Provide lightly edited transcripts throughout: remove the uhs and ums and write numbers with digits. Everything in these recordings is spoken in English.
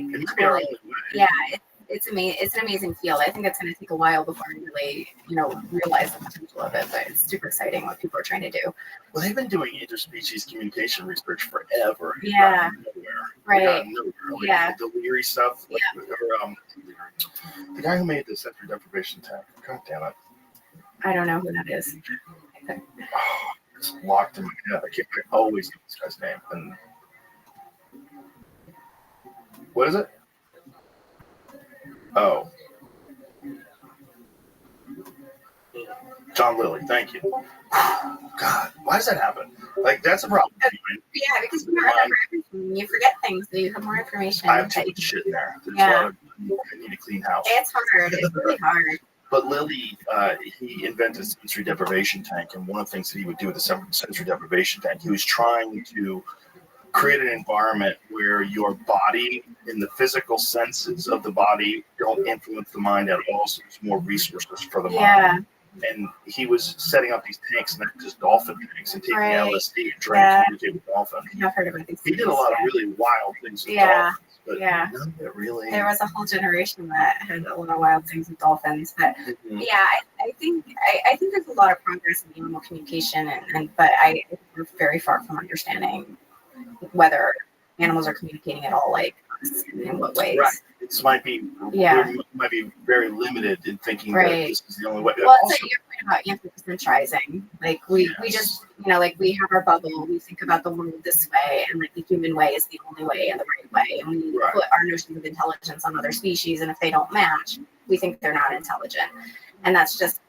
like It must be our only way. yeah, it's amazing. It's an amazing field. I think it's going to take a while before we really, realize the potential of it. But it's super exciting what people are trying to do. Well, they've been doing interspecies communication research forever. Yeah. Right. Like yeah. The Leary stuff. Like, Yeah. or, the guy who made the sensory deprivation tank. God damn it. I don't know who that is. Oh, it's locked in my head. I always know this guy's name. And what is it? Oh. John Lilly, thank you. God, why does that happen? Like, that's a problem. Yeah, because you remember everything. You forget things, so you have more information. I have too much shit in there. There's Yeah. a lot of, I need a clean house. It's hard. It's really hard. But Lilly, he invented a sensory deprivation tank, and one of the things that he would do with the sensory deprivation tank, he was trying to create an environment where your body and the physical senses of the body don't influence the mind at all, so there's more resources for the mind. And he was setting up these tanks, and they're just dolphin tanks, and taking LSD and trying to communicate with dolphins. I've heard about these. He did a lot of really wild things with dolphins, but none of it really. There was a whole generation that had a lot of wild things with dolphins, but I think there's a lot of progress in animal communication, but we're very far from understanding whether animals are communicating at all, like us, and in what ways. Right. It might be very limited in thinking that this is the only way. Well, it's like your point about anthropocentrizing. Like we just, like we have our bubble. We think about the world this way, and like the human way is the only way and the right way. And we put our notions of intelligence on other species, and if they don't match, we think they're not intelligent, and that's just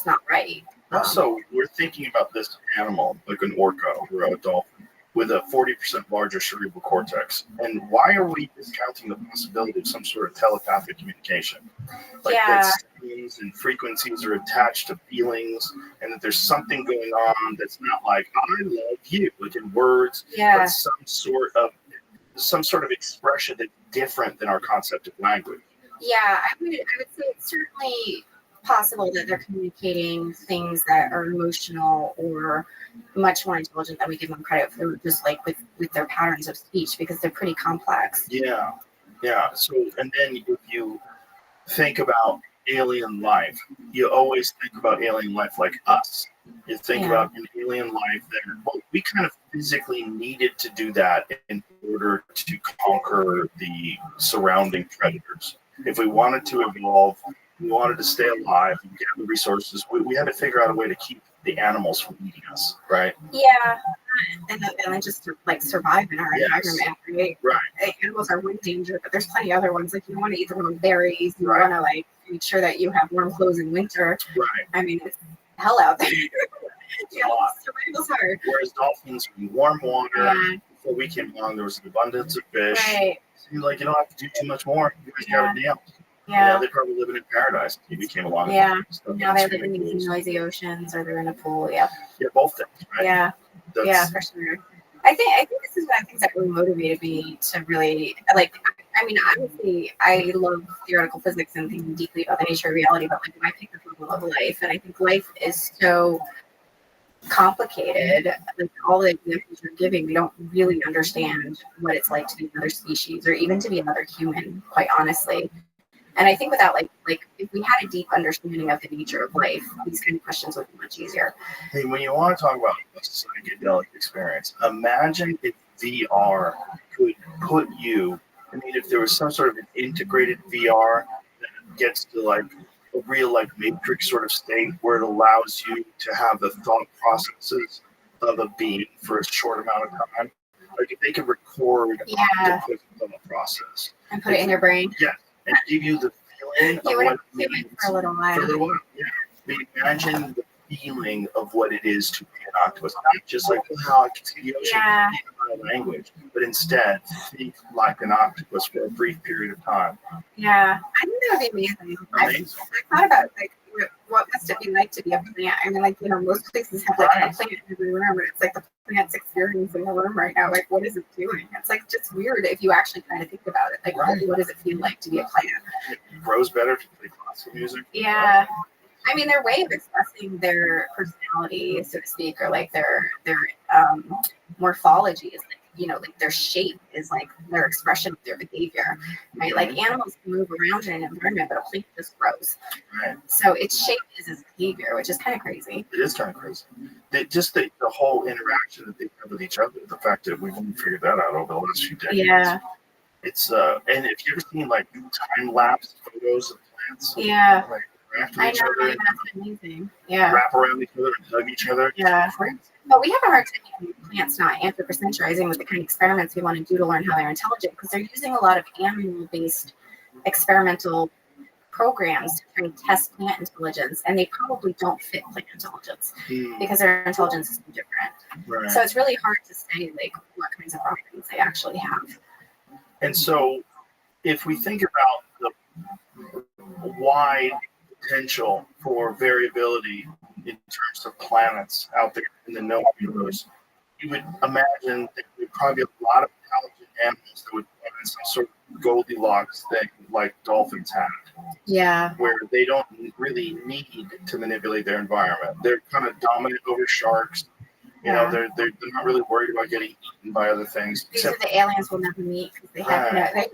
not right. Also, we're thinking about this animal like an orca or a dolphin with a 40% larger cerebral cortex. And why are we discounting the possibility of some sort of telepathic communication? Like that sounds and frequencies are attached to feelings, and that there's something going on that's not like, I love you, like in words, but some sort of expression that's different than our concept of language. Yeah, I would say it's certainly possible that they're communicating things that are emotional or much more intelligent than we give them credit for, just like with their patterns of speech, because they're pretty complex. Yeah. So, and then if you think about alien life, you always think about alien life like us. You think about an alien life that we kind of physically needed to do that in order to conquer the surrounding predators. If we wanted to evolve, we wanted to stay alive and get the resources, we had to figure out a way to keep the animals from eating us, right? Yeah, and then just to like survive in our environment, right? Like, animals are one danger, but there's plenty of other ones. Like you want to eat the wrong berries, you want to like make sure that you have warm clothes in winter. Right. I mean, it's hell out there. Survival's hard. Whereas dolphins in warm water, before we came along, there was an abundance of fish. Right. So you don't have to do too much more. You guys got it nailed. Yeah, they're probably living in paradise. Maybe came along. Yeah, now they're living in these noisy oceans, or they're in a pool. Yeah, both things, right? Yeah, for sure. I think this is one of the things that really motivated me to really like. I mean, obviously, I love theoretical physics and thinking deeply about the nature of reality, but like, I pick up on love life, and I think life is so complicated. Like all the examples you're giving, we don't really understand what it's like to be another species, or even to be another human. Quite honestly. And I think without like if we had a deep understanding of the nature of life, these kind of questions would be much easier. Hey, when you want to talk about a psychedelic experience, imagine if VR could put you, if there was some sort of an integrated VR that gets to like a real like matrix sort of state where it allows you to have the thought processes of a being for a short amount of time. Like if they could record the thought process. And put it in your brain. Yeah. And give you the feeling of what it means for a little while. Imagine the feeling of what it is to be an octopus. Not just like, wow, I can see the ocean in my language, but instead think like an octopus for a brief period of time. Yeah, I think that would be amazing. I thought about like what must it be like to be a plant? I mean, like, most places have like a plant in every room, and it's like the plant's experiencing the room right now. Like, what is it doing? It's like just weird if you actually kind of think about it. Like, what does it feel like to be a plant? It grows better if you play classical music. Yeah. I mean, their way of expressing their personality, so to speak, or like their morphology is like like their shape is like their expression of their behavior, right? Like animals can move around in an environment, but a plant just grows. Right. So its shape is its behavior, which is kind of crazy. It is kind of crazy. The whole interaction that they have with each other, the fact that we've only figured that out over the last few decades. Yeah. It's and if you ever seen like time lapse photos of plants, Yeah. like after I each know, other, that's amazing. Yeah. wrap around each other and hug each other. Yeah. But we have a hard time making plants not anthropocentrizing with the kind of experiments we want to do to learn how they're intelligent, because they're using a lot of animal-based experimental programs to try and test plant intelligence, and they probably don't fit plant intelligence because their intelligence is different. Right. So it's really hard to say like what kinds of properties they actually have. And so, if we think about the wide potential for variability in terms of planets out there in the known universe, you would imagine that there would probably be a lot of intelligent animals that would find some sort of Goldilocks thing like dolphins have. Yeah. Where they don't really need to manipulate their environment. They're kind of dominant over sharks. You know, they're not really worried about getting eaten by other things. These are the aliens we'll never meet because they have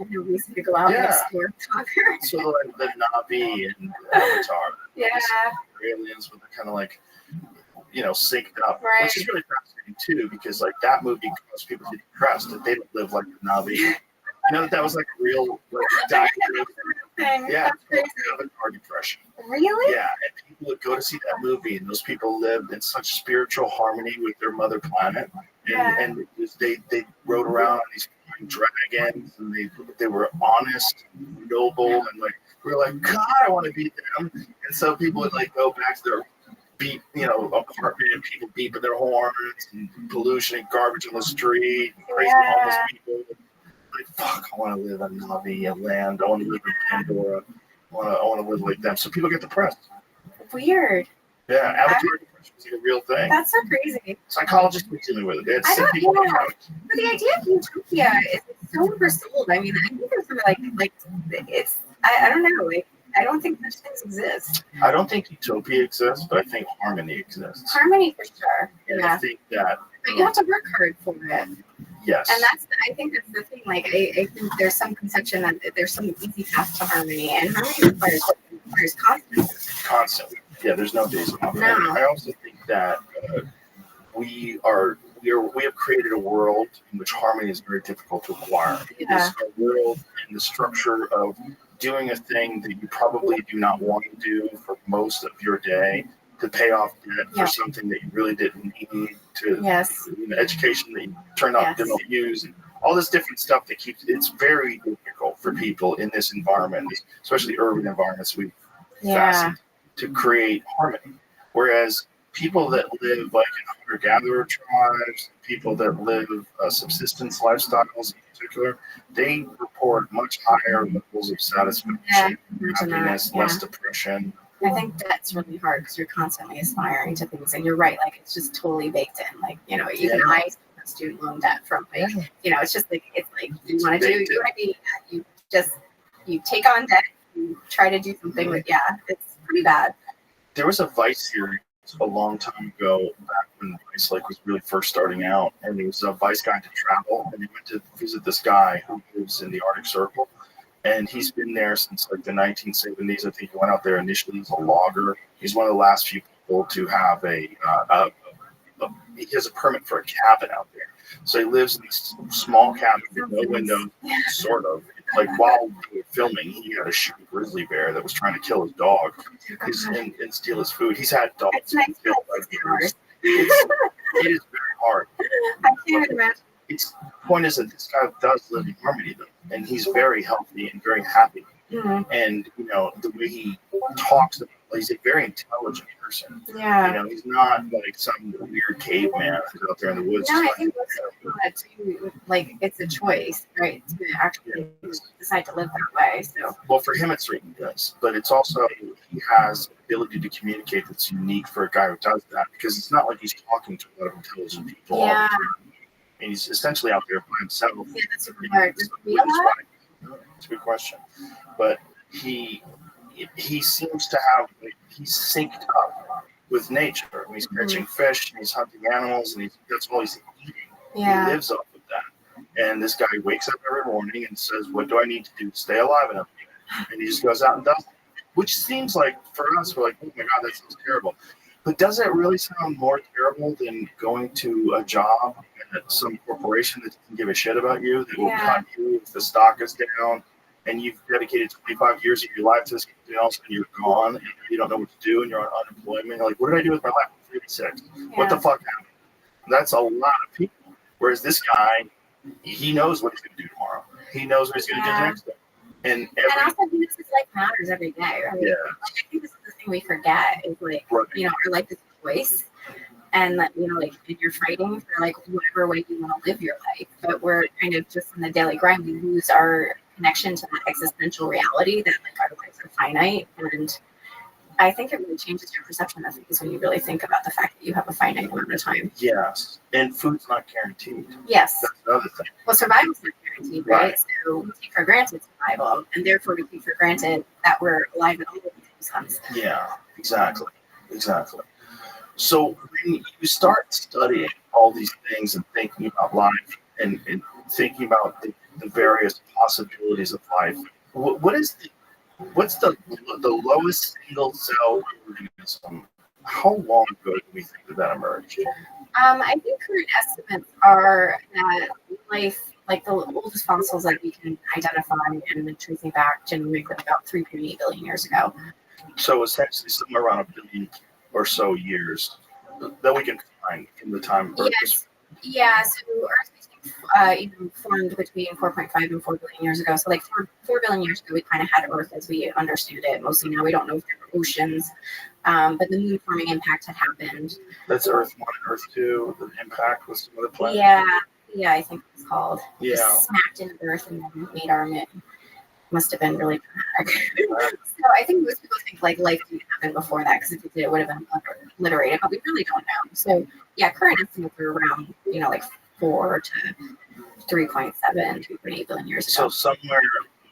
no reason to go out and explore. Sort of like the Na'vi and Avatar. Yeah. Aliens with the kind of like, synced up. Right. Which is really fascinating too, because like that movie caused people to be depressed that they don't live like the Na'vi. That was like a real thing. Yeah, Avatar depression. Really? Yeah, and people would go to see that movie, and those people lived in such spiritual harmony with their mother planet, and they rode around on these dragons, and they were honest, noble, and like we were like, God, I want to be them. And so people would like go back to their apartment, and people beeping their horns, and pollution and garbage on the street, crazy homeless people. Like, fuck, I want to live in Na'vi, a land. I want to live in Pandora. I want to live like them. So people get depressed. Weird. Yeah, avatar depression is a real thing. That's so crazy. Psychologists are dealing with it. But the idea of utopia is so oversold. I mean, I think there's something like it's. I don't know. Like, I don't think such things exist. I don't think utopia exists, but I think harmony exists. Harmony for sure. And I think that. But you have to work hard for it. Yes. And I think that's the thing. Like, I think there's some conception that there's some easy path to harmony, and harmony requires constant. Yeah, there's no days off. No. I also think that we have created a world in which harmony is very difficult to acquire. Yeah. It's a world in the structure of doing a thing that you probably do not want to do for most of your day, to pay off debt for something that you really didn't need, to education that you turned out didn't use, and all this different stuff that keeps it's very difficult for people in this environment, especially urban environments we've fastened, to create harmony. Whereas people that live like in hunter-gatherer tribes, people that live subsistence lifestyles in particular, they report much higher levels of satisfaction, happiness, less depression. I think that's really hard because you're constantly aspiring to things, and you're right. Like, it's just totally baked in. Like, even I still have student loan debt from it's just like you want to be, you take on debt, you try to do something, but it's pretty bad. There was a Vice series a long time ago, back when Vice was really first starting out, and it was a Vice Guide to Travel, and they went to visit this guy who lives in the Arctic Circle. And he's been there since like the 1970s. I think he went out there initially as a logger. He's one of the last few people to have he has a permit for a cabin out there. So he lives in this small cabin with no windows, sort of. Like while we were filming, he had to shoot a grizzly bear that was trying to kill his dog and steal his food. He's had dogs. It's nice to it is very hard. I can't imagine. The point is that this guy does live in harmony, though, and he's very healthy and very happy. Mm-hmm. And the way he talks, he's a very intelligent person. Yeah. He's not like some weird caveman who's out there in the woods. No, I think it's a choice, right, to actually decide to live that way. So. Well, for him, it certainly does, but it's also he has the ability to communicate that's unique for a guy who does that, because it's not like he's talking to a lot of intelligent people all the time. And he's essentially out there by himself. Yeah, that's super hard. That's a good question. But he seems to have, he's synced up with nature. He's catching fish, and he's hunting animals, and that's all he's eating. Yeah. He lives off of that. And this guy wakes up every morning and says, what do I need to do to stay alive enough? And he just goes out and does it. Which seems like, for us, we're like, oh my God, that sounds terrible. But does it really sound more terrible than going to a job at some corporation that doesn't give a shit about you, that will cut you if the stock is down, and you've dedicated 25 years of your life to something else, and you're gone, and you don't know what to do, and you're on unemployment? You're like, what did I do with my life? I'm 36. What the fuck happened? That's a lot of people. Whereas this guy, he knows what he's going to do tomorrow. He knows what he's going to do the next day. And also, his life matters every day, right? Yeah. I think this is the thing we forget is like, you know, our life is a choice. And that, you know, like if you're fighting for like whatever way you want to live your life, but we're kind of just in the daily grind, we lose our connection to that existential reality that like our lives are finite. And I think it really changes your perception of things when you really think about the fact that you have a finite amount of time. Yes. And food's not guaranteed. Yes. That's another thing. Well, survival's not guaranteed, right? So we take for granted survival, and therefore we take for granted that we're alive in all of these times. Yeah, exactly. Exactly. So when you start studying all these things and thinking about life and thinking about the various possibilities of life, what's the lowest single cell organism? How long ago do we think that emerged? I think current estimates are that life, like the oldest fossils that we can identify and then tracing back genetically about 3.8 billion years ago. So essentially somewhere around 1 billion or so years that we can find from the time Earth Yes. Yeah, so Earth formed between 4.5 and 4 billion years ago. So like 4 billion years ago, we kind of had Earth as we understand it. Mostly now we don't know if there were oceans, but the moon forming impact had happened. That's Earth 1 and Earth 2. The impact was some of the planets. Yeah, I think it's called. Yeah. Just smacked into Earth and then made our moon. Must have been really dramatic. So I think most people think like life didn't happen before that, because if it did, it would have been obliterated, but we really don't know. So yeah, current estimates are around, like 4 to 3.7, 3.8 billion years ago. So somewhere a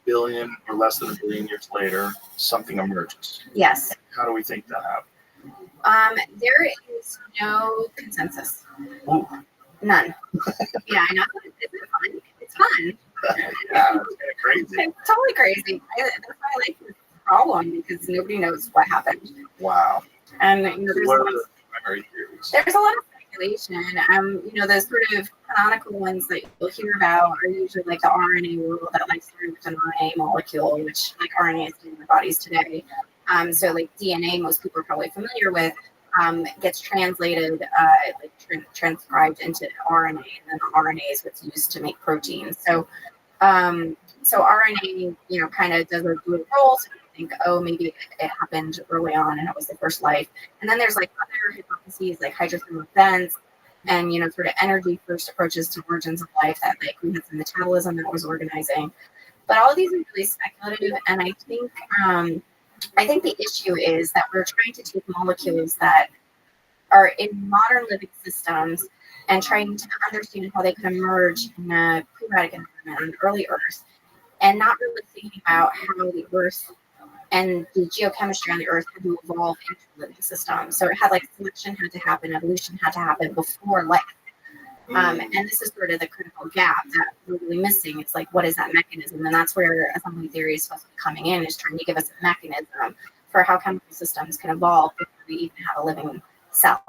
billion or less than a billion years later, something emerges. Yes. How do we think that happened? There is no consensus. Ooh. None. Yeah, I know. Isn't it fun? It's fun. Yeah, it's kind of crazy. It's totally crazy. That's why I like this problem, because nobody knows what happened. Wow. And there's what are the primary theories? There's a lot of speculation. The sort of canonical ones that you'll hear about are usually like the RNA world that like started with an RNA molecule, which like RNA is in our bodies today. So like DNA, most people are probably familiar with, gets translated, transcribed into RNA, and then the RNA is what's used to make proteins. So RNA, kind of does a dual role. So you think, oh, maybe it happened early on and it was the first life. And then there's like other hypotheses like hydrothermal vents and, sort of energy first approaches to origins of life, that like we had some metabolism that was organizing. But all of these are really speculative. And I think the issue is that we're trying to take molecules that are in modern living systems and trying to understand how they could emerge in a prebiotic environment on early Earth, and not really thinking about how the Earth and the geochemistry on the Earth had to evolve into a living system. So it had like selection had to happen, evolution had to happen before life. And this is sort of the critical gap that we're really missing. It's like, what is that mechanism? And that's where assembly theory is supposed to be coming in, is trying to give us a mechanism for how chemical systems can evolve before we even have a living cell,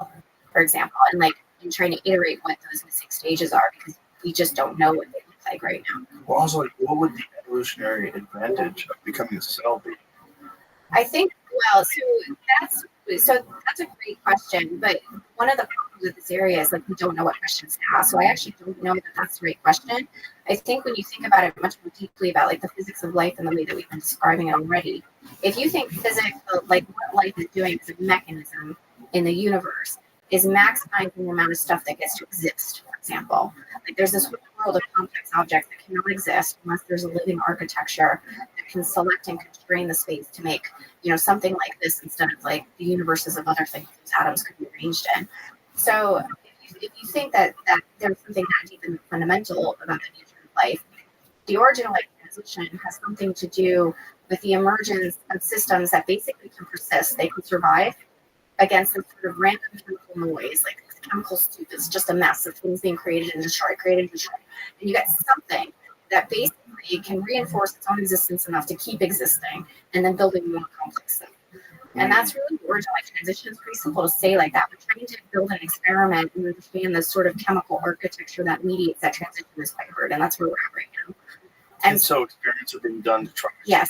for example. And trying to iterate what those missing stages are, because we just don't know what they look like right now. Well, also, what would the evolutionary advantage of becoming a cell be? I think, that's a great question, but one of the problems with this area is we don't know what questions to ask. So I actually don't know that that's the right question. I think when you think about it much more deeply about the physics of life and the way that we've been describing it already, if you think physics, what life is doing as a mechanism in the universe, is maximizing the amount of stuff that gets to exist, for example. There's this whole world of complex objects that cannot exist unless there's a living architecture that can select and constrain the space to make, something like this, instead of the universes of other things these atoms could be arranged in. So if you think that there's something that deep and fundamental about the nature of life, the origin of transition has something to do with the emergence of systems that basically can persist. They can survive against this sort of random chemical noise, like chemical soup is just a mess of things being created and destroyed, and you get something that basically can reinforce its own existence enough to keep existing, and then building more complex stuff. And that's really the origin of transition. It's pretty simple to say like that. We're trying to build an experiment and understand the sort of chemical architecture that mediates that transition is quite hard, and that's where we're at right now. And so experiments are being done to try. Yes.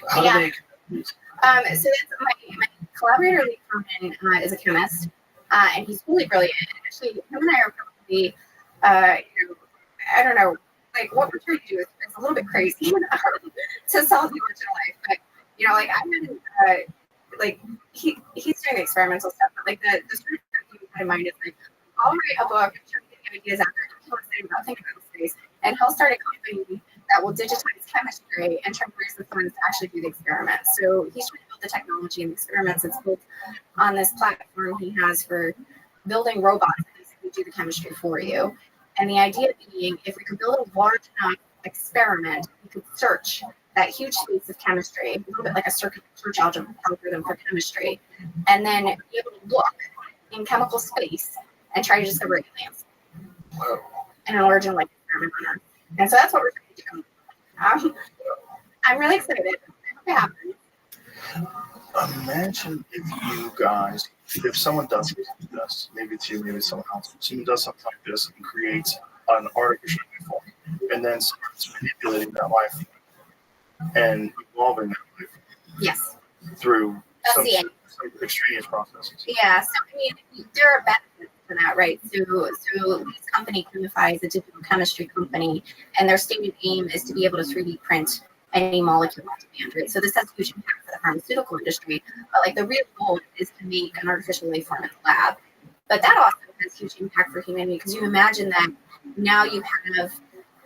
How do they? So that's my collaborator, Lee Kerman, is a chemist, and he's really brilliant. Actually, him and I are probably, I don't know, like what we're trying to do is a little bit crazy to solve the origin of life. But like I hadn't, like he's doing experimental stuff, but like the sort of stuff you had in mind is like, I'll write a book, try to get ideas out there, he'll say about thinking about space, and he'll start a company that will digitize chemistry and try to raise the funds to actually do the experiments. So he's trying to build the technology and the experiments. It's built on this platform he has for building robots that basically do the chemistry for you. And the idea being, if we could build a large enough experiment, we could search that huge space of chemistry, a little bit like a search algorithm for chemistry, and then be able to look in chemical space and try to discover aliens in an origin-like experiment on Earth. And so that's what we're trying to do. I'm really excited. I hope it happens. Imagine if someone does this, maybe it's you, maybe it's someone else, someone does something like this and creates an artificial life form, and then starts manipulating that life form and evolving that life form. Yes. Through some extraneous processes. Yeah. So I mean, there are benefits to that, right? So this company, Chemify, is a digital chemistry company, and their stated aim is to be able to 3D print any molecule on demand, right? So this has huge impact for the pharmaceutical industry, but like the real goal is to make an artificial life form in the lab. But that also has huge impact for humanity, because you imagine that now you have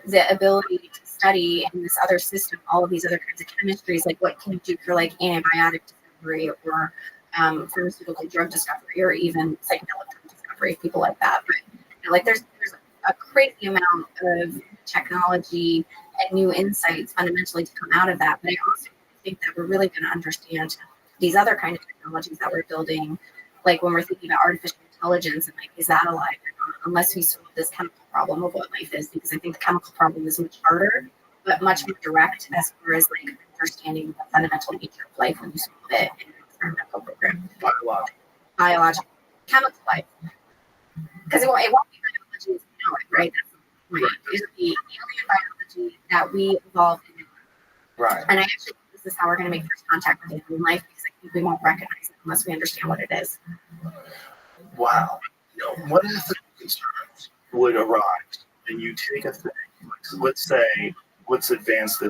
the ability to study in this other system all of these other kinds of chemistries, like what can you do for like antibiotic discovery or pharmaceutical drug discovery, or even psychedelic drug discovery, people like that. But like there's a crazy amount of technology and new insights fundamentally to come out of that. But I also think that we're really going to understand these other kind of technologies that we're building, like when we're thinking about artificial intelligence, and like, is that alive or not, unless we solve this chemical problem of what life is, because I think the chemical problem is much harder, but much more direct as far as like understanding the fundamental nature of life when you solve it in an experimental program. Biological. Chemical life. Because it won't be biology as we know it, right? That's the point. It'll be alien biology that we evolved in. Right. And I actually think this is how we're going to make first contact with alien life, because I think we won't recognize it unless we understand what it is. Wow. What ethical concerns would arise when you take a thing, let's advance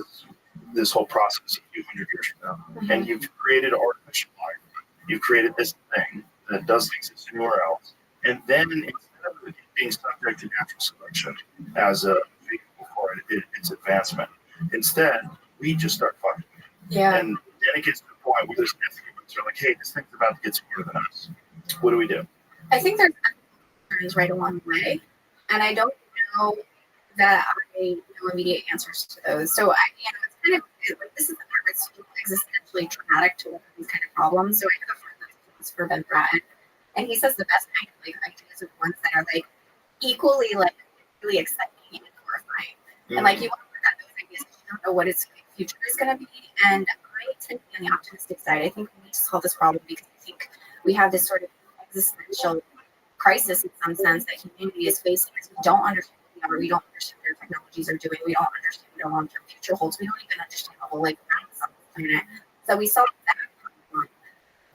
this whole process a few hundred years from now, and you've created artificial life, you've created this thing that doesn't exist anywhere else, and then instead of it being subject to natural selection as a vehicle for its advancement, instead we just start fucking with it. Yeah. And then it gets to the point where there's ethical concerns, like, hey, this thing's about to get smarter than us. What do we do? I think there's concerns right along the way, and I don't know that I know immediate answers to those. So it's kind of like, this is the part that's existentially traumatic to work with these kind of problems. So I have a friend that's a philosopher, Ben Bratton, and he says the best kind of like ideas are ones that are like equally like really exciting and horrifying. And like you want to look at those ideas, but you don't know what its future is going to be. And I tend to be on the optimistic side. I think we need to solve this problem, because I think we have this sort of existential crisis in some sense that humanity is facing, as we don't understand what we don't understand what our technologies are doing, we don't understand what our long-term future holds, we don't even understand what we'll like around on the planet. So we solve that problem.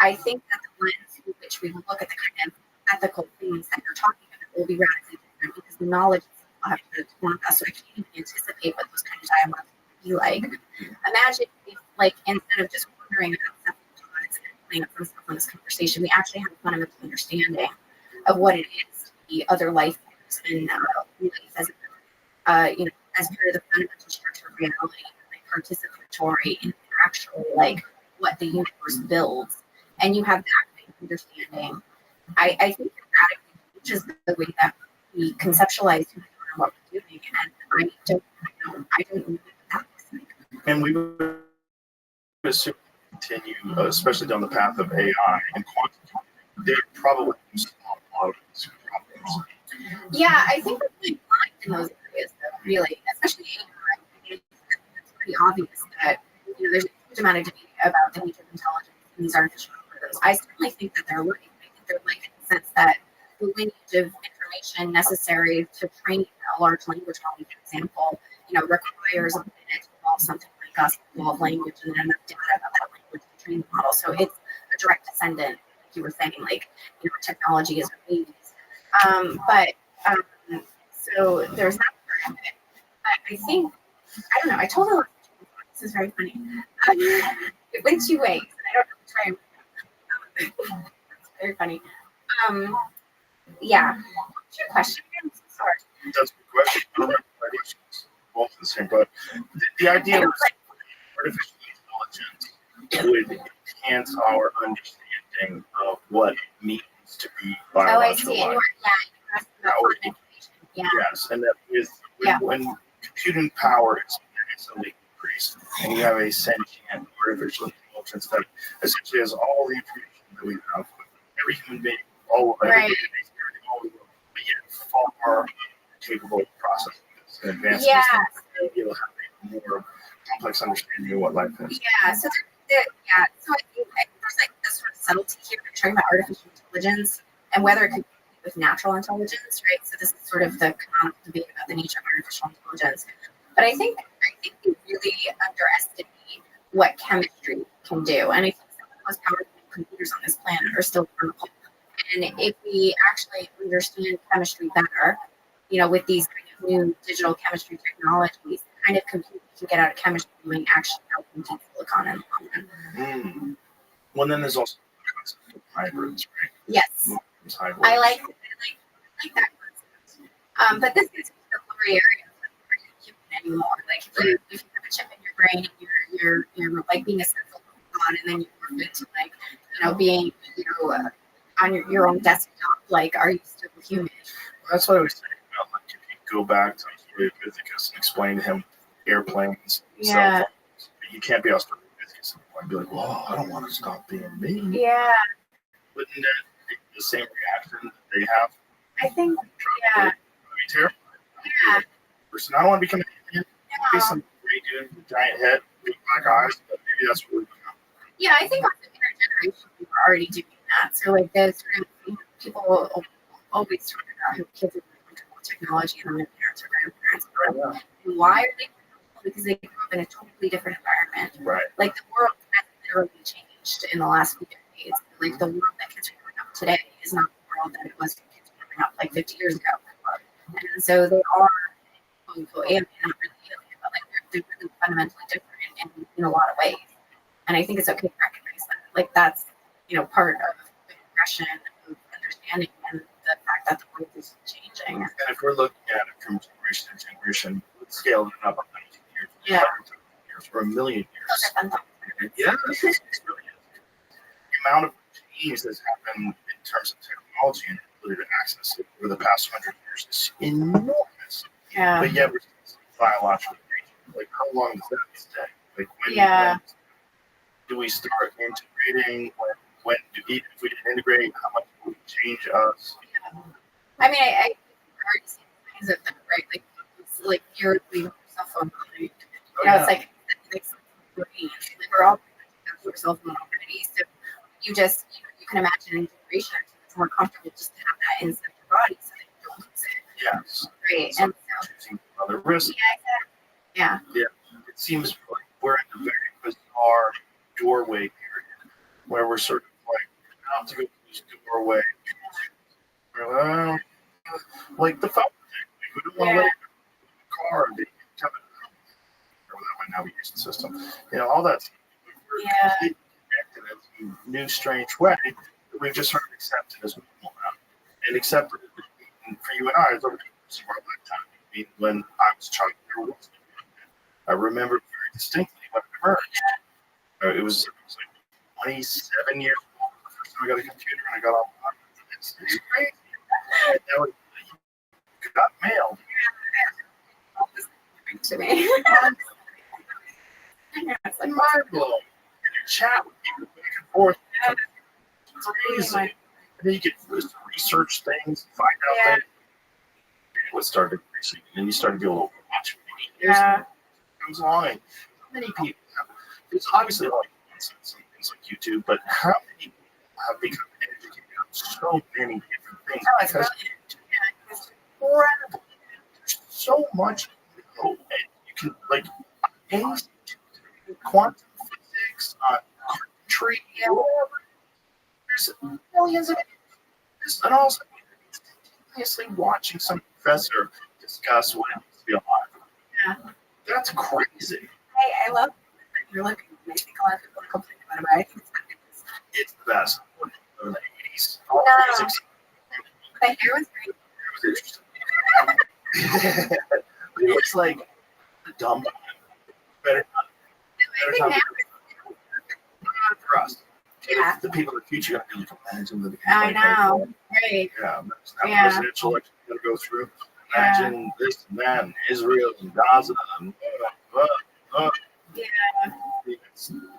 I think that the lens through which we look at the kind of ethical things that you're talking about will be radically different, because the knowledge will have to inform us. So I can't even anticipate what those kind of dialogues would be like. Imagine if, like, instead of just wondering about stuff and playing up some stuff on this conversation, we actually have a fundamental understanding of what it is to be other life forms and life as as part of the fundamental structure of reality, like participatory, interactual, like what the universe builds. And you have that kind of understanding. I think it radically changes the way that we conceptualize who we are and what we're doing. And I don't know what that looks like. And we would assume continue, especially down the path of AI and quantum computing, they probably use a lot of these Yeah, I think we're really blind in those areas, though, really, especially AI. I mean, it's pretty obvious that there's a huge amount of debate about the nature of intelligence in these artificial algorithms. I certainly think that they're like. I think they're like in the sense that the lineage of information necessary to train a large language model, for example, requires a minute to evolve something like us, evolve language, and then enough data about that language to train the model. So it's a direct descendant, like you were saying, like technology is babies. So there's that part of it. But I think, I don't know, I told her, this is very funny. It went two ways, and I don't know which way. It's very funny. Yeah. What's your question? I'm so sorry. That's a good question. I don't remember my questions. Both the same, but the idea was artificial intelligence would enhance our understanding of what it means to be biological life. Yes, and that when computing power is exponentially increased, and you have a sentient artificial intelligence that essentially has all the information that we have, every human being, every but yet far capable of processing this and advancing this, and be able to have a more complex understanding of what life is. Yeah, so I think there's like this sort of subtlety here. We're talking about artificial intelligence and whether it could with natural intelligence, right? So this is sort of the canonical debate about the nature of artificial intelligence. But I think we really underestimate what chemistry can do. And I think some of the most powerful computers on this planet are still chemical. And if we actually understand chemistry better, with these kind of new digital chemistry technologies, the kind of compute we can get out of chemistry might actually help compete silicon in the long run. Well, then there's also the concept of hybrids, right? Yes. I like that concept. But this is the blurry area of are you human anymore? Like if you have a chip in your brain and you're like being a central god, and then you morph into like being on your own desktop, like are you still human? Well, that's what I was saying about like if you go back to Physicus and explain to him airplanes, cell phones, you can't be Australopithecus and be like, well, I don't want to stop being me. Yeah. Wouldn't that be the same reaction that they have? I think, yeah. Terrified. Yeah. Person, I don't want to become an alien. Be some great dude with a giant head, big black eyes, but maybe that's what we're become. Yeah, I think also in our generation we were already doing that. So like the sort of people always talk about how kids are comfortable with technology and then their parents or grandparents. And why are they comfortable? Because they grew up in a totally different environment. Right. Like the world has literally changed in the last few decades. Like the world that kids are growing up today is not the world that it was when kids were growing up like 50 years ago. And so they are alien, not really alien, but like they're really fundamentally different in a lot of ways. And I think it's okay to recognize that. Like that's part of the progression of understanding and the fact that the world is changing. And if we're looking at it from generation to generation, let's scale it up 1,000 years, 100 years, or 1 million years. Yeah, it really is. The amount of change that's happened in terms of technology and ability to access it over the past 100 years is enormous. Yeah. But yet we're still biologically aging. Like, how long does that stay? Like, when do we start integrating? When do, even if we didn't integrate, how much will it change us? Yeah. I mean, I already see things of that, right? Like, it's like you're leaving your cell phone behind. It's like we're all your cell phone already. So you you can imagine an integration. It's more comfortable just to have that inside your body so that you don't lose it. Yes. Right. And so choosing other risks. Yeah. It seems like we're in a very bizarre doorway period where we're sort of like about to go through this doorway. Like the phone thing. We don't want to let the car be coming out. Or that might now be used the system. All that. We're completely connected in a new, strange way that we've just sort of accepted as normal now. And accepted it. And for you and I, it's over the course of our lifetime. I mean, when I was a child, there wasn't. I remember very distinctly when it emerged. It was like 27 years old the first time I got a computer and I got online. It's crazy. And now it got mailed. To me. It's like mind blowing. And you chat with people back and forth. It's amazing. then you could research things, find out things. And what started increasing, and you started to go watch videos. Yeah. Comes along, and how many people have, there's obviously a lot of nonsense and things like YouTube, but how many people have become educated on so many different things? Oh, it's Because brilliant. it's incredible. There's so much to know, and you can like basic quantum physics, tree, whatever. There's millions of videos, and also continuously watching some professor discuss what it means to be alive. Yeah. That's crazy. I love that you're looking. I think a lot of people complain about it, but I think It's the best. In the 80s. No. The 60s. the hair was great. It was interesting. It looks like the dumb one. Better not. I think now Not for us. Yeah. The people in the future are going to be like, imagine the I know. Right. Yeah. Yeah. Presidential election going to go through. Imagine this and that, and Israel and Gaza, and Yeah.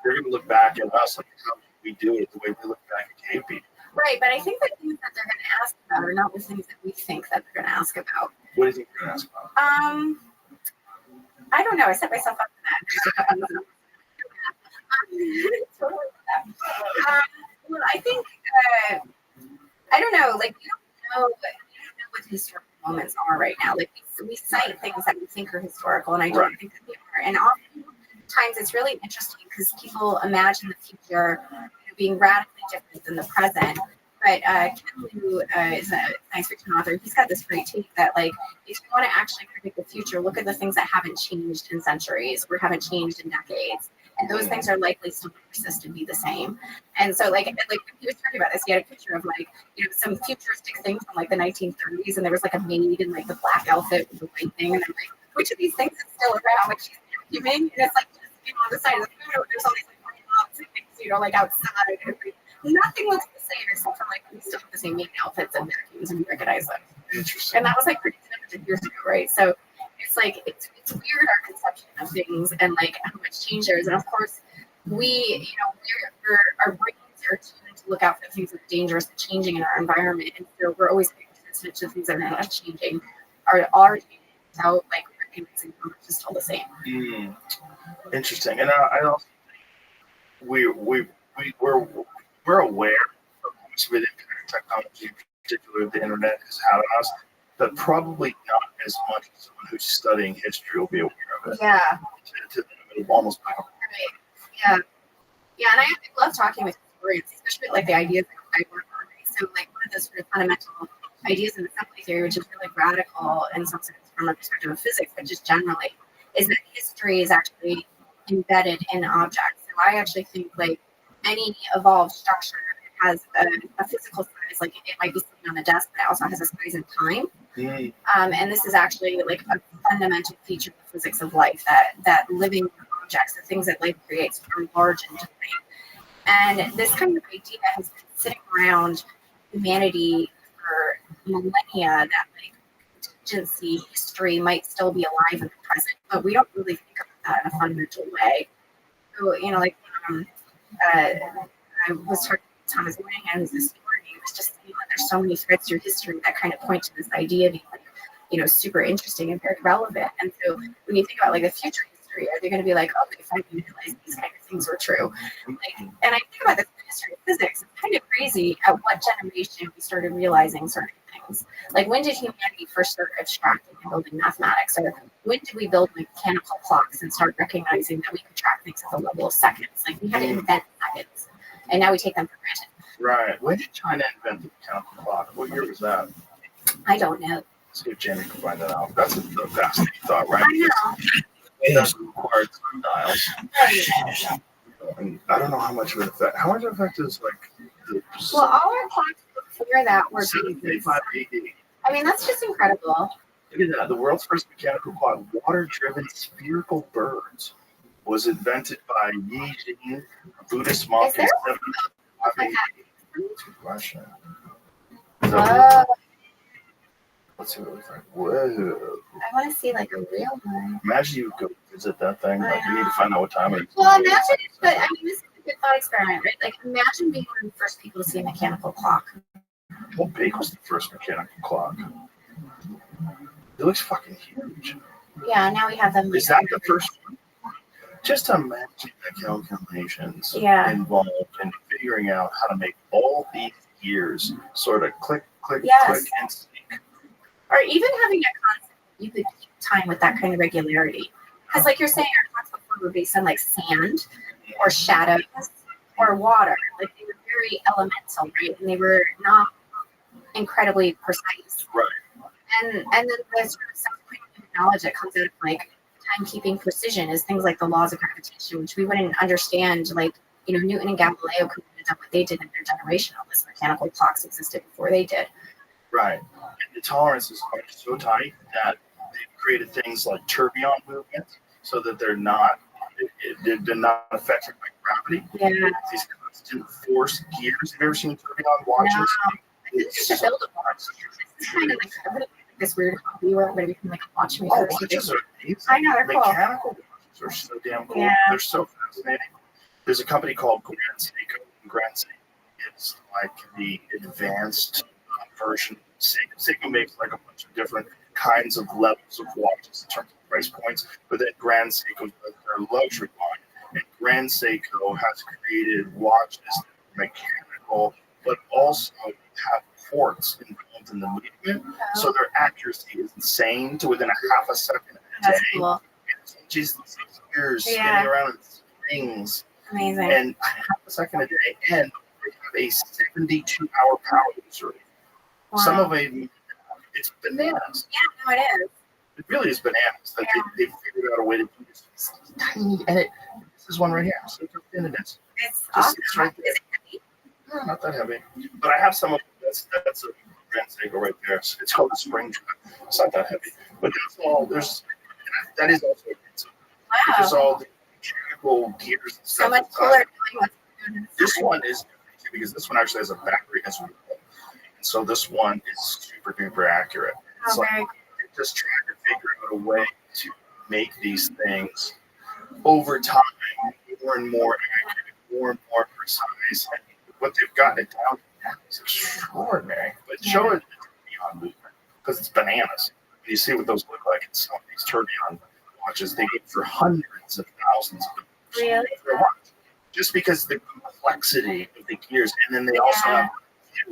they're going to look back at us like how we do it the way we look back at cave people. Right, but I think the things that they're going to ask about are not the things that we think that they're going to ask about. What do you think they're going to ask about? I don't know. I set myself up for that. Totally. Well, I think I don't know. Like we don't know what the historical moments are right now. Like we cite things that we think are historical, and I don't think that they are. And oftentimes it's really interesting because people imagine the future being radically different than the present. But Ken Liu is a science fiction author. He's got this great take that, like, if you want to actually predict the future, look at the things that haven't changed in centuries or haven't changed in decades. And those things are likely still to persist and be the same. And so, like when he was talking about this, he had a picture of, like, some futuristic things from, like, the 1930s. And there was, like, a maid in, like, the black outfit with the white thing. And I'm like, which of these things is still around? Like, she's human. And it's, like, just, on the side of the photo, there's all these, like, white box and things, like, outside. And nothing looks the same except for, like, we still have the same maid outfits and vacuums and we recognize them. Interesting. And that was, like, pretty 100 years ago, right? So it's like it's weird, our conception of things and, like, how much change there is. And of course we our brains are tuned to look out for things that are dangerous and changing in our environment, and so we're always paying attention to things that are not changing are changing. So, like, recognizing how much is still the same. Interesting. And I also think we're aware of how much of it technology, in particular the internet, has had on us, but probably not as much as someone who's studying history will be aware of it. Yeah. To almost powerful. Right. Yeah, and I love talking with historians, especially, like, the ideas that I work on. So, like, one of those sort of fundamental ideas in assembly theory, which is really radical in some sense from a perspective of physics, but just generally, is that history is actually embedded in objects. So I actually think, like, any evolved structure has a physical size. Like, it might be sitting on a desk, but it also has a size in time. And this is actually, like, a fundamental feature of the physics of life, that living objects, the things that life creates, are large in time. And this kind of idea has been sitting around humanity for millennia, that, like, contingency history might still be alive in the present, but we don't really think about that in a fundamental way. So, like, I was talking to Thomas Moynihan, who's a historian. He was just saying that there's so many threads through history that kind of point to this idea being, like, super interesting and very relevant. And so when you think about, like, the future history, are they going to be like, oh, they finally realized these kind of things were true? Like, and I think about this in the history of physics. It's kind of crazy at what generation we started realizing certain things. Like, when did humanity first start abstracting and building mathematics? Or when did we build mechanical clocks and start recognizing that we could track things at the level of seconds? Like, we had to invent seconds, and now we take them for granted. Right. When did China invent the mechanical clock? What year was that? I don't know. Let's see if Jenny can find that out. That's a fascinating thought, right? I know. It doesn't require sundials. Right. And I don't know how much of an effect. How much of an effect is, like, the Well, all our clocks before that were 785 AD? I mean, that's just incredible. Look at that. The world's first mechanical clock, water-driven spherical birds, was invented by Yi Jing, a Buddhist monk. Is there? Good question. Whoa. Let's see what it looks like. Whoa. I want to see, like, a real one. Imagine you go visit that thing. Like, you need to find out what time it is. Well, imagine, but I mean, this is a good thought experiment, right? Like, imagine being one of the first people to see a mechanical clock. How big was the first mechanical clock? It looks fucking huge. Yeah, now we have them. Is that the first one? Just imagine the calculations involved in figuring out how to make all these gears sort of click, click, click, and sync. Or even having a concept you could keep time with that kind of regularity. Because like you're saying, our thoughts before were based on like sand or shadows or water. Like they were very elemental, right? And they were not incredibly precise. Right. And then the sort of subsequent knowledge that comes out of like timekeeping precision is things like the laws of gravitation, which we wouldn't understand. Like, you know, Newton and Galileo couldn't have done what they did in their generation unless mechanical clocks existed before they did. Right. And the tolerances are so tight that they've created things like tourbillon movements so that they're not affected by gravity. Yeah. These constant force gears. Have you ever seen tourbillon watches? No. I think you should build a watch. It's kind of like this weird hobby where I'm going to become like a watchmaker. Oh, watches are amazing. I know, they're cool. Mechanical watches are so damn cool. Yeah. They're so fascinating. There's a company called Grand Seiko. Grand Seiko is like the advanced version of Seiko. Seiko makes like a bunch of different kinds of levels of watches in terms of price points, but then Grand Seiko is their luxury line. And Grand Seiko has created watches that are mechanical, but also have quartz involved in the movement, so their accuracy is insane to within a half a second a day. That's cool. Just these gears spinning around in strings. Amazing. And half a second a day, and they have a 72-hour power user. Wow. Some of it, it's bananas. Yeah, no, it is. It really is bananas that they figured out a way to do this. It's tiny, and this is one right here. So it's thin it is. It's awesome. It's right there. Is it heavy? No, not that heavy. But I have some of that's a Grand Seiko right there. It's called a spring trap. It's not that heavy. But that's all. That is also Wow. there's all the mechanical gears and stuff. So much cooler. This one is because this one actually has a battery as well. And so this one is super duper accurate. So I'm just trying to figure out a way to make these things over time more and more accurate, more and more precise. And what they've gotten it down to is extraordinary. But show it beyond movement because it's bananas. When you see what those look like in some of these tourbillon watches, they get for hundreds of thousands of dollars for a watch. Just because the complexity of the gears, and then they also have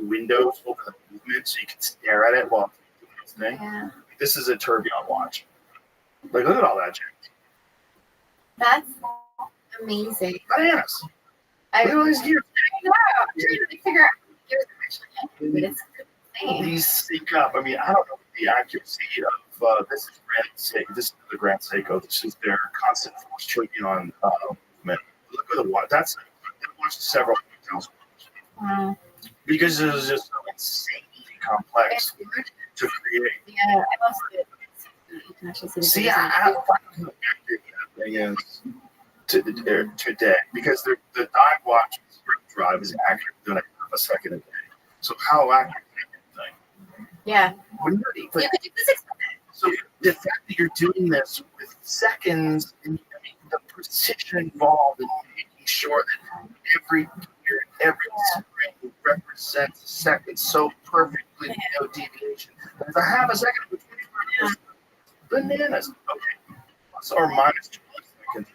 windows over the movement so you can stare at it while doing this thing. Yeah. This is a tourbillon watch. Like, look at all that, James. That's amazing. Bananas. Look at all these gears. I know. I'm trying to figure out how gears are actually but it's insane. These sync up. I mean, I don't know the accuracy of this is Grand Seiko. This is the Grand Seiko. This is their constant force tourbillon movement. Look at the watch. That watch is several thousand dollars. Because it was just so insanely complex to create. Yeah, I love it. You can actually see the See, I don't know how accurate that thing is today. Because the dive watch drive is accurate within a half a second a day. So how accurate is that thing? Yeah. But you could do this. so the fact that you're doing this with seconds and the precision involved in making sure that every gear, every spring represents a second so perfectly, no deviation. But if I have a second between bananas. Okay. Plus or minus 20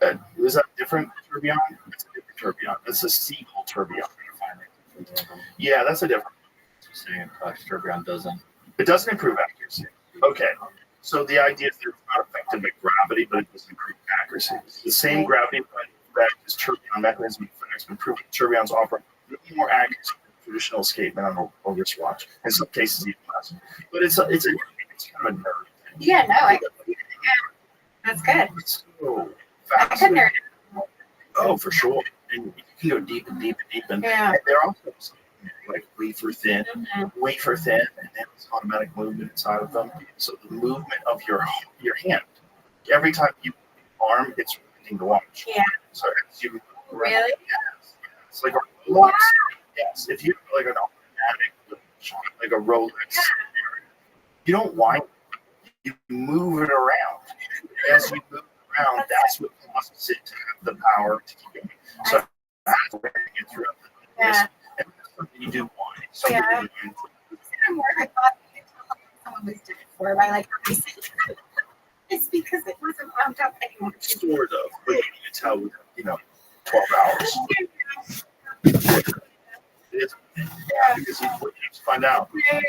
seconds. Is that different tourbillon? It's a different tourbillon. It's a Seagull tourbillon. Yeah, that's a different Saying tourbillon doesn't. It doesn't improve accuracy. Okay. So the idea is that it's not affected by gravity, but it does improve accuracy. The same gravity effect as tourbillon mechanism effects, but proven tourbillons offer a little more accuracy than traditional escapement on a wristwatch. In some cases, even less. But it's kind of a nerd thing. Yeah, no, that's good. It's so I could fascinating. nerd. Oh, for sure. And you can go deep and deep and deep. And Yeah. they're also like wafer thin, and they have this automatic movement inside of them. So the movement of your hand, every time you move your arm, it's moving the watch. Yeah. So as you move around, Really? yes, it's like a Rolex. Wow. Yes, if you have like an automatic watch, like a Rolex, you don't wind it. You move it around. As you move around, that's what causes it to have the power to keep going. So that's wearing it throughout the Yeah. and that's something you do wind. Some Yeah. people More, I thought you could tell someone was dead for by like how they said it's because it wasn't wound up anymore. sort of, but you can tell with 12 hours. It's because you have to find out Yeah.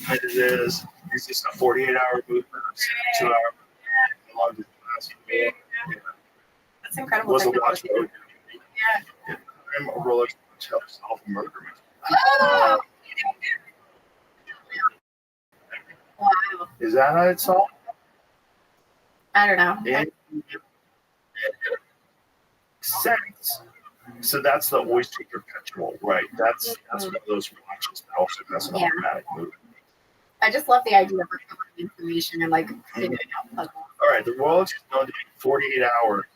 what it is. Is this a 48-hour movement or 72 hour? How long does it last? Yeah. That's incredible. Was a watch technology. Yeah. I'm a Rolex self-murder. Oh. Wow. Is that how it's all? I don't know. It sense. So that's the oyster perpetual, right? That's one of those watches that also has an automatic movement. I just love the idea of recovering information and like figuring out puzzles. All right, the Rolex is known to be 48-hour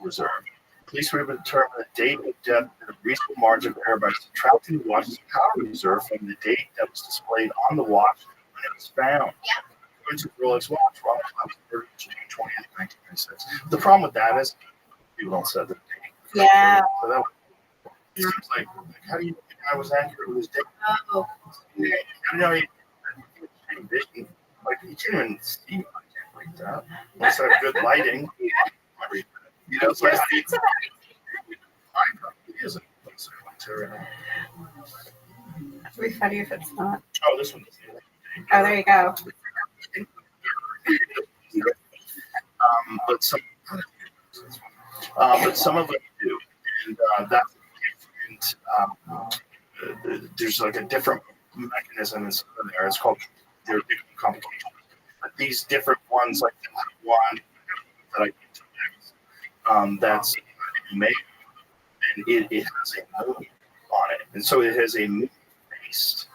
reserve. Police were able to determine the date of death in a reasonable margin of error by subtracting the watch's power reserve from the date that was displayed on the watch when it was found. Yeah. According to the Rolex watch, Rothschild was murdered June 20th, 1996. The problem with that is people don't set the date. Yeah. So that seems like how do you think I was accurate with his date? Oh. I know he vision. Like you can't even see like that. Unless I have good lighting. So how do you I probably isn't. It'd be funny if it's not. Oh, this one doesn't. Oh, there you go. But some of them do, and that's different. There's like a different mechanism in some of there. It's called there are different complications. But these different ones, like the one that I that's made, and it has a moon on it, and so it has a moon-based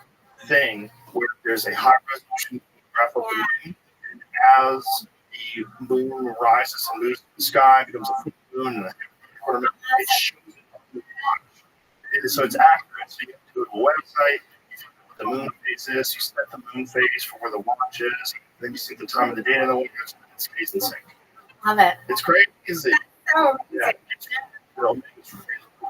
thing where there's a high resolution photograph of the moon, and as the moon rises and moves to the sky, it becomes a full moon, and it shows it. So it's accurate. So you have to go to a website, you find out what the moon phase is, you set the moon phase for where the watch is, then you see the time of the day of the watch, and it stays in sync. Love it. It's great, is it? Oh, Yeah.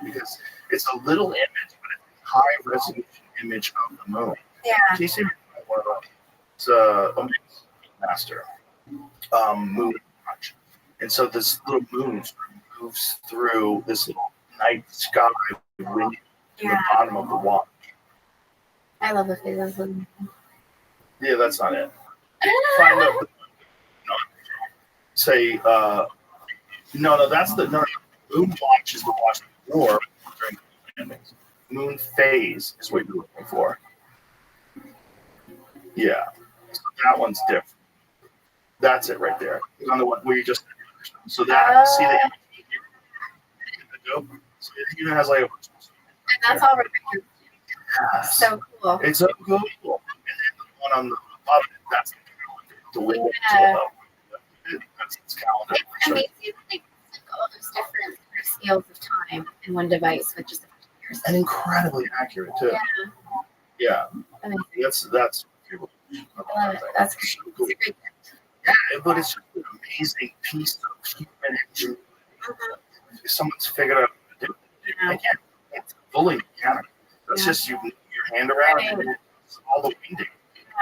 Because it's a little image, but it's a high resolution image of the moon. yeah. Can you see one of them? It's a master moon watch. And so this little moon moves through this little night sky window to the bottom of the watch. I love the phases. Yeah, that's not it. Find out. Say, no, that's the moon watch is the watch before during the landings. Moon phase is what you're looking for. Yeah, so that one's different. That's it right there. On the one where you just so that see the image. So it even has like a. And that's all right here. Yes. So cool. It's so cool. And then the one on the bottom, that's the window. Yeah. That's its calendar. It's amazing like all those different scales of time in one device with just a bunch of years. And incredibly accurate too. Yeah. Yeah. Amazing. That's I love it. That's so cool. cool. It's a great gift. Yeah, but it's just an amazing piece of human ingenuity. Someone's figured out how to do it. Yeah. Again, it's fully mechanical. That's Yeah. just you move your hand around and it's all the winding.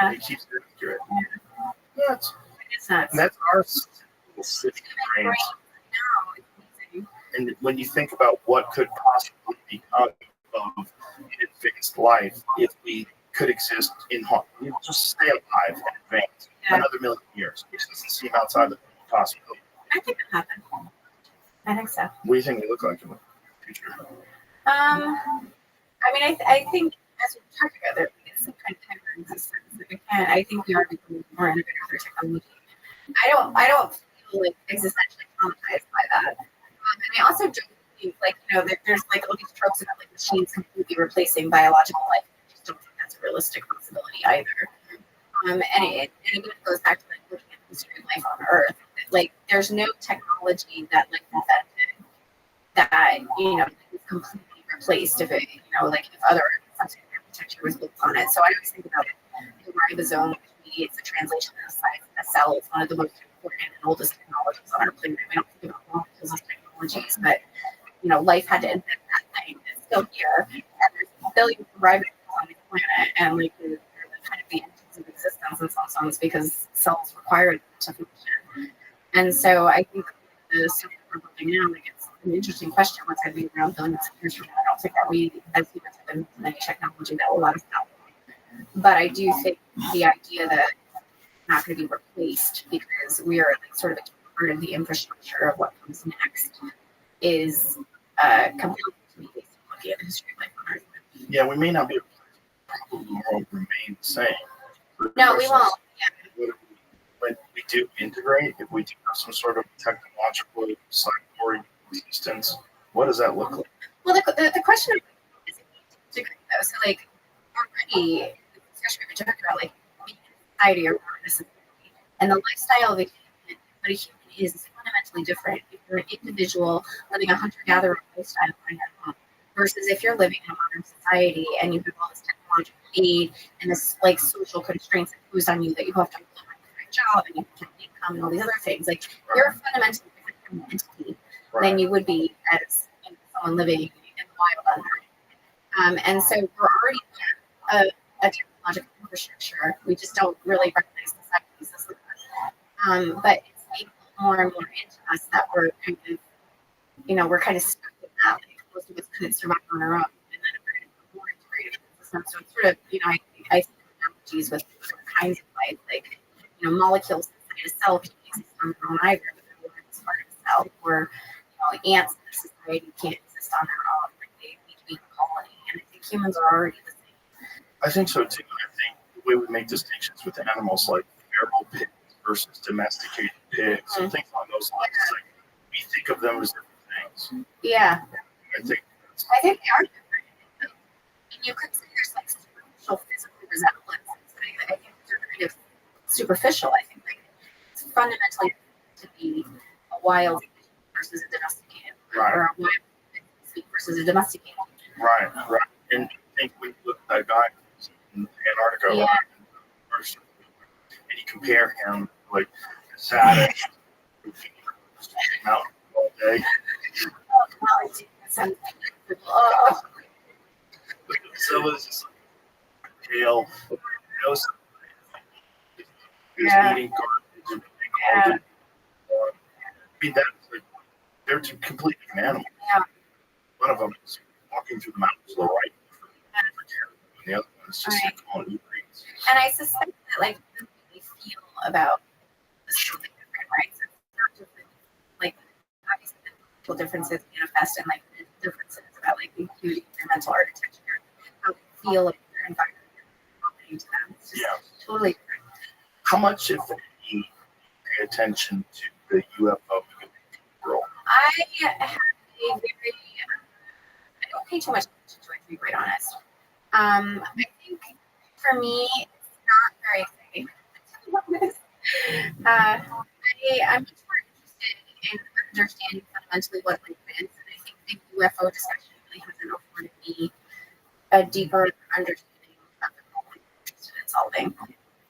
Yeah. It keeps it accurate. Yeah, It's nuts. and that's our city brains. No, it's amazing. And when you think about what could possibly become of advanced life if we could exist in just stay alive and advance another million years, which doesn't seem outside the possibility. I think it happened. I think so. What do you think we look like in the future? I mean, I think as we talked about, there is some kind of time for existence. Like, I think we are becoming more integrated with our technology. I don't feel like existentially traumatized by that. And I also don't think there's like all these tropes about like machines completely replacing biological life. I just don't think that's a realistic possibility either. And it again goes back to like looking at the history of life on Earth. Like there's no technology that like invented that is completely replaced if it like if other subsequent architecture was built on it. So I always think about the ribosome, which mediates the translation of the size of a cell. It's one of the most important and oldest technologies on our planet. We don't think about all those technologies, but life had to invent that thing. It's still here, and there's billions of ribosomes on planet, and like they're kind of the engines of existence in some sense because cells require it to function. And so I think the stuff that we're building now, like it's an interesting question. What's going to be around billions of years from now? I don't think that we as humans have been any technology that will let us know. But I do think the idea that it's not going to be replaced because we are like sort of a part of the infrastructure of what comes next is compelling to me based on looking at the history of life on Earth. Yeah, we may not be, probably the world remain the same. No, we won't. Yeah. When we do integrate, if we do have some sort of technological cyborg existence, what does that look like? Well, the question is integrate though. So like already, especially we're talking about like being in society or not in a society, and the lifestyle of a human, what a human is fundamentally different. If you're an individual living a hunter-gatherer lifestyle on your own, versus if you're living in a modern society and you have all this technological aid and this like social constraints imposed on you that you have to apply for a job and you have to income and all these other things, like you're a fundamentally different entity than you would be as someone living in the wild on Earth. And so we're already a technological infrastructure. We just don't really recognize the cycles as that. But it's made more and more into us that we're kind of, we're kind of stuck in that. Like most of us couldn't survive on our own, and then we're going to be more integrated into the system. So it's sort of, I think analogies with different kinds of life, like, molecules inside a cell can't exist on their own either, but they're one part of a cell. Or, ants in a society can't exist on their own. Like they need to be in a colony, and I think humans are already the same. I think so too. I think the way we make distinctions with animals like feral pigs versus domesticated pigs and things along those lines, like we think of them as different things. Yeah. I think they are different. And you could say there's like superficial physical resemblances, but I think they're kind of superficial. I think like it's fundamentally to be a wild versus a domesticated, or a wild speak versus a domesticated. Right. And I think we look at that guy in Antarctica, and you compare him like savage mountain all day. So it's just like tail, he was eating garbage and I mean, that's like, they're two completely different animals. Yeah. One of them is walking through the mountains to the right, and the other one is just like on eat greens. And I suspect that like the way they feel about this is something different, right? So it's not just like obviously the cultural differences manifest and like the differences about like including their mental architecture, how they feel like their environment happening to them. It's just totally different. How much, if any, pay attention to the UFO world? I have a very I don't pay too much attention to it, to be quite honest. I think for me, it's not very exciting. I'm much more interested in understanding fundamentally what life is, and I think the UFO discussion really hasn't afforded me a deeper understanding of the problem I'm interested in solving.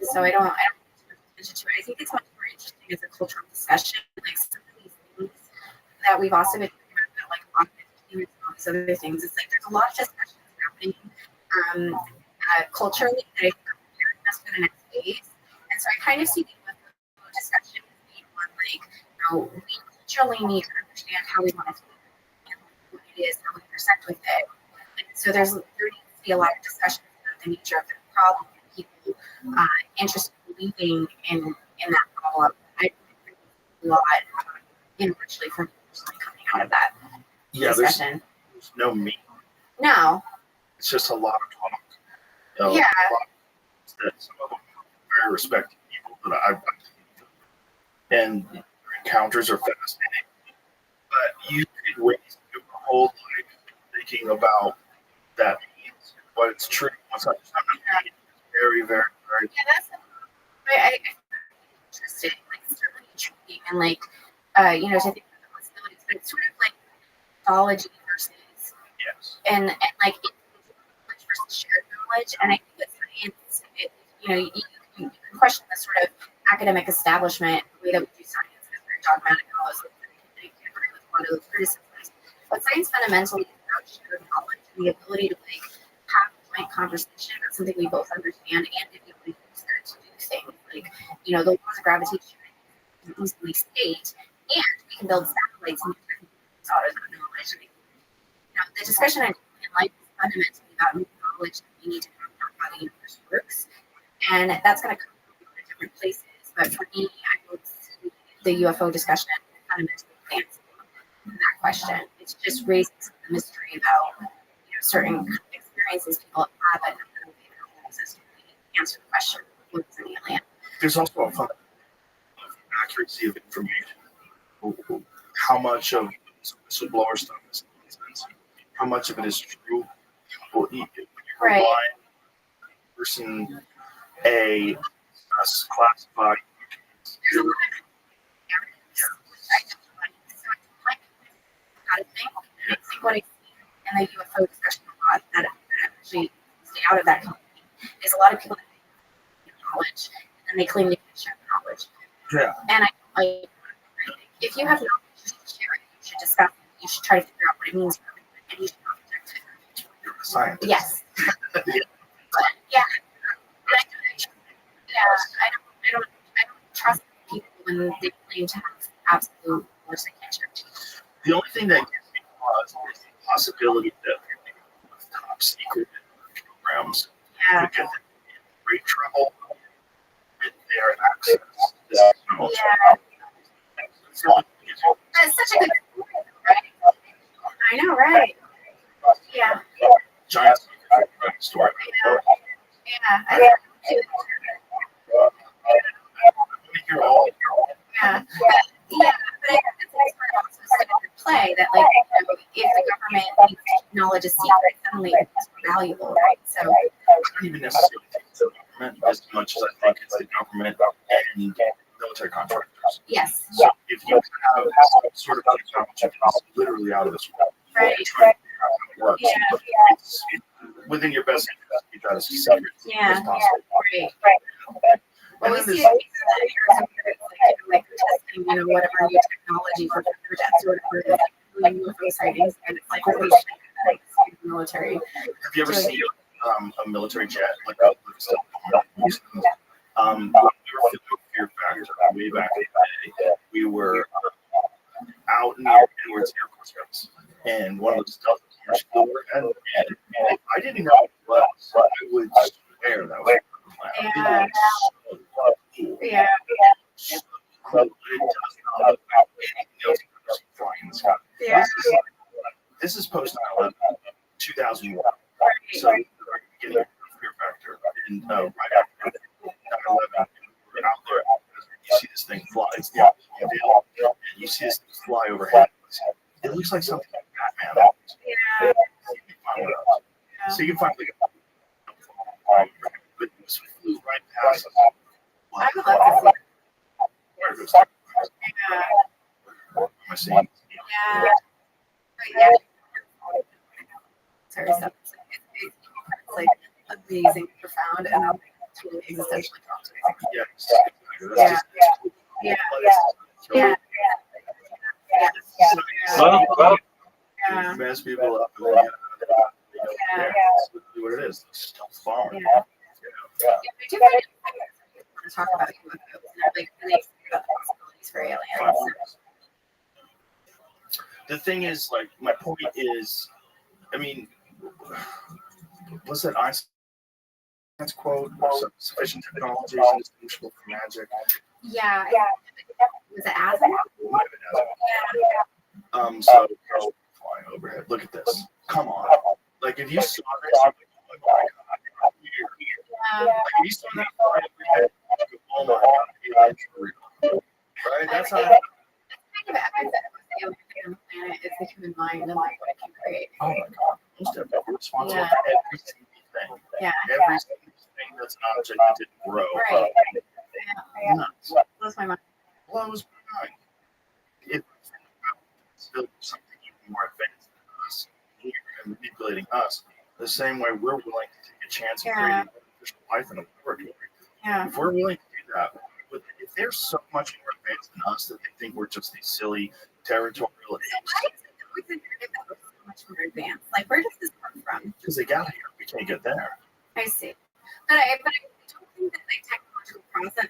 So I don't pay too much attention to it. I think it's much more interesting as a cultural discussion, like some of these things that we've also been talking about, like augmented humans and all these other things. It's like there's a lot of discussions happening culturally that I think are preparing us for the next phase. And so I kind of see the UFO discussion as being one like, we culturally need to understand how we want to think, what it is, how we intersect with it. And so there needs to be a lot of discussions about the nature of the problem and people interested in believing in that problem. I think there's a lot intellectually from personally coming out of that discussion. There's no me. No. It's just a lot of talk. Yeah. Some of them are very respected people that I've and their encounters are fascinating. But you could waste your whole life thinking about that means, what it's true, what's not. Very, very, very. Yeah, that's. I interesting. Like, it's really intriguing, and like, to think about the possibilities. But it's sort of like mythology versus. Yes. And like knowledge versus shared knowledge, and I think with science, you can question the sort of academic establishment, the way that we do science is very dogmatic and all those things. I can agree with one of those criticisms. But science fundamentally is about shared knowledge and the ability to like have joint conversation about something we both understand, and if you really start to do things like, the laws of gravitation can easily state, and we can build satellites and out of that knowledge. I mean, the discussion in life is fundamentally about new knowledge that we need to have about how the universe works, and that's going to come from a lot of different places. But for me, I would see the UFO discussion fundamentally advancing that question. It's just raising some of the mystery about certain experiences people have and how they don't necessarily answer the question of what's an alien. There's also a fundamental accuracy of information. How much of whistleblower stuff is nonsense? How much of it is true? Well, if you're Right. relying on person A classified. There's a lot of narratives which I don't like. So I like how to think. And I think what I see in the UFO discussion a lot that actually stay out of that community is a lot of people that have knowledge and they claim they can share the knowledge. Yeah. And I think if you have knowledge, you should share it. You should discuss it. You should try to figure out what it means for everyone, and you should not reject it. You're a scientist. Yes. But yeah. I don't trust people when they claim to have absolute knowledge they can't share. The only thing that gives me pause is the possibility that top secret programs Yeah. could get them in great trouble with their access to this technology. Yeah. That's such a good point, right? I know, right? Yeah. Giant story. Yeah. I think You're all yeah. But I think it's also sort of the play that, like, if the government needs to keep knowledge a secret, suddenly it's more valuable, right? So, I don't even necessarily think it's the government as much as I think it's the government and military contractors. yes. So if you have sort of technology that's literally out of this world, Right. you're trying to figure out how it works. Yeah. It's within your best interest to keep that as secret Yeah. as possible. Right. Well, And we then see there's- it in Arizona, like testing, whatever new technology for fighter jets or whatever, like UFO sightings, and it's like, holy shit, like, the military. Have you ever seen a military jet like that? We were feeling fear factor way back in the day. We were out near Edwards Air Force Base, and one of those stealth bombers flew overhead, and if I didn't know what it was, I would swear that was Yeah. Yeah. so cool. It does not look like anything else I've ever seen flying in the sky. Yeah. This is post 9/11, 2001. So Right. the very beginning of Fear Factor, and right after 9/11, we were out there. You see this thing fly. It's the deal, and you see this thing fly overhead. It looks like something like Batman. Yeah. You can find one else. So you can find like a but this flew right past us. I would love to see. Where goes Yeah. am I saying? Yeah. But yeah. Sorry, so it's like amazing, profound, and totally existentially fascinating. Yes. Yeah. Yeah. Yeah. Yeah. Mess people up. And then, Yeah. that's what it is. It's still far. Yeah. Yeah, I do find it want to talk about UFOs and like really excited about the possibilities for aliens. The thing is, like, my point is, I mean, what's that Einstein's quote? Sufficient technology is indistinguishable from magic. Yeah. Was it Asimov? Yeah. So flying overhead. Look at this. Come on. Like, if you saw this, you'd be like, oh my god, weird. Like, if you saw that flying overhead, you'd go, oh my god, it's real. Right? That's how. Kind of evidence that the only thing on the planet is the human mind and like what it can create. Oh my god. Most of it. We're responsible Yeah. for every single thing. Yeah. Every single thing that's an object that didn't grow. Right. Yeah. Nuts. Blows my mind. Blows my mind. It's still something even more advanced than us here and manipulating us the same way we're willing to take a chance of creating artificial life in a laboratory. Yeah. If we're willing to do that, if they're so much more advanced than us that they think we're just these silly territorial So apes why is it always a narrative that looks so much more advanced? Like, where does this come from? because they got here, we came you get there. I see. But I don't think that like technological process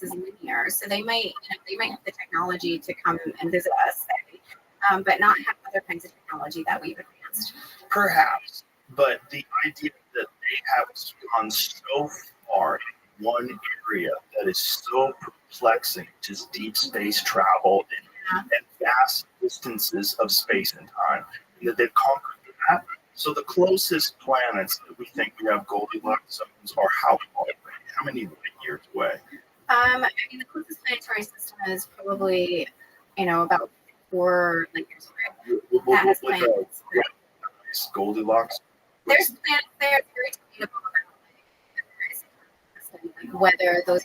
is linear. So they might, they might have the technology to come and visit us, say, but not have other kinds of technology that we've advanced. Perhaps, but the idea that they have gone so far in one area that is so perplexing, just deep space travel and vast distances of space and time, and that they've conquered that. So the closest planets that we think we have Goldilocks zones are how far away? How many light years away? I mean, the closest planetary system is probably, about 4 light years away. That has planets. Goldilocks. There's planets there. It's very debatable about like whether those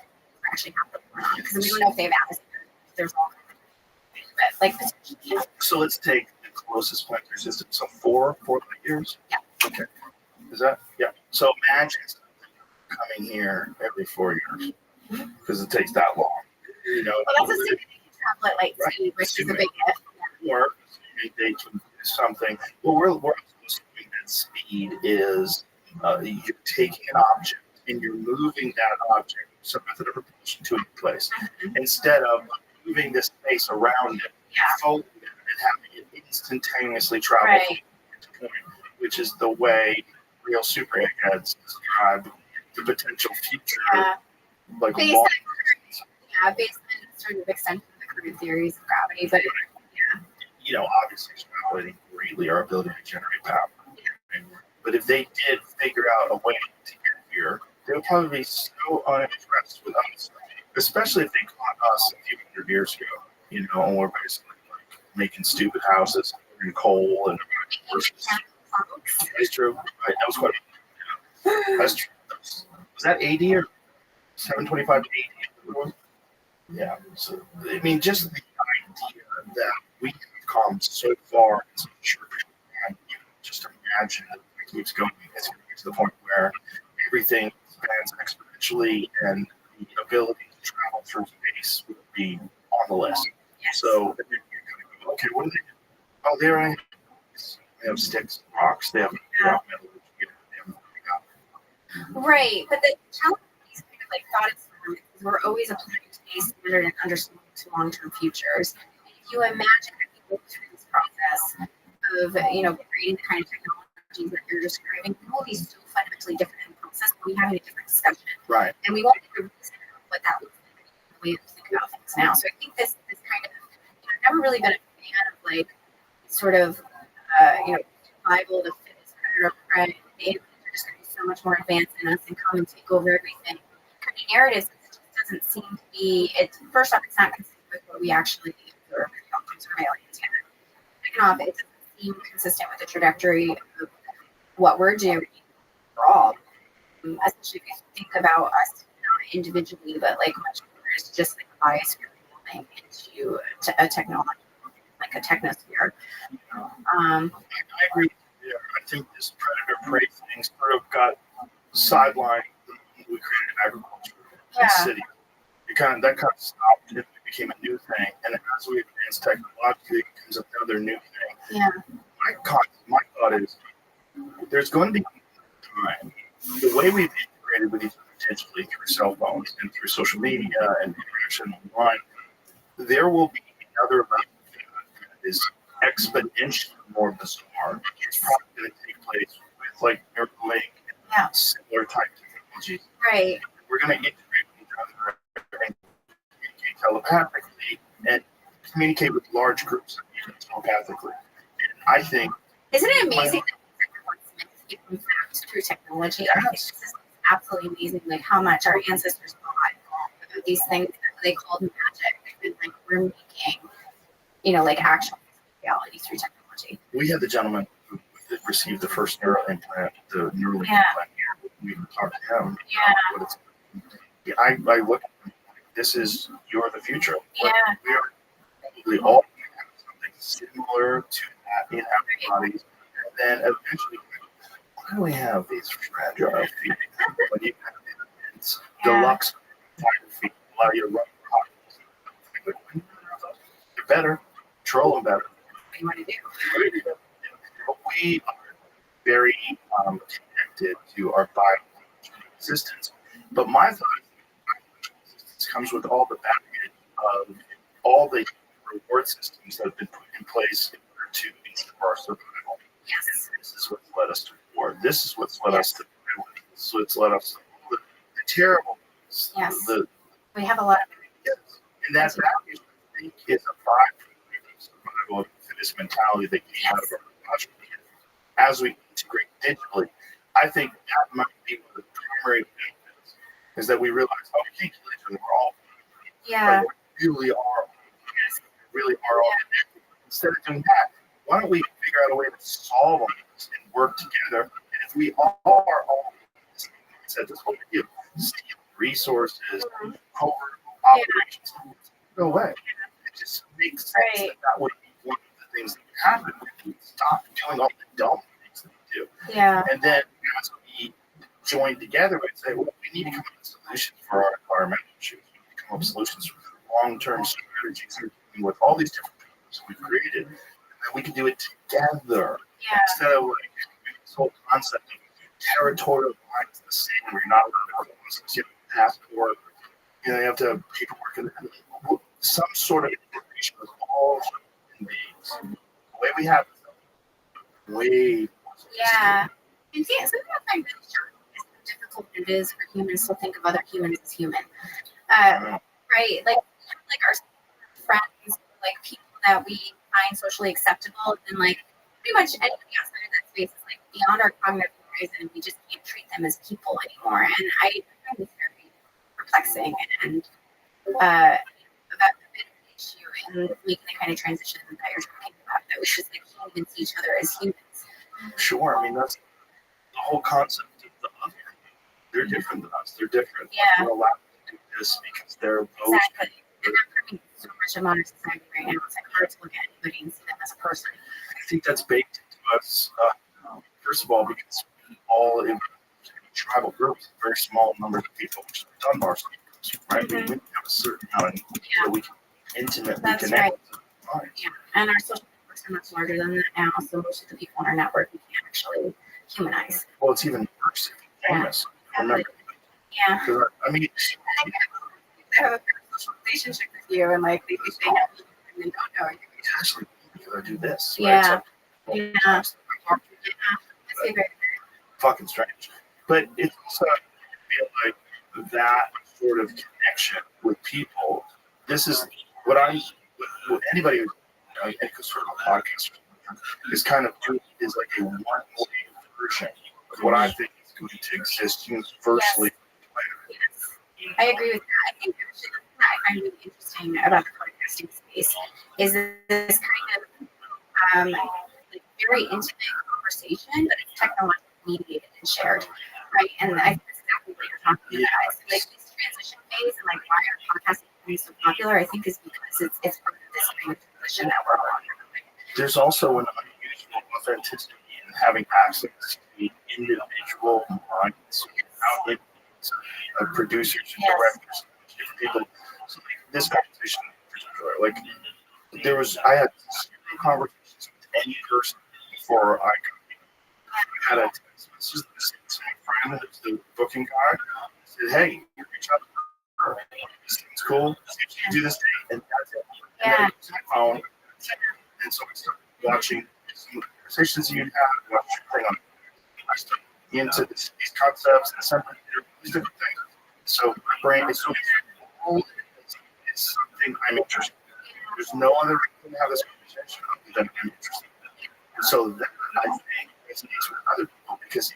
actually happen or not, because we don't know if they've asked. There's all kinds of things, but like potentially. So let's take the closest planetary system. So 4 light years. Yeah. Okay. Is that So imagine coming here every 4 years because it takes that long. Well, that's assuming they can travel at light speed, which is a big if. Or they can do something. Well, we're assuming that speed is you're taking an object and you're moving that object some method of propulsion to a place instead of moving the space around it, folding it, and having it instantaneously travel from point to point, which is the way real super eggheads describe the potential future, like based long. Based on sort of extension of the current theories of gravity, but obviously it's violating greatly our ability to generate power. Right? But if they did figure out a way to get here, they would probably be so unimpressed with us, especially if they caught us a few hundred years ago, and we're basically like making stupid houses and coal and that's true. Right? That was quite that's true. Was that 80 or 725 to 80? Yeah. So I mean, just the idea that we have come so far in such a short period of time, just imagine that it keeps going. It's going to get to the point where everything expands exponentially, and the ability to travel through space would be on the list. Yes. So you're going to go, okay, what do they do? Oh, they have sticks, rocks, they have metal. Right, but the challenge with these kind of like thought experiments is we're always applying today's standard and understanding to long-term futures. And if you imagine that we go through this process of, creating the kind of technologies that you're describing, it will be so fundamentally different in the process, but we having a different discussion. Right. And we won't get a reason what that looks like the way we think about things now. So I think this kind of, I've never really been a fan of like sort of, survival, the fittest, predator, prey. They're just going to be so much more advanced than us and come and take over everything. Kind of narratives, it just doesn't seem to be. First off, it's not consistent with what we actually observe from surveillance. Second off, it doesn't seem consistent with the trajectory of what we're doing overall. Especially if you think about us not individually, but like much more as just like a bias we're building into a technology, like a technosphere. I agree. Yeah, I think this predator prey thing sort of got sidelined when we created agriculture in cities. That kind of stopped. It became a new thing, and as we advance technologically, it becomes another new thing. Yeah. My thought is there's going to be time. The way we've integrated with each other digitally through cell phones and through social media and interaction online, there will be another level that is exponentially more bizarre. It's probably going to take place with like Neuralink and similar type technologies. Right. We're going to integrate with each other and communicate telepathically and communicate with large groups of people telepathically. And I think. Isn't it amazing that everyone's fact through technology? Yes. I think this is absolutely amazing, like how much our ancestors thought about these things that they called magic, and like we're making, like actual reality through technology. We had the gentleman who received the first neural implant, the Neuralink implant. We talked to him. I look at him, you're the future. Yeah. We are probably all going to have something similar to that in our bodies. And then eventually, why do we have these fragile feet? When you have immense deluxe feet, allow you to run rock. You're better, control them better. What do you want to do? We are very connected connected to our biological existence. But my thought is comes with all the baggage of all the reward systems that have been put in place in order to ensure our survival. Yes. This is what's led us to war. This is what's led us to violence. This is what's led us to the terrible. Yes. The, We have a lot of yes. And that baggage, I think, is a byproduct of survival of the fittest mentality that came out of our biological. As we integrate digitally, I think that might be one of the primary benefits is that we realize, oh, we can't kill each other. We're all yeah. like, we really are all connected. Instead of doing that, why don't we figure out a way to solve all this and work together? And if we are all said this whole video, steal resources, covert operations, go away. It just makes sense that would be one of the things that would happen if we stop doing all the dumb things that we do. Yeah. And then as we join together and say, well, we need to come up with solutions for our environmental issues. We need to come up with solutions for long-term strategies with all these different things we've created. And then we can do it together. Yeah. Instead of like this whole concept of territorial lines in the state where you're not allowed to cross, you have to passport, you have to have paperwork and some sort of integration with all human beings. The way we have way Yeah. And see, something I find really shocking is how difficult it is for humans to think of other humans as human. Right? Like our friends, like people that we find socially acceptable, and like pretty much anybody outside of that space is like beyond our cognitive horizon. We just can't treat them as people anymore. And I find this very perplexing and about a bit of an issue in making the kind of transition that you're talking about, that we just like can't even see each other as humans. Sure, I mean that's the whole concept of the other. They're different than us. They're different. Yeah. We're allowed to do this because they're those. Exactly. And that permeates so much of modern society right now. It's like hard to look at anybody and see them as a person. I think that's baked into us. First of all, because we all in tribal groups, very small numbers of people, which is Dunbar groups, right? We have a certain amount of that we can intimately connect with. Yeah, and our social networks are much larger than that now, so most of the people on our network we can't actually humanize. Well, it's even worse if you're famous. Remember? Yeah. I mean, they have a social relationship with you, and like they have you, and they don't know you. Actually, you gotta do this. Right? Yeah. Like, Yeah. it's fucking strange. But it's also, I feel like that sort of connection with people. This is what what anybody who's any sort of a podcast is kind of doing is like a one-way version of what I think is going to exist universally. Yes. I agree with that. I think actually the thing that I find really interesting about the podcasting space is this kind of like very intimate conversation, but it's technologically mediated and shared, right? And I think that's exactly what you're talking about. So, like this transition phase and like why our podcasting is so popular, I think, is because it's part of this kind of transition that we're all undergoing. There's also an unusual authenticity in having access to the individual minds of producers and directors, different people. So like, this conversation in particular, like I had zero conversations with any person before I had a text message to my friend, who's the booking guy, said, "Hey, you reach out to her. This thing's cool. You do this thing," and that's it. And then I use my phone, and so I started watching some of the conversations you had, watching your thing on. I started into these concepts and assembling these different things. So my brain is so it's something I'm interested in. There's no other reason to have this conversation other than I'm interested in. And so that I think resonates with other people because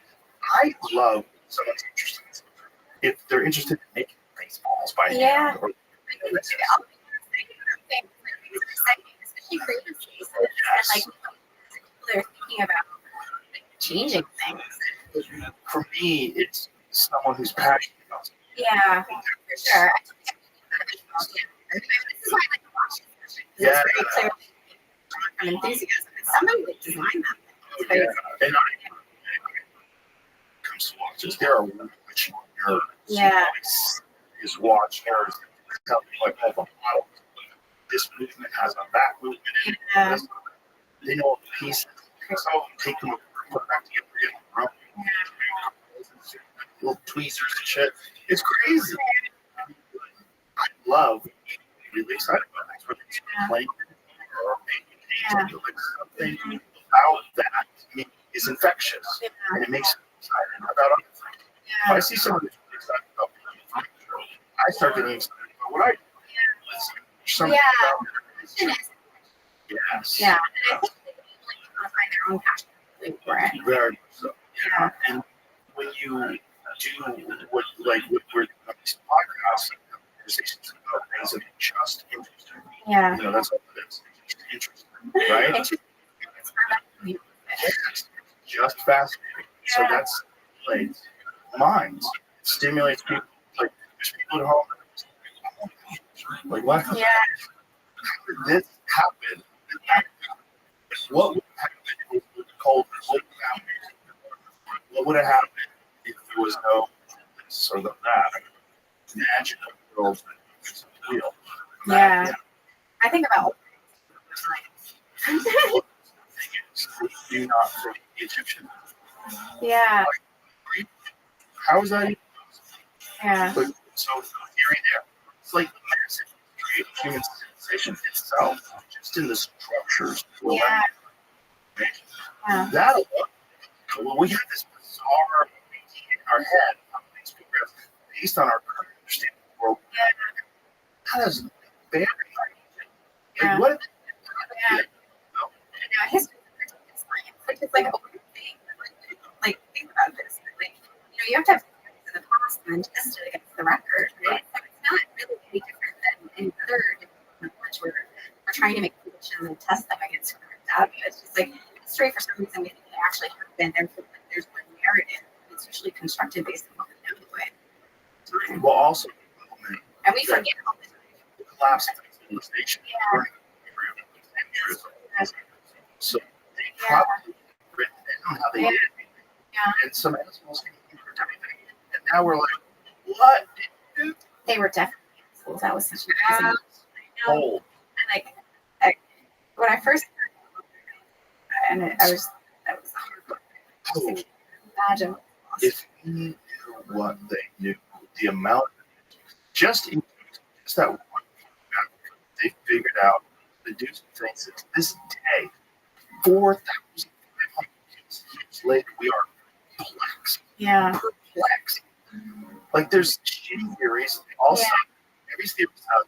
I love someone's interested in something. If they're interested in making baseballs by hand or especially creative spaces, and like people that are thinking about like, changing things. For me, it's someone who's passionate about something. Yeah, for sure. This is why I like to watch this. It's very clearly from enthusiasm. And somebody like designed that. It's very And comes to watches, there are watch nerds. Yeah. Is watch nerds that tell you like, oh, the model. This movement has a back movement in it. Yeah. They know a piece. So take them and put it back together again. little tweezers and shit. It's crazy. I love really excited about things where they're playing or making like something about that to me is infectious and it makes me excited about other things. If I see someone who's really excited about what I start getting excited about what I do. It's something about it. Yes. Yeah. And I think that people like find their own passion for it. Very much so. Yeah. And when you do what we're doing on these podcasts, conversations about things that are just interesting. Yeah. You know, that's all it is. Just interesting, right? Interesting. It's not that deep. Yes. Just fascinating. So that's like minds. It stimulates people. Like there's people at home. Like what? Yeah. How did this happen? What would happen if it was cold? What would happen? What would have happened if there was no this or that? Imagine a world that was real. Yeah. I think about all the time. Do not think the Egyptian. Yeah. How is that? Yeah. But so theory there. It's like the massive history of human civilization itself, just in the structures. Yeah. Yeah. That alone. Well, we have this bizarre idea in our head of things progress based on our current understanding of the world. That is very Yeah. like what? Yeah. Yeah, history is science. Like it's like a whole thing. Like think about this. Like you have to have things in the past and then test it against the record, right? So it's not really any different than any other knowledge where we're trying to make predictions and test them against current data. It's just like history for some reason we think it actually happened. There's one narrative. It's usually constructed based on what we know the way. Well, also, And we forget all the time. the collapse of civilization. Yeah. So they probably written down how they did it. Yeah. And some assholes came in for everything. And now we're like, what did you do? They were definitely assholes. That was such an easy Cold. and like when I first and that was a hard book. I just like, imagine If you knew what they knew, the amount, just that one, they figured out to do some things that to this day, 4,500 years later, we are perplexed. yeah. Perplexed. Like there's shitty theories. Also, every theory has.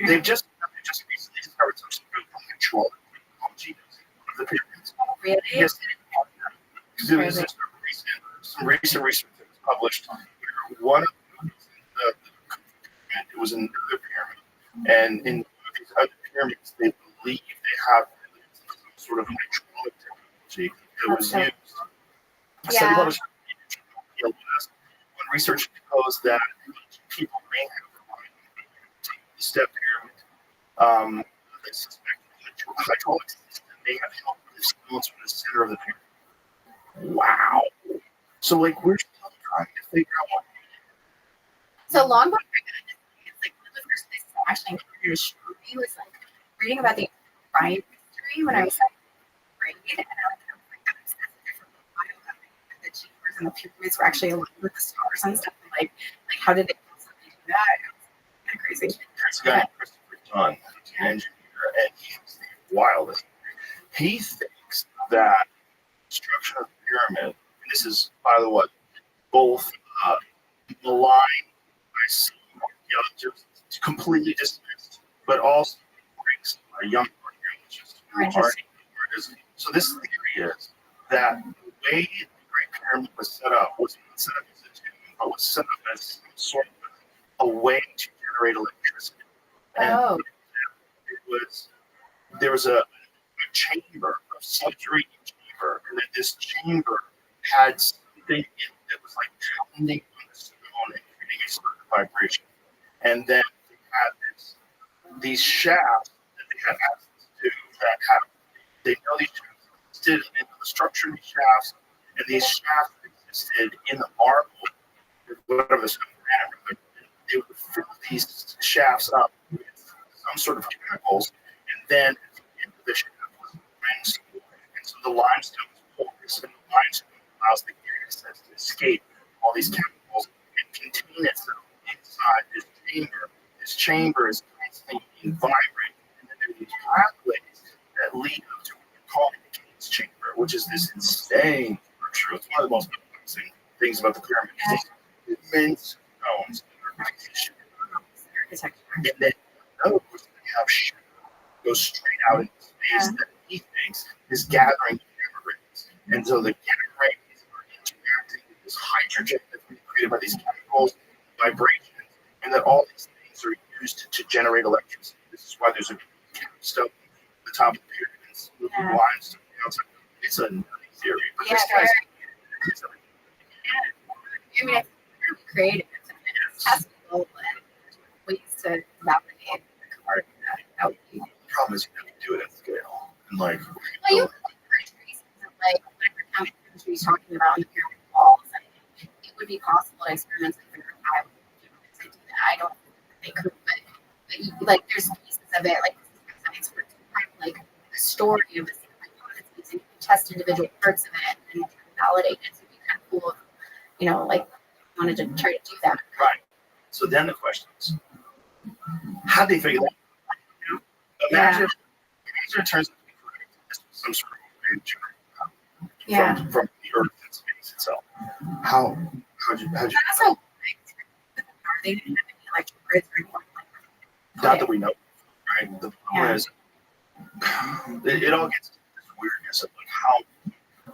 They've just recently discovered some sort of actual technology of the pyramids. Really? Yes, because it was just some recent research that was published. One of them, it was another pyramid, and in these other pyramids, they believe they have some sort of hydraulic technology that was used. So they published one research proposed that people may have the step pyramid. They suspect the hydraulic system may have helped the stones from the center of the pyramid. Wow. So like we're still trying to figure out what. So long before it's like one of the first places I actually encountered astronomy was like reading about the Orion history when I was like grade, and I was like that's a different bio the chambers and the pyramids were actually aligned with the stars and stuff. And like how did they possibly do that? It was kind of crazy. There's a guy, Christopher Dunn, who's an engineer, and he's the wildest. He thinks that construction of the pyramid, and this is, by the way, both maligned by some archaeologists, completely dismissed, but also brings a young archaeologist who are so this theory is that the way the Great Pyramid was set up was not set up as a tomb, but was set up as some sort of a way to generate electricity. And there was a chamber, a subterranean chamber, and that this chamber had something in it that was like pounding on the stone and creating a certain vibration. And then they had these shafts that they had access to that have, they know these shafts existed in the structure of these shafts, and these shafts existed in the marble, whatever the stuff ran. They would fill these shafts up with some sort of chemicals, and then at the end of the shaft was limestone. And so the limestone is porous, and the limestone allows the gas to escape all these chemicals and contain itself inside this chamber. This chamber is constantly being vibrating, and then there are these pathways that lead up to what we call the Guinness chamber, which is this insane structure. It's one of the most amazing things about the pyramid. These immense domes that are Architecture. and then another person they have shadow goes straight out into space that he thinks is gathering gamma rays. And so the gamma rays are interacting with this hydrogen that's being created by these chemicals, vibrations, and that all these things are used to generate electricity. This is why there's a capstone at the top of the pyramids, moving lines to the outside. It's a nutty theory, but this guy's I mean, it's really creative. It's testable, but there's ways to validate the card that would be. the problem is you have to do it at scale. And like, Well, you look at countries like whatever countries talking about on the pyramid walls, I mean, it would be possible to experiment and figure out how to do that. I don't think they could, but like there's pieces of it, like science where it's kind of like the story of the same hypothesis, and you can test individual parts of it and validate it. So it'd be kind of cool if, you know, like wanted to try to do that. right. So then the question is, how did they figure that out? Imagine it turns out to be correct. This was some sort of weird journey from the Earth and space itself. How'd you But also, like, they didn't have any electric grids or anything like that. not that we know, right? The problem is, it all gets to this weirdness of like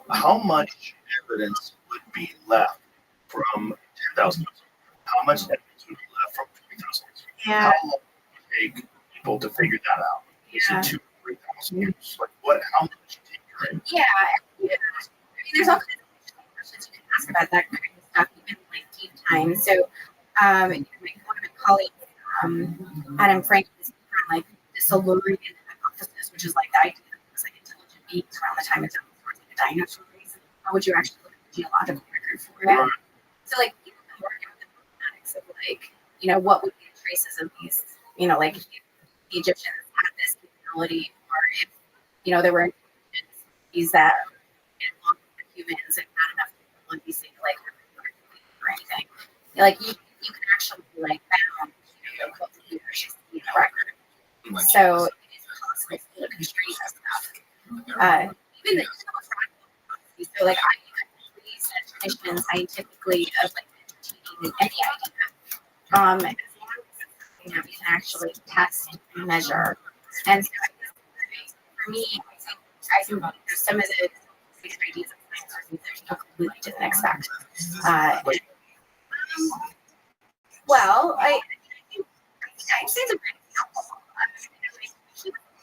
how much evidence would be left from 10,000 years ago? How much evidence would be left from 20,000 years ago? Yeah. How long would it take people to figure that out? Is it 2,000 or 3,000 years? Like what? How much take your rate? Yeah. I mean, there's all kinds of questions you can ask about that kind of stuff, even like deep time. So, one of my colleagues, Adam Frank, is on like the Silurian hypothesis, which is like the idea that there's like intelligent beings around the time of dinosaurs, like a dinosaur race. How would you actually look at the geological record for it? Right. So, like, people can work out the mathematics of like, you know, what would be the traces of these, you know, like if the Egyptians had this capability, or if, you know, there were species that belonged to humans and had enough capability, say, like, or anything. Like, you can actually be like bound to a close leadership in the record. So it is possible to constrain that stuff. Even the so like I believe that tradition scientifically of like entertaining any idea, as long as it's something that we can actually test and measure. And so I guess for me, I think there's some of the basic ideas of science or things that we didn't expect. Well, I say the great example.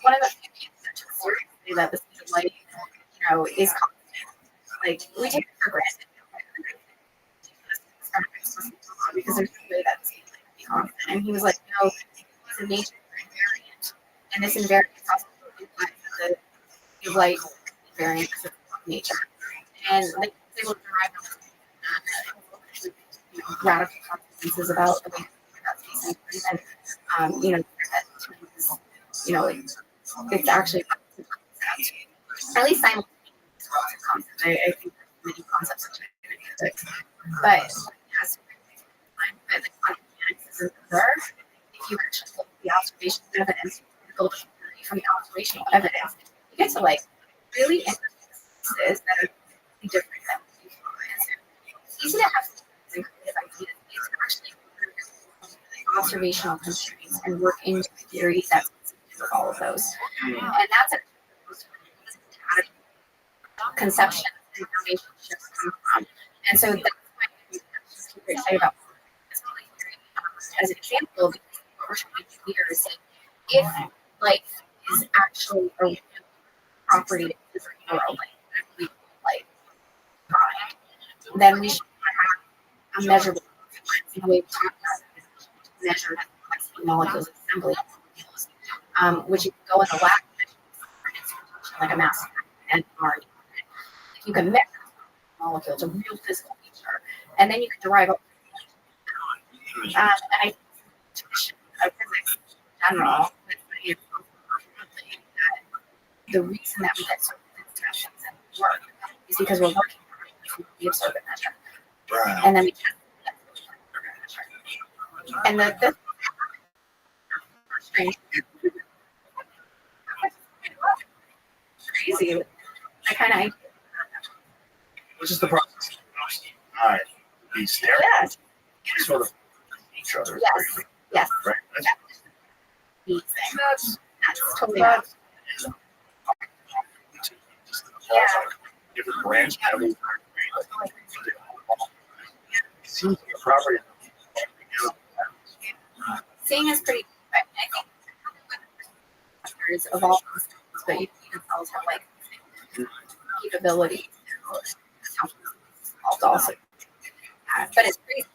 One of the few people that took seriously that the speed of light, you know, is constant. Like, we take it for granted. Because there's no way that the speed of light can be constant. And he was like, no, it's a nature invariant. And this invariant also implies that the speed of light invariant is of nature. And like, he was able to derive radical consequences about the way about space and time, and you know, you know, it's actually at least simultaneous concept. I think there's many concepts of physics, but yes, but the quantum mechanics isn't there. If you actually look at the observational evidence, build a theory from the observational evidence, you get to like really interesting pieces that are different than what you thought. And so it's easy to have and creative ideas. It's actually observational constraints and work into theories that's consistent with all of those. And that's a conception and foundation shifts come from. And so that's why I'm super excited about this theory as an example, because what we're trying to do here is say if life is actually a real property of the physical world, like God, then we should have a measurable consequence in the way we talk about it, measure the complexity of molecules, assembly of molecules, which you can go in the lab like a mass and R. You can measure molecules, a real physical feature, and then you can derive. And I think tradition of physics in general, that the reason that we get certain interactions and work is because we're working from the observant measure. Right. And then we test it. And the strange. Crazy. I kind of. Which is the process. Right. Be staring Yes. sort of each other. Yes. Yes. Right. That's totally That's not. yeah. Different branch having seems like a property. Seeing is pretty. I think of all those things, but you themselves have like capability also. But it's crazy.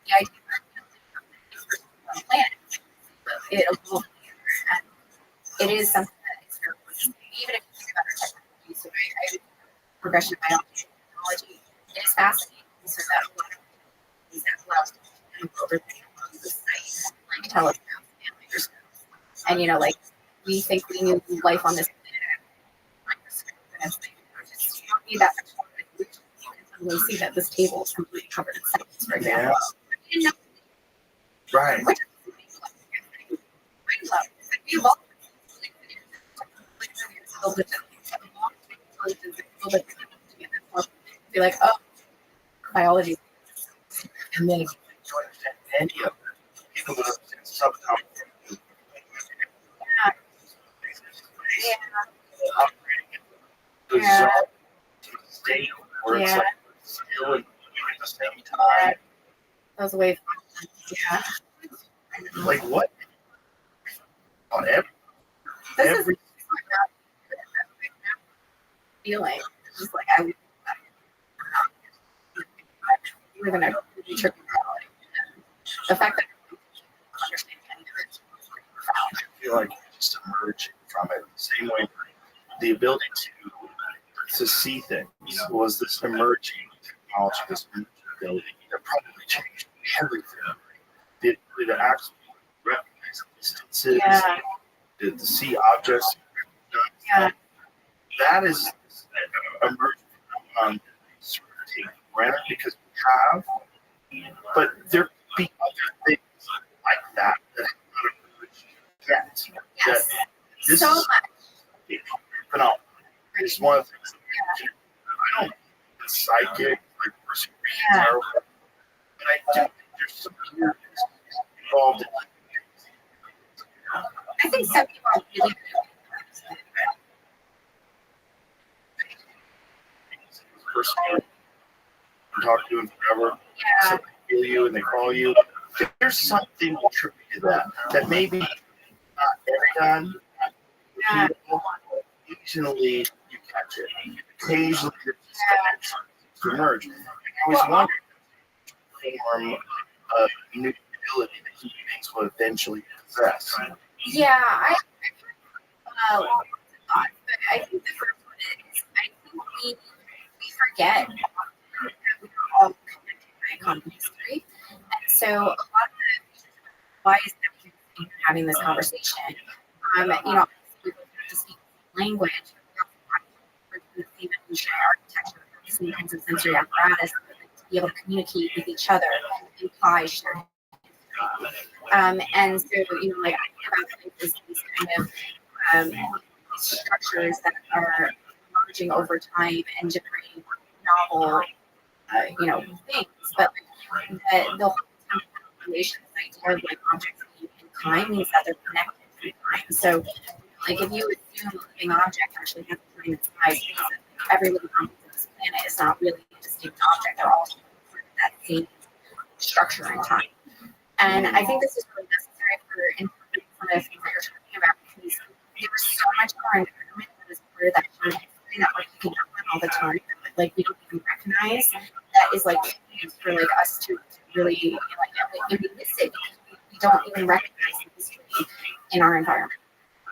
The idea that the planet, it evolved, and it is something that is very even if you think about our technology. So I progression of biology, technology, it is fascinating. So that a lot of things that allows to move over on the site, like telescopes and microscopes, and like we think we knew life on this planet microscope, and it's like you don't need that much more. We see that this table is completely covered in cells, for example. Yeah. Right. We evolved. Be like, oh, biology. And then if you understand any of it, people that understand subatomic bizarre state where it's like still and at the same time. Those waves. Yeah. Like what? On This every is feeling. It's just like I live in a really tricky reality. The fact that I understand any of it is profound. I feel like just emerging from it. Same way the ability to see things was this emerging technology, this emerging ability that probably changed everything. The ability to actually recognize distances, to see objects. Yeah. That is emerging phenomenon sort of taken for granted because we have, but there could be other things like that that have not emerged yet. Yes. That this So is much. phenomenal. It's one of the things that I don't psychic, like person terrible, but I do think there's some weirdness involved in I think some people are really person you talk to them forever. Yeah. So they feel you and they call you. There's something trippy to that maybe not every time. Yeah. Occasionally you catch it. Occasionally it's to emerge. And I always wondered form of new ability that human beings will eventually possess. Yeah, I thought, but I think the first one is I think we forget that we are all connected by a common history, and so a lot of the why is that we're having this conversation? We both have to speak language. We also have the same evolutionary architecture, the same kinds of sensory apparatus to be able to communicate with each other, imply shared. And so, like I think about these kind of structures that are emerging over time and generating novel, things. But the whole foundation, this idea of like objects being in time means that they're connected through time. So, like if you assume a living object actually has a time and size, every living object on this planet is not really a distinct object. They're all part of that same structure in time. And I think this is really necessary for interpreting some of the things that you're talking about because there's so much more environment that is part of that shared history that we're picking up on all the time that like we don't even recognize that is like used for like us to really and we miss it because we don't even recognize the history in our environment.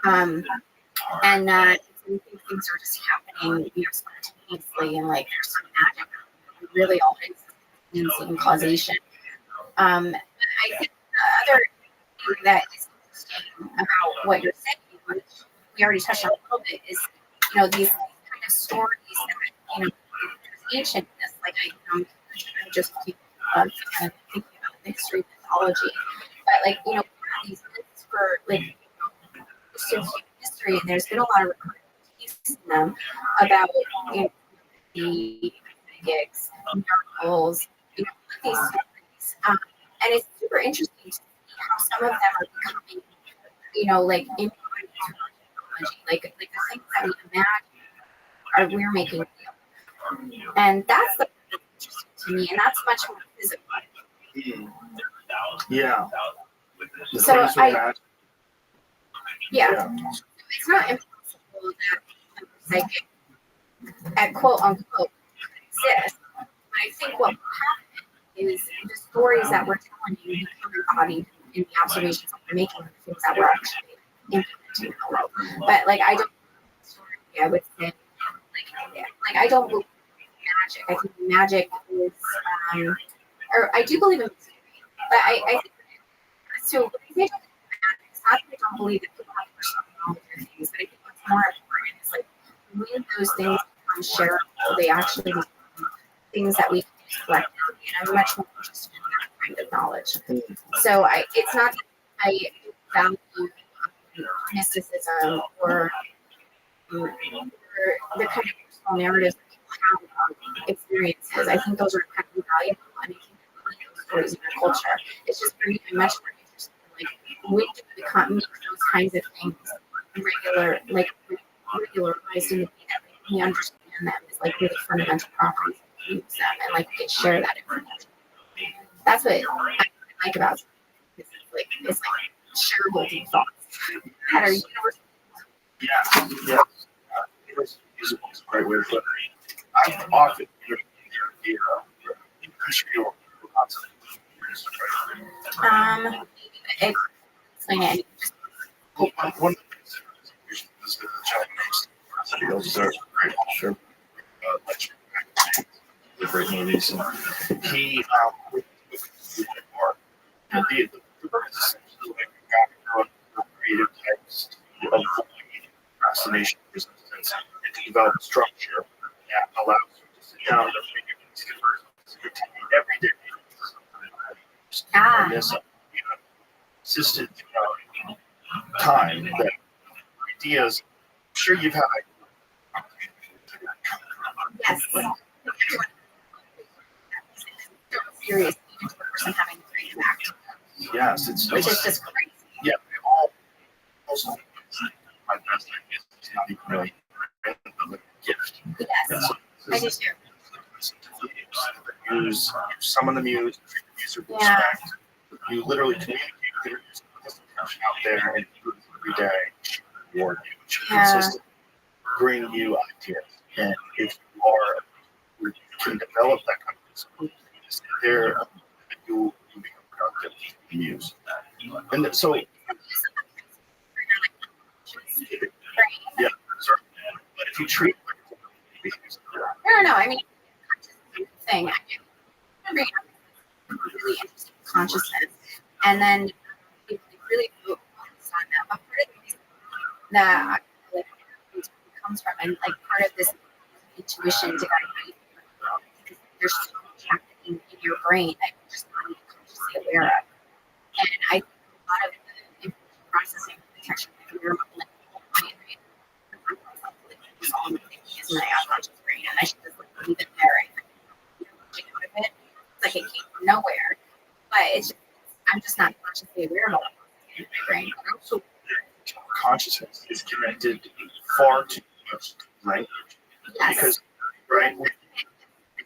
And that we think things are just happening, spontaneously and like there's some magic. We really all in some causation. I think the other thing that is interesting about what you're saying, which we already touched on a little bit, is these kind of stories that there's ancientness. Like I just keep kind of thinking about the history of mythology. But like, these myths for like just in human history, and there's been a lot of recurring themes in them about the gigs, miracles, these stories. And it's super interesting to see how some of them are becoming, like in technology, like the things that we imagine we're making real. And that's the part that's interesting to me, and that's much more physical. Yeah. So it's not impossible that psychic, at quote unquote, exist. But I think what will happen is the stories that we're telling you become embodied in the observations that we're making, the things that we're actually implementing in the world. But like, I would say, like I don't believe in magic. I think magic is, or I do believe in mystery, but I think so. When I say magic, it's not that I don't believe that people have personal knowledge or things, but I think what's more important is like when those things become shareable, they actually become things that we can use collectively, and I'm much more interested in that kind of knowledge. So it's not that I value mysticism or the kind of personal narratives that people have about experiences. I think those are incredibly valuable, and I think those stories in our culture. It's just for me, I'm much more interested in like when do we make those kinds of things regularized in the way that we understand them as like really fundamental properties of use them, and like we can share that information. That's what I like about it. It's like shareable deep thoughts that are universal. Yeah. Is a great way to put it. I've often heard the history of lots of Explain it. one of the things is the Chinese fields are great. Sure. The great movies. And he the book is essentially like a creative text of procrastination resistance and to develop a structure that allows you to sit down and figure these conversions every day. And this consistent time that ideas, I'm sure you've had yes. Serious the person having the great impact. Yes, it's which is just crazy. Yeah, all also my best idea is not even really a gift. Yes, I do too. Use some of them use with respect. You literally communicate with your out there and every day reward you, which consistently bring you ideas. And if you can develop that kind of skill, there you become productive and use. And so yeah, certainly. But if you treat no, I mean thing. I remember really interesting consciousness, and then it really focused on that. But part of the reason that I comes from, and like part of this intuition to guide you, because there's so much happening in your brain that you're just not even consciously aware of. And I think a lot of the processing detection that you're like, it's all in my unconscious brain, and I should just like leave it there. Out of it. It's like it came from nowhere, but it's just, I'm just not consciously aware of it in my brain. Also, consciousness is connected far too much to language. Yes. Because, right, we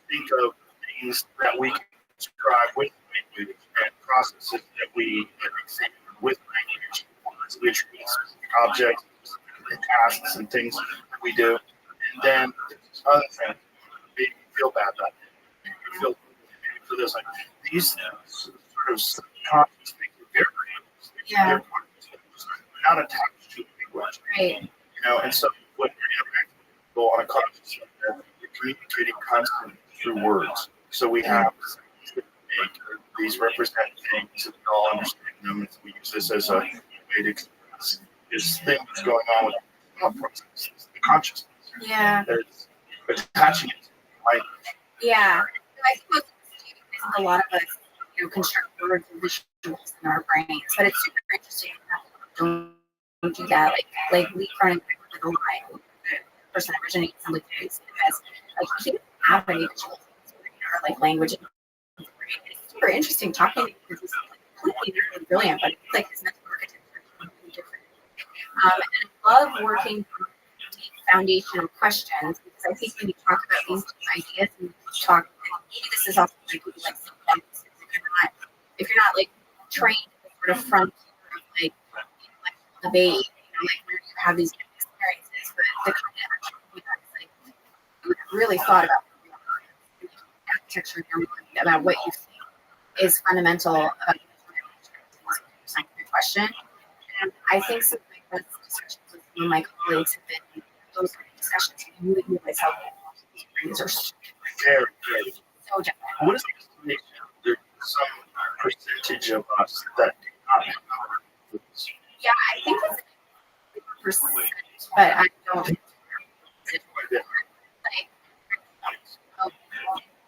think of things that we can describe with language and processes that we think with language. We treat objects and tasks and things that we do. And then there's other things that feel bad about it. Feel for this, like these sort of subconscious things are very they're not attached to language. Right. And so when you're interacting with people on a conscious level, you're communicating constantly through words. So we have these represent things and we all understand them, and we use this as a way to express this thing that's going on with the thought process, the consciousness. Yeah. There's attaching it to language. Yeah. I suppose think a lot of us, construct words and visuals in our brains, but it's super interesting. Don't do that. Like we run with a line. The person that originates some of things because he doesn't have any visuals or language. It's super interesting talking to him because he's completely brilliant, but it's his mental architecture is completely different. And I love working on deep foundational questions because I think when you talk about these ideas and talk, and maybe this is also if you're not trained in the sort of frontier of intellectual debate, where you have these experiences, but the kind of action you really thought about the architecture in your mind about what you think is fundamental about the question. And I think some of my best discussions with some of my colleagues have been those kind of discussions. You really realize how these brains are so different. What is the explanation? There's some percentage of us that do not have our foods. Yeah, I think it's percent, but I don't.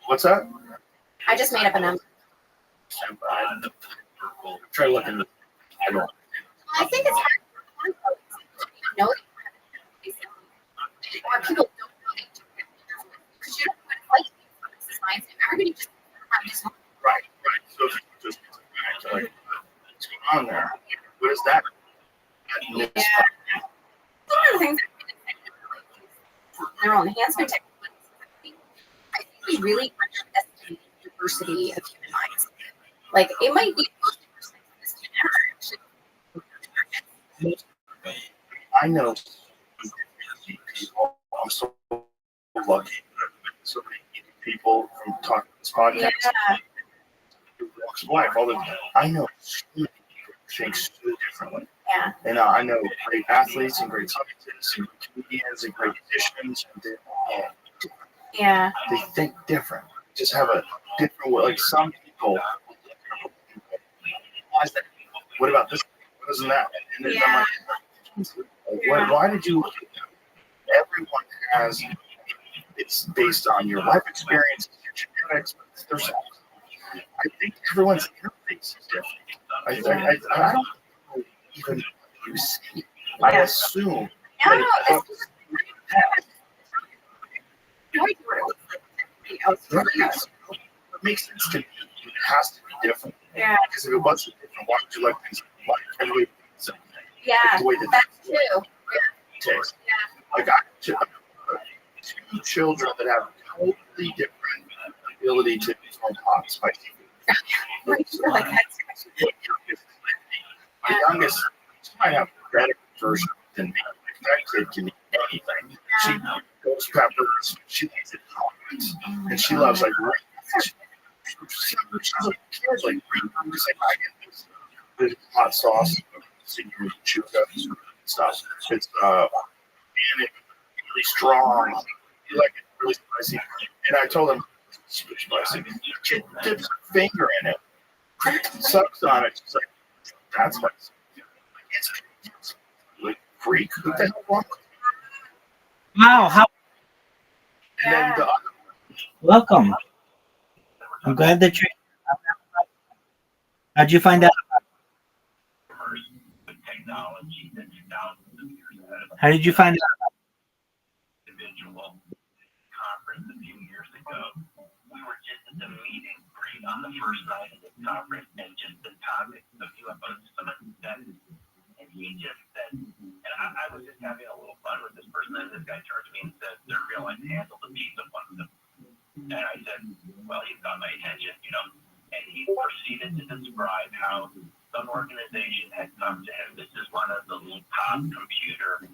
What's that? I just made up a number. Try looking at I don't. I think it's hard to know or people don't know because you don't know what it's like this mindset. Everybody just Right. So just what's going on there? What is that? Yeah. One of the things neural enhancement techniques, I think we really underestimate the diversity of human minds. It might be the most diverse thing in this ever. I know people. I'm so lucky. So many people from talking to this podcast. Yeah. Walks of life. I know so many people think so differently. Yeah. And I know great athletes and great scientists and comedians and great musicians. And they're all different. Yeah. They think different. Just have a different way. Some people. What about this? What isn't that? And then I'm why did you look at that? Everyone has. It's based on your life experience, your genetics. There's I think everyone's interface is different. I don't even you see. I assume. No, it makes sense to me. It has to be different. Yeah. Because if it wasn't different, why would you like things like everybody? Yeah, that's true. Taste. I got two children that have totally different ability to control hot spicy food. My youngest, she might have a better version than me. That kid can eat anything. She goes peppers. She likes it hot, and she loves She's like I get this hot sauce, senior chuka stuff. It's and it's really strong. You like it really spicy. And I told him it's really spicy. She dips her finger in it, sucks on it. She's like, that's spicy. It's like freak. What the hell wrong with you? Wow, how And then the other welcome. I'm glad that you're. How'd you find out? How did you find out? Individual conference a few years ago. We were just at the meeting on the first night of the conference, and just the topic of UFOs, someone said, and he just said, and I was just having a little fun with this person, and this guy turned to me and said, they're real, I handled a piece of one of them. And I said, well, you've got my attention, and he proceeded to describe how some organization had come to him. This is one of the top computer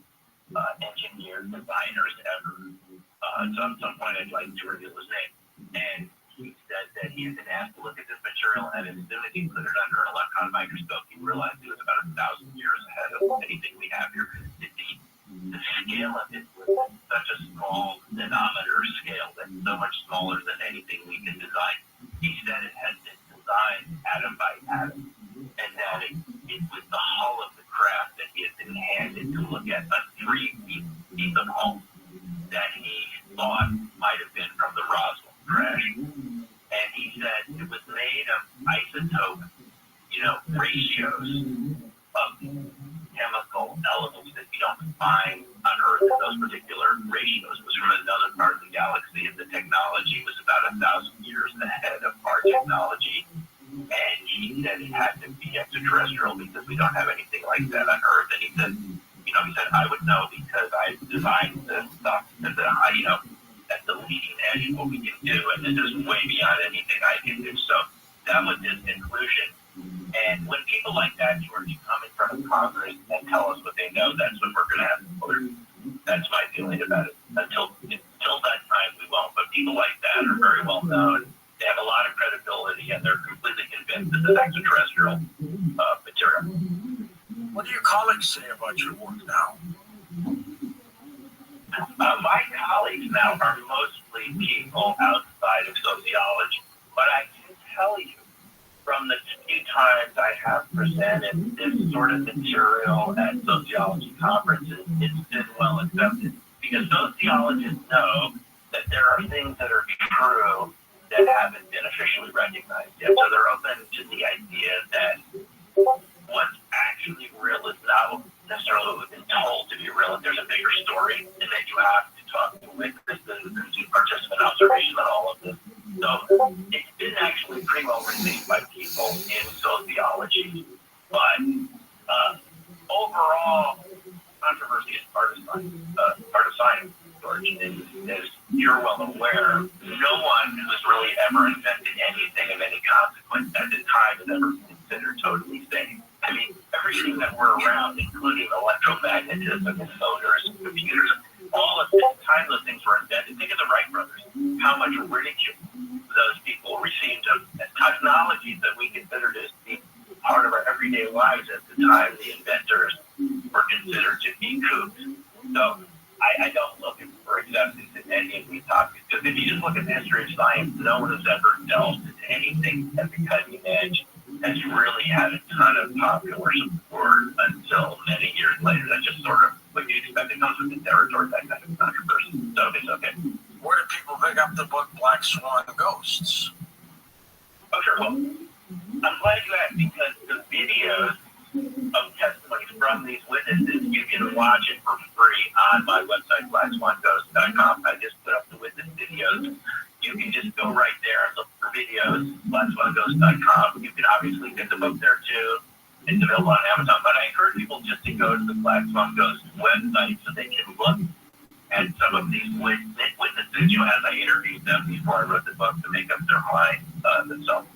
engineer designers ever. So at some point I'd like to reveal his name. And he said that he had been asked to look at this material, and as soon as he put it under an electron microscope, he realized it was about 1,000 years ahead of anything we have here. The scale of it was such a small denominator scale that's so much smaller than anything we can design. He said it had been designed atom by atom, and that it was the hull of the craft that he had been handed to look at, a 3-piece of hull that he thought might have been from the Roswell crash. And he said it was ratios of chemical elements that you don't find on Earth in those particular ratios. It was from another part of the galaxy, and the technology was about 1,000 years ahead of our technology. And he said it had to be extraterrestrial because we don't have anything like that on Earth. And he said, I would know because I designed this stuff. And that's the leading edge of what we can do, and this is way beyond anything I can do. So that was his conclusion. And when people like that, George, come in front of Congress and tell us what they know, that's what we're going to have to learn. That's my feeling about it. Until that time, we won't. But people like that are very well known. They have a lot of credibility, and they're completely convinced that it's extraterrestrial material. What do your colleagues say about your work now? My colleagues now are mostly people outside of sociology, but I can tell you from the few times I have presented this sort of material at sociology conferences, it's been well accepted because sociologists know that there are things that are true that haven't been officially recognized yet. So they're open to the idea that what's actually real is not necessarily what we've been told to be real. There's a bigger story, and that you have to talk to witnesses and do participant observation on all of this. So it's been actually pretty well received by people in sociology. But overall, controversy is part of science, George. As you're well aware, no one who's really ever invented anything of any consequence at the time is ever considered totally safe. I mean, everything that we're around, including electromagnetism and motors and computers, all of the time those things were invented. Think of the Wright brothers, how much ridicule those people received of technologies that we considered as being part of our everyday lives at the time the inventors were considered to be kooks. So I don't look for acceptance in any of these topics, because if you just look at the history of science, no one has ever delved into anything at the cutting edge that's really had a ton of popular support until many years later. That's just sort of what you expect. It comes with the territory, that kind of controversy. So it's okay. Where do people pick up the book Black Swan Ghosts? Oh, sure. Well, I'm glad you asked, because the videos of testimonies from these witnesses, you can watch it for free on my website, blackswanghost.com. I just put up the witness videos. You can just go right there and look for videos, blackswanghost.com. You can obviously get the book there too. It's available on Amazon, but I encourage people just to go to the Black Swan Ghost website so they can look at some of these witnesses, as I interviewed them before I wrote the book, to make up their mind themselves.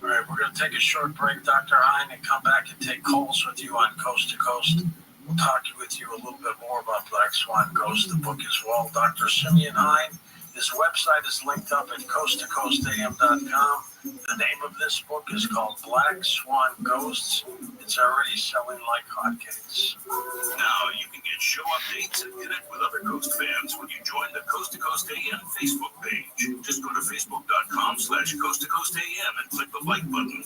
All right, we're going to take a short break, Dr. Hein, and come back and take calls with you on Coast to Coast. We'll talk with you a little bit more about Black Swan Ghost, the book as well. Dr. Simeon Hein, his website is linked up at coasttocoastam.com. The name of this book is called Black Swan Ghosts. It's already selling like hotcakes. Now you can get show updates and connect with other Coast fans when you join the Coast to Coast AM Facebook page. Just go to facebook.com/Coast to Coast AM and click the like button.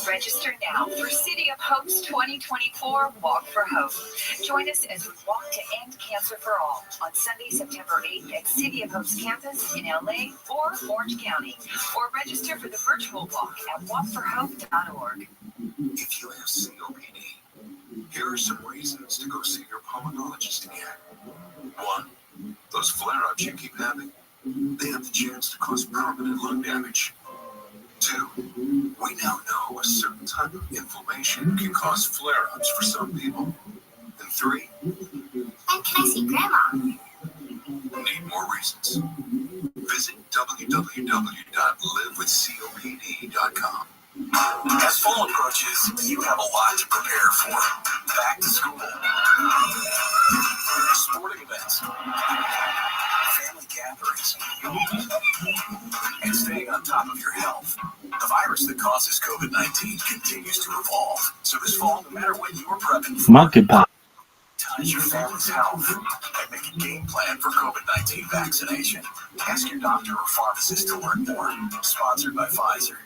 Register now for City of Hope's 2024 Walk for Hope. Join us as we walk to end cancer for all on Sunday, September 8th at City of Hope's campus in LA or Orange County. Or register for the virtual walk at walkforhope.org. If you have COPD, here are some reasons to go see your pulmonologist again. 1. Those flare-ups you keep having, they have the chance to cause permanent lung damage. 2, we now know a certain type of inflammation can cause flare-ups for some people. And 3, and can I see Grandma? need more reasons. Visit www.livewithcopd.com. As fall approaches, you have a lot to prepare for. Back to school, sporting events, family gatherings, and staying on top of your health. The virus that causes COVID-19 continues to evolve. So this fall, no matter what you're prepping for, Monkeypox. prioritize your family's health and make a game plan for COVID-19 vaccination. Ask your doctor or pharmacist to learn more. Sponsored by Pfizer.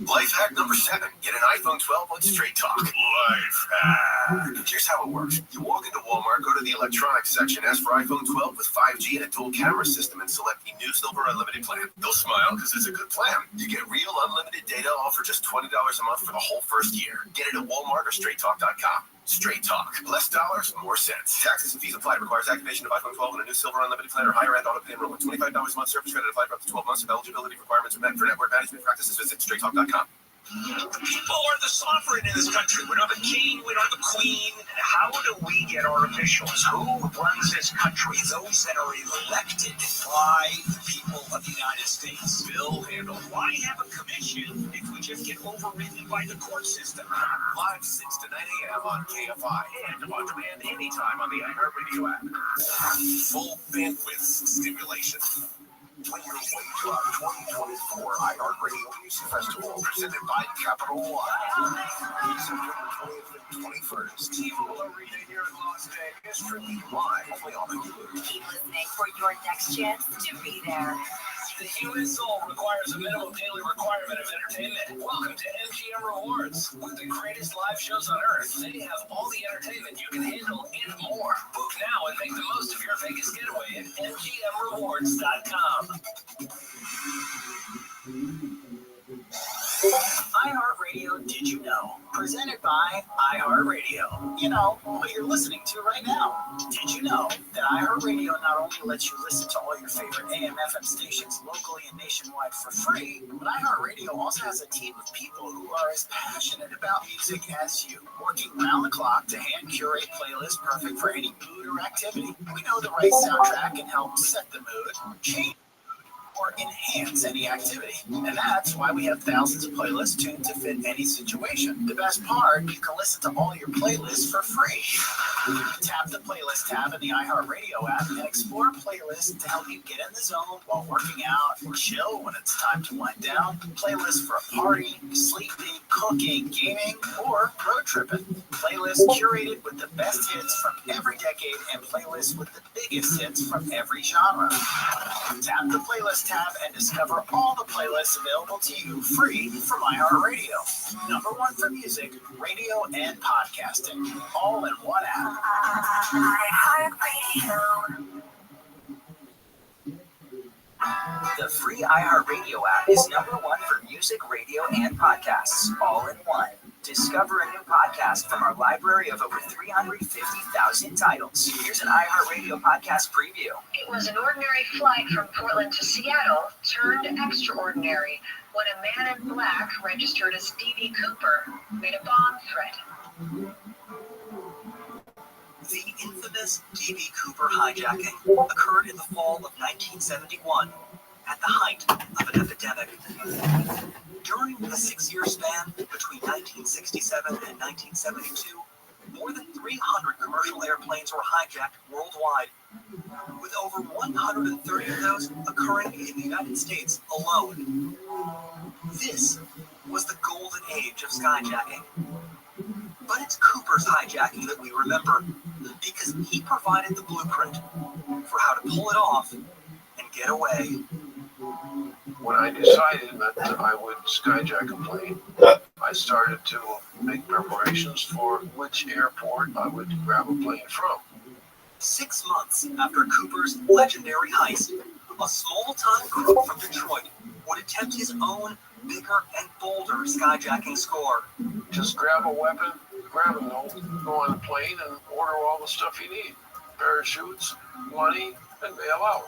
Life hack number 7. Get an iPhone 12 with Straight Talk. Life hack. Here's how it works. You walk into Walmart, go to the electronics section, ask for iPhone 12 with 5G and a dual camera system, and select the new Silver Unlimited plan. They'll smile because it's a good plan. You get real unlimited data all for just $20 a month for the whole first year. Get it at Walmart or StraightTalk.com. Straight Talk. Less dollars, more sense. Taxes and fees apply. Requires activation of iPhone 12 and a new Silver Unlimited plan or higher end auto pay enrollment. $25 a month. Service credit applied for up to 12 months if eligibility requirements are met. For network management practices, visit StraightTalk.com. The people are the sovereign in this country. We're not the king, we're not the queen. How do we get our officials? Who runs this country? Those that are elected by the people of the United States. Bill handle. Why have a commission if we just get overridden by the court system? Live 6 to 9 a.m. on KFI and on demand anytime on the iHeartRadio app. Full bandwidth stimulation. When you're way drop 2024 iHeartRadio Music Festival presented by Capital One. September 20th and 21st. T-Mobile Arena here in Las Vegas. Streaming live only on Hulu. Keep listening for your next chance to be there. The human soul requires a minimum daily requirement of entertainment. Welcome to MGM Rewards. With the greatest live shows on earth, they have all the entertainment you can handle and more. Book now and make the most of your Vegas getaway at MGMRewards.com. iHeartRadio Did You Know? Presented by iHeartRadio. You know, what you're listening to right now. Did you know that iHeartRadio not only lets you listen to all your favorite AM/FM stations locally and nationwide for free, but iHeartRadio also has a team of people who are as passionate about music as you, working round the clock to hand curate playlists perfect for any mood or activity. We know the right soundtrack can help set the mood, change or enhance any activity. And that's why we have thousands of playlists tuned to fit any situation. The best part, you can listen to all your playlists for free. Tap the playlist tab in the iHeartRadio app and explore playlists to help you get in the zone while working out or chill when it's time to wind down. Playlists for a party, sleeping, cooking, gaming, or road tripping. Playlists curated with the best hits from every decade and playlists with the biggest hits from every genre. Tap the playlist tab and discover all the playlists available to you free from iHeartRadio. Number one for music, radio, and podcasting, all in one app. iHeartRadio. The free iHeartRadio app is number one for music, radio, and podcasts, all in one. Discover a new podcast from our library of over 350,000 titles. Here's an iHeartRadio podcast preview. It was an ordinary flight from Portland to Seattle turned extraordinary when a man in black registered as D.B. Cooper made a bomb threat. The infamous D.B. Cooper hijacking occurred in the fall of 1971 at the height of an epidemic. During the 6-year span between 1967 and 1972, more than 300 commercial airplanes were hijacked worldwide, with over 130 of those occurring in the United States alone. This was the golden age of skyjacking. But it's Cooper's hijacking that we remember because he provided the blueprint for how to pull it off and get away. When I decided that I would skyjack a plane, I started to make preparations for which airport I would grab a plane from. 6 months after Cooper's legendary heist, a small-time group from Detroit would attempt his own bigger and bolder skyjacking score. Just grab a weapon, grab a note, go on a plane, and order all the stuff you need. Parachutes, money, and bail out.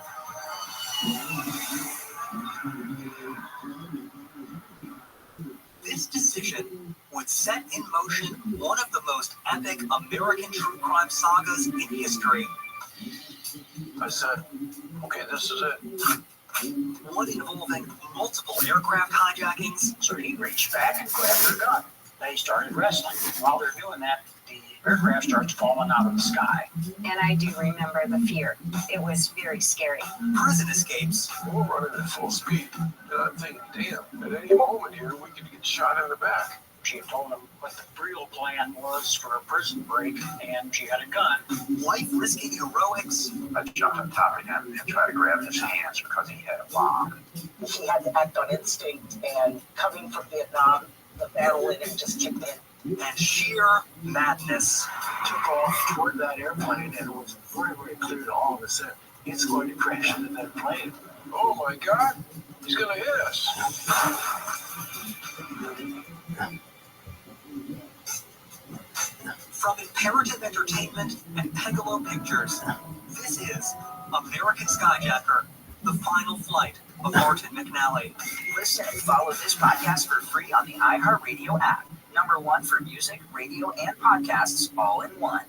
This decision would set in motion one of the most epic American true crime sagas in history. I said, okay, this is it. One involving multiple aircraft hijackings. So he reached back and grabbed her gun. They started wrestling. While they're doing that, the aircraft starts falling out of the sky. And I do remember the fear. It was very scary. Prison escapes. We're running at full speed. And I'm thinking, damn, at any moment here, we could get shot in the back. She had told him what the real plan was for a prison break, and she had a gun. Life-risking heroics. I jumped on top of him and tried to grab his hands because he had a bomb. She had to act on instinct, and coming from Vietnam, the battle in him just kicked in. And sheer madness. Took off toward that airplane, and it was very, very clear to all of us that it's going to crash into that plane. Oh my God, he's going to hit us. From Imperative Entertainment and Pegalo Pictures, this is American Skyjacker, The Final Flight of Martin McNally. Listen and follow this podcast for free on the iHeartRadio app. #1 for music, radio, and podcasts all in one.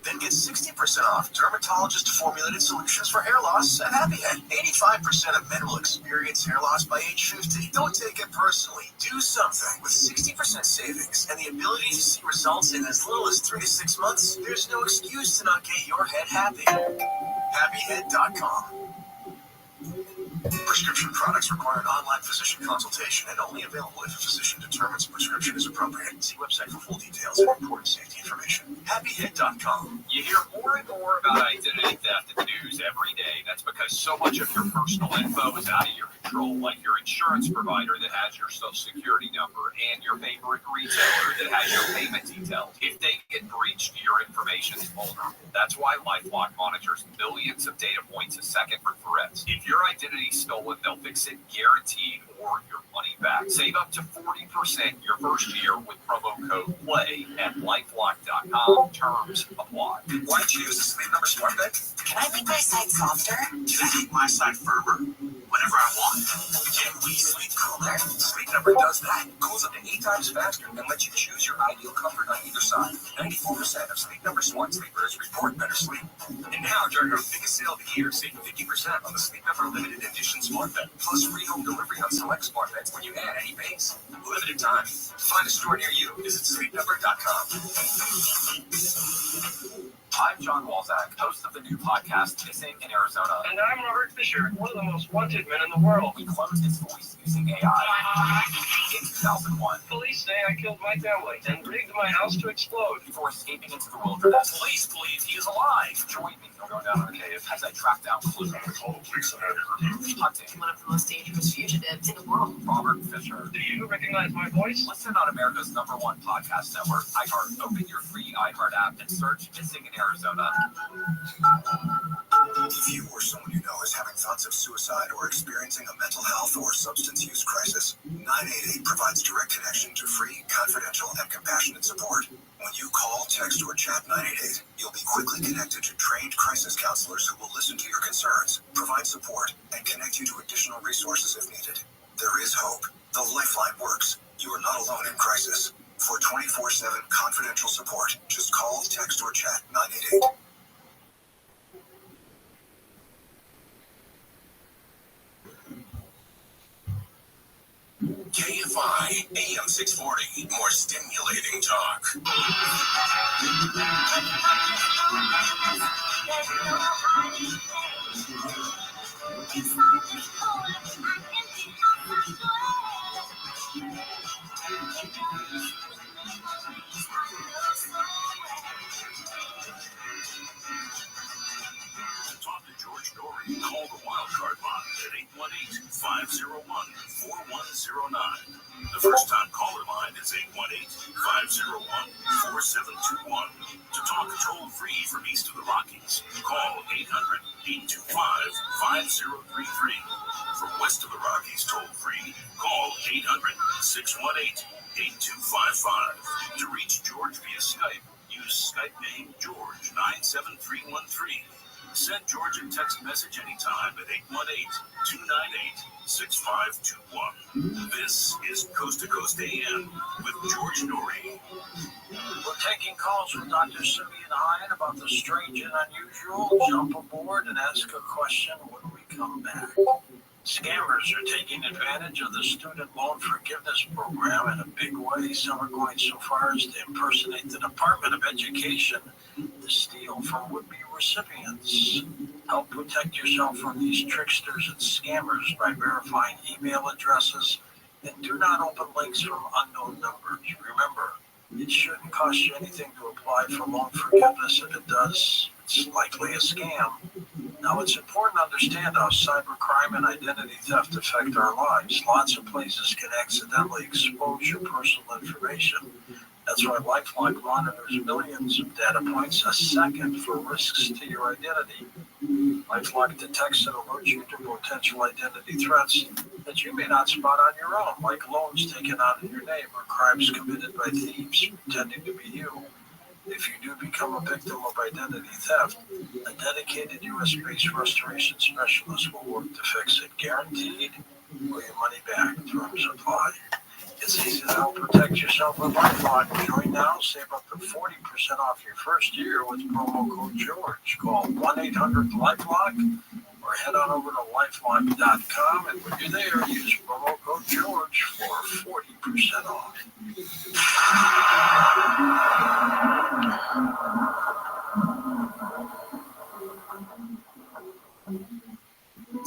Then get 60% off dermatologist-formulated solutions for hair loss at Happy Head. 85% of men will experience hair loss by age 50. Don't take it personally. Do something. With 60% savings and the ability to see results in as little as 3 to 6 months, there's no excuse to not get your head happy. HappyHead.com. Prescription products require an online physician consultation and only available if a physician determines a prescription is appropriate. See website for full details and important safety information. HappyHead.com. You hear more and more about identity theft in the news every day. That's because so much of your personal info is out of your control, like your insurance provider that has your social security number and your favorite retailer that has your payment details. If they get breached, your information is vulnerable. That's why LifeLock monitors millions of data points a second for threats. If your identity is stolen, they'll fix it guaranteed or your money back. Save up to 40% your first year with promo code PLAY at LifeLock.com. Terms apply. Why choose a Sleep Number smart bed? Can I make my side softer? Can I make my side firmer? Whenever I want. Can we sleep cooler? Sleep Number does that. Cools up to 8 times faster and lets you choose your ideal comfort on either side. 94% of Sleep Number smart sleepers report better sleep. And now, during our biggest sale of the year, save 50% on the Sleep Number limited edition smart bed. Plus free home delivery on select smart beds when you add any base. Limited time. Find a store near you. Visit sleepnumber.com. I'm John Walzak, host of the new podcast, Missing in Arizona. And I'm Robert Fisher, one of the most wanted men in the world. We cloned his voice using AI. In 2001, Police say I killed my family and rigged my house to explode. before escaping into the wilderness, Police believe he is alive. join me going down to the cave as I track down clues. Hunting One of the most dangerous fugitives in the world. Robert Fisher. Do you recognize my voice? Listen on America's #1 podcast network, iHeart. Open your free iHeart app and search Missing in Arizona. If you or someone you know is having thoughts of suicide or experiencing a mental health or substance use crisis, 988 provides direct connection to free, confidential, and compassionate support. When you call, text, or chat 988, you'll be quickly connected to trained crisis counselors who will listen to your concerns, provide support, and connect you to additional resources if needed. There is hope. The Lifeline works. You are not alone in crisis. For 24/7 confidential support, just call, text, or chat 988. KFI AM 640, more stimulating talk. Talk to George Dory. Call the Wildcard line at 818-501-4109. The first-time caller line is 818-501-4721. To talk toll-free from east of the Rockies, call 800-825-5033. From west of the Rockies toll-free, call 800-618-8255. To reach George via Skype, use Skype name George97313. Send George a text message anytime at 818-298-6521. This is Coast to Coast AM with George Norrie. We're taking calls with Dr. Simeon Hine about the strange and unusual. Jump aboard and ask a question when we come back. Scammers are taking advantage of the student loan forgiveness program in a big way. Some are going so far as to impersonate the Department of Education to steal from would-be recipients. Help protect yourself from these tricksters and scammers by verifying email addresses and do not open links from unknown numbers. Remember, it shouldn't cost you anything to apply for loan forgiveness. If it does, it's likely a scam. Now, it's important to understand how cybercrime and identity theft affect our lives. Lots of places can accidentally expose your personal information. That's why LifeLock monitors millions of data points a second for risks to your identity. LifeLock detects and alerts you to potential identity threats that you may not spot on your own, like loans taken out in your name or crimes committed by thieves pretending to be you. If you do become a victim of identity theft, a dedicated U.S.-based restoration specialist will work to fix it, guaranteed, or your money back. Terms apply. It's easy to help protect yourself with LifeLock. Join now, save up to 40% off your first year with promo code George. Call 1-800-LifeLock or head on over to lifelock.com, and when you're there, use promo code George for 40% off.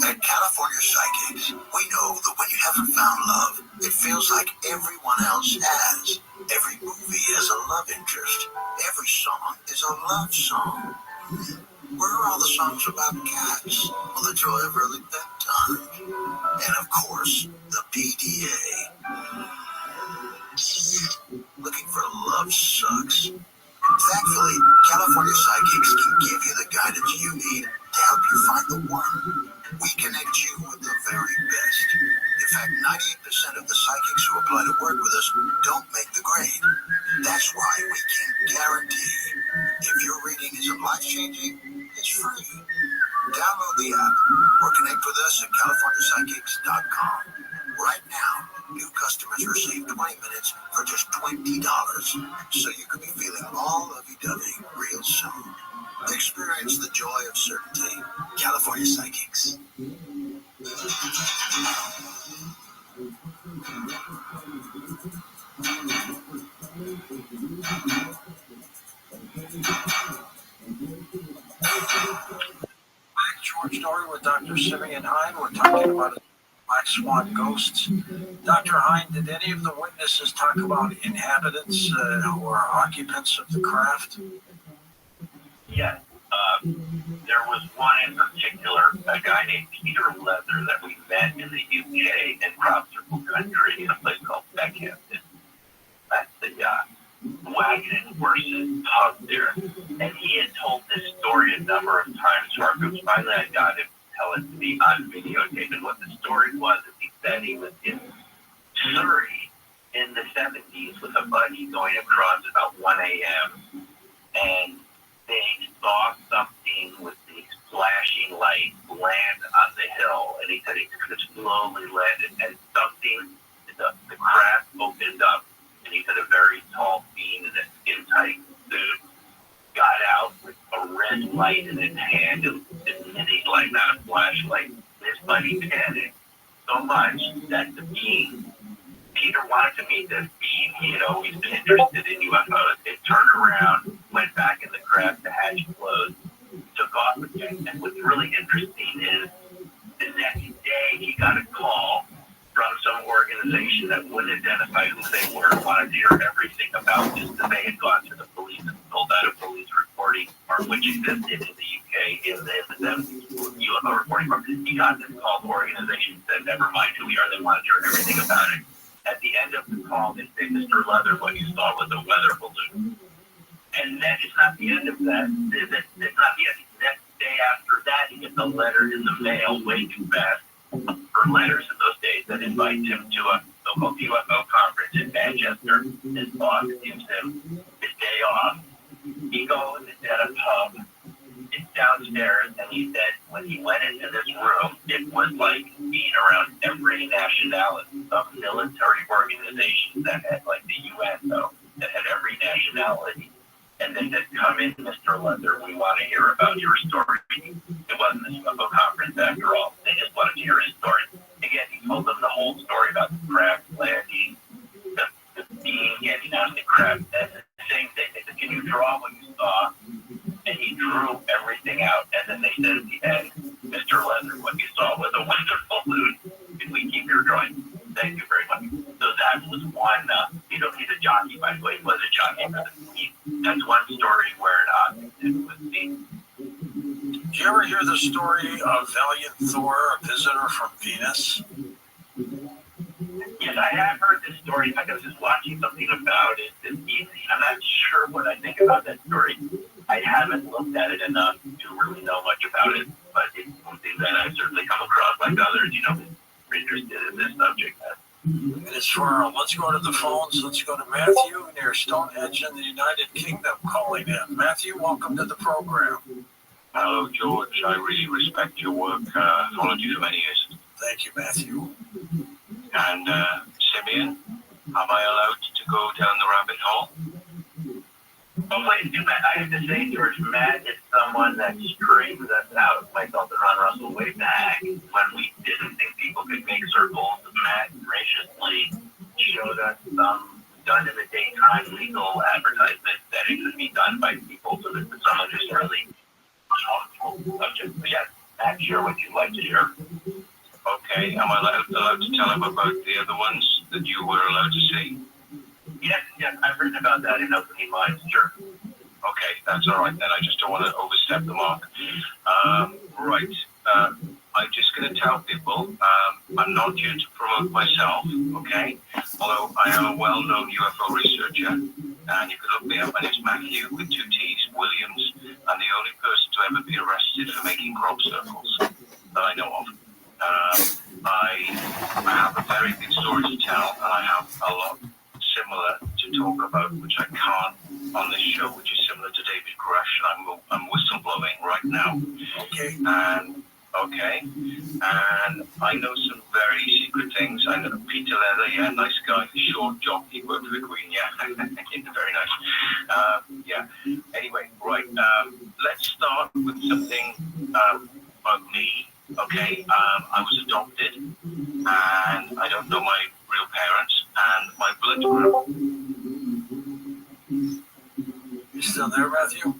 At California Psychics, we know that when you haven't found love, it feels like everyone else has. Every movie has a love interest. Every song is a love song. Where are all the songs about cats? Well, the joy of early bedtime. And of course, the PDA. Looking for love sucks. Thankfully, California Psychics can give you the guidance you need to help you find the one. We connect you with the very best. In fact, 98% of the psychics who apply to work with us don't make the grade. That's why we can guarantee if your reading isn't life-changing, it's free. Download the app or connect with us at CaliforniaPsychics.com. Right now, new customers receive 20 minutes for just $20, so you could be feeling all lovey-dovey real soon. Experience the joy of certainty. California Psychics. George Norrie with Dr. Simeon Hine. We're talking about black swan ghosts. Dr. Hine, did any of the witnesses talk about inhabitants or occupants of the craft? Yes. There was one in particular, a guy named Peter Leather that we met in the UK in Crop Circle Country in a place called Beckhampton. That's the wagon and horses pub there. And he had told this story a number of times to our groups. Finally, I got him to tell it to me on videotape. And what the story was is he said he was in Surrey in the 70s with a buddy going across about 1 a.m. and they saw something with these flashing lights land on the hill, and he said he could have slowly landed, and something, the craft opened up, and he said a very tall being in a skin-tight suit got out with a red light in his hand, and emitting like not a flashlight. His buddy panicked so much that the being, Peter wanted to meet this being. He had always been interested in UFOs. It turned around, went back in the craft, the hatch closed, took off again. And what's really interesting is the next day he got a call from some organization that wouldn't identify who they were, wanted to hear everything about this. And they had gone to the police and filled out a police reporting form, which existed in the UK in the 70s, UFO reporting form. He got this call, the organization said, never mind who we are, they wanted to hear everything about it. At the end of the call, they say, Mr. Leather, what you saw was a weather balloon. And then it's not the end of that. It's not the end. The next day after that, he gets a letter in the mail, way too fast for letters in those days, that invites him to a so-called UFO conference in Manchester. His boss gives him his day off. He goes at a pub. It's downstairs, and he said when he went into this room, it was like being around every nationality of military organizations that had, like the UN, though, that had every nationality. And they said, "Come in, Mr. Leather. We want to hear about your story." It wasn't a UFO conference after all. They just wanted to hear his story. Again, he told them the whole story about the crab landing, the being getting on the crab. And the same thing. They said, "Can you draw what you saw?" And he drew everything out. And then they said at the end, "Mr. Leather, what you saw was a wonderful loon. Can we keep your drawing?" Thank you very much. So that was one, he's a jockey, by the way. He was a jockey for the team. That's one story where an object was seen. Did you ever hear the story of Valiant Thor, a visitor from Venus? Yes, I have heard this story. In fact, I was just watching something about it this evening. I'm not sure what I think about that story. I haven't looked at it enough to really know much about it, but it's something that I've certainly come across, like others, interested in this subject. And as for, let's go to the phones. Let's go to Matthew near Stonehenge in the United Kingdom calling in. Matthew, welcome to the program. Hello, George. I really respect your work. Followed you for many years. Thank you, Matthew. And Simeon, am I allowed to go down the rabbit hole? Oh, please do, Matt. I have to say, George, Matt is someone that straightens us out. Myself and Ron Russell way back when we didn't think people could make circles. Matt graciously showed us some done in the daytime legal advertisement that it could be done by people, so that someone who's really knowledgeable subject. But yeah, Matt, share what you'd like to share. Okay, am I allowed to tell him about the other ones that you were allowed to see? Yes, I've written about that in Opening Minds, sure. Okay, that's all right then. I just don't want to overstep the mark. Right. I'm just going to tell people I'm not here to promote myself, okay? Although I am a well-known UFO researcher, and you can look me up. My name's Matthew with 2 T's, Williams. I'm the only person to ever be arrested for making crop circles that I know of. I have a very big story to tell, and I have a lot similar to talk about, which I can't on this show, which is similar to David Koresh, and I'm whistleblowing right now. And I know some very secret things. I know Peter Leather, yeah, nice guy, short jockey, worked for the Queen, yeah, very nice. Anyway, right, let's start with something about me. Okay, I was adopted, and I don't know my real parents, and my blood group. You still there, Matthew?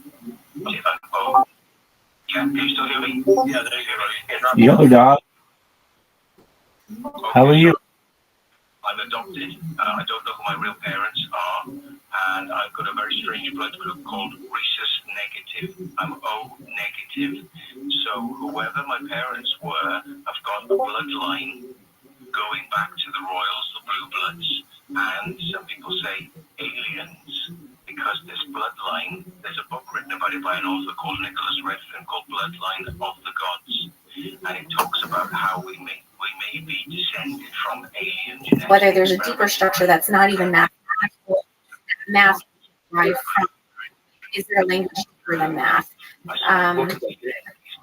Oh, yeah, can you still hear me? Yeah, there you go. Yo, dog. How are you? I'm adopted. I don't know who my real parents are, and I've got a very strange blood group called rhesus negative. I'm O negative. So whoever my parents were, I've got a bloodline going back to the royals, the blue bloods, and some people say aliens, because this bloodline, there's a book written about it by an author called Nicholas Redfern called Bloodline of the Gods, and it talks about how we may be descended from alien genetics. Whether there's a deeper structure that's not even mathematical, math right from, is there a language deeper than math?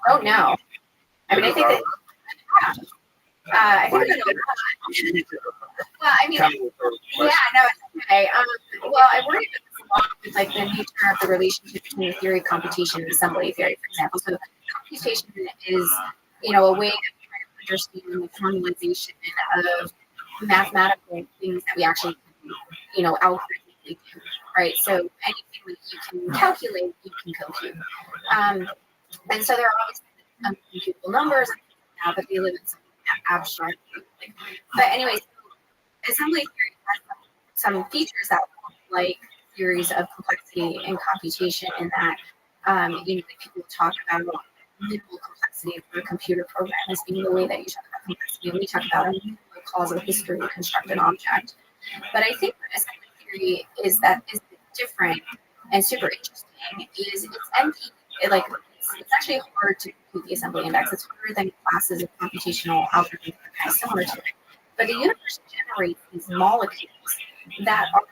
Don't know. I mean, I think that, I think we know a lot. Well, I mean, yeah, no, it's okay. Well, I worry about this a lot with like the nature of the relationship between theory, computation, and assembly theory, for example. So computation is, a way of trying to understand the formalization of mathematical things that we actually, algorithmically do, right? So anything that you can calculate, you can compute. And so there are obviously uncomputable numbers, but they live in some abstract. But anyways, assembly theory has some features that look like theories of complexity and computation, in that people talk about minimal complexity of a computer program as being the way that you talk about complexity, and we talk about a minimal causal history to construct an object. But I think what assembly theory is different and super interesting is it's NP, it's actually hard to compute the assembly index. It's harder than classes of computational algorithms that are kind of similar to it. But the universe generates these molecules that are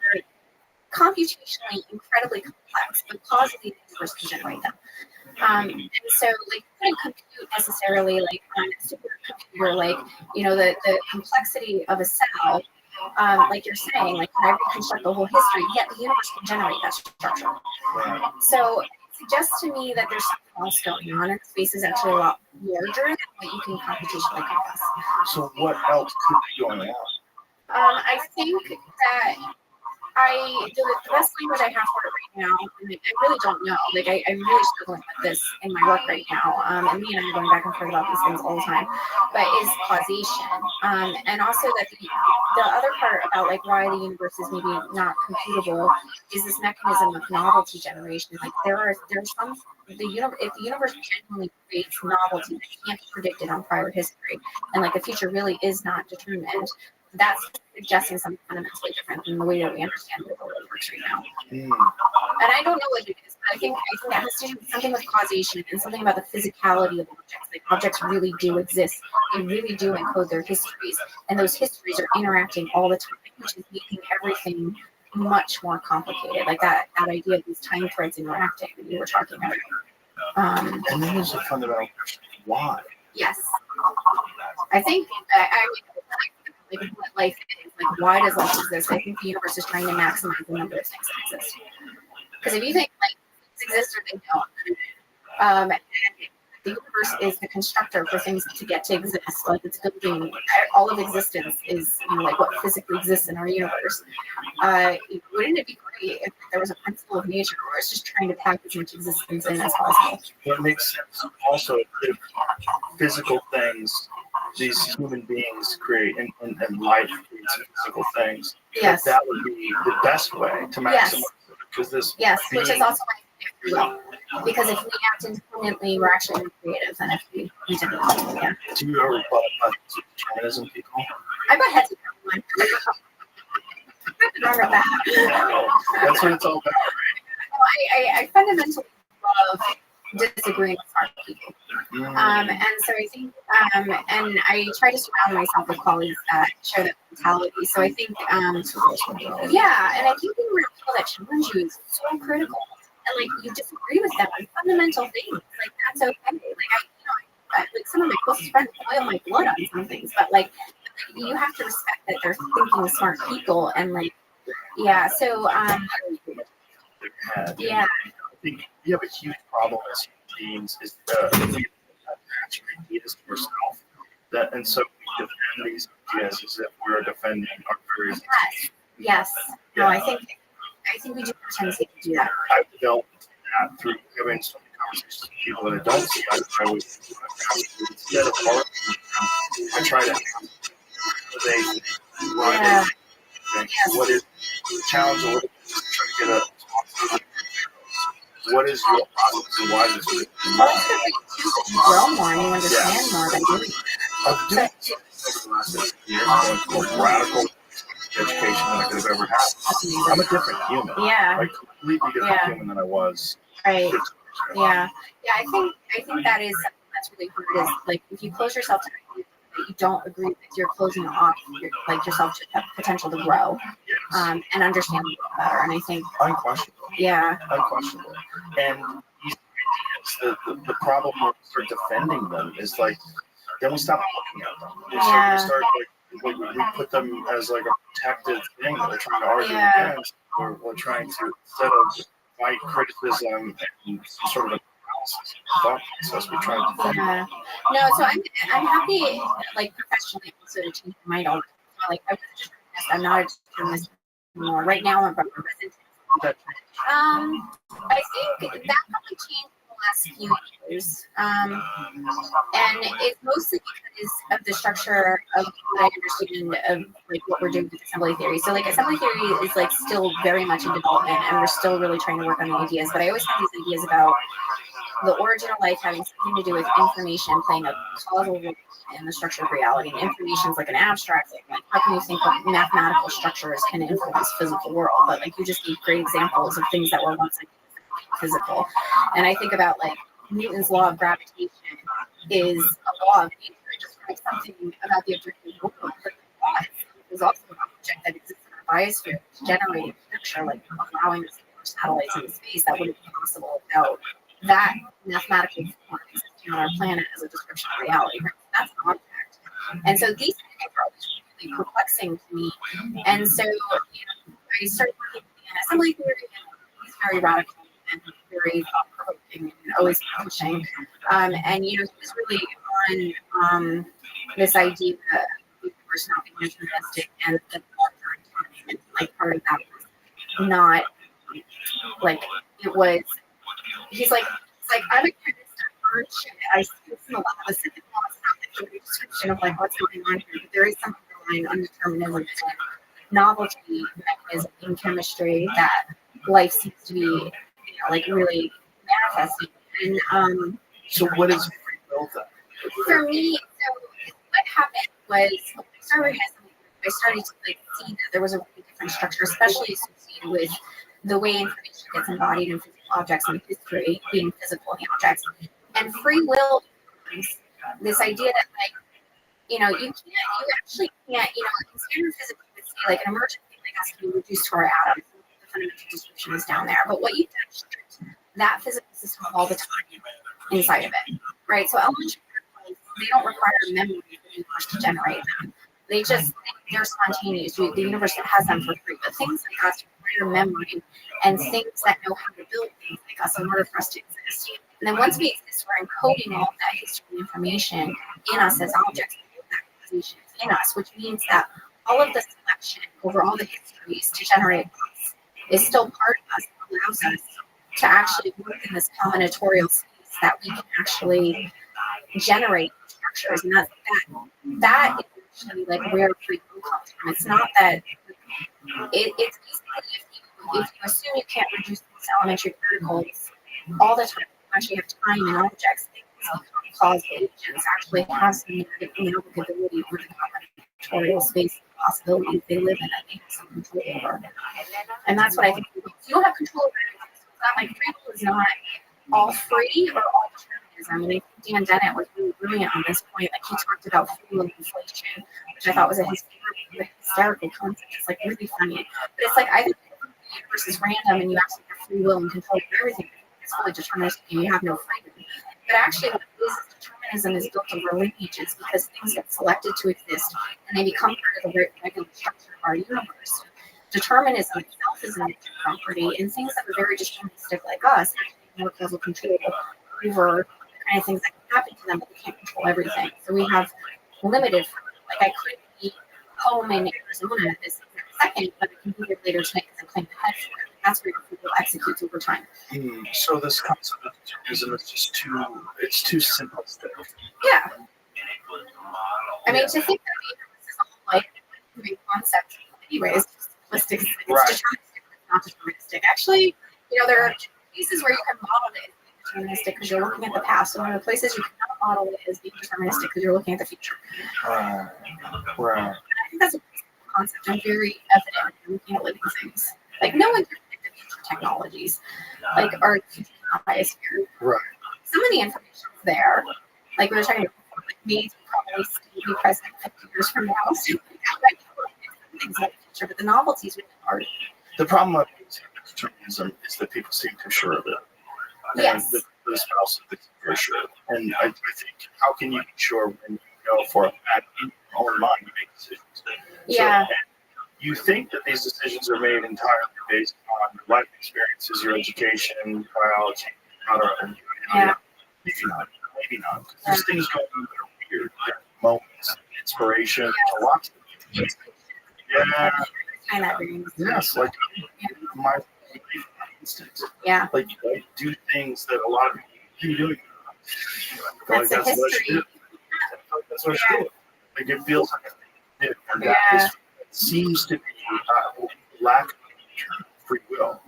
computationally incredibly complex, but causally the universe can generate them. And so like you couldn't compute necessarily like on a supercomputer, like, you know, the complexity of a cell, like you're saying, like can I reconstruct the whole history, yet the universe can generate that structure. So it suggests to me that there's something else going on, and space is actually a lot larger than what you can computationally compress. So what else could be going on? I think that the best language I have for it right now, and I really don't know. Like I'm really struggling with this in my work right now. And me and I are going back and forth about these things all the time. But is causation, and also that the other part about like why the universe is maybe not computable is this mechanism of novelty generation. Like there's some if the universe genuinely creates novelty that can't be predicted on prior history, and like the future really is not determined, that's suggesting something fundamentally different than the way that we understand the world works right now. And I don't know what it is, but I think that has to do with something with causation and something about the physicality of objects. Like objects really do exist. They really do encode their histories, and those histories are interacting all the time, which is making everything much more complicated. Like that idea of these time threads interacting that you were talking about. And then there's a fundamental question: why? Yes, I think like what life is, like why does life exist? I think the universe is trying to maximize the number of things that exist. Because if you think like things exist or they don't, and the universe is the constructor for things to get to exist. Like it's building all of existence is, you know, like what physically exists in our universe. Wouldn't it be great if there was a principle of nature where it's just trying to pack as much existence in as possible? It makes sense. Also, if physical things these human beings create and life creates physical things, yes, that would be the best way to maximize it. Because this which is also why because if we act independently, we're actually more creative than if we didn't. Yeah. Do you ever butt heads with determinism people? I butt heads with everyone. That's what it's all about, right? I fundamentally love disagreeing with smart people. And so I think, and I try to surround myself with colleagues that share that mentality. So I think, yeah, and I think being around people that challenge you is so critical. And like you disagree with them on fundamental things, like that's okay. Like like some of my closest friends boil my blood on some things, but like you have to respect that they're thinking smart people, and like yeah. So yeah. I think we have a huge problem as human beings is we attach ideas to ourselves. That and so we defend these ideas as if we're defending our various. Yes. No, I think we do have a tendency to do that. I've developed that through having so many conversations with people that I don't see. I would instead of arguing, I try to what is the challenge or what is try to get a what is your problem and why is this you grow more and you understand more by doing it. I've done it over the last 8 years, going to a radical education than I could have ever had. I'm a different human. Yeah. Like completely different human than I was. Right. Yeah. Yeah. I think that is something that's really hard. Is like if you close yourself to ideas that you don't agree with, you're closing off yourself to potential to grow, and understand the world better. And I think unquestionable. Yeah. Unquestionable. And these ideas, the problem for defending them is like then we stop looking at them. We start like we put them as like a protective thing that we're trying to argue against. We're trying to, instead of fight criticism and some sort of analysis thought process, we try to defend. Yeah. No, so I'm happy, like professionally, also to change my mind all the time. Like I was a determinist, I'm not a determinist anymore. Right now, I'm a representative. I think that probably changed in the last few years, and it's mostly because of the structure of what I understand of like what we're doing with assembly theory. So like assembly theory is like still very much in development, and we're still really trying to work on the ideas. But I always have these ideas about the origin of life having something to do with information playing a causal role in the structure of reality. And information is like an abstract thing. Like how can you think of mathematical structures can influence physical world? But like you just gave great examples of things that were once like physical. And I think about like Newton's law of gravitation is a law of nature. It just like something about the objective world. But there's also an object that exists in our biosphere generating structure, like allowing us to launch satellites into space that wouldn't be possible without that mathematical form existing on our planet as a description of reality. Right? That's an object. And so these things are always really perplexing to me. And so, I started looking at assembly theory, and he's very radical and very thought-provoking and always pushing. And, he was really on this idea that the universe not being deterministic and that like part of that was not like it was. He's like I'm a chemist at Arch, and I see this in a lot of specific laws, not the description of like what's going on here, but there is some underlying undeterminism and novelty mechanism in chemistry that life seems to be, like really manifesting. And so what is free will then? For me, so what happened was when I started to like see that there was a really different structure, especially associated with the way information gets embodied in physical objects and history being physical in the objects. And free will becomes this idea that you actually can't, in standard physics you would say like an emergent thing like us can be reduced to our atoms. The fundamental description is down there. But what you demonstrate that physical system all the time inside of it. Right? So elementary particles, they don't require memory for the universe to generate them. They're spontaneous. The universe has them for free. But things like us require memory and things that know how to build things like us in order for us to exist. And then once we exist, we're encoding all of that history information in us as objects. That causation is in us, which means that all of the selection over all the histories to generate us is still part of us and allows us to actually work in this combinatorial space that we can actually generate structures. And that is actually like where free will comes from. It's not that it's basically if you assume you can't reduce these elementary particles all the time, you actually have time and objects that causal agents actually have some navigability over the combinatorial space of possibilities they live in that they have some control over. And that's what I think. You don't have control over anything. So it's not like free will is not all free or all determinism. I mean, I think Dan Dennett was really brilliant on this point. Like he talked about free will inflation, which I thought was a hysterical concept. It's like really funny. But it's like I think the universe is random and you actually have free will and control over everything. It's fully deterministic and you have no freedom. But actually what it is determinism is built over lineages because things get selected to exist and they become part of the regular structure of our universe. Determinism itself is an property, and things that are very deterministic like us actually have more causal control over the kind of things that can happen to them, but they can't control everything. So we have limited freedom. Like I could be home in Arizona this second, but I can be here later tonight because I'm playing the head for it. That's where your free will executes over time. So this concept of determinism is just too simplistic. Yeah. I mean, to think that the universe is all like moving concept anyway is just simplistic. It's deterministic, but it's not deterministic. Actually, there are cases where you can model it as being deterministic because you're looking at the past, and one of the places you cannot model it as being deterministic because you're looking at the future. Right. I think that's a concept and very evident when looking at living things. Like no one can predict the future technologies, like our future biosphere. Right. Some of the information is there. Like we were talking about, like me probably still be president 50 years from now. So like things like the future, but the novelties really hard. The problem with determinism is that people seem too sure of it. Yes. The spouse is very sure. And I think, how can you be sure when you know for a fact in your own mind you make decisions? Yeah. So, you think that these decisions are made entirely based on your life experiences, your education, biology, maybe not. There's things going on that are weird. There are moments, inspiration, a lot of things. Yeah. Yes, like my life instance. Yeah. Like I do things that a lot of people keep doing. That's like, the history. That's what I do. Like it feels like I did. And that is, seems to be lack of free will.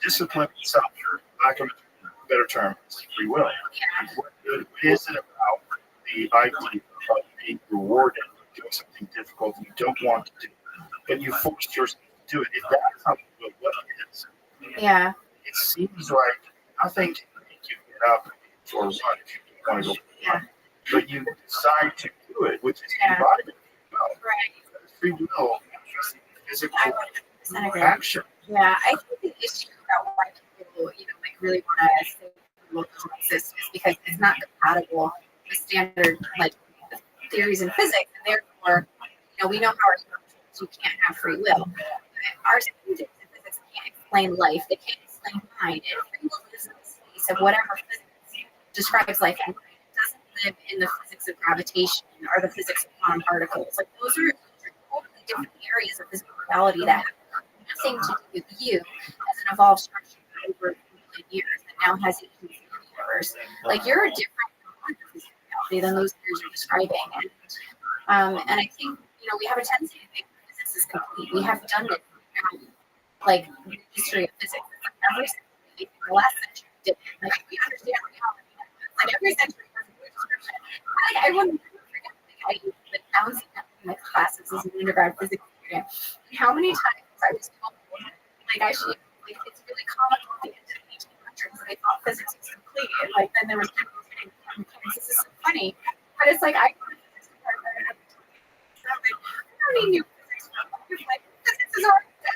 Discipline itself, lack of a better term, is free will. What is it about the idea of being rewarded for doing something difficult you don't want to do, but you forced yourself to do it? If that's not what it is, yeah, it seems like nothing can make you get up or run if you want to go for run. But you decide to do it, which is embodiment of free will. Right. Free will is physical action. Yeah, I think the issue about why people, really want to say will coexist is because it's not compatible with standard like theories in physics, and therefore, we know how our you can't have free will. Our students in physics can't explain life. They can't explain mind. And free will lives in the space of whatever physics describes life, and it doesn't live in the physics of gravitation or the physics of quantum particles. Like those are totally different areas of physical reality that have nothing to do with you as an evolved structure over a million years that now has agency in the universe. Like you're a different kind of physical reality than those theories are describing. And I think we have a tendency to think physics is complete. We have done it like the history of physics. Every century, the last century did it. Like we understand reality. Like every century has a new description. I wouldn't forget. I bouncing up in my classes as an undergrad physics student. And how many times I was told, actually, it's really comical at the end of the 1800s. I thought physics was complete, and then there was people saying, "This is so funny," but it's like I don't need new physics. Physics is already the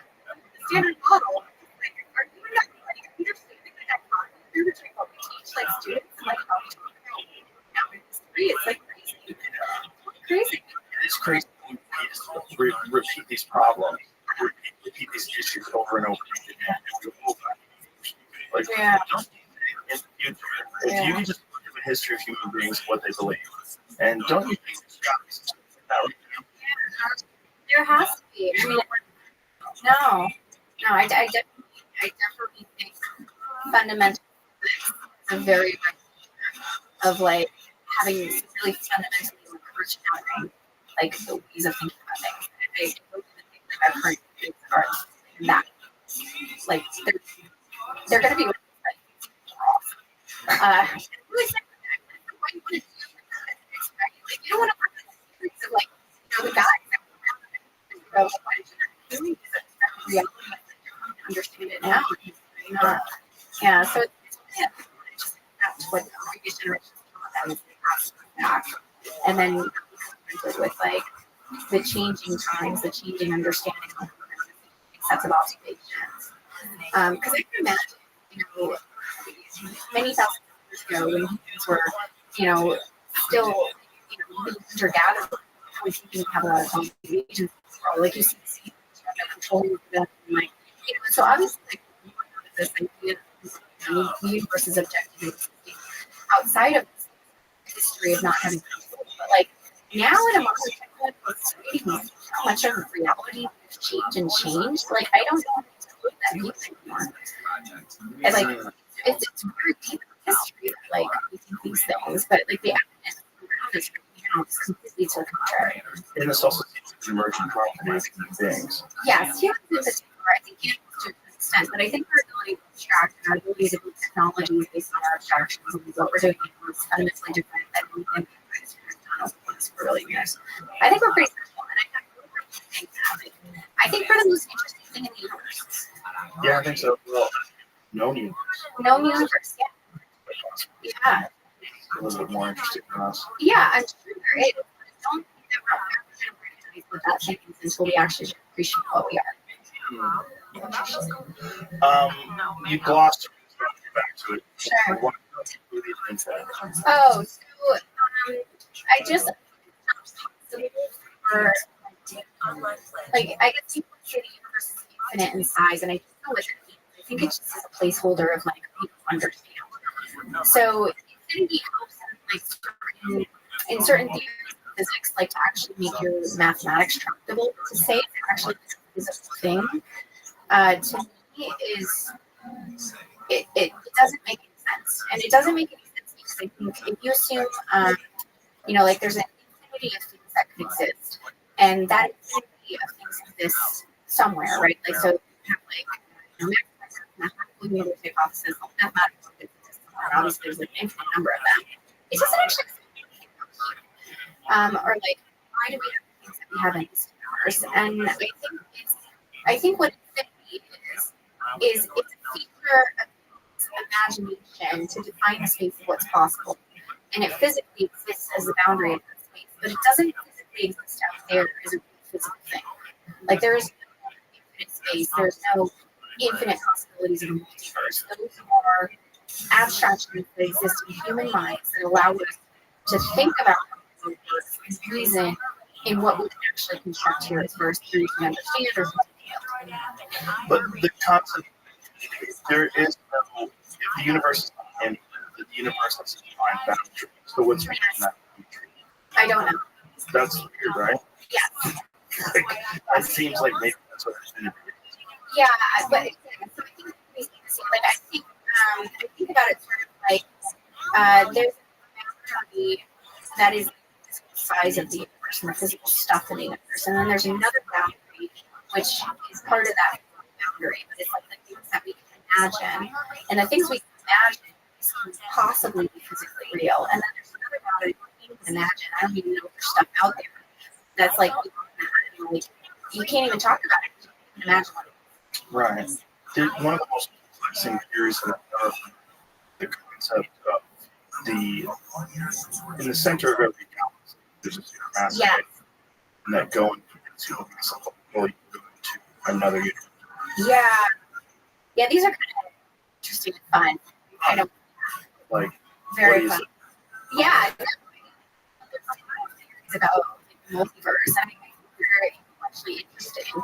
standard model. Are you not understanding the dichotomy between what we teach students and how we talk about history? It's crazy. It's crazy. We repeat these problems, repeat these issues over and over again. Yeah. If you can just look at the history of human beings, what they believe, and don't you think there has to be. No, I definitely think fundamental physics is a very much of having really fundamentally originality, the ways of thinking about things. I don't even think I've heard things are that they're going to be really what you want to do you don't want to work with the secrets of the guys that why did you not doing this reality? Understand it now. Not, yeah, so it's just that's what the previous generations taught them back. And then with the changing times, the changing understanding of sets of observations. Because I can imagine, many thousand years ago when humans were, still, hunter gatherer, we didn't have a lot of observations. You see, controlling them, so obviously, this idea the universe is objective outside of the history of not having control. But now in a modern technological society, how much of reality has changed. I don't know what that means anymore. And it's very deep history that we think these things, but the evidence around us is completely to the contrary. And this also seems to be emerging from things. Yes, humans in particular, I think humans to an extent, but I think our ability to abstract and our ability to build technologies based on our abstractions and what we're doing is fundamentally different than anything that has done for really years. I think we're pretty special, and I think we're the most interesting thing in the universe. Yeah, I think so. Well, known universe. Known universe, yeah. Yeah. A little bit more interesting than us. Yeah, I'm sure there is. I don't think that we're ever going to recognize what that thing is until we actually appreciate what we are. You glossed back to it. Sure. Oh, so I just for I guess people say the universe is infinite in size, and I don't know what that means. I think it's just a placeholder of people understand. So infinity helps in certain theories of physics, to actually make your mathematics tractable. To say it actually is a thing, to me is it doesn't make any sense, and it doesn't make any sense because I think if you assume there's an infinity of things that could exist, and that infinity of things exists somewhere, right? So you have mathematical universe hypothesis, mathematical exists somewhere. Obviously, there's an infinite number of them. It doesn't actually or why do we have things that we have in this universe? And I think what infinity is it's a feature of imagination to define the space of what's possible, and it physically exists as a boundary of that space, but it doesn't physically exist out there as a physical thing. There is no infinite space. There's no infinite possibilities of the multiverse. Those are abstractions that exist in human minds that allow us to think about and reason in what we can actually construct here as far as theories we understand or But the concept, there is no, if the universe is and the universe has a defined boundary. So what's beyond that boundary? I don't know. That's weird, right? Yeah. It seems like maybe that's what infinity is. Yeah, but so I think we see the same. Like I think about it sort of like there's a boundary that is the size of the universe and the physical stuff in the universe, and then there's another boundary which is part of that boundary, but it's like the things that we can imagine, and the things we can imagine can possibly be physically real, and then there's another boundary we can't even imagine. I don't even know if there's stuff out there that's like you can't even talk about it. You can imagine what it is. Right. One of the most perplexing theories that I've heard, the concept of in the center of every galaxy, there's a supermassive Yes. and that going into another universe. Yeah, these are kind of interesting and fun. I don't Like, very what is fun. it? Yeah, there's a lot of theories about the multiverse. I mean, they're actually interesting.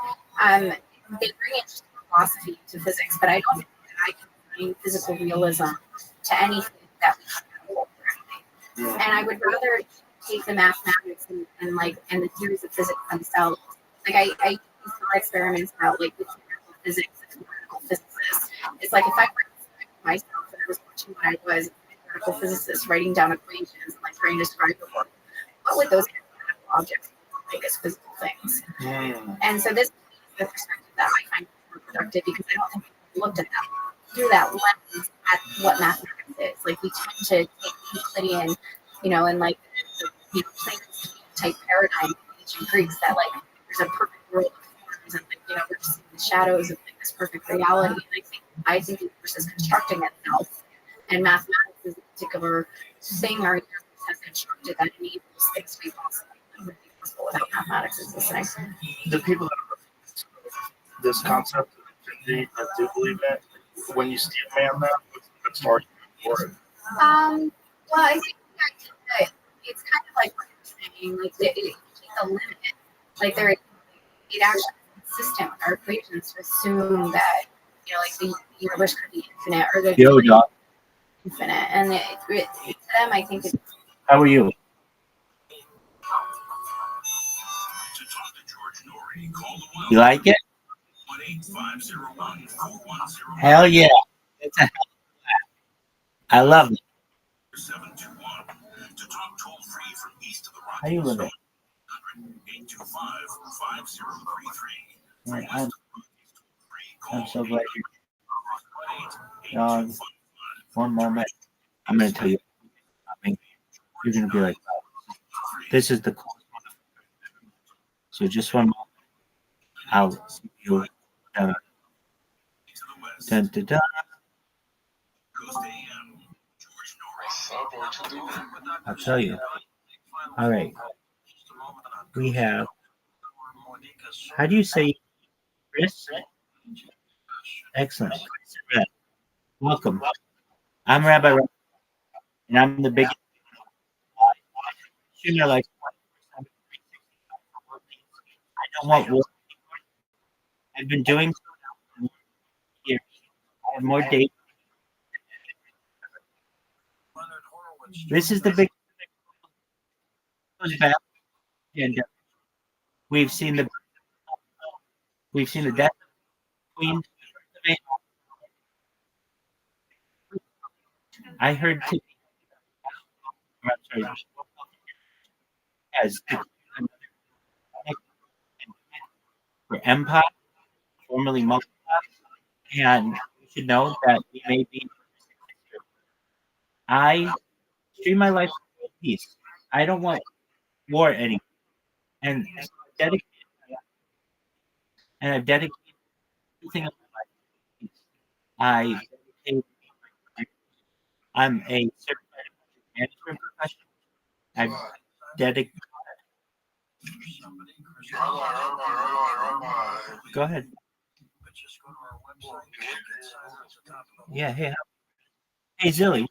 They bring interesting philosophy to physics, but I don't think that I can bring physical realism to anything that we can hold currently. And I would rather take the mathematics and the theories of physics themselves. Like I do these thought experiments about like the theoretical physics of theoretical physicists. It's like if I were myself and I was watching what I was a theoretical physicist writing down equations and like trying to describe the world, what would those objects look like as physical things? And so this is the perspective that I find more productive because I don't think people looked at that through that lens at what mathematics is. Like we tend to take Euclidean, and like the Platonist type paradigm of ancient Greeks that like there's a perfect world of forms and like we're just in the shadows of like this perfect reality. And I think the universe is constructing itself, and mathematics is a particular thing our universe has constructed that enables things to be possible. It would be possible without mathematics existing. The people that are this concept of infinity that do believe it, when you see a man that, what's the argument for it? Well, I think that it's kind of like what you're saying, like it's a limit. Like it actually is consistent with our equations to assume that like the universe could be infinite or the infinite, and to them, I think it's. How are you? You like it? Hell yeah. It's a I love it. How you living? I'm so glad you're one moment. I'm going to tell you. You're going to be like, oh, this is the cool. So just one moment. I'll see you. Dun, dun, dun. I'll tell you. All right. We have. How do you say Chris? Excellent. Welcome. I'm Rabbi Rothschild, and I'm the biggest. Like, I don't want work. I've been doing so years. I have more dates. This is the big. And we've seen the death of Queen. I heard today. As for Empire, formerly multi, and you should know that we may be. I stream my life for peace. I don't want war anymore, and I've dedicated everything of my life. I'm a certified management professional. I've dedicated. Go ahead. Yeah. Hey, Hey, Zilly. Our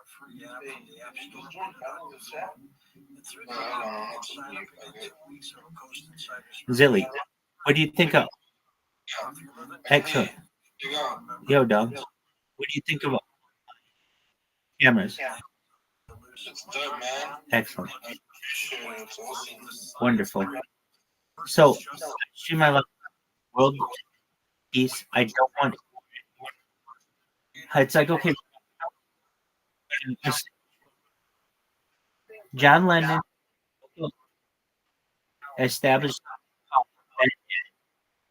free app from the App Store on your phone. And through the app, you can sign up and get 2 weeks of a Coast Insider. Zilly, what do you think of? Excellent. Yo, dog. What do you think of cameras? It's dope, man. Excellent. It's awesome. Wonderful. So, shoot my love, world peace. I don't want. It's like, okay. John Lennon established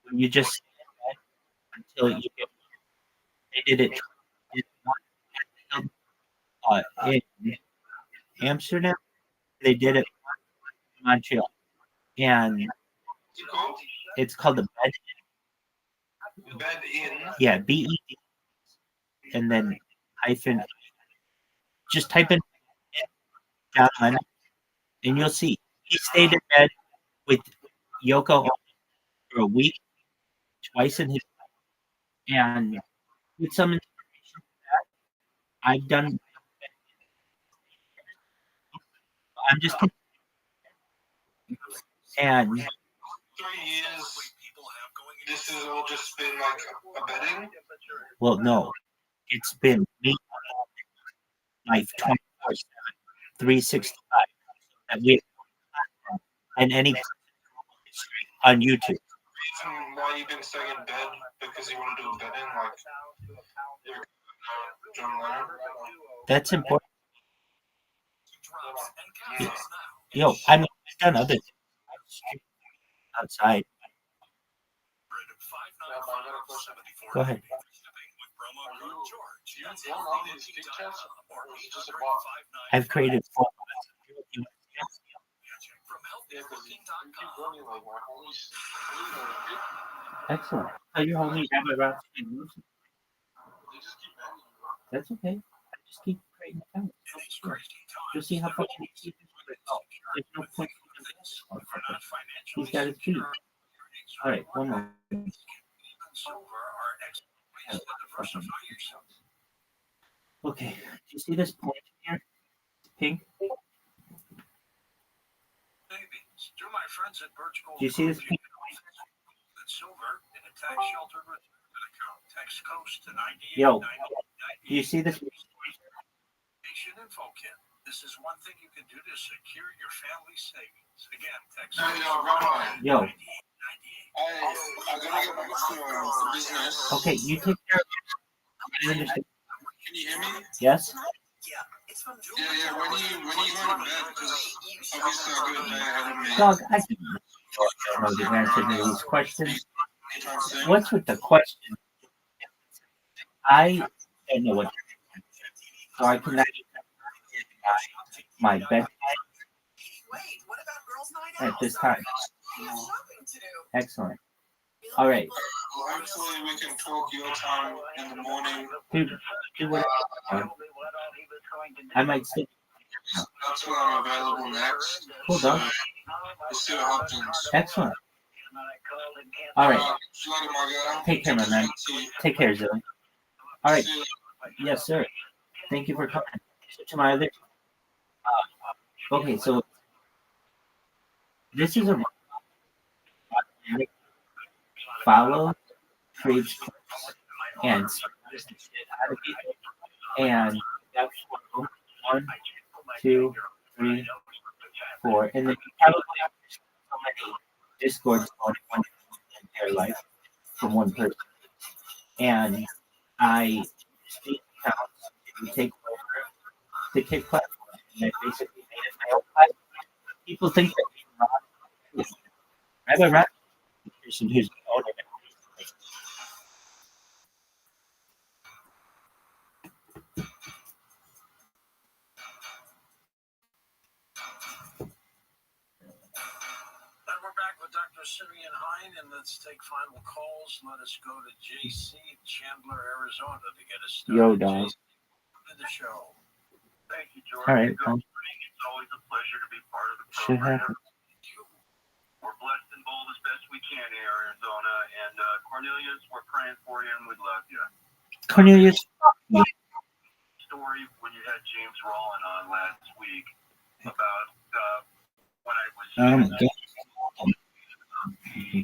when you just until you get. They did it in Amsterdam. They did it in Montreal, and it's called the bed. Bed in. Yeah, BED, and then hyphen. Just type in John Lennon, and you'll see he stayed in bed with Yoko for a week, twice in his life, and with some information that I've done. I'm just and 3 years. This has all just been like a bedding. well, no, it's been me life 24/7, 365 that we and any on YouTube. Reason why you've been staying in bed because you want to do a bedding like John Lennon. That's important. Yo, I mean, I've done other things outside. Go ahead. I've created 4. Excellent. So you're holding Rabbi Rothschild. That's okay. I just keep creating accounts. You'll see how much you keep. There's no point in this. He's got his feet. All right, one more. Okay, do you see this point here? Pink? Do you see this pink point? Yo, do you see this? This is one thing you can do to secure your family savings. Again, text. Yo. I gotta get back to business. Okay, you take care of it. I understand. Can you hear me? Yes? Yeah. When are you going to bed? Because obviously I've got a day ahead of me. Dog, I don't know the answer to these questions. What's with the question? I don't know what. So I cannot my bedtime at this time. Excellent. All right. Well, hopefully we can talk your time in the morning. Do whatever. I might sleep. That's when I'm available next. Cool, dog. We'll see what happens. Excellent. All right. See you later, my guy. Take care, my man. Take care, Zoe. All right. Yes, sir. Thank you for coming. To my other. Okay, so this is a follow, trades, and that's 1, 2, 3, 4, and then you probably have so many discords on one entire life from one person, and I speak accounts and take over the kick platform, and I basically made it my own platform. People think that Rabbi Rothschild is the person who's the owner of it. And we're back with Dr. Simeon Hine, and let's take final calls. Let us go to JC in Chandler, Arizona to get us started. Yo, dog. To the show. Thank you, George. All right. It's always a pleasure to be part of the Should program. happen. We're blessed and bold as best we can here, Arizona. And Cornelius, we're praying for you and we love you. Cornelius, story when you had James Rowland on last week about when I was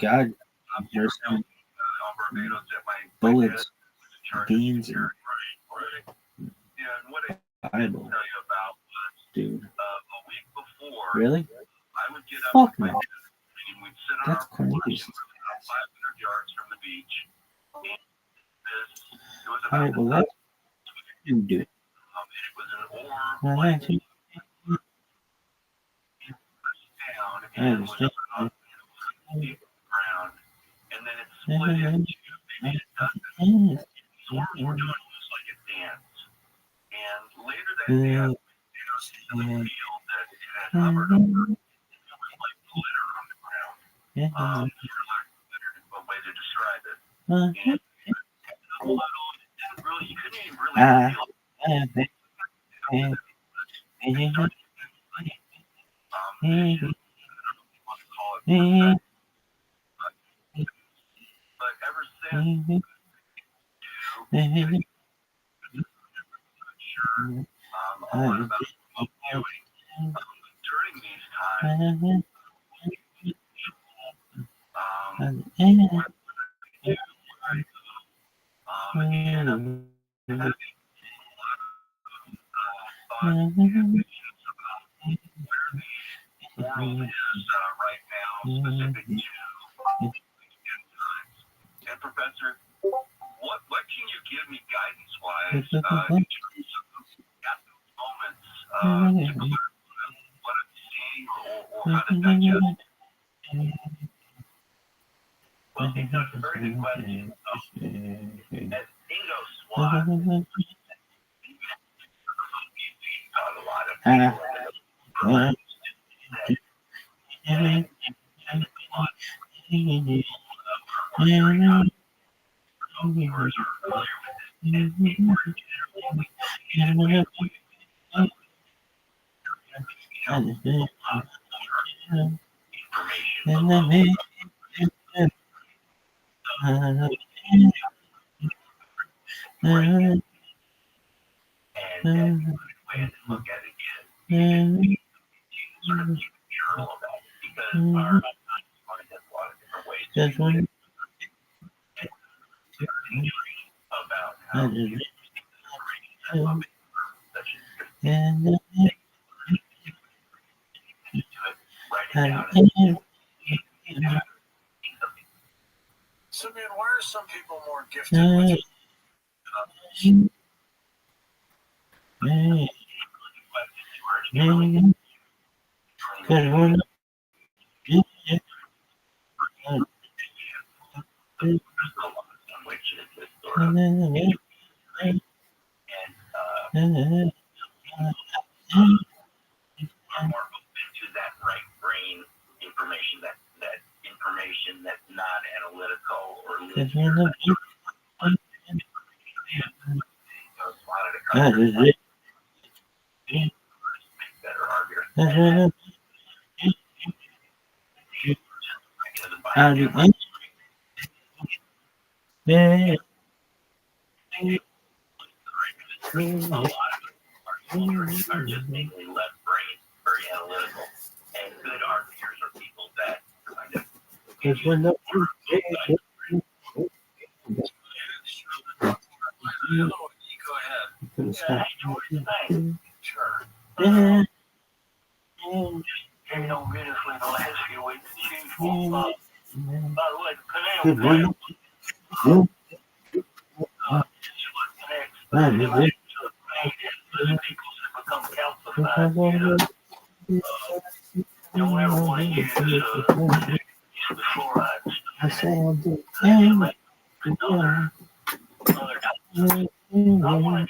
God, there's some on Barbados at my bullets, beans, and right. Yeah, and what I Bible, tell you about was dude. a week before, Really? I would get up Fuck with my no. dad, and we'd sit on That's our porch crazy. about 500 yards from the beach. And it was All about right, well, let you do it. it was an ore Well, plant that's it. down, I and was understand. about deep ground, and then it split into maybe a dozen. Swarms were doing almost like a dance. And later that day, I went down into the field that it had hovered over. It was like glitter on the ground. For lack of a better way to describe it. And it was a little, it didn't really, you couldn't even really feel it. It started to get funny. Vision, I don't know if you want to call it perception, but ever since, I'm not sure a lot about what I'm doing. During these times, what I do, and I'm having a lot of thoughts and visions about where the world is right now, specific to end times. And Professor, what can you give me guidance-wise in terms of at those moments to clarify what I'm seeing or how to digest it? Well, I think that's a very good question. As Dingo SWAT, a lot of people and way to look at it is sort of keep a journal about it because our mind has a lot of different ways to about how Simeon, why are some people more gifted with more open to that right brain information, that information that's not analytical or linear. Better argument. Are just mainly left brain, very analytical, and good arguers are people that kind of go ahead. Sure. You know, beautifully the last few weeks, it's usual. By the way, the canal become calcified. Don't ever want to use the fluorides. I say I'll do Another I want to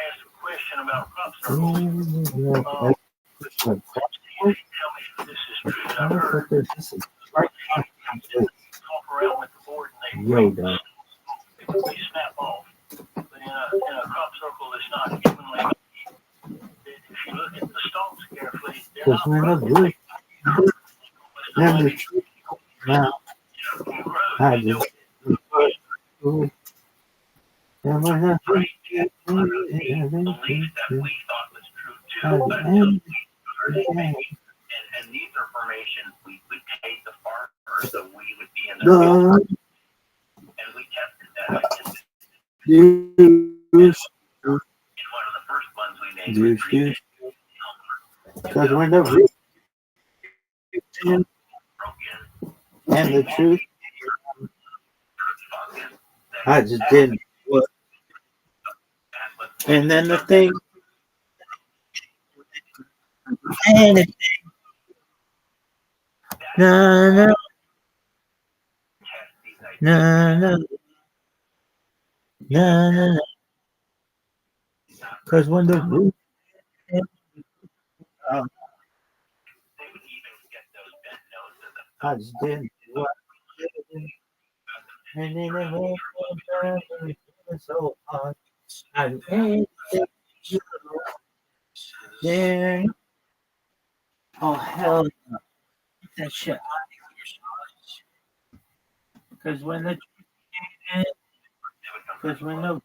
ask a question about crop circles. Tell me if this is true. I've heard talk around with the board and they snap off. But in a crop circle that's not evenly, if you look at the stalks carefully, they're not broken. beliefs that we thought was true too, but and these are formations we would take the farmer, so we would be in the field, and we tested that against one of the first ones we made was because when the root and the truth, I just didn't work. And then the thing, anything, no, because when the root, I just didn't work. And then it went so hard. I ain't there. Oh hell no. Get that shit out of here. Because when the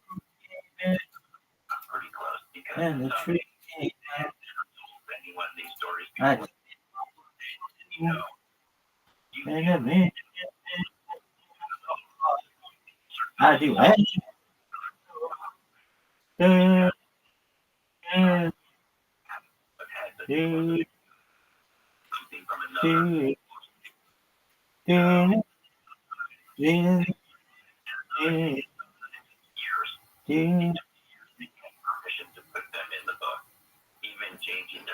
and the tree came out, I and the man I do anything.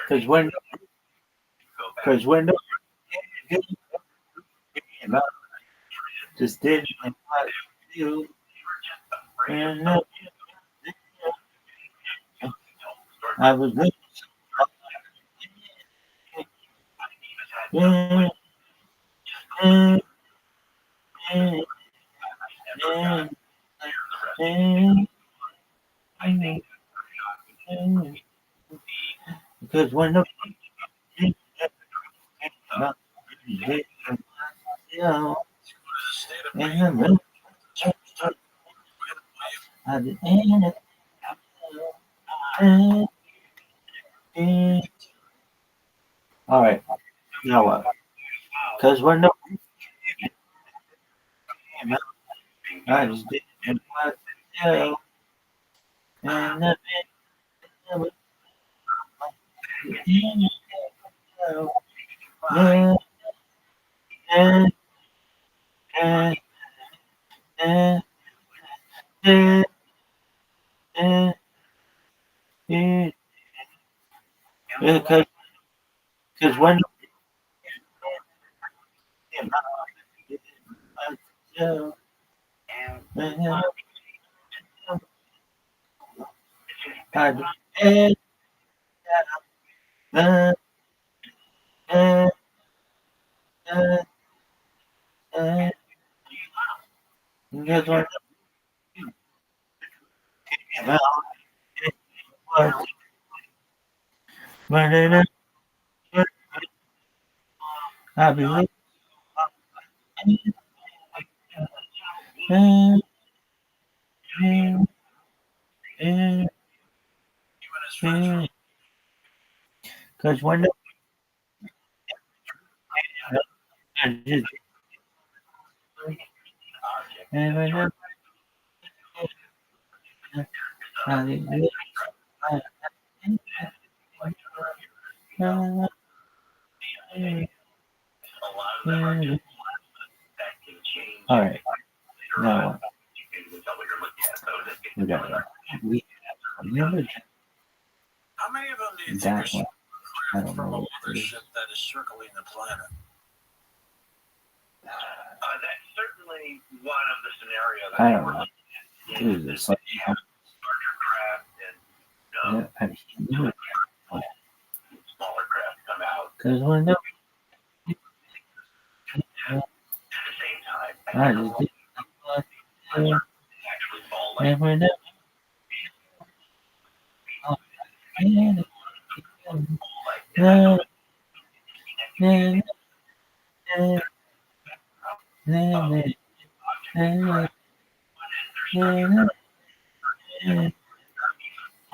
Because when the just didn't you and I was looking. Because when the all right, now what? Because when the I just didn't want to and the because when I believe because when I just and when all right, now we got it. We remember How many of them do you think that are one. I cleared don't from a know. mothership that is circling the planet? that's certainly one of the scenarios. I don't know. Dude, it's like Larger craft and I knew it. smaller craft come out Because when the at the same time. I just didn't Actually fall like and when the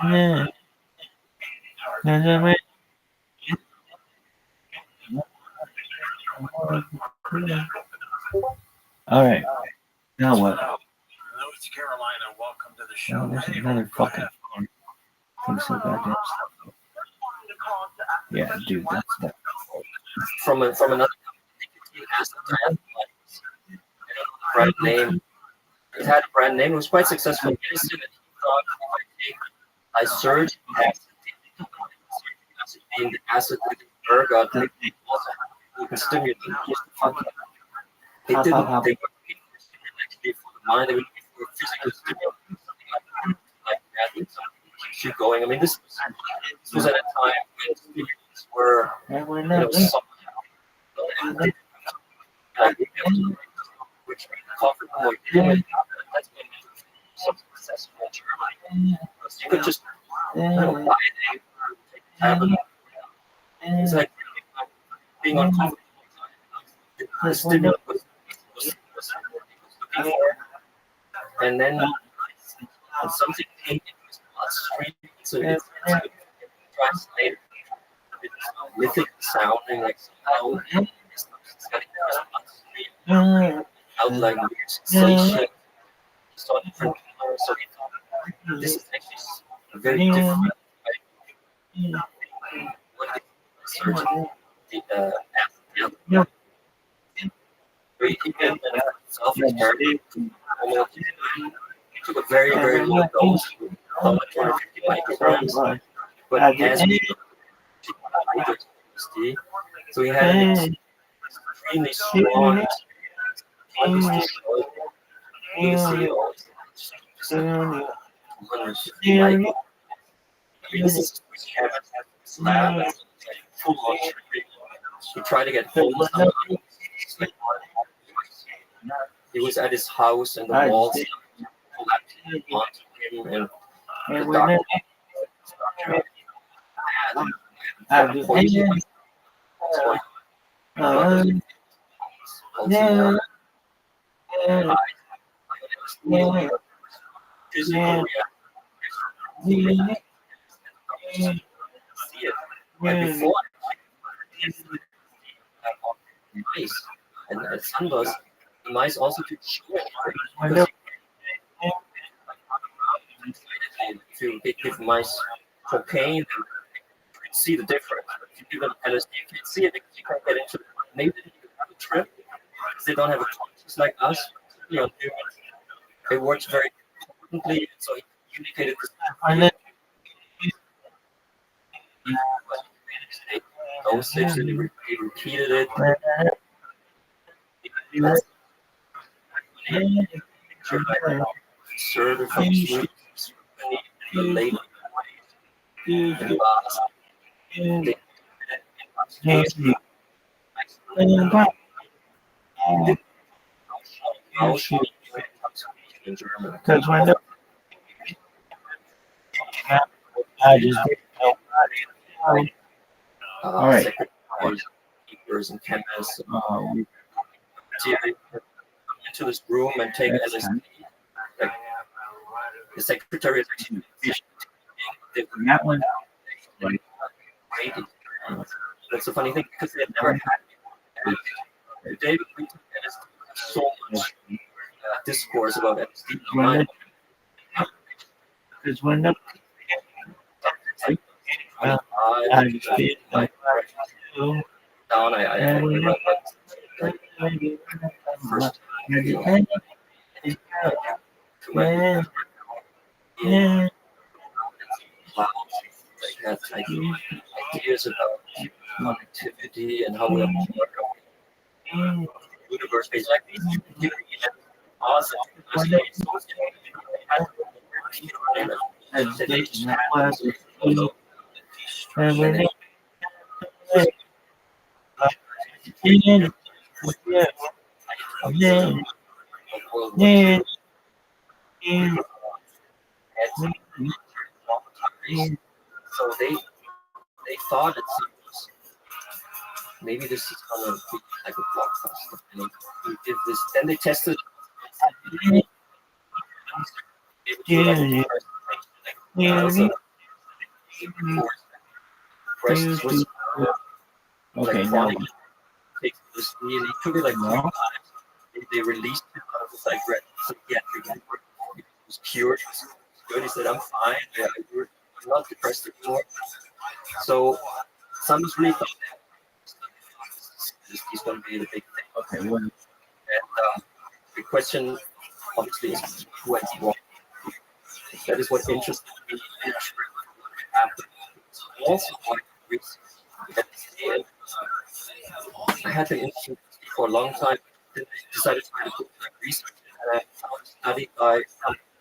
Yeah. All right. Now what? North Carolina, welcome to the show. Oh, there's Hey, another go fucking ahead. phone. Thing so goddamn slow. Yeah, dude, that's that. From another company, he asked them to add brand name. It had a brand name. It was quite successful. Medicine, and he thought if I surge acid being the acid with the ergot, they also have a stimulant. They didn't. They were actually for the mind. They were for physical stimulant. Like that. Keeps you going. I mean, this was at a time when stimulants were, somehow which comfortable doing. That's been so successful in Germany. So you could just buy it, take a tablet. It's like being uncomfortable. The stimulant was looking for, and then something came into his bloodstream. So it's translated. It's mythic sounding, like somehow it's got in his bloodstream. Out like weird sensation. Saw different colors. So he thought this is actually a very different way. What the surgeon, he did self-experiment. He took a very, very low dose, 250 micrograms. But as we so he had an extremely strong he tried to get hold of somebody. He was at his house and the walls collapsed onto him, and the doctor before mice, and at Sunbus, the mice also took short. If you give mice cocaine, you can see the difference. If you give them LSD, you can't see it because you can't get into it. Maybe they have a trip because they don't have a conscience like us. It works very importantly, so he communicated this. Dosage, and he repeated it. Serve it from sleep, the late in German. Because when I just all right. Secretaries, keepers, and chemists into this room and take LSD. Like, the secretary is actually that one. That's the funny thing because they have never had it. Today we took LSD so much discourse about LSD. Because when the I feel like down. I first ideas about connectivity and how we work universe based like these awesome. So they thought it was maybe this is gonna be like a blockbuster. And we did this. Then they tested. Breast was Okay, now chronic takes LSD, and they took it like 3 times. They released him out of the psychiatric ward. He was cured. He was good. He said, "I'm fine. I'm not depressed anymore." So some was really thought that he's going to be the big thing. okay, well, And the question, obviously, is who and what. That is what interested me in what happened. Also, quite research. I had been interested for a long time. Then I decided to do research, and I found a study by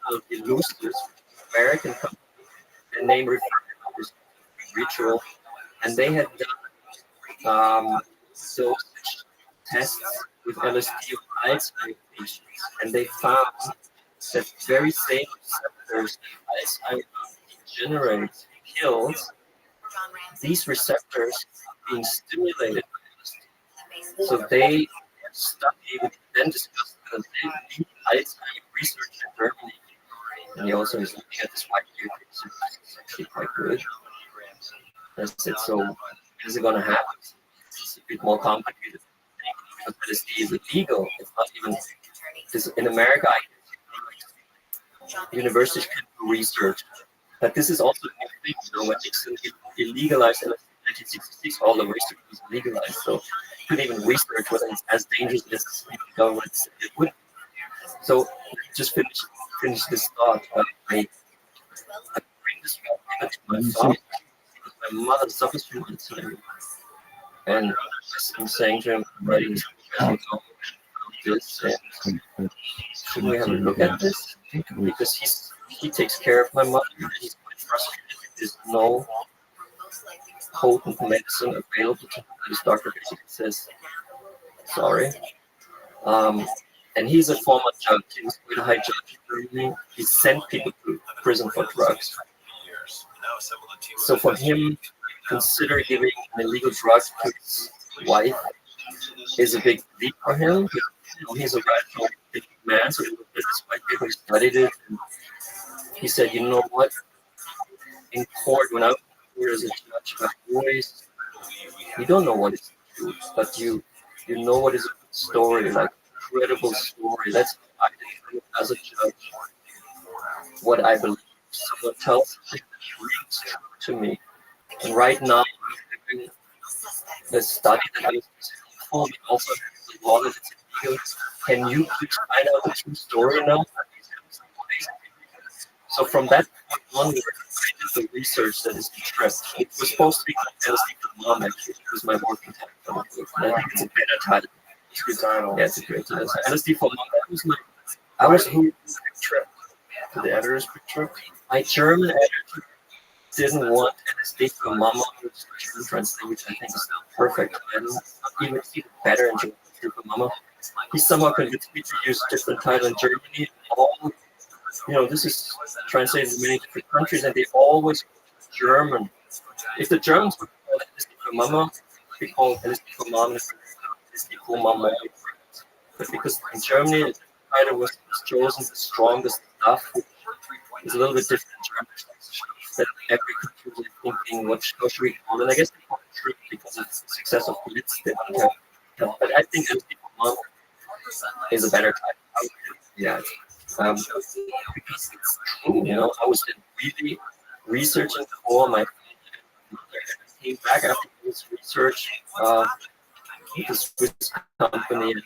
the Elucids, American company, the name referred to this ritual, and they had done dosage tests with LSD on Alzheimer's patients, and they found that very same receptors Alzheimer's generate kills, these receptors being stimulated. So they studied, then discussed the lead Alzheimer's research in Germany. And he also is looking at this white paper, it's actually quite good. I said, so when is it going to happen? It's a bit more complicated because LSD is illegal. It's not even, because in America, universities can do research. But this is also a new thing, when Nixon illegalized LSD in 1966, all the research was legalized. So you couldn't even research whether it's as dangerous as the government said it would. So just finish this thought. I bring this back to my father because my mother suffers from Alzheimer's. And I'm saying to him, writing this, and should we have a look at this? Because he takes care of my mother, and he's quite frustrated. There's no potent medicine available to him. His doctor basically says, sorry. And he's a former judge. He was quite a high judge in Germany. He sent people to prison for drugs. So for him, consider giving an illegal drug to his wife is a big leap for him. But, he's a rational man, so he looked at this white paper, he studied it, and he said, you know what? In court, when I was here as a judge, my boys, you don't know what is true, but you know what is a good story, like incredible story. That's what I did as a judge. What I believe, someone tells me that rings true to me. And right now, I'm doing a study that I was helpful, but also the law that it's illegal. Can you please find out the true story now? So from that point on, we did the research that is interest. It was supposed to be called LSD for Mom, actually. It was my working title. And I think it's a better title. It's a good title. Yeah, it's a great title. LSD for Mom, that was I was who trip to the editor's picture. My German editor didn't want LSD for Mama, which is the German translation, which I think is perfect. And even better in German for Mama. He somehow convinced me to use a different title in Germany. All, this is translated in many different countries, and they always German. If the Germans would call it LSD for Mama, we call it LSD for Mom, LSD for Mama. But because in Germany, the title was chosen the strongest stuff, it's a little bit different in German. That every country was thinking, how should we call it? And I guess they call it trip because it's the success of Blitz. But I think LSD for Mom is a better title. Yeah. Because it's true, I was really researching for my mother. I came back after this research, the Swiss company, and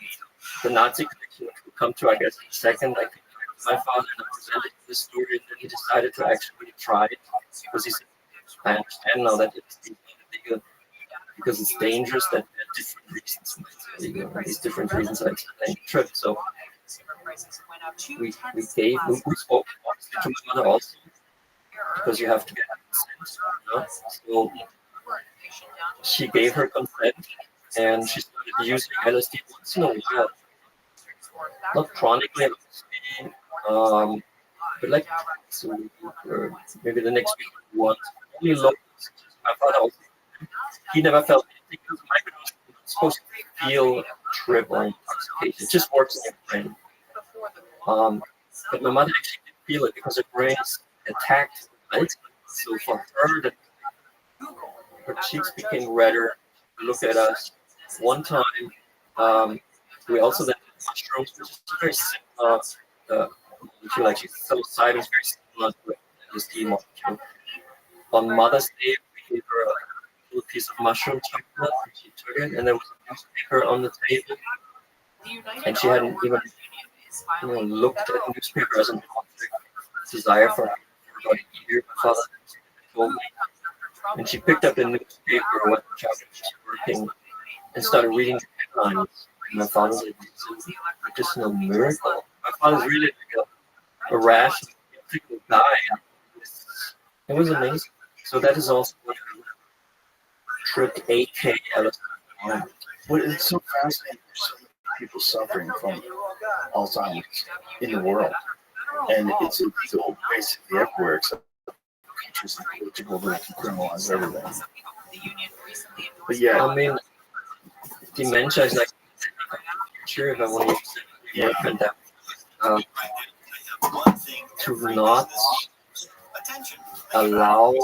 the Nazi connection, which we'll come to, I guess, in a second. I came back to my father and I presented this story, and then he decided to actually try it because he said, I understand now that it's illegal because it's dangerous, that there are different reasons why it's illegal. And these different reasons I explained the trip. So we spoke to my mother also because you have to get consent. So she gave her consent and she started using LSD once in a while, not chronically, but like so maybe the next week once. Only low. My father also, he never felt anything because microdose is supposed to feel trip or intoxication. It just works in your brain. But my mother actually didn't feel it because her brain is attacked. Right? So for her, the her cheeks became redder. Looked at us. One time, we also did mushrooms, which is very similar. Molecule, like psilocybin is very similar to LSD molecule. On Mother's Day, we gave her a little piece of mushroom chocolate, and she took it, and there was a newspaper on the table, and she hadn't even looked at the newspaper as an object desire for her about a year. My father told me, and she picked up the newspaper when the chocolate was working and started reading the headlines. And my father was like, "This is no miracle." My father's really like a rash, particular guy. It was amazing. So that is also what tripped 8K LSD. Well, it's so fascinating. There's so many people suffering from Alzheimer's in the world, and it's illegal basically everywhere except countries like Portugal that can criminalize everything. But yeah, I mean, dementia is like sure if I want to use the word pandemic. To not allow to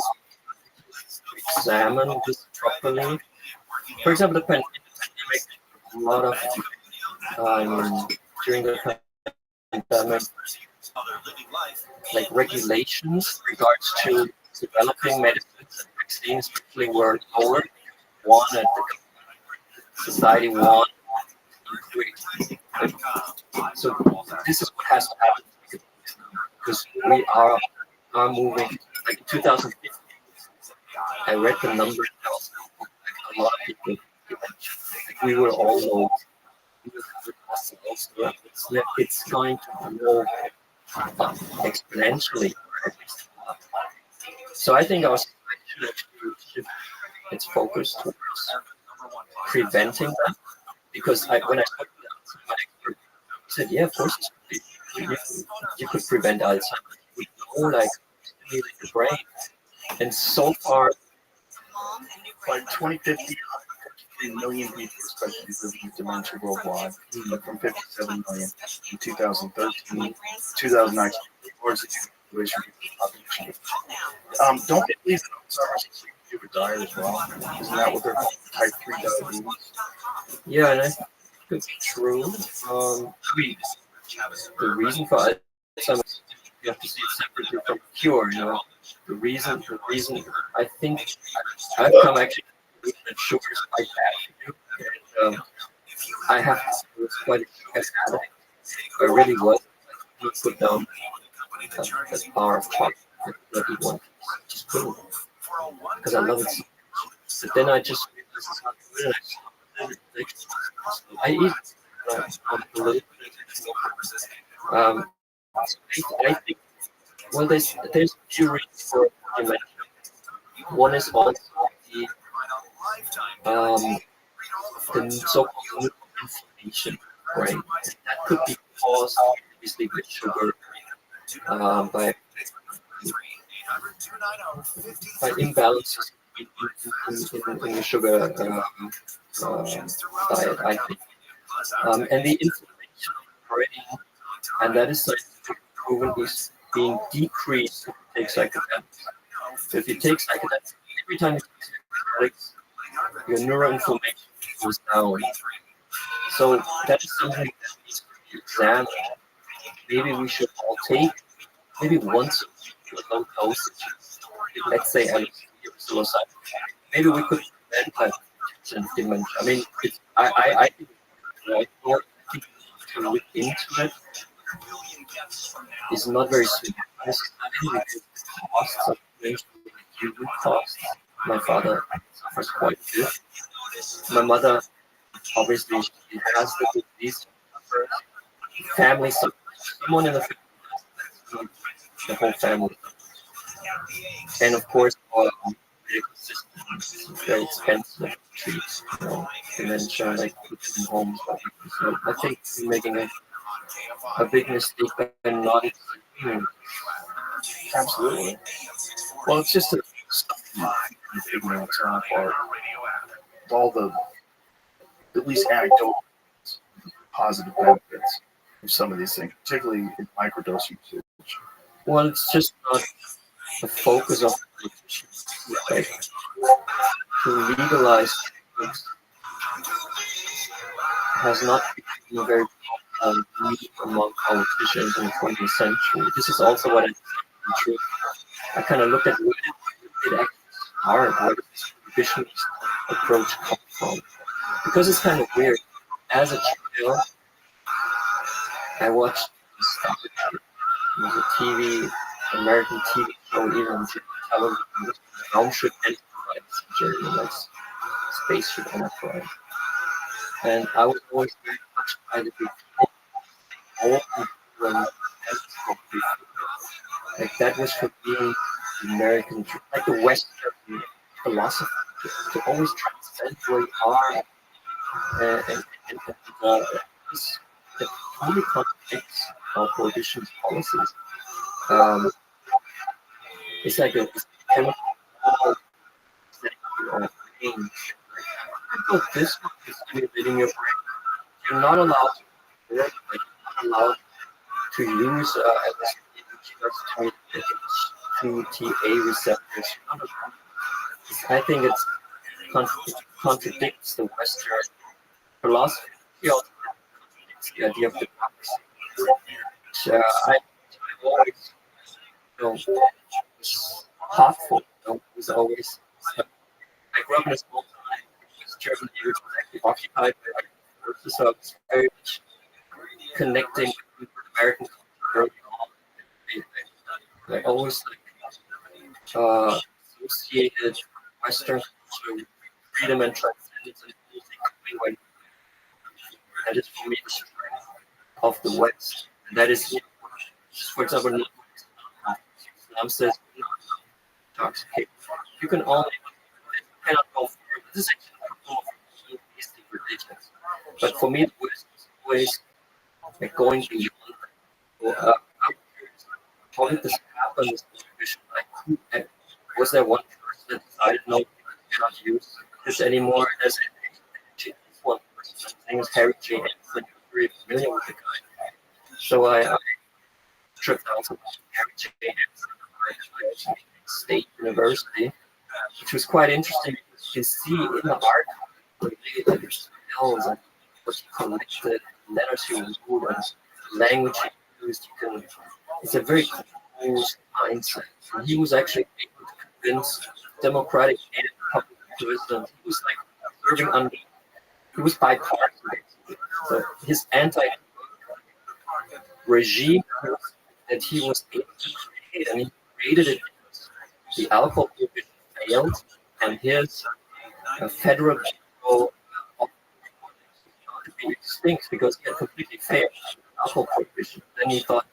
examine this properly. For example, the pandemic, a lot of during the pandemic, like regulations regards to developing medicines and vaccines, especially were lower. One at the society one. So this is what has to happen because we are moving. Like in 2015, I read the numbers. Like a lot of people, like we were all low. It's going to grow exponentially. So I think our society should actually shift its focus towards preventing that. Because when I spoke to my expert, he said, "Yeah, of course, you could prevent Alzheimer's. We know, like, stimulate the brain." And so far, by 2050, 53 million people are expected to live with dementia worldwide, but from 57 million in 2013, 2019, towards the population. Don't they believe that Alzheimer's you would die as well? Isn't that what they're called? Type 3 diabetes? yeah, and I think it's true. I mean, the reason for Alzheimer's, you have to see it separately from cure. You know, the reason. I think I've come actually to that sugar is quite bad for you. And, I have was quite a sugar addict. I really was. I could put down that bar of chocolate that you want. Just couldn't. Because I love it so much. But then I just realized how good it is. I eat a little bit. I think, well, there's a few reasons for dementia. One is also the so-called inflammation, right? That could be caused, obviously, with sugar, by imbalances in the sugar diet, I think. And the inflammation already, and that is scientifically proven, is being decreased if you take psychedelics. If you take psychedelics, every time you take psychedelics, your neuroinflammation goes down. So that is something that needs to be examined. Maybe we should all take maybe once a low dosage. Let's say LSD or psilocybin. Maybe we could prevent that dementia. I mean, I think to look into it is not very simple because the costs of dementia, human costs. My father suffers quite a bit. My mother, obviously, she has the disease. Family suffers. Someone in the family, the whole family. And of course, our medical system is very expensive to treat, dementia, like in homes. So I think we're making a big mistake by not including. Absolutely. Well, it's just ignorance on our part. All the, at least anecdotal, positive benefits of some of these things, particularly in microdose usage. Well, it's just not the focus of the to legalize drugs has not been a very need among politicians in the 20th century. This is also what I think is true. I kind of looked at where it actually started, where does this prohibitionist approach come from? Because it's kind of weird. As a child, I watched Star Trek. It was a TV, American TV show, even television, Raumschiff Enterprise journey, like spaceship Enterprise. And I was always very touched by the all like that was for being American, like the Western philosophy, to always transcend where you are, and this that totally contradicts our prohibitionist policies. It's like a chemical or pain. I thought this one is stimulating your brain. You're not allowed to work, like you're not allowed to use H2TA receptors. I think it contradicts the Western philosophy. It also contradicts the idea of democracy. Which, I always, was thoughtful. It was always. I grew up in a small town in West Germany, which was actually occupied by forces, so I was very much connecting with American culture. I always associated Western culture with freedom and transcendence and music. That is for me the strength of the West. And that is, for example, Islam says intoxicate. You can only cannot go further. This is actually a of atheistic religions. But for me, the West is always like going beyond. How did this happen? This prohibition? Like, was there one person that decided no, we cannot use this anymore? There's one person. His name is Harry J. Anson. You're very familiar with the guy. So I tripped out to Harry J. Anson at State University, which was quite interesting because you can see in the art really like there's spells and what he collected, letters he wrote, and language he used. It's a very composed mindset. And he was actually able to convince Democratic and Republican presidents. He was like serving under. He was bipartisan basically. So his anti-regime that he was able to create, and he created it. The alcohol prohibition failed, and his federal to be extinct because he had completely failed alcohol prohibition. Then he thought,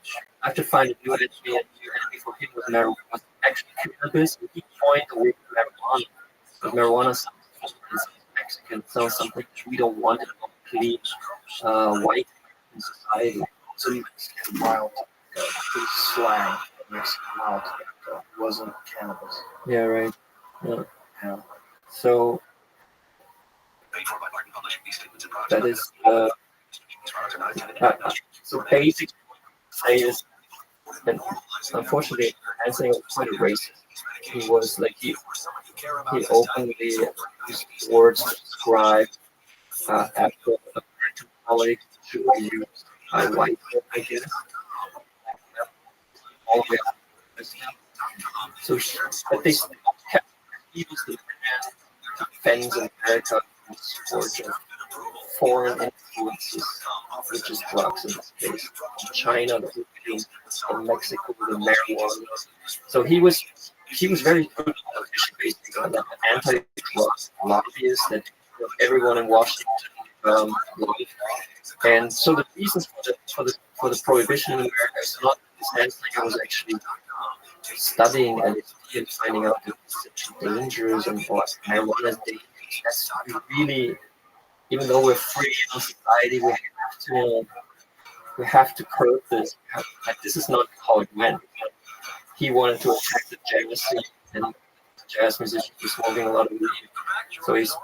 I have to find a new enemy, and the new enemy for him was marijuana, was actually cannabis, and he coined the word marijuana. Because marijuana is Mexican, so something we don't want in a complete white in society. So Mexican mild slang, Mexican mild tobacco wasn't cannabis. Yeah, right. Yeah. So that is so basic say is, and unfortunately, Hansen was quite a racist. He was like he openly used words to describe Afro American politics to be used by white people, I guess. All the way up. So, but they kept he was the man who defends America from the scourge of foreign influences, which is drugs in this case, China, the opium, and Mexico, the marijuana. So he was very good politician, basically, an anti-drug lobbyist that everyone in Washington loved. And so the reasons for the prohibition in America is not this Anslinger was actually studying LSD and finding out that it's such dangers and what marijuana is dangerous. That's really, even though we're free in our society, we have to curb this. This is not how it went. He wanted to attack the jazz scene, and jazz musicians were smoking a lot of weed. So it's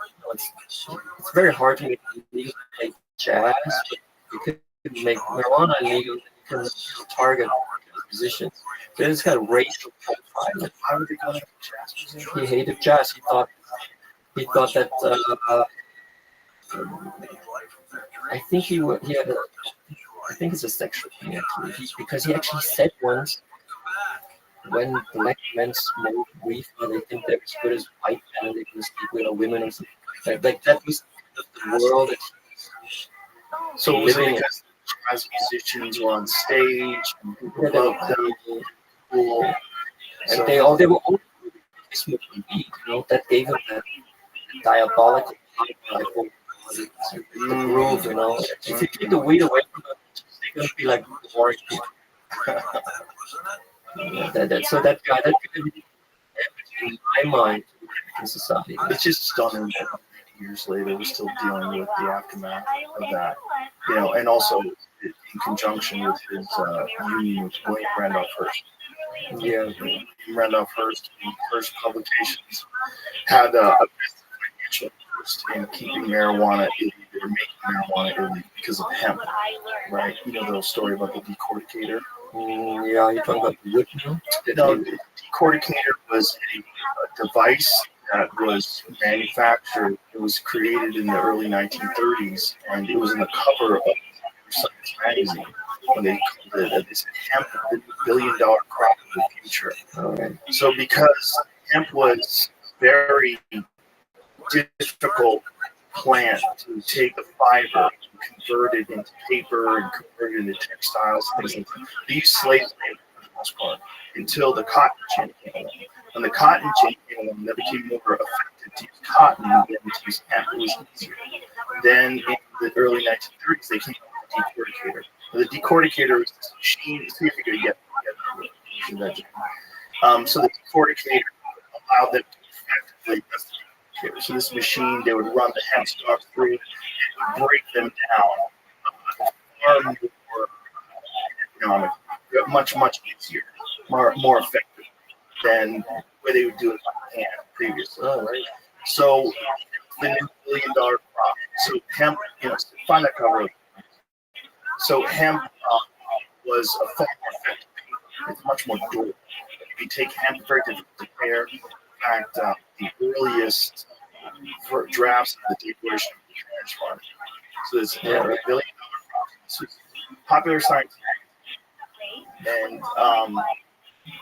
very hard to make illegal play jazz, but you could make marijuana illegal. You can target musicians. So it's kind of racial profile. How did he go into jazz music? He hated jazz. He thought he thought that I think he had a, I think it's a sexual thing actually, because he actually said once, when black men smoke weed, they think they're as good as white men and they can sleep with women or something like that. Like that was the world that So was it living in. because jazz musicians were on stage and people Yeah, they were loved them? cool, Cool. and So- they were all smoking weed, that gave them that diabolical like the groove, If you take the weed away from them, they're gonna be like boring people. So that guy, in my mind, in society. It's just stunning that years later we're still dealing with the aftermath of that, and also in conjunction with his union with William Randolph Hearst. Yeah. William Randolph Hearst, first publications, had a financial interest in keeping marijuana illegal or making marijuana illegal because of hemp, right? You know the story about the decorticator? Yeah, you're talking about the wood now? No, the decorticator was a device that was manufactured. It was created in the early 1930s, and it was in the cover of Science magazine when they said hemp, the billion-dollar crop of the future. Okay. So because hemp was very difficult plant to take the fiber and convert it into paper and convert it into textiles, things like that. They used slave labor for the most part until the cotton gin came along. When the cotton gin came along, that became more effective to use cotton than to use hemp. It was easier. Then in the early 1930s, they came up with the decorticator. The decorticator is this machine. See if you can get it. So the decorticator allowed them to effectively test the decorticator. So this machine, they would run the hemp stalks through and break them down far more economic, much easier, more effective than where they would do it by hand previously. Oh, right. So the new billion-dollar crop. So hemp, find that cover. So hemp was a far more effective paper. It's much more durable. If you take hemp, very difficult to repair. In fact, the earliest drafts of the Declaration of Independence Fund. So there's a billion-dollar crop. So Popular Science and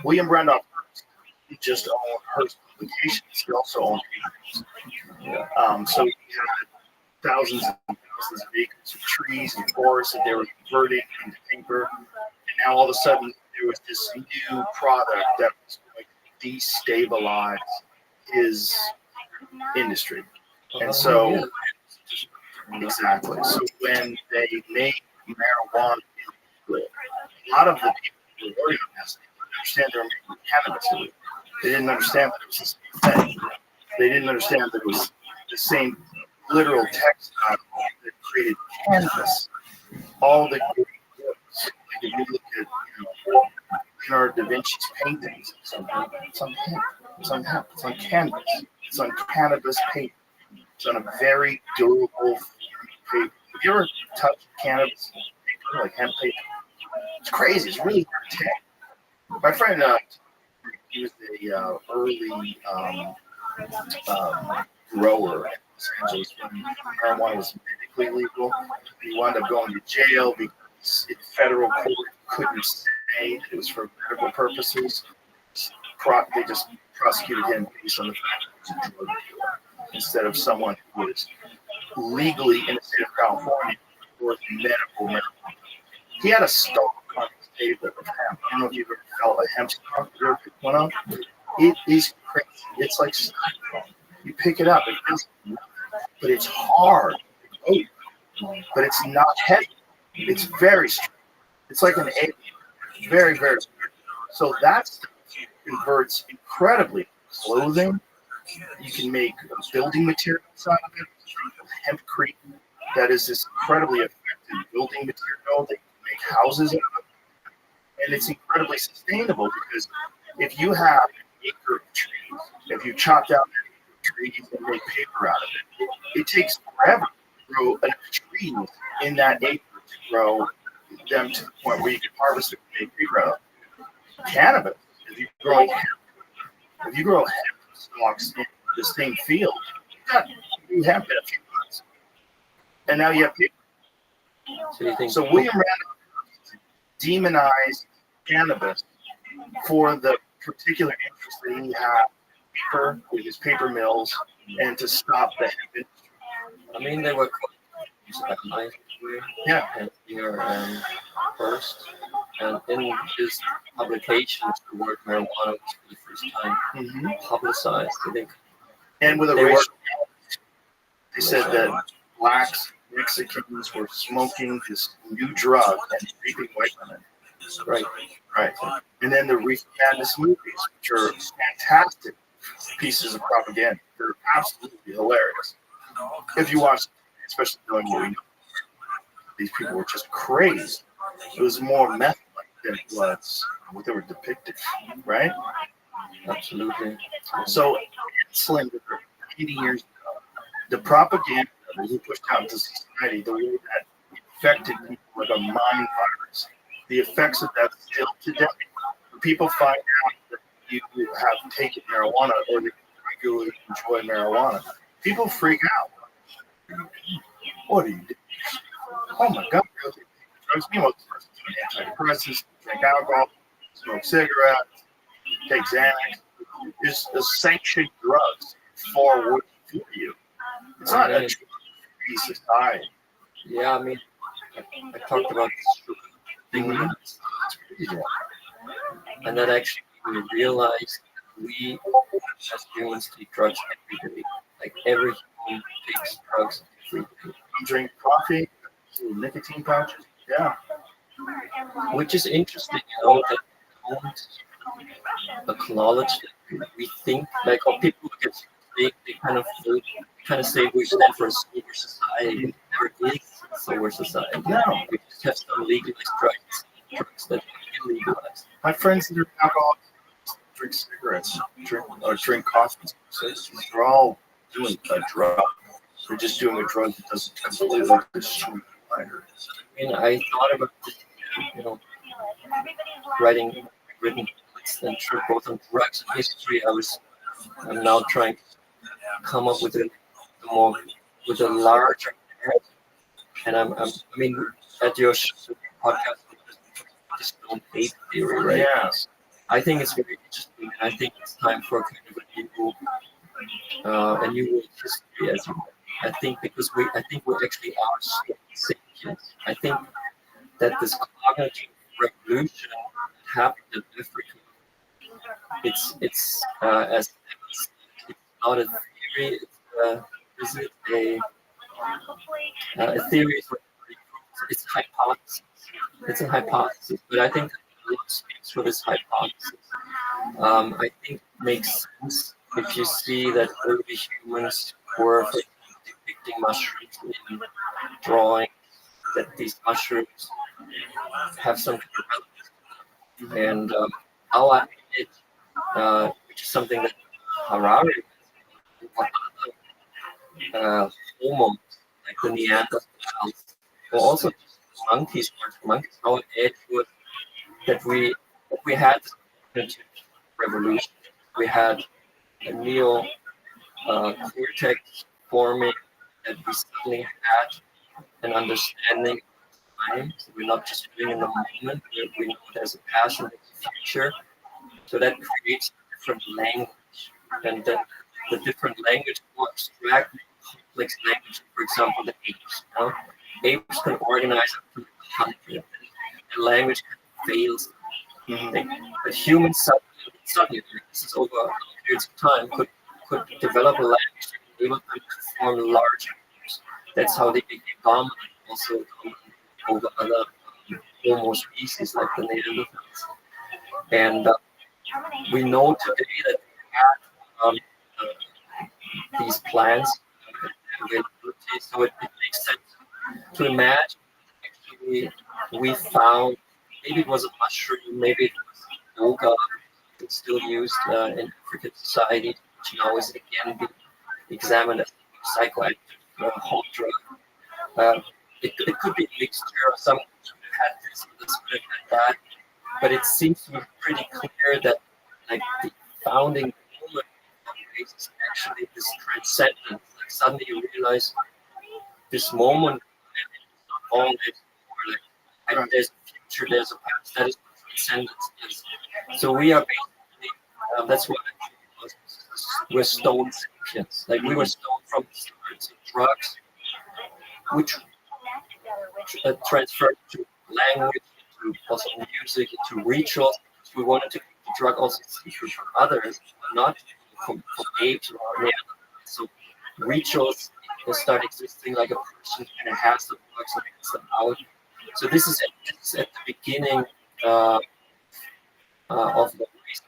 William Randolph Hearst, he just owned Hearst Publications. He also owned papers. So he had thousands and thousands of acres of trees and forests that they were converting into paper. And now all of a sudden there was this new product that was going to destabilize his industry. And so, exactly. So when they made marijuana illegal, a lot of the people who were working on this didn't understand they were making cannabis illegal. They didn't understand that it was the same thing. They didn't understand that it was the same literal textile that created cannabis. All the great works, like if you look at Leonardo da Vinci's paintings, it's on hemp, it's on canvas, it's on cannabis paper, it's on a very durable paper. Have you ever touched cannabis paper, like hemp paper? It's crazy. It's really hard to take. My friend, he was the early grower in Los Angeles when marijuana was medically legal. He wound up going to jail because in federal court couldn't say that it was for medical purposes. They just prosecuted him based on the fact that he was a drug dealer instead of someone who was legally in the state of California for medical marijuana. He had a stalk on his table of hemp. I don't know if you've ever felt a hemp stalk. You ever picked one up? It is crazy. It's like styrofoam. You pick it up, it feels but it's hard. But it's not heavy. It's very strong. It's like an egg. Very, very strong. So that stuff converts incredibly. Clothing. You can make building materials out of it. Hempcrete. That is this incredibly effective building material. They can make houses out of it. And it's incredibly sustainable because if you have an acre of trees, if you chop down trees and make paper out of it, it takes forever to grow enough trees in that acre to grow them to the point where you can harvest it and make paper out of it. Cannabis, if you grow hemp stalks in the same field, You have been a few months, and now you have people. So you think? So William Randolph demonized cannabis for the particular interest that he had paper with his paper mills and to stop the hemp industry. I mean, they were quite Yeah. and here first, and in his publications, the word marijuana was for the first time publicized. I think, And with a They were- racial, they said that blacks, Mexicans were smoking this new drug and raping white women. right? Right. And then the Reefer Madness movies, which are fantastic pieces of propaganda. They're absolutely hilarious. If you watch, especially knowing what we know, these people were just crazy. It was more meth than it was what they were depicted, right? Absolutely. So, Slender, 80 years ago, the propaganda that he pushed out into society, the way that affected people like a mind virus, the effects of that still today. When people find out that you have taken marijuana or that you regularly enjoy marijuana, people freak out. What are you doing? Oh my God, you're taking drugs. Meanwhile, this person's doing antidepressants, drink alcohol, smoke cigarettes, take Xanax. It's a sanctioned drugs for what for you. It's not a free society. Yeah, I mean, I talked about this thing, and that actually we realized we as humans take drugs every day. Like every human takes drugs every day. I'm drinking coffee, nicotine pouches. Yeah. Which is interesting, that we don't acknowledge that we think like, or people get they kind of say we stand for a sober society. There is a sober society. No. We just have some legalized drugs that are illegalized. My friends that are alcoholics drink cigarettes, drink coffee. They're all doing a drug. They're just doing a drug that doesn't completely destroy the mind. I mean, I thought about this, written books and both on drugs and history. I'm now trying to come up with a larger, and I mean, at your podcast, just don't hate theory, right? Yes. I think it's very interesting, and I think it's time for kind of a new history, as you know. I think because we actually are sentients. I think that this cognitive revolution that happened in Africa, it's not a theory. A theory? It's a hypothesis. It's a hypothesis, but I think a lot speaks for this hypothesis. I think it makes sense if you see that early humans were depicting mushrooms in drawing, that these mushrooms have some kind of relevance. And our image, which is something that Harari, hormones like the Neanderthals, or also monkeys, our edge was that we had this cognitive revolution. We had a neo cortex forming, that we suddenly had an understanding of time. So we're not just living in the moment, we know there's a past and a future. So that creates a different language, and the different language more abstract, complex language. For example, the apes. Apes can organize up to 100. The language fails. But humans suddenly, this is over periods of time, could develop a language that be able to form larger groups. That's how they became dominant, also over other Homo species like the Neanderthals. And we know today that we had these plants availability, so it makes sense to imagine actually we found, maybe it was a mushroom, maybe it was yoga, it's still used in African society, which now is again being examined as a psychoactive hot drug. It could be a mixture of some had this had that, but it seems to be pretty clear that like the founding moment of race is actually this transcendence, like suddenly you realize this moment, all this, like, there's a future, there's a past, that is transcendence. So we are basically, that's what we're stone sapiens. Like we were stoned from the start. So drugs, which transferred to language, to also music, to rituals. We wanted to keep the drug also secret from others, but not from apes or any other. So rituals will start existing like a person kind of has the drugs and gets them out. So this is at the beginning of the reason.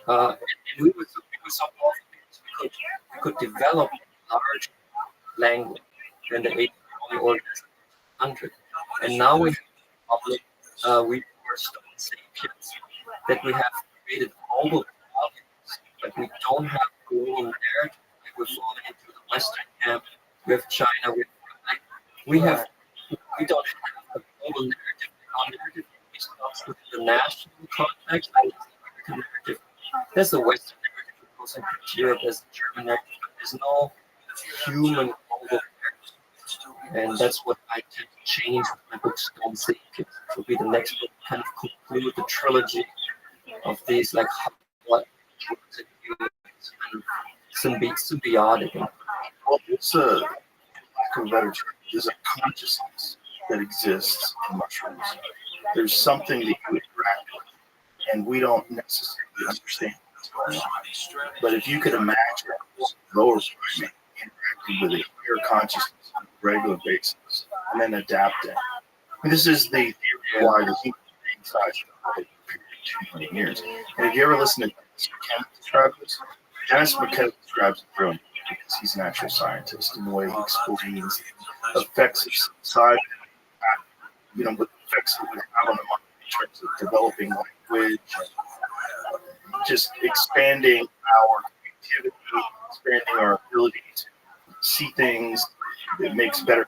And we were so powerful because we could develop large language when the ape only organised 100. And now we have a problem, we were stone sapiens, that we have created global problems, but we don't have global narrative. Like we're falling into the Western camp. We have China. We don't have a global narrative. Our narrative is not within the national context. Like the American narrative. There's the Western narrative, of course, in Europe. There's the German narrative. But there's no human global narrative. And that's what I tend to change with my book Stone Sapiens. It will be the next book, kind of conclude the trilogy of these, like what symbiotic. Well, it's a lack of a better term. There's a consciousness that exists in mushrooms. There's something that you interact with, and we don't necessarily understand what's going on. But if you could imagine lower primate interacting with a higher consciousness on a regular basis and then adapting. And this is the theory why the human brain size for a period of 2 million years. And if you ever listen to Dennis McKenna describe this, Dennis McKenna describes it brilliantly because he's an actual scientist in the way he explains effects of psilocybin, what effects it would have on the mind in terms of developing language, just expanding our creativity, expanding our ability to see things. It makes better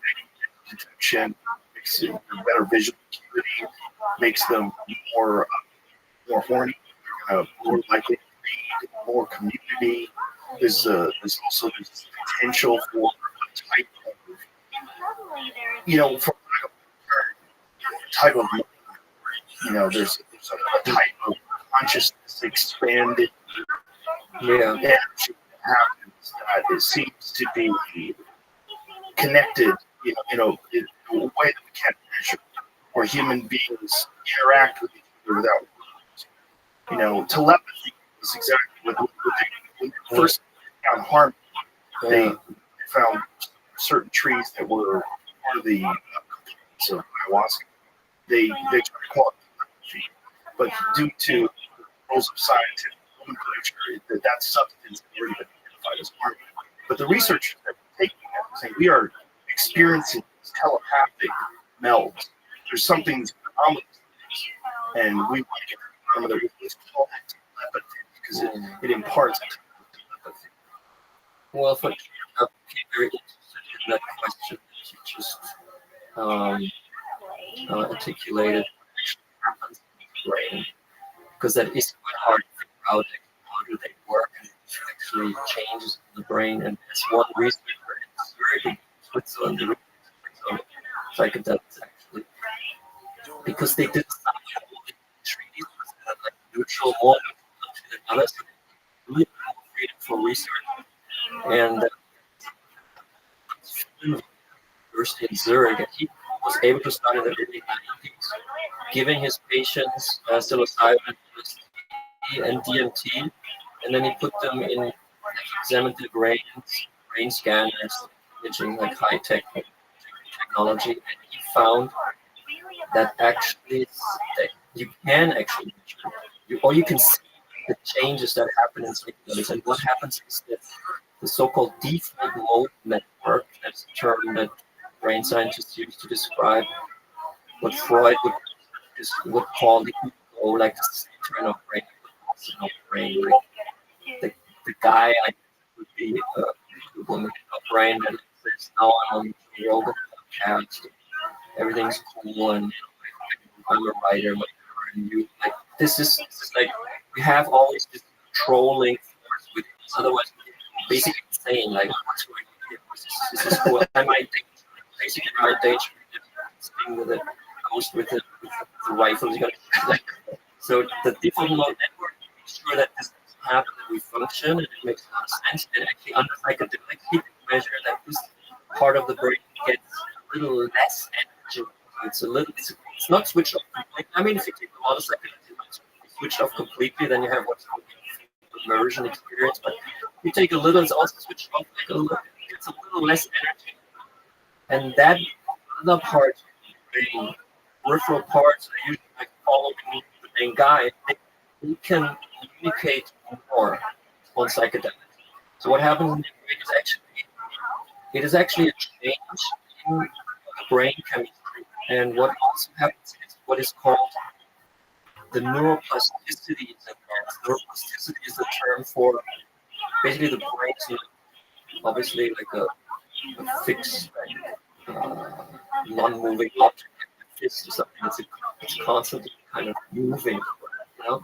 detection, makes it better visual acuity, makes them more horny, more likely to read, more community. There's also this potential for a type of, for type of, there's a type of consciousness expanded energy that happens that it seems to be connected, in a way that we can't measure, where human beings interact with each other without words. Telepathy is exactly what when they first found harmony, they found certain trees that were part of the components of ayahuasca. They tried to call it telepathy, but due to the rules of scientific nomenclature, that substance had already been identified as harmony. But the researchers that were taking it were saying we are experiencing this telepathic meld. There's something that's anomalous, and we want to get to the bottom of it. It's called telepathy because it imparts telepathy. Well, for I'm very interested in that question that you just articulated. What actually happens in the brain, because that is quite hard to figure out. How do they work? And actually changes in the brain, and there's one researcher in Zurich, Switzerland, psychedelics actually, because they did some treaties that like neutral, more neutral than others, so they really more freedom for research. And University in Zurich, and he was able to start in the early 90s, giving his patients psilocybin, LSD, and DMT, and then he put them in, examined the brain scanners, imaging, like high-tech technology, and he found that actually that you can actually measure, or you can see the changes that happen in psychedelics. And what happens is that the so-called default mode network, that's a term that brain scientists use to describe what Freud would call the ego, like the internal brain, the personal brain, like the guy would be the woman of brain that says, "No, I'm on yoga podcast, everything's cool, and I'm a writer, and you like this is like we have always this controlling force with us. Otherwise, basically saying like, what's going on here? This is cool. Am I basically my danger thing with it goes with the rifles. So the default mode network makes sure that this doesn't happen, that we function, and it makes a lot of sense. And actually, under psychedelics, you can measure that this part of the brain gets a little less energy. It's not switched off completely. I mean, if you take a lot of psychedelics, it's switched off completely, then you have what's called immersion experience. But if you take a little, it's also switched off like a little. It's a little less energy, and that other part, the peripheral parts, are usually like following the main guy. They can communicate more on psychedelics. So what happens in the brain is actually a change in the brain chemistry. And what also happens is what is called the neuroplasticity is enhanced. Neuroplasticity is the term for basically the brain is obviously like a fixed, non-moving object, like fist or something that's constantly kind of moving, you know.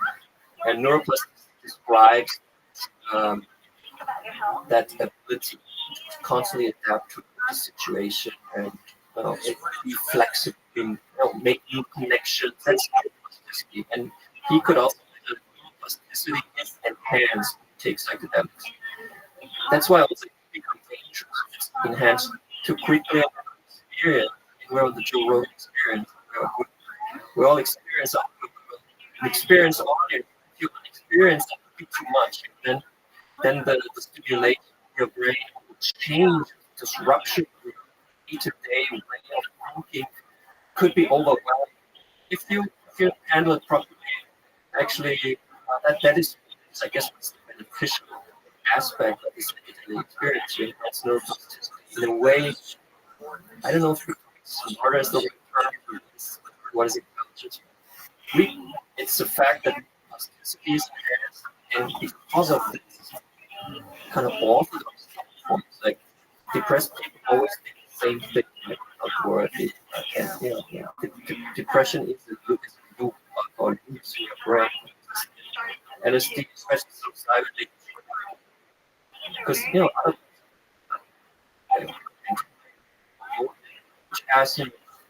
And neuroplasticity describes that ability to constantly adapt to the situation and be flexible, make new connections. That's neuroplasticity. And he could also say that neuroplasticity is enhanced when you take psychedelics. That's why also it becomes dangerous. It's enhanced too quickly experience. And we're on the Joe Rogan experience. We all experience audience. If you experience that could be too much, and then the stimulation of your brain will change, disruption of your day-to-day way of thinking could be overwhelming. If you handle it properly, actually, that is, I guess, what's the beneficial aspect of this experience. You enhance neuroplasticity in a way. I don't know if smarter is the right term for this. What is intelligence? It's the fact that plasticity is enhanced, and because of this kind of orthodox forms, like depressed people always think the same thing, like outwardly. Depression is a loop or loops in your brain. LSD, especially subsidently, because as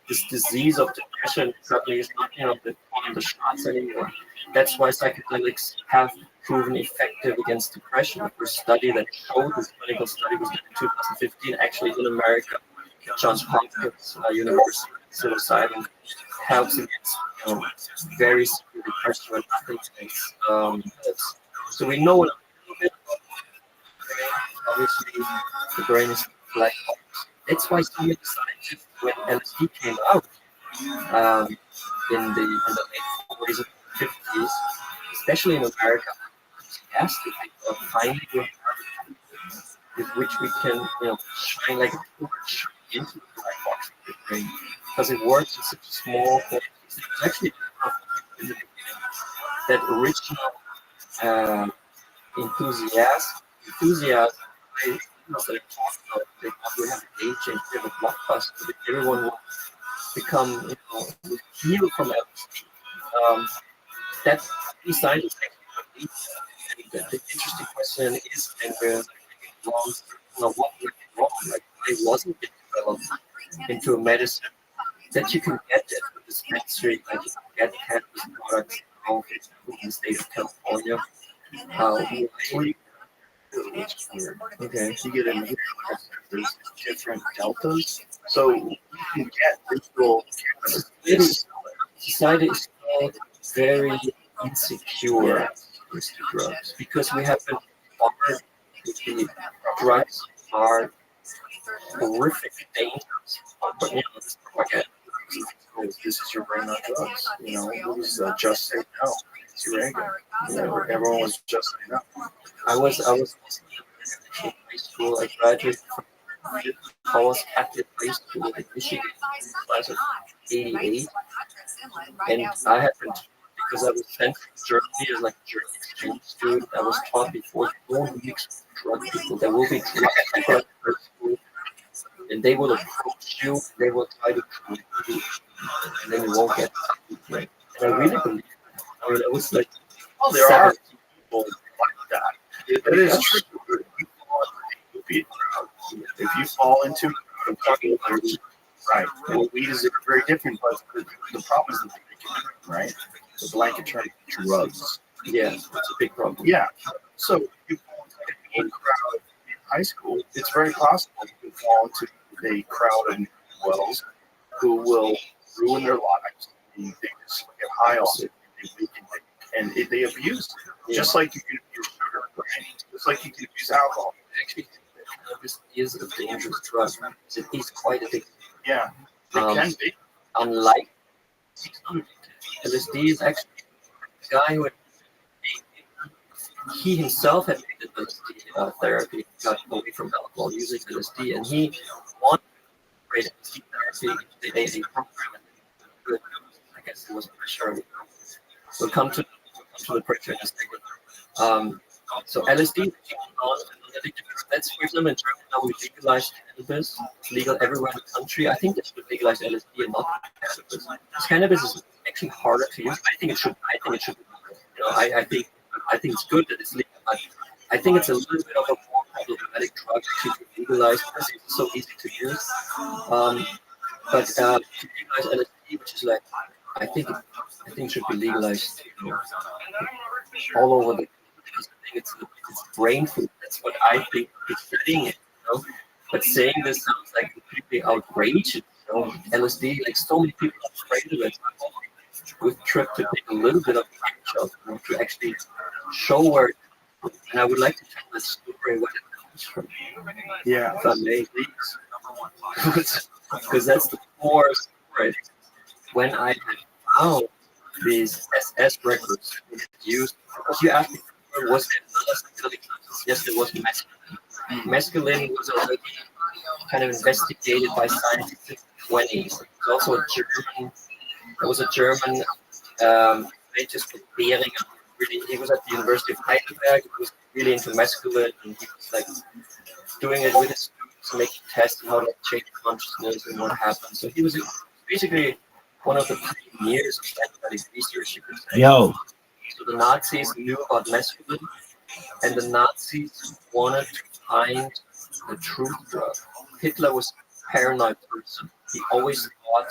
this disease of depression suddenly is not calling the shots anymore. That's why psychedelics have proven effective against depression. The first study that showed this clinical study was done in 2015, actually in America. Johns Hopkins University psilocybin helps against very severe depression when nothing takes. So we know a little bit about the brain. Obviously, the brain is black box. That's why so many scientists, when LSD came out in the late 40s and 50s, especially in America, enthusiastic of finding a method with which we can, shine like a torch into the black box of the brain, because it works in such a small quantity. It's actually in the beginning that original enthusiasm. That I talked about, we have a game change, we have a blockbuster, that everyone will become, heal from LSD. That's the scientists actually believe that. And the interesting question is, and we're wrong, what went wrong? Like, why wasn't it developed into a medicine that you can get at the dispensary, like you can get cannabis products in the state of California? Okay, you get in here, there's different deltas, so you can get visual cannabis. Society is still very insecure with the drugs because we have been bothered with the drugs are horrific, dangerous. But this propaganda. This is your brain on drugs. It was just say no. It's Reagan. Everyone was just saying no. I was in high school. I graduated from Paul's Catholic High School in Michigan in class of '88, and I had been, because I was sent to Germany as like a German exchange student. I was taught before, don't mix drug people. There will be drug people at the school, and they will approach you. They will try to control you, and then you won't get it. And I really believe that. I mean, it was like, there are people like that. It is true. be a crowd. If you fall into I'm talking about right, well, weed is very different, but the problem is the blanket term, right? The blanket term drugs. Yeah, it's a big problem. Yeah. So you fall into a crowd in high school, it's very possible you can fall into a crowd of wells who will ruin their lives. They just get high on it, and they abuse it. Just like you can abuse sugar, right? Just like you can abuse alcohol. Actually, cannabis is a dangerous drug. It is quite addictive. Yeah, it can be. Unlike LSD is actually a guy who he himself had needed LSD therapy, got away from alcohol, using LSD, and he wanted to create LSD therapy in the AA program. And I guess it was pressure. We'll come to the pressure in a second. So LSD, that's for example in Germany now we legalized cannabis. It's legal everywhere in the country. I think they should legalize LSD and not cannabis. Cannabis is actually harder to use. I think it should. I think it's good that it's legal, but I think it's a little bit of a more problematic drug to legalize because it's so easy to use. But to legalize LSD, which is like, I think should be legalized all over the. Because I think it's brain food. That's what I think is fitting it. But saying this sounds like completely outrageous. LSD, like so many people are afraid of it. With trip to take a little bit of time to actually show where. And I would like to tell this story what it comes from. Yeah, if I may, please. Because that's the core story. When I had found these SS records used, because you asked me, was there another psychedelic substance? Yes, there was mescaline. Mescaline was already kind of investigated by scientists in the 20s. There was a German scientist called Behringer. Really, he was at the University of Heidelberg. He was really into mescaline, and he was like doing it with his students, making tests on how to change consciousness and what happens. So he was basically one of the pioneers of psychedelic research, you could say. Yo. So the Nazis knew about mescaline, and the Nazis wanted to find the truth drug. Hitler was a paranoid person. He always thought,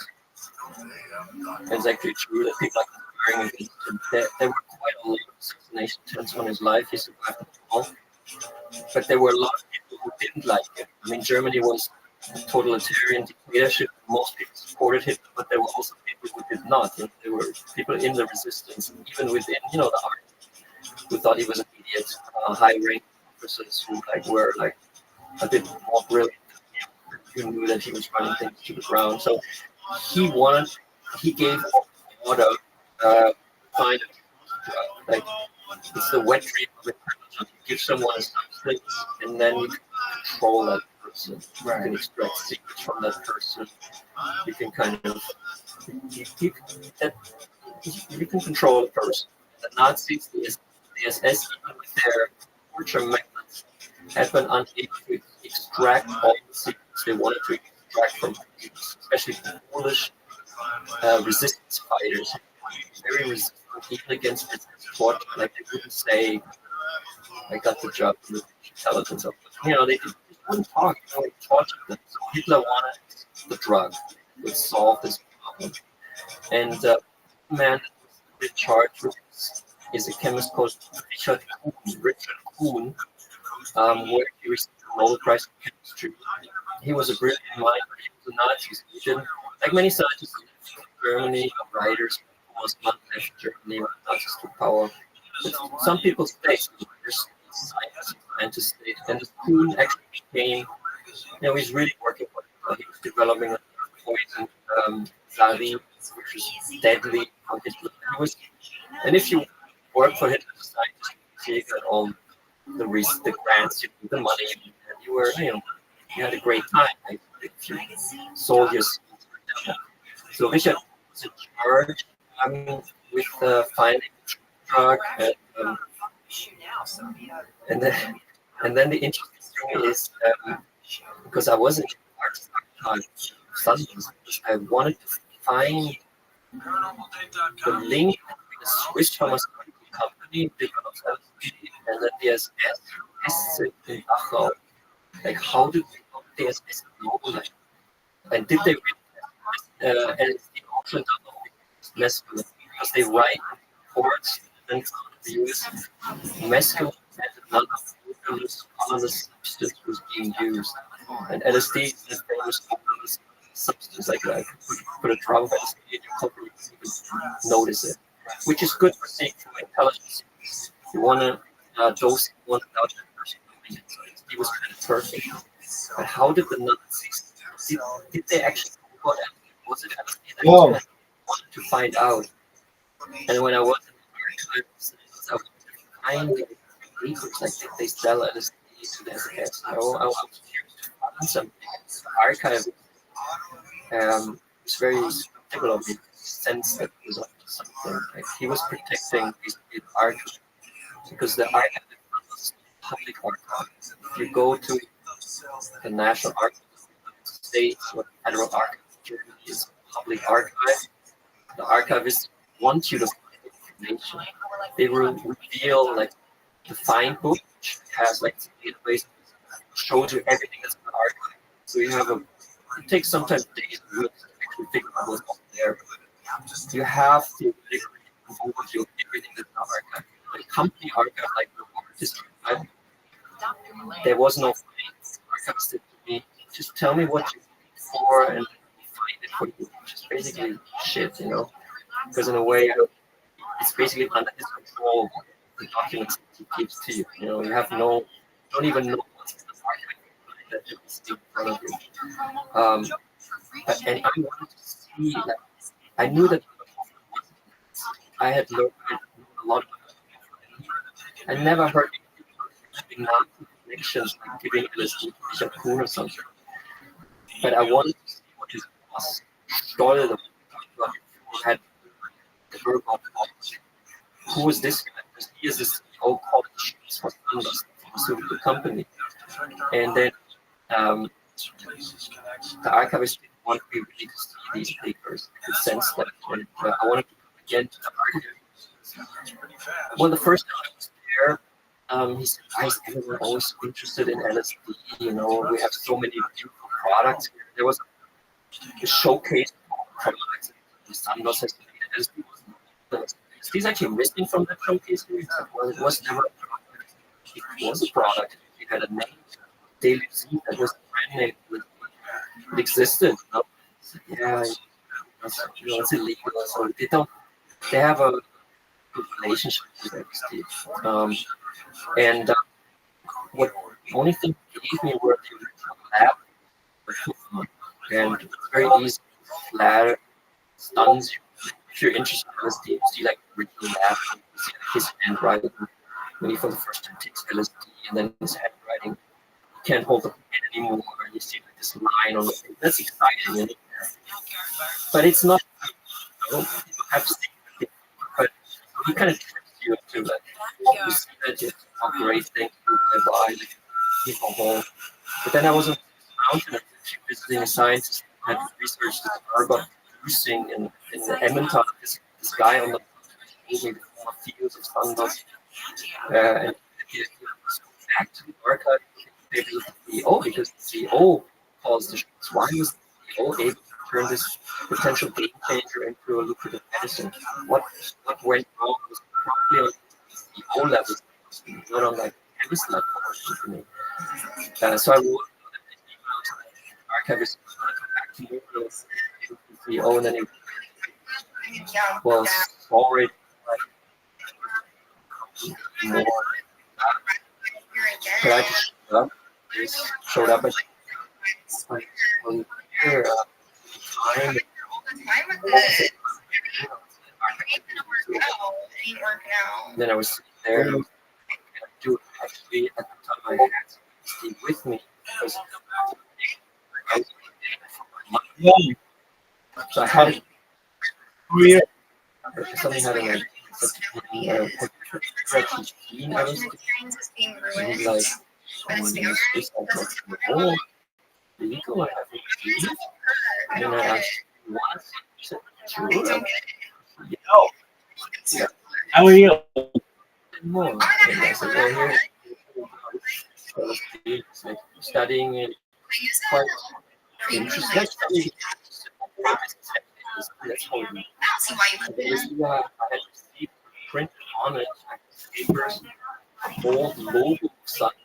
and it's actually true that people are comparing against him. There were quite a lot of assassination attempts on his life. He survived them all. But there were a lot of people who didn't like him. I mean, Germany was a totalitarian dictatorship. Most people supported him, but there were also people who did not. And there were people in the resistance, even within, the army, who thought he was an idiot. High-ranking officers who were a bit more brilliant. Who knew that he was running things to the ground. So he gave order to find a drug. It's the wet dream of intelligence. You give someone a substance, and then you can control that person. Right. You can extract secrets from that person. You can kind of you can control the person. The Nazis, the SS, even with their torture methods, had been unable to extract all the secrets they wanted to extract from people, especially Polish resistance fighters. Very resistant, even against torture. They wouldn't say, "I got the job from the intelligence of." They just wouldn't talk. They tortured them. So Hitler wanted the drug that would solve this problem. And the man that was charged with this is a chemist called Richard Kuhn, where he received the Nobel Prize in Chemistry. He was a brilliant mind, but he was a Nazi. So he didn't, like many scientists in Germany, writers almost not left Germany when Nazis took power. But some people stayed, scientists stayed, and the Kuhn actually became, he's really working on it. He was developing a poison, Sarin, which is deadly for Hitler. And if you work for Hitler as a scientist, you get all the grants, the money, and you were, you had a great time. If you sold your skills. So Richard was in charge with finding the drug, and then the interesting thing is because I wasn't in arts studies, I wanted to find the link between a Swiss pharmaceutical company develops LSD and then the SS in Dachau Like, how did they know? Like, and did they LSD also mescaline? Because they write reports and the US mescaline and another colorless substance was being used, and LSD is a famous colorless substance. Like put a drop of LSD in your coffee, you can notice it, which is good for safety intelligence. You want to dose one without that person knowing it. So it was kind of perfect. But how did the Nazis? Did they actually know what was it LSD? That was what I wanted to find out. And when I was in the archives, I was finding papers like did they sell LSD to the SS? I was curious to find something. The archive was very skeptical of the sense that it was up to something. Like he was protecting basically the archive because the archive was public archive. If you go to the National Archives of the States or the Federal Archive of Germany is public archive, the archivists want you to find information. They will reveal like the find book, which has like the database, shows you everything that's in the archive. So you have it takes sometimes days to actually figure out what's up there. You have to overview of everything that's in the archive. Like company archive, like the history, there was no archivist to me. Just tell me what you're looking for and find it for you. Which is basically shit, you know. Because in a way, it's basically under his control. The documents he gives to you. You know, you don't even know what's in the archive that you see in front of you. And I wanted to see that. I knew that I had learned a lot about it. I never heard having connections like giving LSD to Richard Kuhn or something. But I wanted to see what his boss Stoll who had the verbal policy. Who is this guy? Because he is this old college for Sanders, pharmaceutical company. And then the archivist didn't want to be really to see these papers. I could sense that. And I wanted to come again to the archive. Well, the first time I was there, he said, guys, everyone always interested in LSD. You know, we have so many beautiful products. There was a showcase of products. The Sanders has made LSD. He's actually missing from that showcase. Well, it was never a product. It was a product. It had a name, Daily Z, that was brand name. It existed. You know? Yeah, it's illegal. So they have a good relationship with LSD. And what the only thing they gave me were the lab, and it's very easy to flatter stuns you. If you're interested in LSD, you see like original lab, you see like his handwriting when he for the first time takes LSD, and then his handwriting, you can't hold the pen anymore, and you see like this line on the page. That's exciting, you know? But it's not, you know, people have seen it, but he kind of tricks you into like, you see that you have great things to buy, like people home. But then I was on the mountain, visiting a scientist who had researched this about producing in the Emmental, this guy on the told me the fields of Sanders, and he was back to the archive papers of the CEO because the CEO calls the shots. Why was the CEO able to turn this potential game changer into a lucrative medicine? What went wrong was probably on the CEO level, not on like chemist level or something. So I wrote an email to the archivist to come back to me. CEO, and then it was already like more. But I just showed up at here time. Then I was there. Do actually at the time I had Steve with me because so I had something had an oh, legal, I have it. And I asked, what? She said, sure. Yeah. How are you? More. And I said, well, here. It's like studying it. Quite interesting. That's how we I had received printed on it, like papers, old logo of something,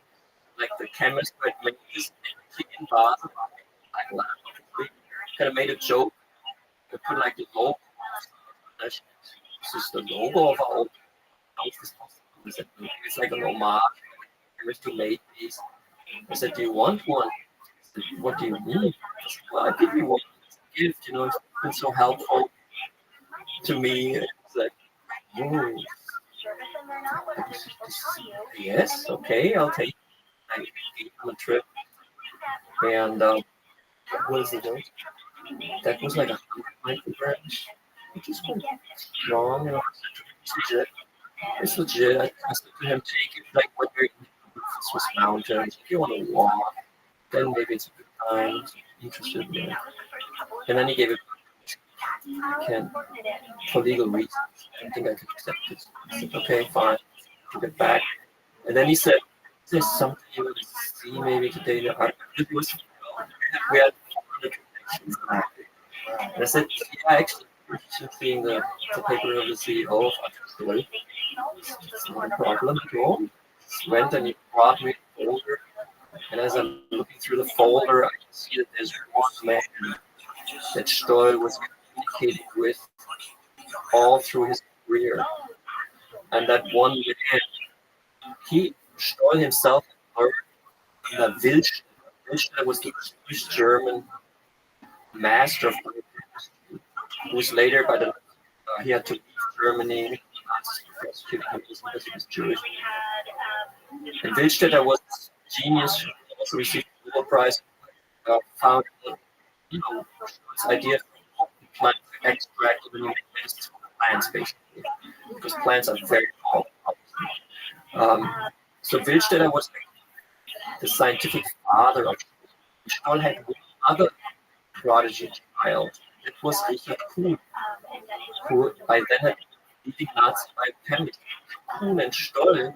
like the chemist who had made this in Basel, like kind of made a joke. They put like the logo. This is the logo of our old house. It's like an homage. Chemist who made these. I said, "Do you want one?" I said, "What do you need?" I said, "Well, I'll give you one gift. You know, it's been so helpful to me." It's like, oh, yes, okay, I'll take it. I gave him a trip, and what was it? That was like 100 micrograms, which is quite strong. You know, it's legit. It's legit. I said to him, take it like when you're in the Swiss mountains. If you want to walk, then maybe it's a good time. Interested in it. And then he gave it. Can for legal reasons. I don't think I could accept it. I said, okay, fine. Took it back. And then he said, is there something you want to see maybe today? We had connections. And I said, yeah, actually, being the paper of the CEO of Articulate, it's not a problem at all. He went and he brought me a folder. And as I'm looking through the folder, I can see that there's one man that Stoll was communicating with all through his career. And that one man, Stoll himself learned that Wilstad was the Swiss German master of who was later he had to leave Germany because he was Jewish. And Wilstad was a genius, also received the Nobel Prize, found this idea of plant extract when you make medicines from plants, basically, because plants are very powerful. So Wilstad was the scientific father of Stoll had one other prodigy child. It was Richard Kuhn, who by then had been leading Nazi biochemist. Kuhn and Stoll,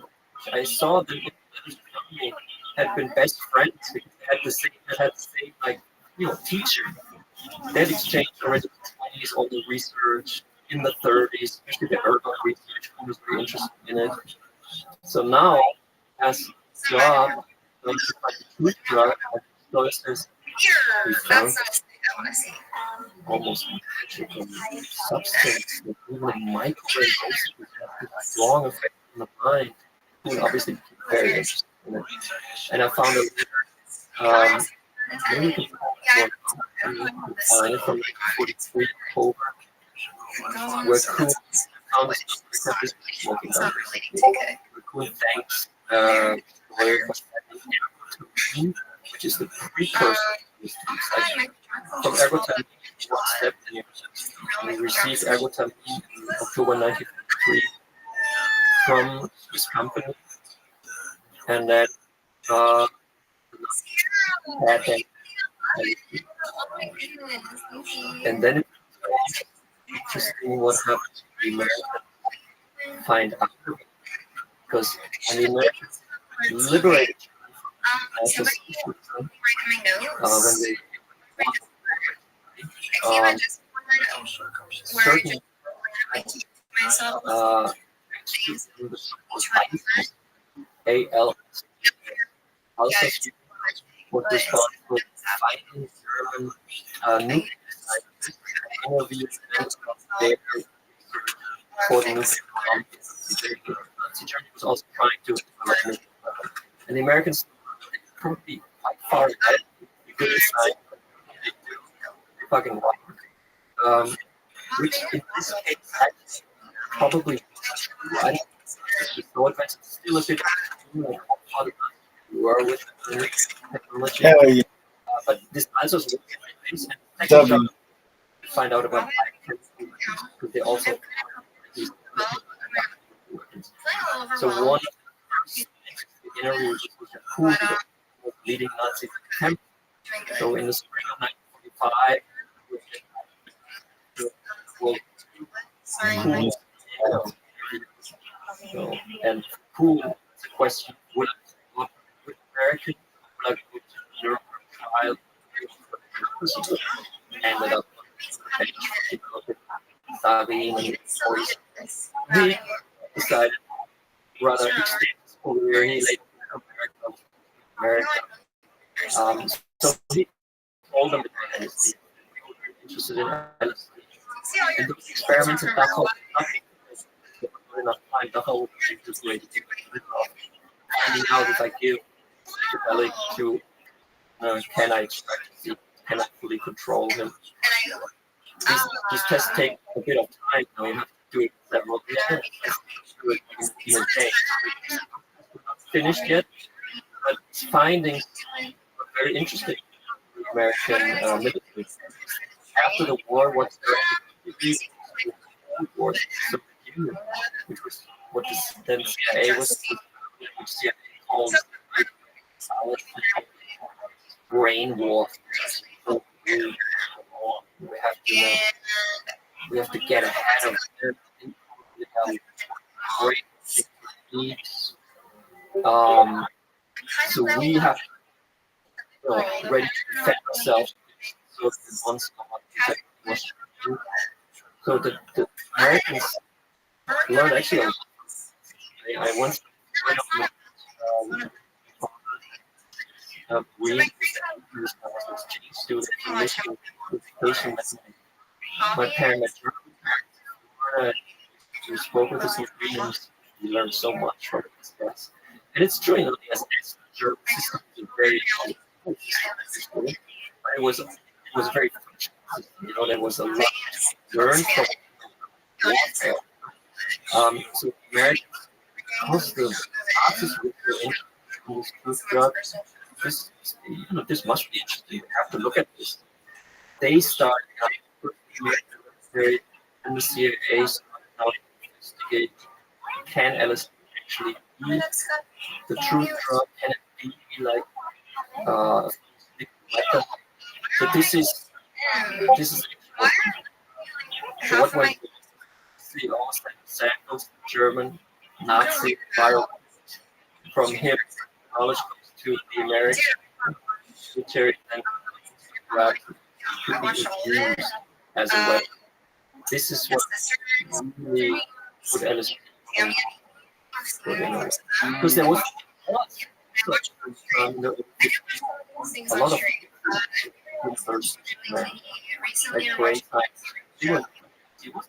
I saw them in the company, had been best friends because they had the same teacher. They had exchanged already in the 20s all the research in the 30s, especially the urban research. Who was very interested in it. So now, as job, like the food drug, Stoll says, we found almost magical substance that even a microgram dose would have a strong effect on the mind. Who obviously became very interested in it. And I found a maybe we can find it from 1943 October, where Kuhn found this smoking gun. Kuhn thanks the lawyer for studying, which is the precursor from ergotamine, one step, and we received ergotamine in October 1953 from this company, and then and then it's interesting what happened to the Americans find out, because when the Americans liberated when they certain AL also was responsible for finding German nuclear scientists there for the nuclear bomb. Nazi Germany was also trying to and the Americans probably quite far ahead. You could decide they fucking wrong. Which in this case actually probably right. So it's still a bit how you are with technology. Hell yeah. But this also is things W. find out about because they also so one interview was who was leading Nazi camp. So in the spring of 1945, and who the question would American would I go to starving and poison. He decided rather extend his career. He later America. So he told them that they were interested in LSD. And those experiments in Dachau, enough time, Dachau was ready to finding out if I give psychedelic to can I extract it, can I fully control him. These tests take a bit of time. Now you have to do it several years. Do it in a day. It's not finished yet, but its findings were very interesting for the American military. After the war, what war, which was what then CIA was, which CIA called brain war. So we have to get ahead of it. We have great techniques. So we have to ready to defend ourselves. So once so the Americans learned actually. I once student education. My parents, we spoke with his Ukrainians. We learned so much from this class. And it's true, the SS German system is very but it was very functional. There was a lot to learn from warfare. So Americans, because the artists were in these drugs, this must be interesting. You have to look at this. They started and the CIA started out to investigate, can LSD actually be the true drug? Can it be like so this is so what was the samples German Nazi viral from him knowledge comes to the American military and could be used as a weapon. This is what really put LSD on. Because there was a lot of research, like great times. It was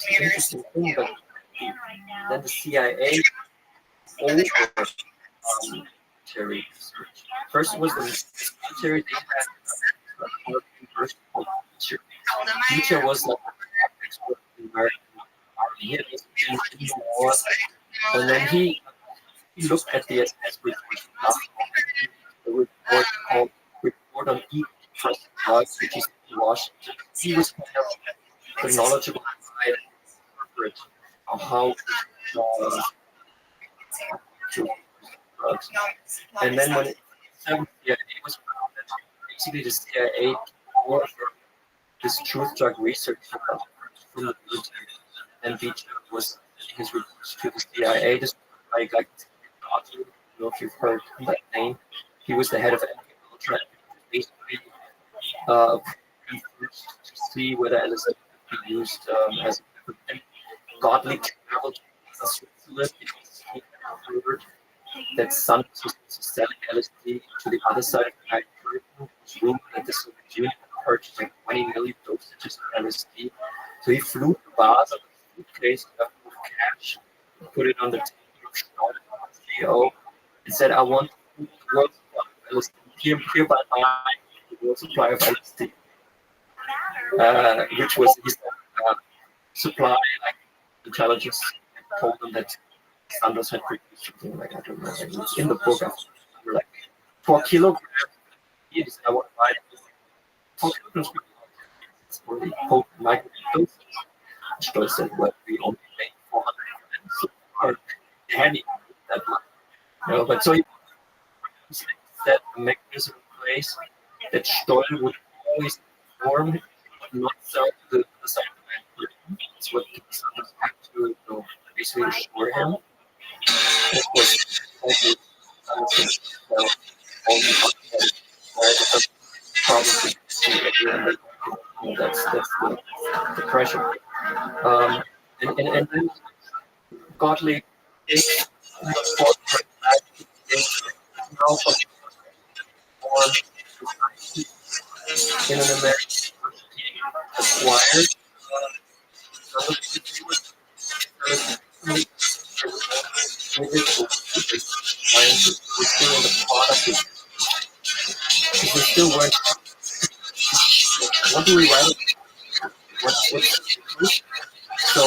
an interesting thing, but then the CIA over military research. First was the military, they had a university called Teacher was like an expert in the American Army. He had been in the war, and then he looked at the SS report called Report on Eat Trust Drugs, which is in Washington. He was kind of the knowledgeable guy on how to drugs. And then when the CIA was founded, basically the CIA ordered this truth drug research from the military, and Beecher was his reports to the CIA. This guy, I don't know if you've heard that name. He was the head of Ultra, basically to see whether LSD could be used as a godly travel to Switzerland because he heard that Santos was selling LSD to the other side of the Curtain. It was rumored that the Soviet Union purchased like 20 million dosages of LSD. So he flew to Basel with a suitcase of cash, put it on the table of the CEO, and said, I want the world supply of LSD. Hereby the world supply of LSD. Which was his supply, like intelligence told them that Santos had produced something like, I don't know, like it's in the book, like 4 kilograms. He said, I want to buy it. 4 kilograms for the potent microdoses. Stolz said, well, we only made 400 grams. So they hadn't that much. But so he set a mechanism in place that Stoll would always inform, not sell to the side of the That's what Santos had to basically assure him. Of course, all the problems That's the pressure. And then godly is in an American acquired we're still working. What do we write? So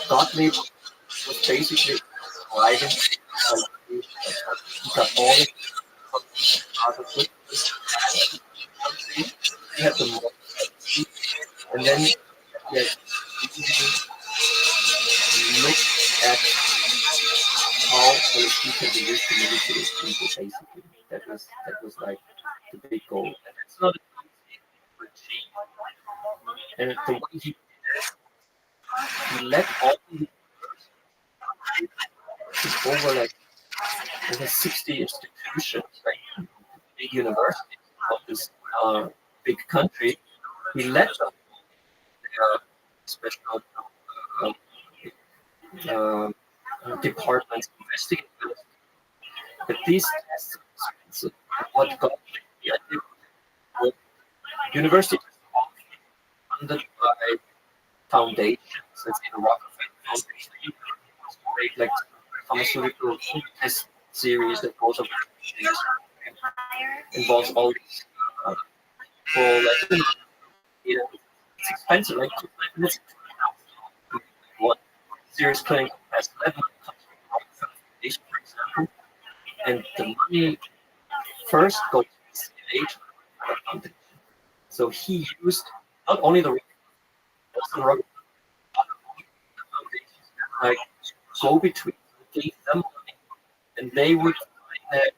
Gottlieb was basically writing Catholic he had the most, and then he had look at how LSD can be used to manipulate people. Basically, that was like the big goal. And it's not a cheap. And the way he let all the over like over 60 institutions, like big universities of this big country. He let them special departments investigate this. But these tests, what got the idea was universities funded by foundations, let's say the Rockefeller Foundation, create like pharmaceutical test series that goes over involves all these people, like, it's expensive, like one serious clinical test 11 comes from the foundation, for example, and the money first goes to the foundation. So he used not only the foundations, like go between, gave them money, and they would find that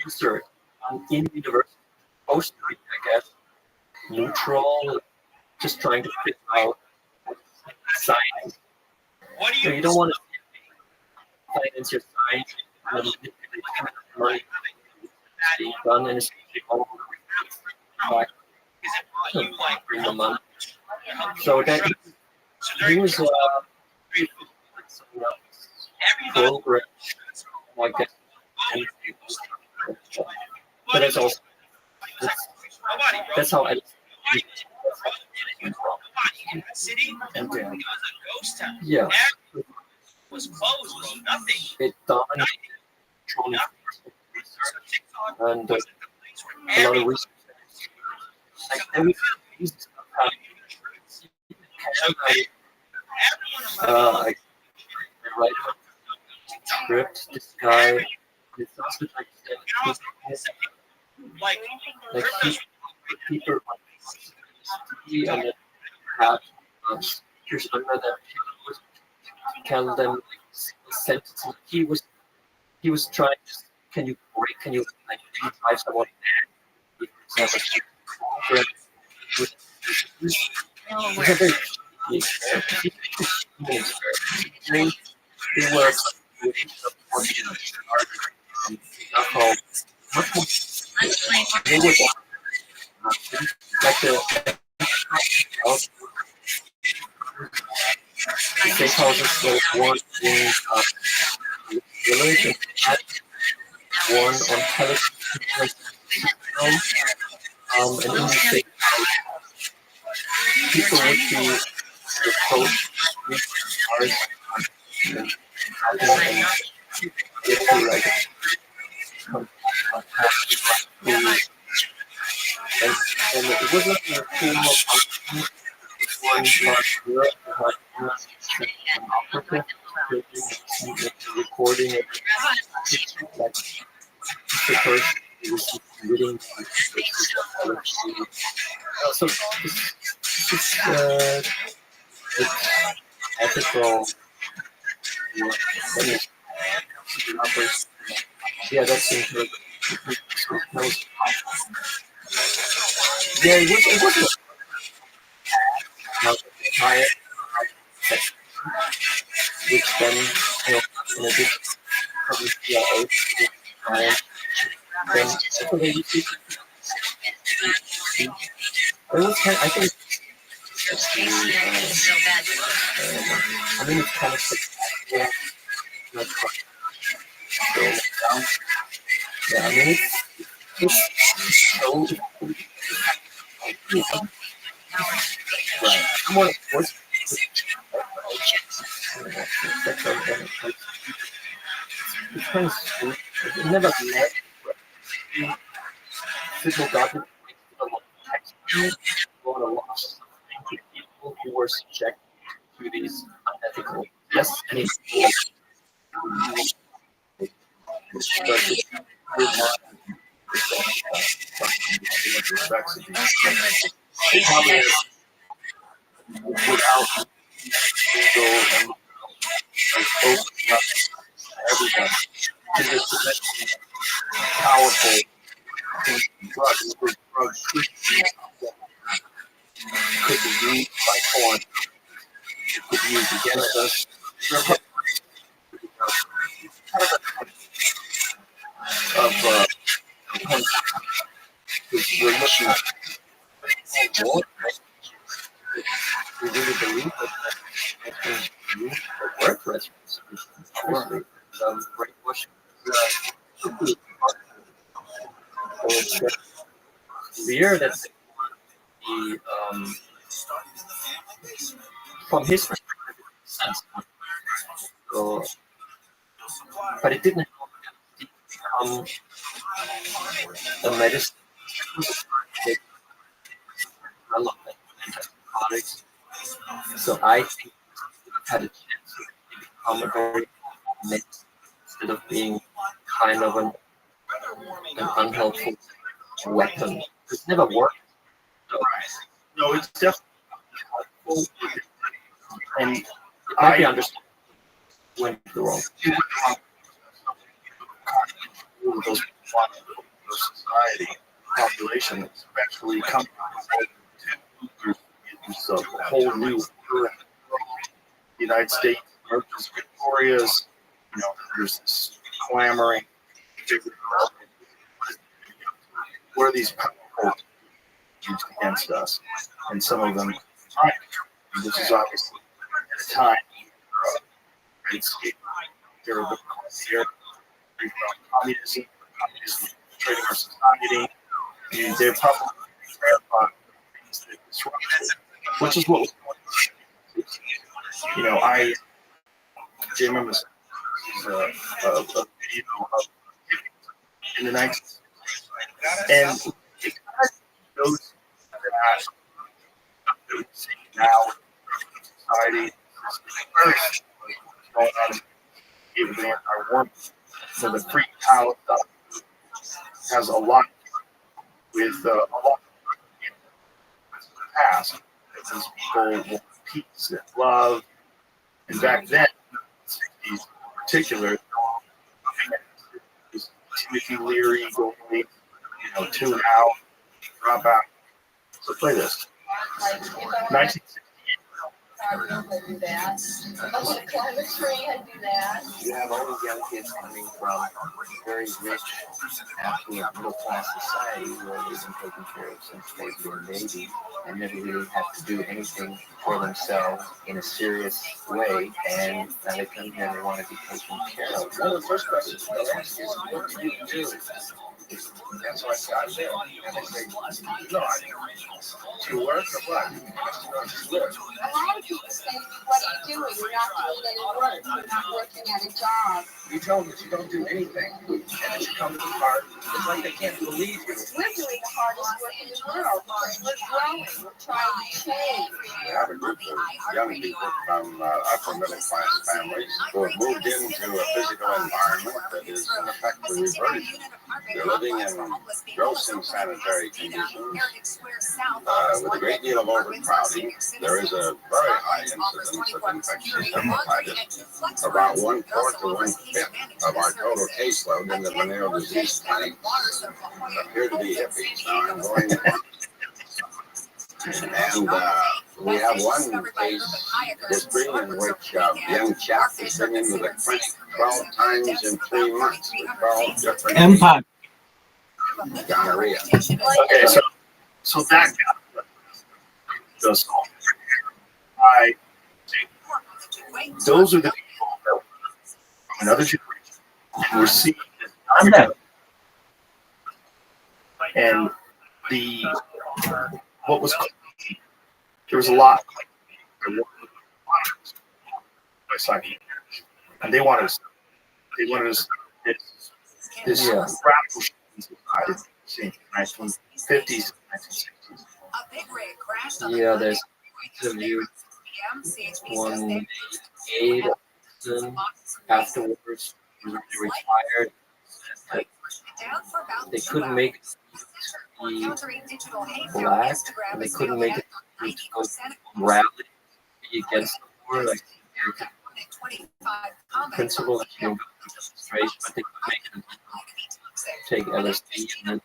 research in university, mostly, I guess, neutral, just trying to figure out science. So you don't want to finance your science and manipulate money being done, and especially all over the bring the money. So that he was program, I guess, but it's also that's how I. And yeah, it dominated and a lot of research. Like every piece I write script. This guy, it's also like people and then have teachers under them tell them sentences. He was trying to, can you like drive someone mad? For example, they were they were like the safe houses were one in village and had one on television and in the safe house people would be approached with cars and get to like and it wasn't a form of one part Europe, Africa, recording it like the person was reading so this ethical yeah, that's interesting. Yeah, it was higher which then in addition from the CIA then was kind of, I think, I mean, it's kind of yeah, like, yeah, I mean, it's so right. I'm one of course. It's kind of sweet. It never met. People got it. A lot of text on a lot of people who were subject to these unethical. Yes, and it's probably without ego and opening up everyone to this powerful drug. This drug could be used by foreign. It could be used against us. Of we're looking at more. We really believe that that's used for work residents. Great question. Clear that the from his perspective sense. So, but it didn't become a medicine. Antibiotics. So I think it had a chance to become a very mix instead of being kind of an unhelpful weapon. It's never worked. No, it's definitely helpful. And I understand when the wrong. Those society population, especially coming to a whole new United States emerges victorious. You know, there's this clamoring. What are these powerful used against us? And some of them, this is obviously at a time there are the communism trading our society. And they're probably disrupted, which is what was going on. You know, I remember a video of in the 90s, and it kind of shows that now society first going on in our work. So the free college stuff has a lot with a lot of the past. Because people want peace and love. And back then, in particular, Timothy Leary going, tune out, drop out. So play this. 1968. You have all these young kids coming from very rich, affluent, middle-class society who are even taken care of since they've been babies and never really have to do anything for themselves in a serious way, and now they come here and they want to be taken care of. One of the first questions they'll ask is, what do you do? That's why I say, and they say, no, I think to work or what? A lot of people say, what are you doing? You're not doing any work. You're not working at a job. You tell them that you don't do anything, and that you come to the party. It's like they can't believe you. We're doing the hardest work in the world. We're growing. We're trying to change. We have a group of young people from upper middle class families who have moved into a physical environment that is in effect the reverse. They're living in gross insanitary conditions with a great deal of overcrowding. There is a very high incidence of infectious hepatitis. About 1/4 to 1/5 of our total caseload in the venereal disease clinic appear to be hippies. Now I'm going on. And we have one case history in which a young chap has been into the clinic 12 times in 3 months with 12 different gonorrhea. Okay, so So that guy does all. I think those are the people that from another generation, and we're seeing this. And what was there was a lot and they wanted us this radical shift in society in the 1950s, 1960s. Yeah, there's interview one aide afterwards when they retired. They couldn't make it black, and they couldn't make it to go rally against the war, like principles of demonstration, but they couldn't make it take LSD and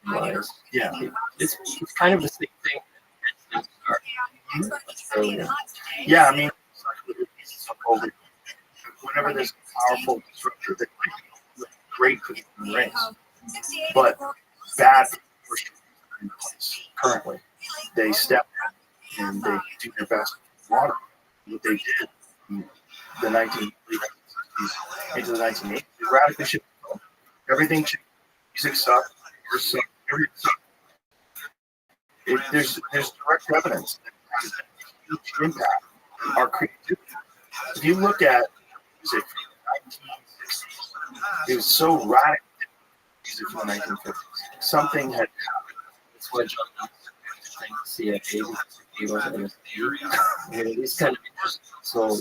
then Yeah, it's kind of the same thing. So, yeah. I mean, whenever there's a powerful structure, that great for the race, but bad for in place currently. They step in and they do their best to water what they did in the 1960s into the 1980s. They radically shifted. Everything changed. Music sucked. Everything sucked. There's direct evidence that has a huge impact on our creativity. If you look at music from the 1960s, it was so radical. Music from the 1950s. Something had happened. that's what John CIA gave us LSD. It's kind of interesting. So,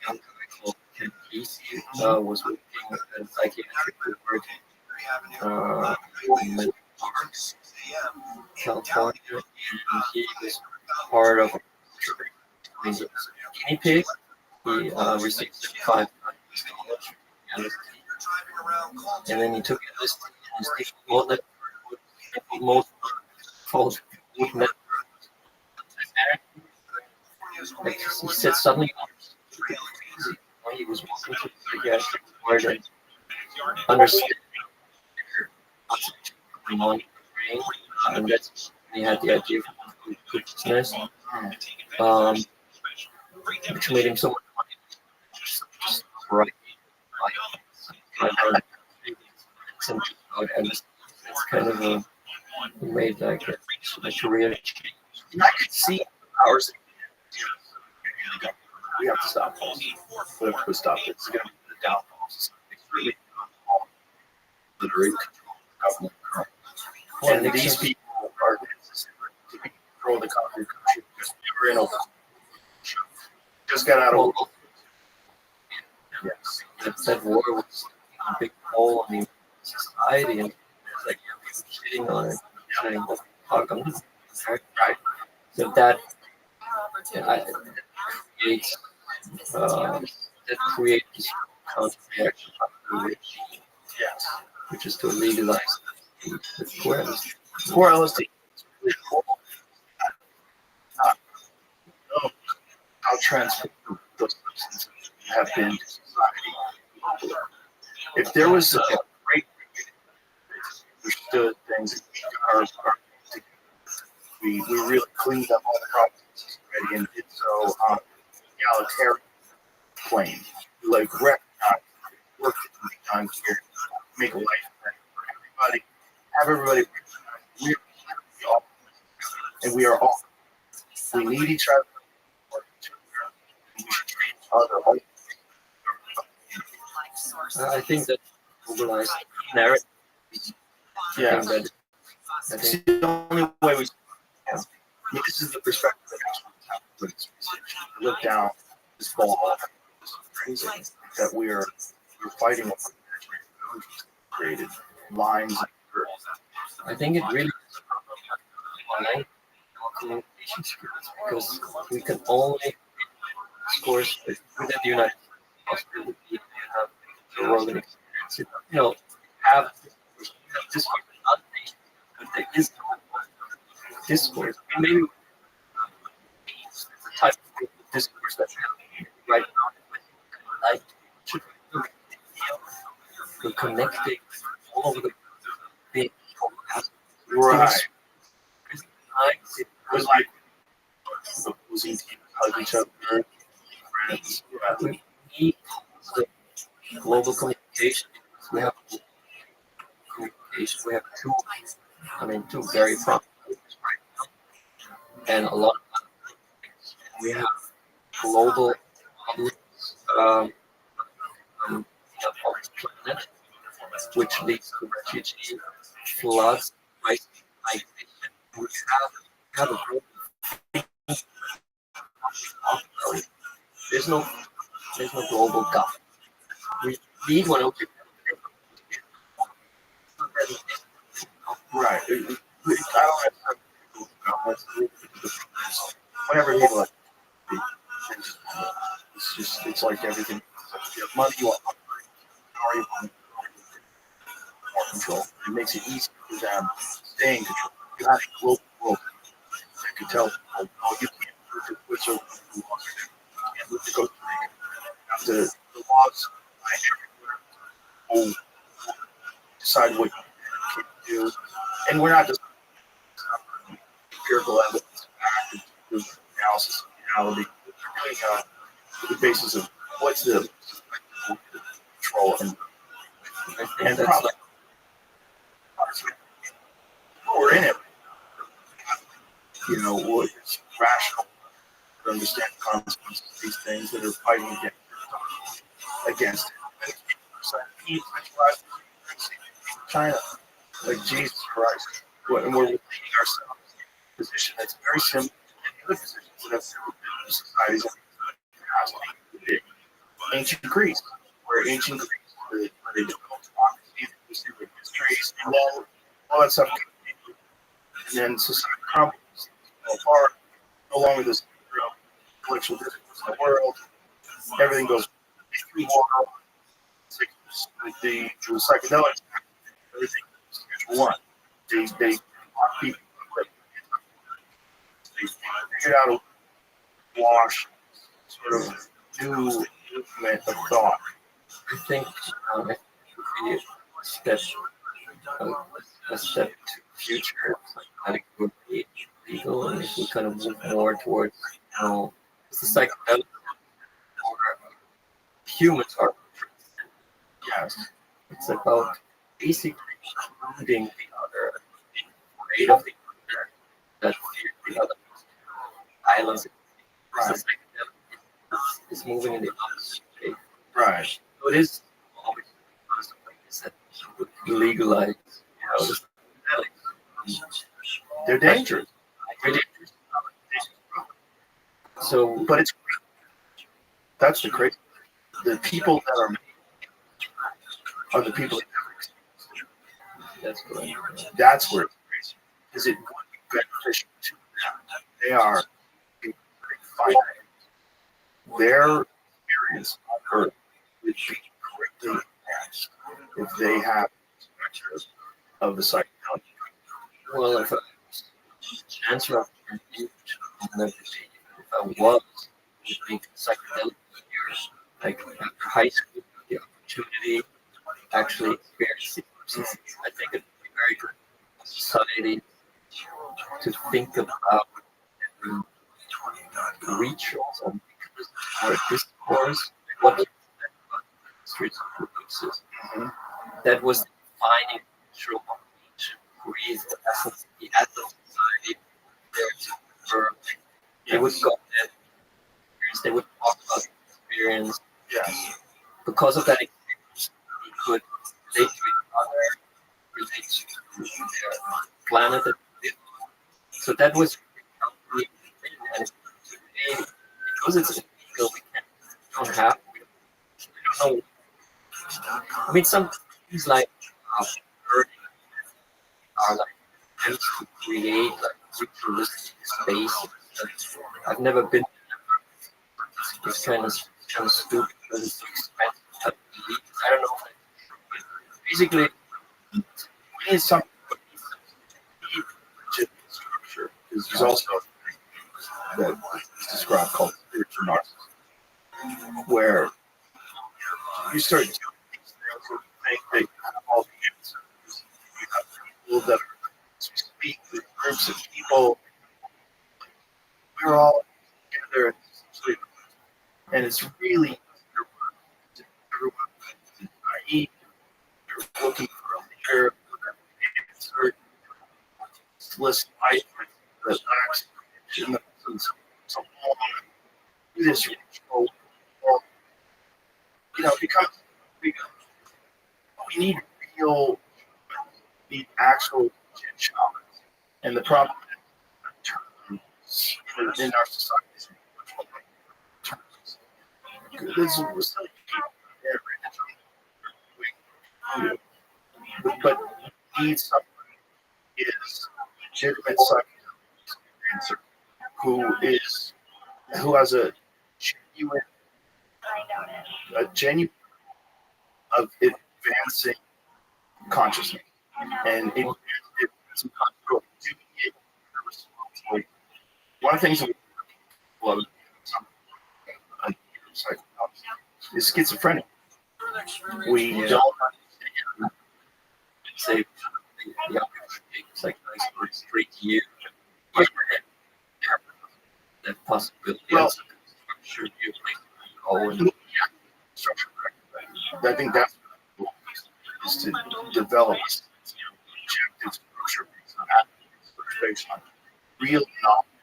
young called Ken Casey was working at psychiatric work in Menlo Park, California, and he was part of a guinea pig. He received $75 and then he took LSD and he most false wood network. Like he said suddenly he was walking to the psychiatric ward and understood what's going on in the brain, and that's when he had the idea for consciousness, which made him so much money. Right. And it's kind of a made like a career change. And I could see hours. We have to stop. We have to stop. It's going to be the downfall. It's really literary government. And these people are to control the country because we were in a just got out of war. Yes, that war was a big hole in the society, and it's like shitting on it, saying, "What the fuck?" I'm just right. So that creates this counter reaction, which is to legalize the poor LSD. Poor LSD. How transformative those substances have been to society. If there was a great understood things that we really cleaned up all the problems already and did so on egalitarian plane. Like recognize work that can be done here, make a life for everybody, have everybody we are all we need each other. I think that mobilized narrative. Yeah. I think the only way we. I mean, this is the perspective that actually look down this ball that we're fighting over created lines. I think it really is online communication skills because we can only scores within the United States. You have the world experience. Have discourse, not but there is discourse. I mean, maybe it's the type of discourse that's happening right now. Like, we're connecting all over the big right. times it was like the opposing teams hug each other. Friends. Yeah. we need the global communication. We have communication. We have two very prominent leaders right now, and a lot of other things. We have global problems on the planet, which leads to refugee floods, crisis, migration. We have a global thing. There's no global government. We need one. Okay. Right. I don't have to. Whenever people like, it's like everything. If you have money, you want power, you want more control. It makes it easy for them to stay in control. You have a global world. You can tell people, oh, you can't move to Switzerland, you can't move to Costa Rica. The laws will decide what you can do. And we're not just empirical evidence, analysis of reality. We're doing the basis of what's the control and probably we're in it. You know, what is rational to understand the consequences of these things that are fighting against it. China, like Jesus Christ, and we're leading ourselves in a position that's very similar to other positions that have societies in the past. Ancient Greece, where ancient Greece, where they developed democracy, they see their histories, and then all that stuff continued. And then society crumbles, fell apart, no longer this intellectual discourse in the world. Everything goes through water. The psychedelics, everything is schedule one. They lock people. They figured out a wash, sort of new movement of thought. I think it would be a step to the future. Psychedelic would be legal, and if we kind of move more towards, it's the psychedelic humans are. Yes. It's about basically including the other, being afraid of the other, that fear the other, violence. Right. The psychedelic is moving in the opposite way. Right. So it is always that legalize, the psychedelics. They're dangerous. They're dangerous. So, but it's that's the crazy. The people that are the people that never experienced it. that's correct. That's where it's crazy. Is it going to be beneficial to them? They are finite. Their experience on Earth would be greatly enhanced if they have perspective of the psychedelic. Well, if I was chancellor of the if I was making psychedelic years, like after high school, the opportunity to actually experience it. I think it would be very good for society to think about rituals and our discourse, what you said about streets of releases. That was the defining ritual of ancient Greece, the essence of society, there to confirm. They would go there, they would talk about the experience. Yes. Because of that experience, we could relate to each other, relate to their planet. So that was really and today, because it's illegal, we don't have, we don't know. I mean, some things like burning are like attempts to create like ritualistic space. I've never been. It's kind of stupid because it's so expensive. I don't know. Basically, we need something structure. Because there's also that is described called spiritual narcissism, where you start doing these things and think that you have all the answers. You have people that speak with groups of people And it's really everyone is naive. They're looking for a leader, answer, list life that lacks in the so long. Do this, it becomes we need real, we need actual shamans. And the problem in our society is this is but need someone who is legitimate psychiatrist who has a genuine of advancing consciousness and some control. One of the things that we love is schizophrenia. We don't understand. Say, yeah, it's like nice for 3 years. That possibility. Well, structure you structure. I think that's is to develop objective structure based on real knowledge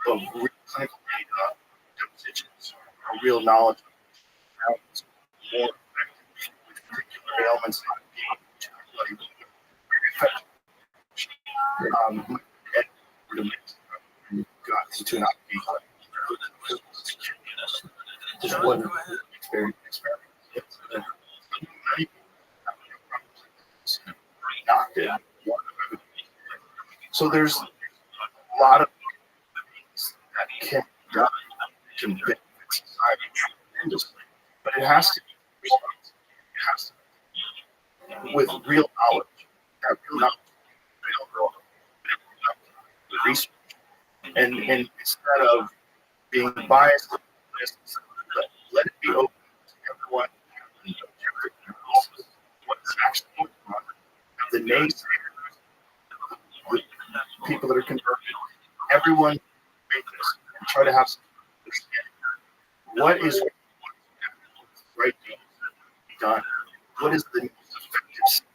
of real clinical data, depositions, or real knowledge of how it's more effective with particular ailments not being effective. Got into an just one experiment. Knocked it. So there's a lot of things that can be done to benefit society tremendously, but it has to be responsible. It has to be with real knowledge. That real knowledge, research, and instead of being biased, let it be open to everyone. What's actually going on? The naysayers, the people that are converted, everyone make this and try to have some understanding. What is right to be done? What is the most effective?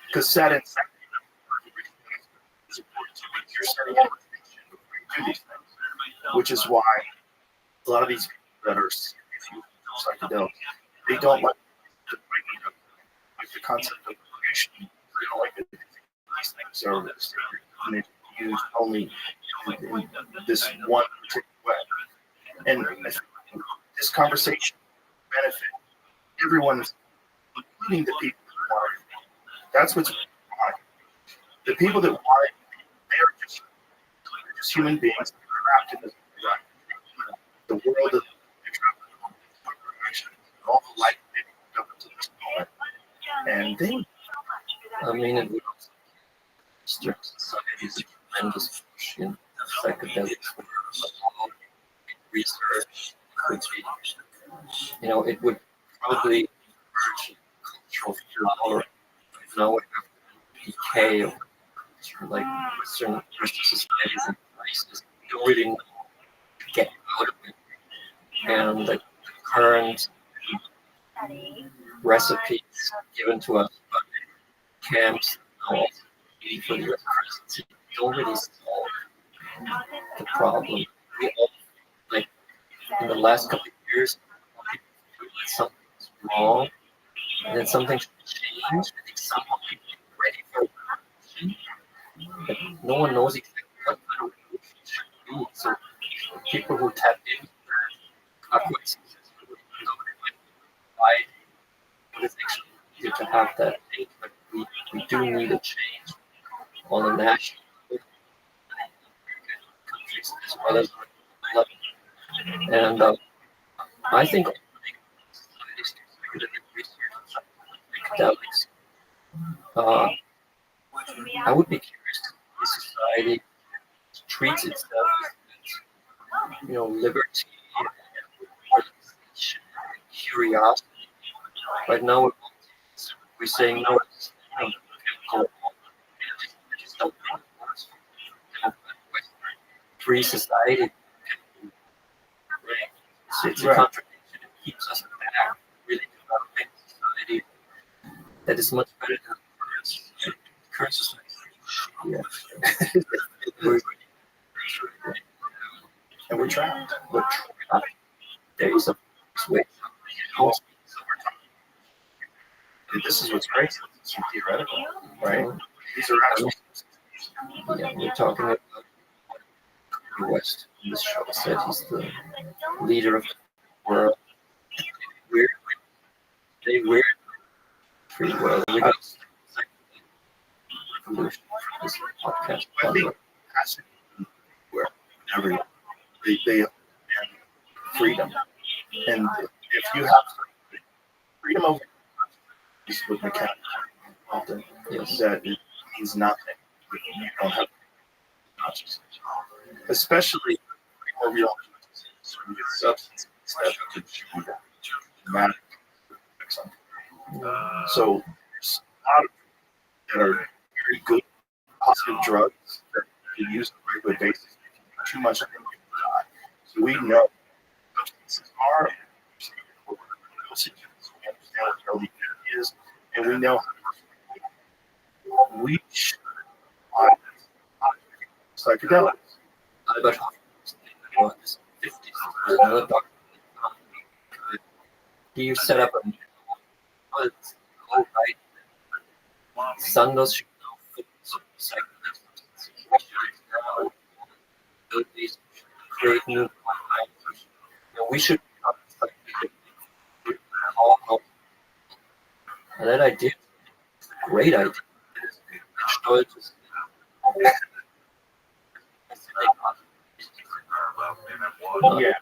Because set and second is important to me. You're setting information before you do these things, which is why a lot of these people that are psychedelics, they don't like the concept of creation. They don't like that these things are used only in this one particular way. And I think this conversation benefit everyone, including the people who want it. That's what's important. The people that want it, they're just human beings. They're trapped in this the world of all the light they've up to this moment. And they, I mean, it would strict society is a tremendous push in psychedelics research. Could be, it would probably urge cultural tolerance. Now we have decay of like Western societies and crisis. You don't really know to get out of it. And the current recipes given to us by camps now for the US presidency don't really solve the problem. We all, like, in the last couple of years, people feel like something's wrong and then something should change. I think somehow people are ready for it, but no one knows exactly what kind of revolution should be. So people who tap into that are quite successful. Why it's actually easier to have that change, but we do need a change on the national countries as well as on the level. And I think psychedelics. I would be curious if society treats itself as, liberty, curiosity. Right now, we're saying no. Free society. It's a Right. contradiction. It keeps us back really developing a society that is much better than the current society. Yeah. And we're trapped. We're trapped. There is a switch. And this is what's crazy. It's theoretical, right? These are actual. Yeah, we're talking about the West. This show said he's the leader of the world. We're free world. We got revolution for this podcast. I think that's wherever they and freedom. And if you have freedom over with mechanics often, Yes. that it means nothing. You don't have consciousness. Especially where we don't substance that could dramatic. So there's a lot of that are very good positive drugs that you can use on a regular basis. Too much of them you die. So we know substances are dosages. We understand what LD is, and we know we should apply psychedelics. Albert Hoffman was 50s. There's another doctor. He set up a whole right. Sandoz should know psychedelics. Abilities to create new content. We should and that idea is a great idea. Stolz ist. Yeah.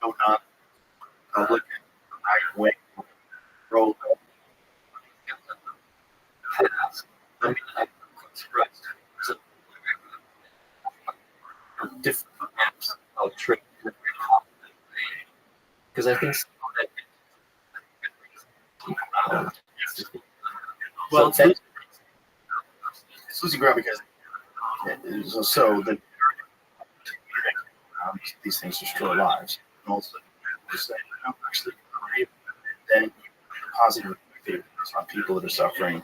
No, not public, right wing, roll. I mean, I'm surprised. Different apps I'll trick because I think some of that. Well, So it's losing ground because so the these things destroy lives, and also actually then positive effects on people that are suffering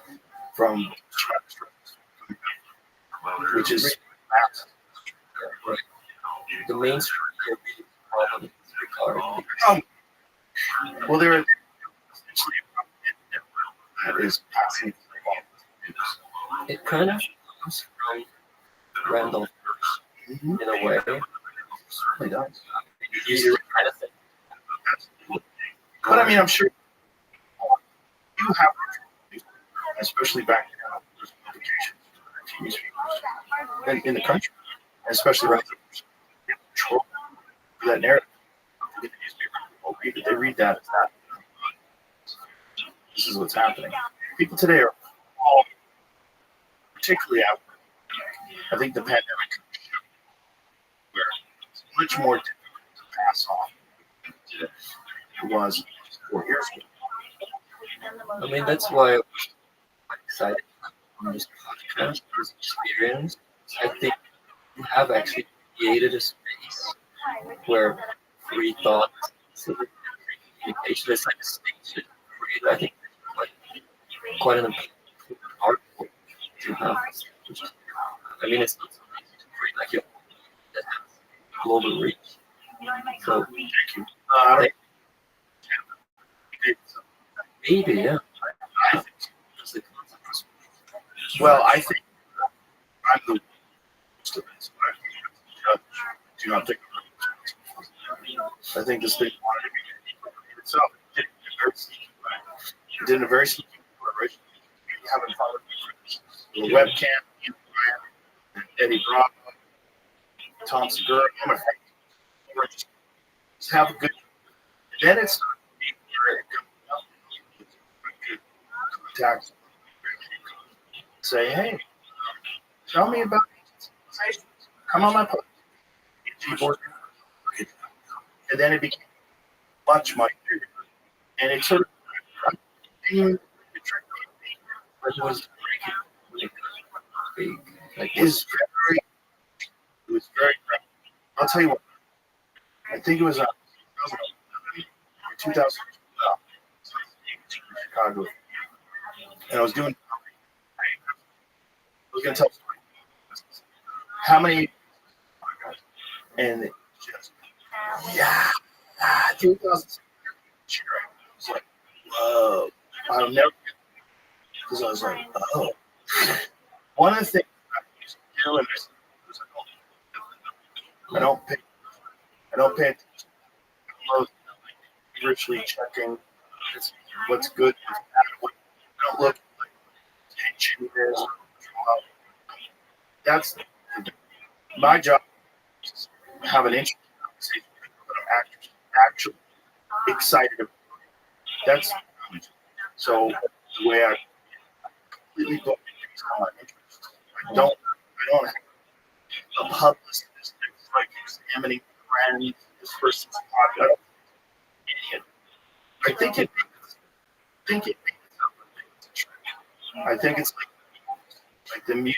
from which is the mainstream problem is well, there are that is passing. it kind of comes from Randall in a way. It does. Easier kind of thing. But I mean, I'm sure you have, especially back in there's publications in the country, especially right there, control for that narrative. They read that as that. This is what's happening. People today are all, particularly out. I think the pandemic where it's much more difficult to pass on than it was 4 years ago. I mean, that's why I'm excited on this podcast, this experience. I think you have actually created a space where free thought, so free communication is like a space to create. I think quite an important art form to have. I mean, it's not so easy to create like your that has global reach. So, Thank you. Maybe, yeah. I think so. Well, I think I'm the worst of it. I do not think I think this thing wanted to be itself. It did a very sneaky way. You haven't followed the webcam, and Eddie Brock, Tom Segura, my friends. Just have a good. And then it's contact. Say, hey, tell me about it. Come on my podcast. And then it became much bigger. And it sort of it was Like, is very I'll tell you what. I think it was 2012 in Chicago, and I was doing. I was gonna tell how many, and it just 2000. I was like, whoa! I'll never because I was like, oh. One of the things I used to do, and I don't pay attention. I'm virtually checking what's good, what's bad, what I don't look like tension is. That's my job. Is to have an interesting conversation that I'm actually excited about. That's so the way I completely go on my interest. I don't have a publicist that's like examining friends, this person's podcast. I think it I think it's like the muse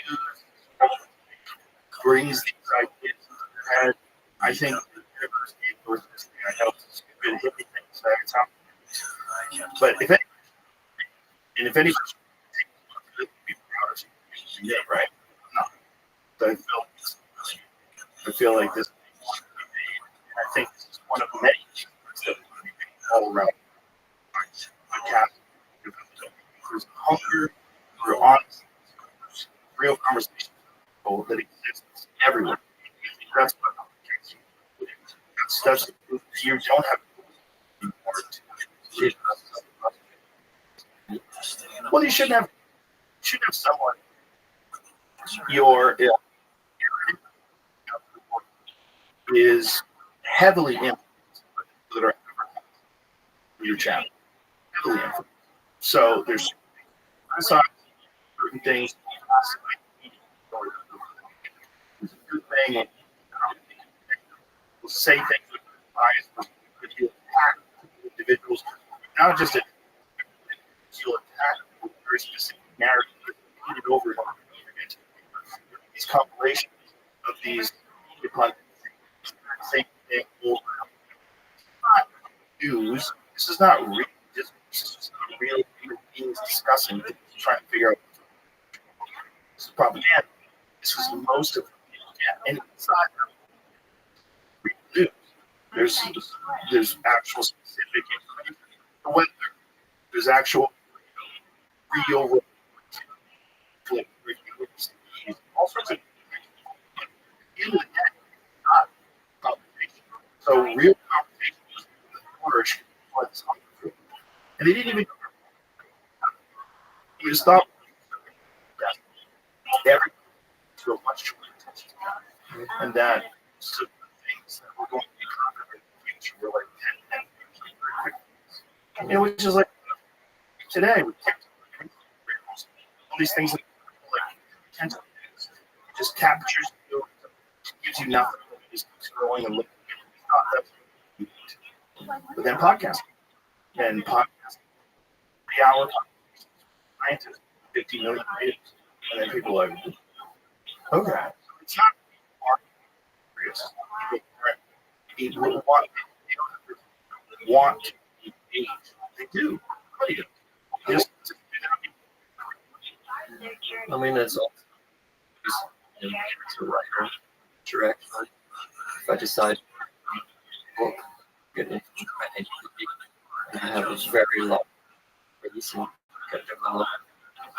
brings these ideas to their head. I think the universe gave birth to this thing. I know it's a stupid hippie thing to say. It's not. But if anybody would be proud of you, yeah, right? No. I feel like this. I think this is one of many things that we all around the cat. There's hunger, there's honesty, there's real conversation that exists everywhere. That's what that's you don't have well, you shouldn't have someone your is heavily influenced by people that are your channel. Heavily influenced. So there's certain things. It's a good thing. We'll say things with bias, but you attack individuals, not just you'll attack with very specific narratives repeated over and over again. These compilations of these same thing over. Not news. This is not real. This is not real human beings discussing, trying to figure out. This is propaganda. This is most of it. Yeah. And it's not real news. There's actual specific information. The weather. There's actual real reviews. All sorts of. At the end of the day, not conversation. So real conversation was flourish was and they didn't even you just thought everything to a much shorter attention. And that so the things that we're going to be conquering in the future were like 10 and which is like today we all these things that like attention just captures you, gives you nothing, just scrolling and looking. But then podcasting. And podcasting. 3-hour scientists, 50 million videos. And then people are like, okay. It's not people want to engage. They do. What do you do? Just I mean, it's all as a writer, director. If I decide to book, get into it, and I have this very long reason to develop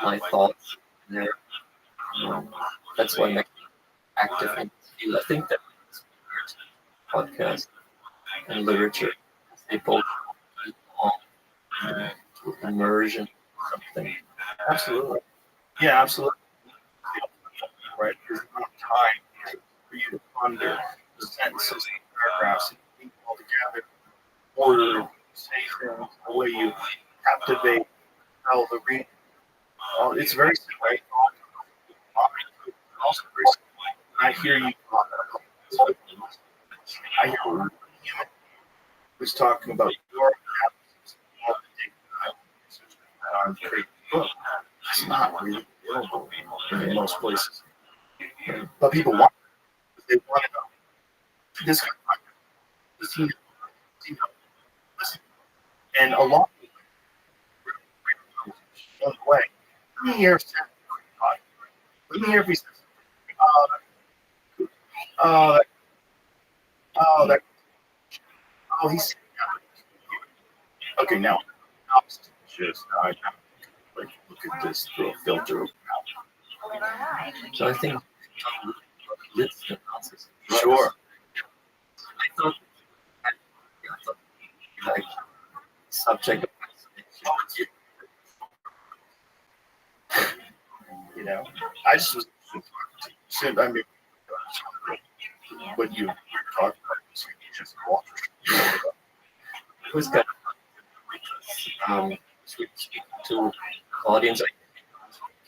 my thoughts there. That's why I make active in this field. I think that podcast and literature, they both immersion or something. Absolutely. Yeah, absolutely. Right. There's not time for you to ponder the sentences and paragraphs and think all together, order, say things, the way you captivate, tell the reader. It's very simple. Also very simple. I hear you talk. I hear one human who's talking about your on creating a book. It's not really available in most places. But people want it. They want to know. this guy, and a lot of the way. Let me hear if he says, oh, that, he's okay now. Just like look at this little filter. So I think lips analysis. Sure. I thought like subject of You know, I just was. I mean, when you talk about just water. who's got speak to audience like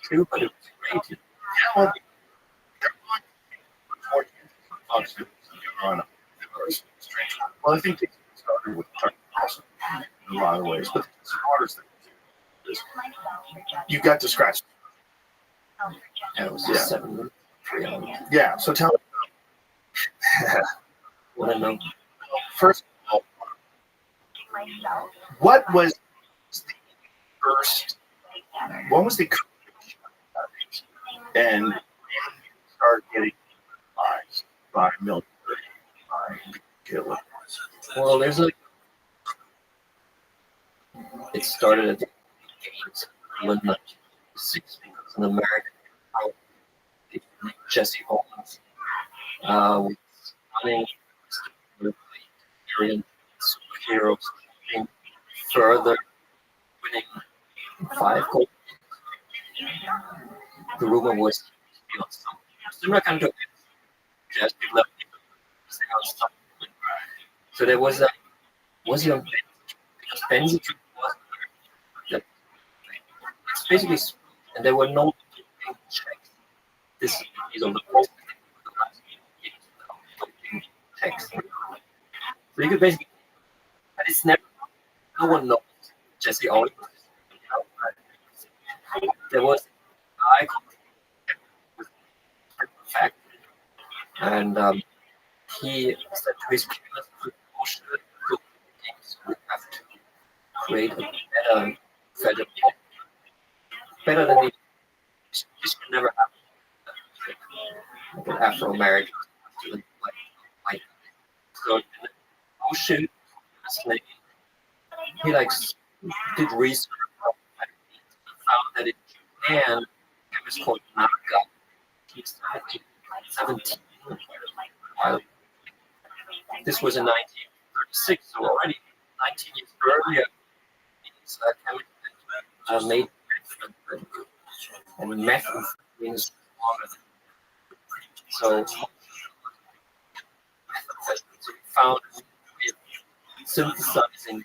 too, but it was great. Well, well, I think they started with awesome in a lot of ways, but the hardest thing is you got to scratch. And it was Yeah. 7 minutes, 3 hours. Yeah, so tell me. What I know. First of all, what was the first? What was the and started getting by military killer? Well, there's like it started at the games when the 6 because in America, Jesse Owens was running with the Aryan superheroes further, winning 5 gold. The rumor was some similar kind of just people stuff. So there was he on because Benji was it's basically, and there were no checks. This is on the post text. So you could basically, but it's never, no one knows Jesse Owens. There was a guy called fact, and he said to his pupils, we have to create a better federal, better than the this could never happen. Like Afro American, like so. Oh shit! He like did research, found that in Japan, it was called Naga. He's 17. This was in 1936, so already 19 years earlier, these chemicals made and meth means stronger. So found synthesizing.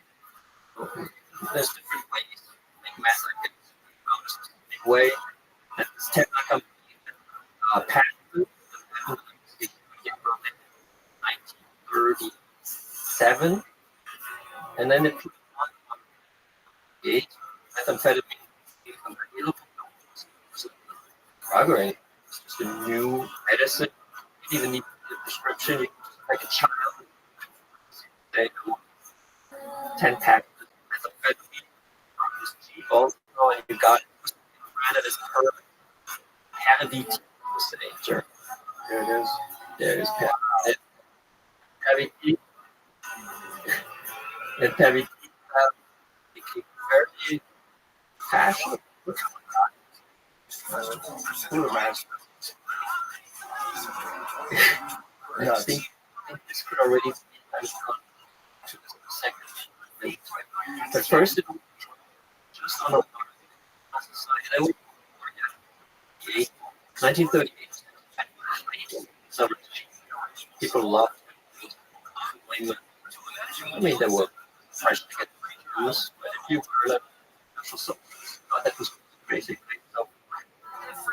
There's different ways to make meth. I think found a specific way that this technical patented in 1937, and then it methamphetamine drug, it's a new medicine. You even need a prescription. You like a child. They 10 packets of methamphetamine. Also, and you got granted as per heavy sure. There it is. There it is. Heavy tea. And heavy tea became very passionate. I think this could already be to the second. But first, it was just on a society. 1938. So people loved it. I mean, there were fresh to get news, but if you heard it, that was basically so.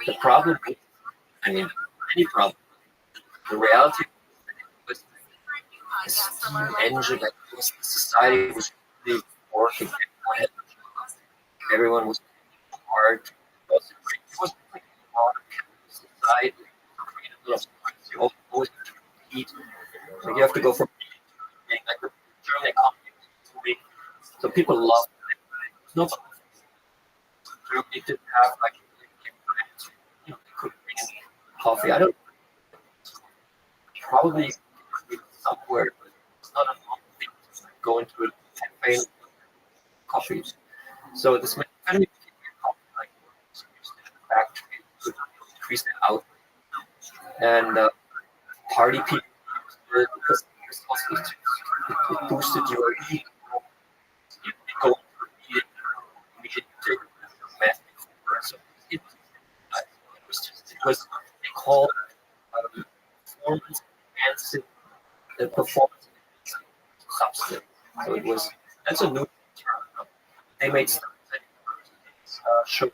The problem, I mean, any problem, the reality was the steam engine that society was really working. Everyone was hard. It was like a lot of society. You always compete. Like you have to go from like the German economy. So people love it. No, Germany didn't have like they couldn't drink coffee. I don't probably somewhere, but it's not a normal thing to go into a campaign coffee. So this economy like factory could increase the output and party people because it boosted your you go for eating, we should take math before. So it was they called performance enhancing the performance substance. So it was that's a new term. They made stuff that show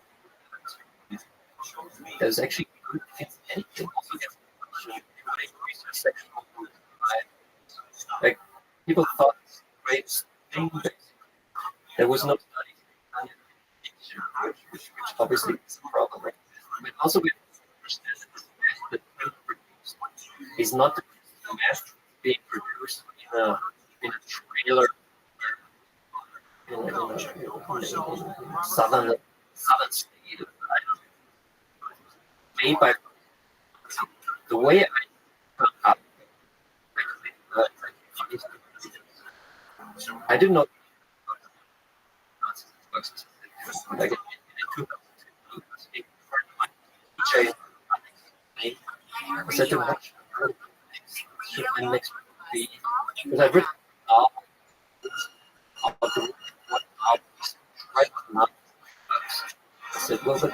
there's actually good against anything. Also against sexual like people thought it's a great thing. There was no study, which obviously is a problem. Right? But also we understand that the mass produced is not the mass being produced in a trailer in southern state of Ireland. Made by the way I didn't know like it took I said to watch should my next be because I've written how to what albums right now. I said, well, but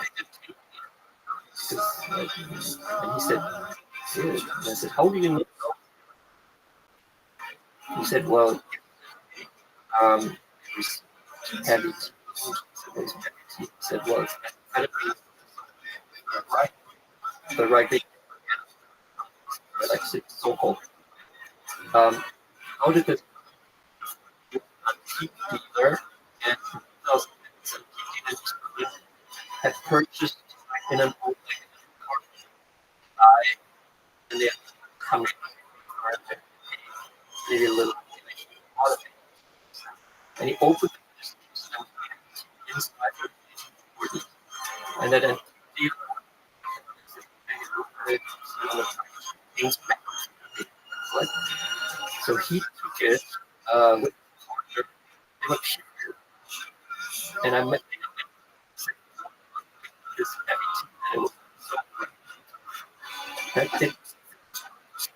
and he said, good. And I said, how do you know? He said, well, it's heavy. He said, well, it's kind of right, the right thing. Like so-called. How did the antique dealer in 2017 had purchased in an old car and they come maybe a little out of it. And he opened the inside and then the so he took it with the and I met this heavy tea. That did so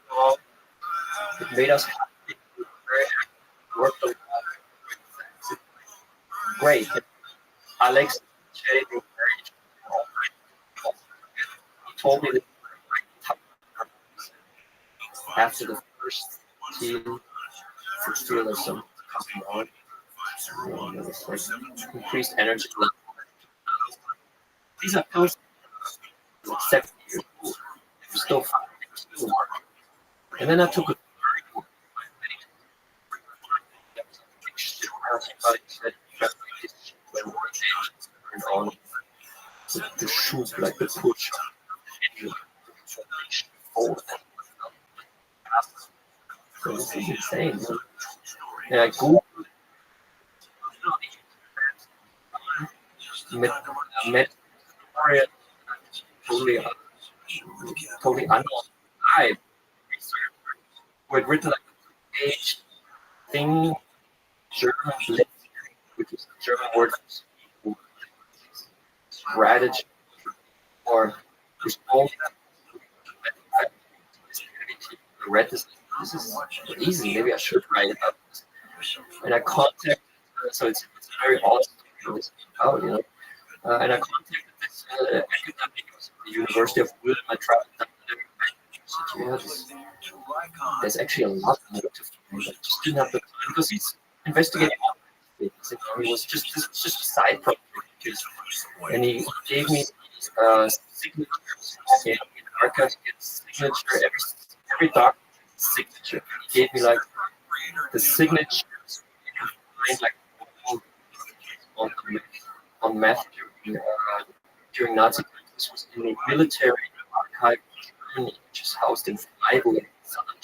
it made us happy. Worked a lot. Great. Alex he told me that after the first team for Steelers coming on, it's like increased energy level. These are pills like 7 years old. They're still fine. They're still working. And then I took a very good on to shoot like the push forward. So this is insane. And I Googled met totally unknown guy who had written like a page thing, German lit, which is the German word for strategy or response. I read this. This is easy. Maybe I should write about this. And I contacted. So it's very awesome. Oh, you know. And I contacted this academic at the University of Ulm. I traveled down there. There's actually a lot more to find. I just didn't have the time because he's investigating all things. He was just a side project. And he gave me signatures in archive. Signature every doctor signature. He gave me like the signatures behind like on math during Nazi times. This was in the military archive of Germany, which is housed in Freiburg, southern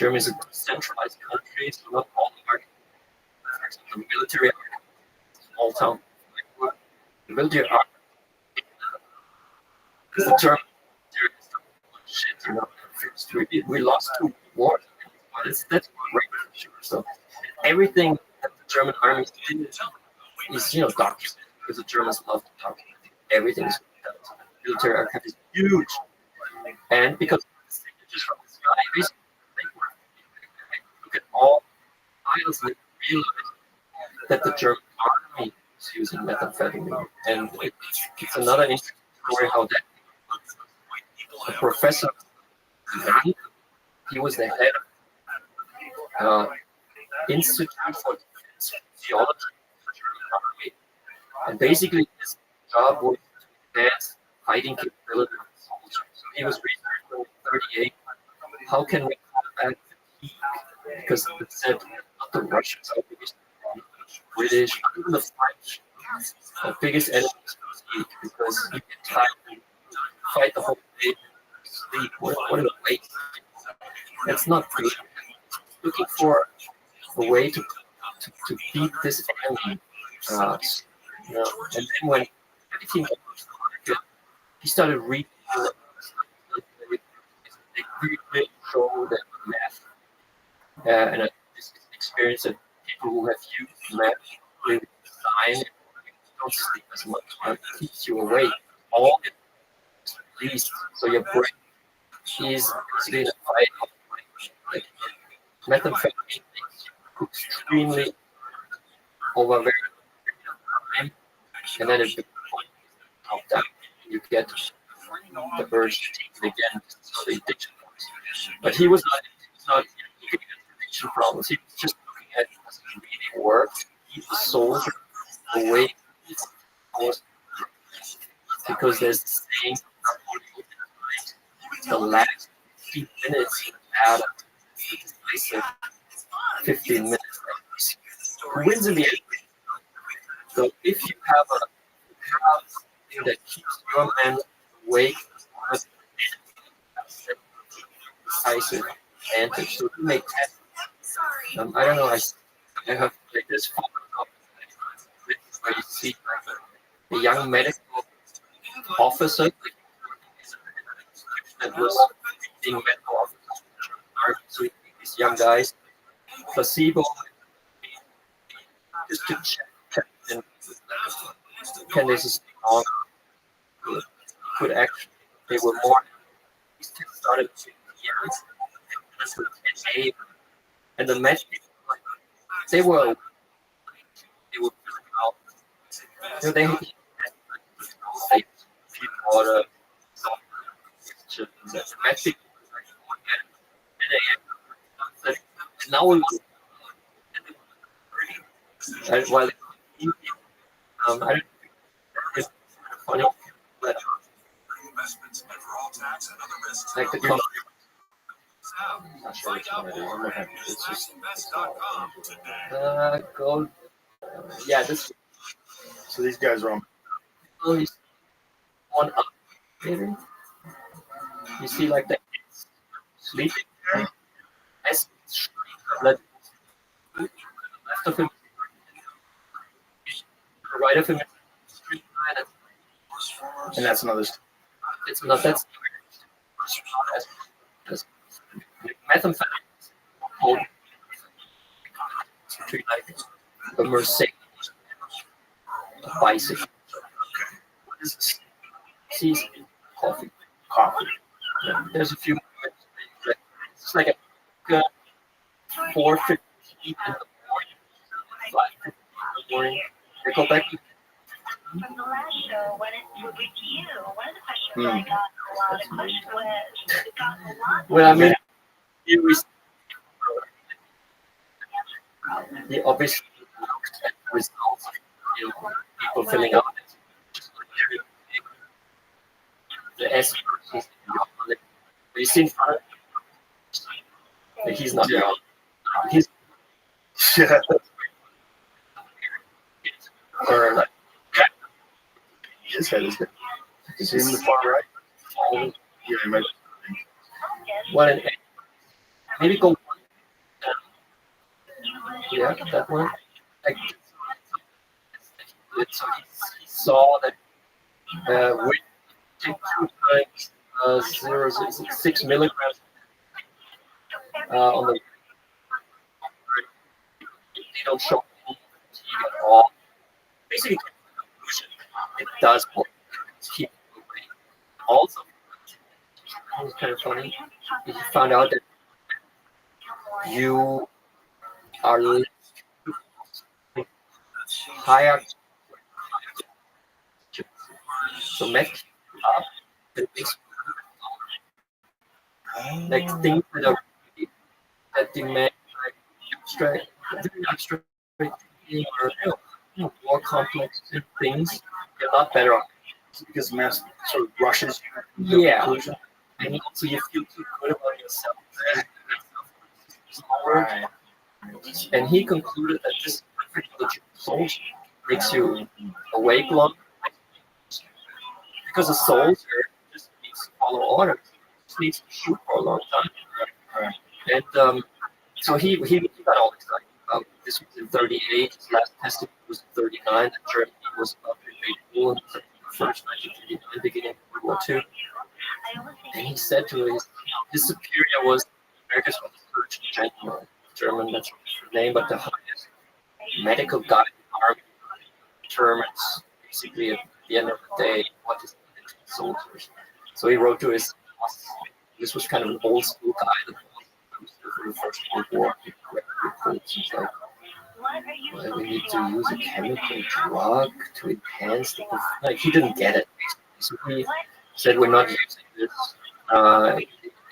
Germany is a decentralized country, so not all the army. For example, the military army, small town. The military army, because the German shit, you know, we lost 2 wars. That's great. So everything that the German army did is, you know, documented, because the Germans love to document. Everything is military archive is huge, and because the signatures from this guy, basically, look at all files and realize that the German army is using methamphetamine, and it's another interesting story how that the professor, he was the head of Institute for Theology of the German Army, and basically his job was to enhance fighting capability of the soldiers. So he was researching in 1938, how can we combat fatigue? Because it said not the Russians are the biggest, the British, even the French, the biggest enemies of fatigue, because you get tired and fight the whole day, sleep. What a waste. That's not good. Looking for a way to beat this enemy. You know, and then when everything got good, he started reading. They really show that math, and this experience that people who have used math with design don't sleep as much. It keeps you awake. All it released, so your brain is basically in a fight. Like, methamphetamine makes you extremely over very time, and then if the point is knocked down, you get the urge to take it again, so the addiction comes. But he was not looking at addiction problems. He was just looking at does it really work to keep the soldier awake, because there's the saying the last 15 minutes out of the decisive 15 minutes who wins in the end. So if you have a thing that keeps your man awake, decisive advantage. So you make that. I don't know. I have like this photo where you see a young medical officer that was being medical officer. So these young guys, placebo, just to check and can this strong could actually they were more started and the match they were out. You know, they had water, the magic, and now we while I don't think it's funny, but like the company. Not sure which one it is. I'm gonna have it's just go. Yeah, this. So these guys are on. Oh, he's one up, maybe. You see, like the sleeping there. As left of him, the right of him, and that's another. It's not that's methamphetamine. Treat like a Mercedes, a bicycle. What is this? Season coffee. Yeah, there's a few moments. It's like a 4:15 in the morning, 5:15 in the morning. They go back to. From the last show, when it was with you, one of the questions I got a lot of questions was, we got a lot. Well, I mean, he obviously looked at the results of people filling out the S. You see in front of him, he's not young. He's or like his head is good. You see him in the far right? Yeah, he might. Well, maybe go one Yeah, that one. Like, so he saw that we take 2 times 0.6 milligrams on the they don't show any fatigue at all. Basically, it does work. Keep away. Also, it was kind of funny. He found out that you are higher. So meth up, it makes like things that are that demand like abstract or more complex things. You're not better off. Because meth sort of rushes you to conclusion. And also you feel too good about yourself. Right. And he concluded that this particular soldier makes you awake long. Because a soldier just needs to follow orders. Just needs to shoot for a long time. Right. And so he got all excited about this. Was in 38. His last testing was in 39. And Germany was about to invade Poland in September 1st, 1939, beginning of World War II. And he said to his superior was America's Surgeon General, German, that's his name, but the highest medical guy in the army determines basically at the end of the day what is needed to the soldiers. So he wrote to his boss. This was kind of an old school guy that was for the First World War. He read reports. He's like, well, we need to use a chemical drug to enhance the like he didn't get it. So he said we're not using this the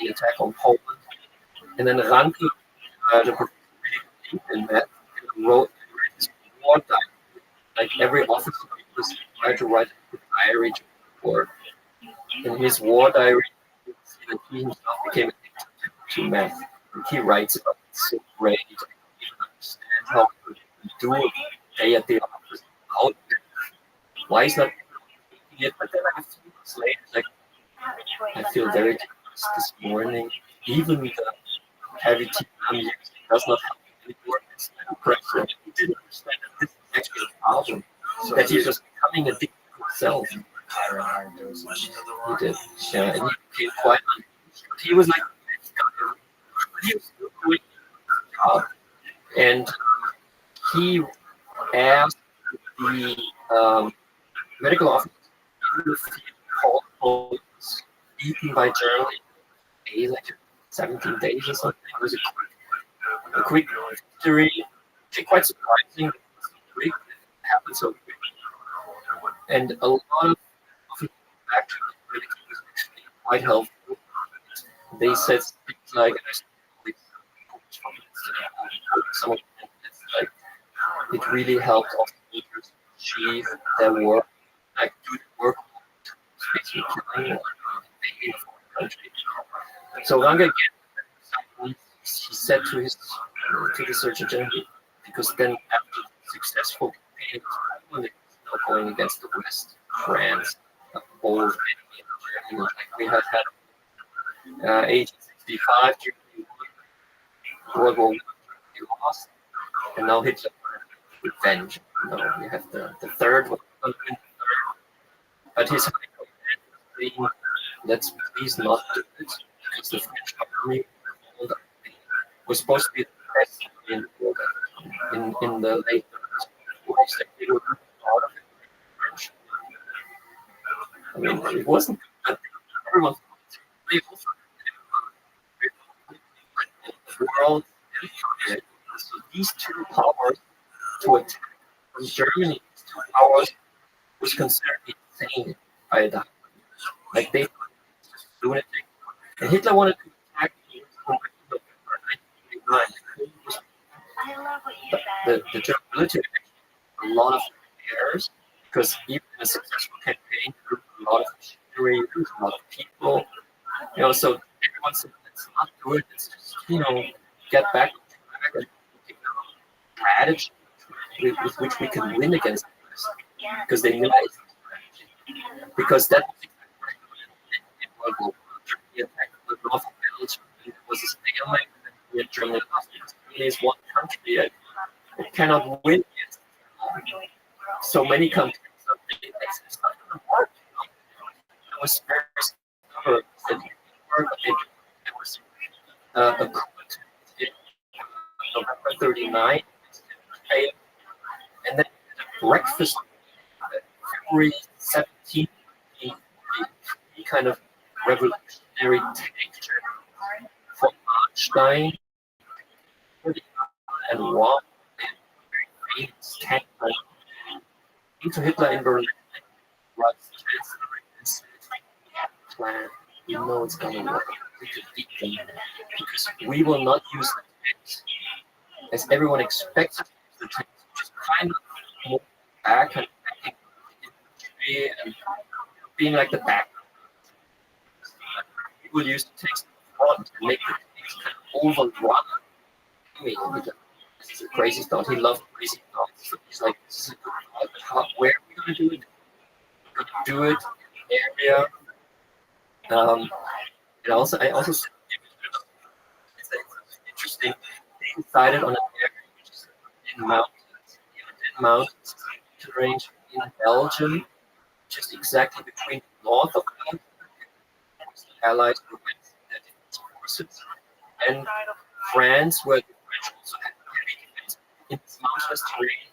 attack on Poland. And then Ranke, the really believed in that, and wrote his war diary. Like every officer was required to write a diary to war. In his war diary, that he himself became addicted to meth. And he writes about it so great. He doesn't understand how he could do a day at the office without it. Why is not it? But then like a few months later, like I feel very depressed this morning. Even the heavy tea I'm using does not help me anymore. It's depressing. He didn't understand that this is actually a problem. So that he's just becoming addicted to himself. He did. Yeah, and he became quite unusual. He was like he was still doing his job. And he asked the medical officer if he called beaten by Germany, like 17 days or something. It was a quick victory. Actually quite surprising. It happened so quickly. And a lot of back to the medical was actually quite helpful. They said things like, some of them, it's like it really helped officers achieve their work, like do the work, basically killing or invading a foreign country. So Ranke again, he said to the Surgeon General, because then after the successful campaign, when they were still going against the West, France, the whole enemy in Germany, like we had 1865 during World War I, we lost, and now Hitler revenge. You know, we have the third one, but his let's please not do it, because the French army was supposed to be the best in the world in the late 40s. They were part of it. I mean, it wasn't, but everyone they also the world. So these two powers to attack from Germany, these two powers was considered insane by the like they thought it was just lunatic. And Hitler wanted to attack November 1939. The German military actually a lot of errors because even in a successful campaign, there was a lot of machinery, there was a lot of people. You know, so everyone said, let's not do it. Let's just, you know, get back on track and strategy with which we can win against us. Because they knew it. Because that was in World War I. Germany attacked the north of Belgium, and it was a stalemate, and then we had Germany lost. Because Germany is one country, cannot win yet. So many countries. It's not going to work. It was very discovered that it was a coup in November 39, and then the breakfast February 17th, the kind of revolutionary texture from Einstein and Roth and very into Hitler in Berlin was chancellor plan. You know it's gonna work. We could beat them because we will not use the tanks as everyone expects to use the tanks, just kind of move back and backing infantry and being like the back. We will use the tanks in front and make the tanks kind of overrun. I mean, this is a crazy thought. He loved crazy thoughts. So he's like, this is a good thought, but where are we going to do it? We're going to do it in the area. And also, I also said it's interesting. They decided on an area which is in mountains range in Belgium, just exactly between the north of Belgium, the Allies were with their defense forces, and France, where the French also had heavy defense in this mountainous terrain,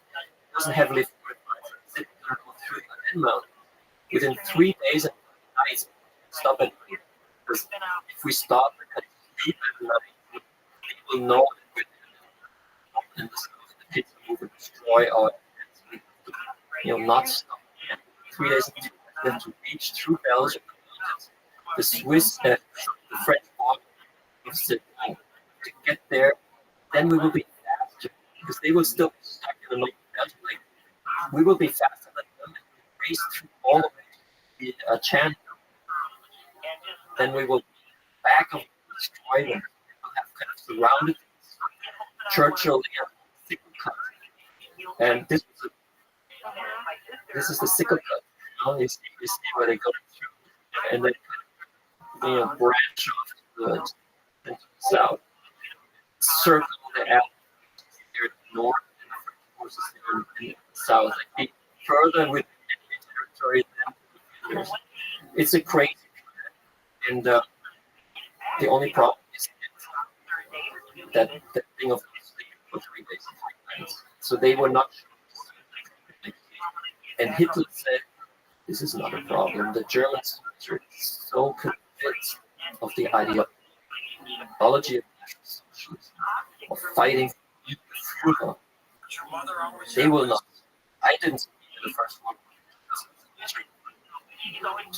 wasn't heavily fortified. They could go through the mountain within 3 days and nights. Stop it. Because if we stop and sleep at night, people know that we're in the pits move and destroy our defense. Not stop. 3 days we have to reach through Belgium. The Swiss, the French border is to get there. Then we will be faster because they will still be stuck in the north of Belgium. Like we will be faster than them and race through all of the channel. Then we will back and destroy them. We'll have kind of surrounded Churchill sickle cut. And this is the sickle cut. You see where they go through, and then branch off to the south, circle the Alps here north, and the forces here in the south. Like further with enemy territory than it's a crazy. And the only problem is that the thing of sleep for 3 days and 3 nights. So they were not sure. And Hitler said, this is not a problem. The Germans are so convinced of the ideology of socialism, of fighting for they will not. I didn't see the First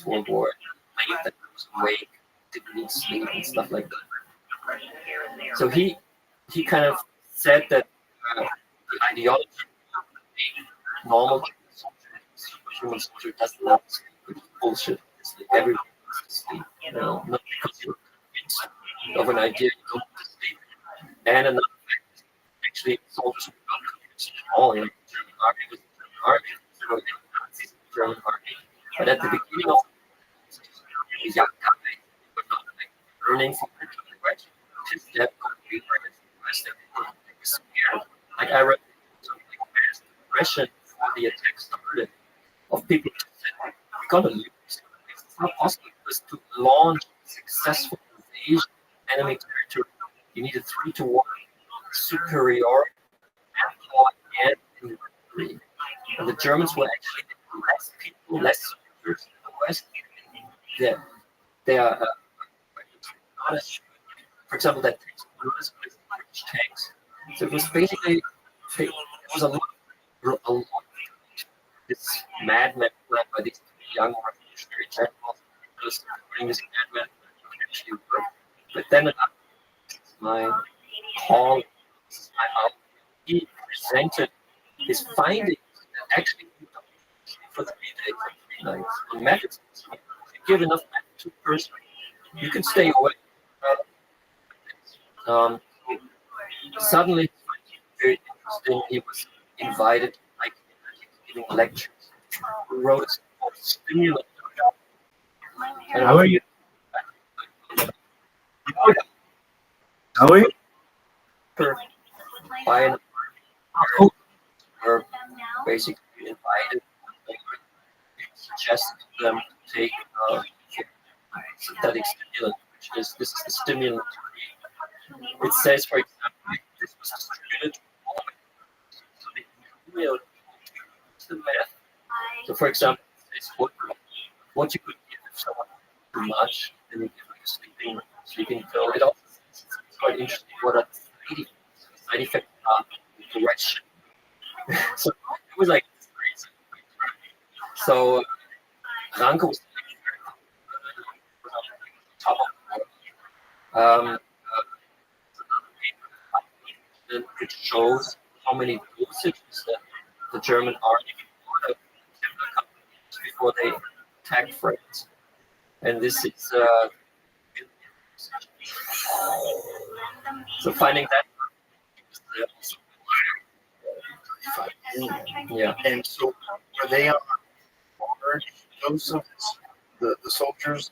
World War. That was awake, didn't need sleep and stuff like that. So he kind of said that the ideology of a normal human soldier does not sleep, which is bullshit. Everyone needs to sleep, not because you're convinced of an idea you don't want to sleep. And another fact is actually soldiers were not convinced at all. The German army was the German army, so the Nazis were the German army. But at the beginning of the young guy were not like learning from the right. His dad got against the West, and they were scared. Like I read something like mass depression before the attack started, of people who said, we're gonna lose. It's not possible because to launch a successful invasion of enemy territory, you need a 3-to-1 superiority manpower and infantry. And the Germans were actually less people, less soldiers in the West. They are not as, for example, that tanks were not as good as British tanks. So it was basically, it was a lot. This madman led by these young revolutionary generals was putting this madman actually work. But then my call, he presented his findings that actually for 3 days and 3 nights on methods. Give enough to a person, you can stay away. Suddenly, very interesting. He was invited, like giving lectures. He wrote a called Stimulant. How are you? How are you? By an basically invited, suggested to them to take synthetic stimulant, which is this is the stimulant. It says, for example, this was distributed to all so they knew the meth. So, for example, it says what you could give if someone too much, then you give like a sleeping pill. It also it's quite interesting what a side effect are direction. So it was like crazy. So Ranke was top of it shows how many dosages the German army before they attacked France. And this is so finding that yeah. And so were they on large doses, the soldiers?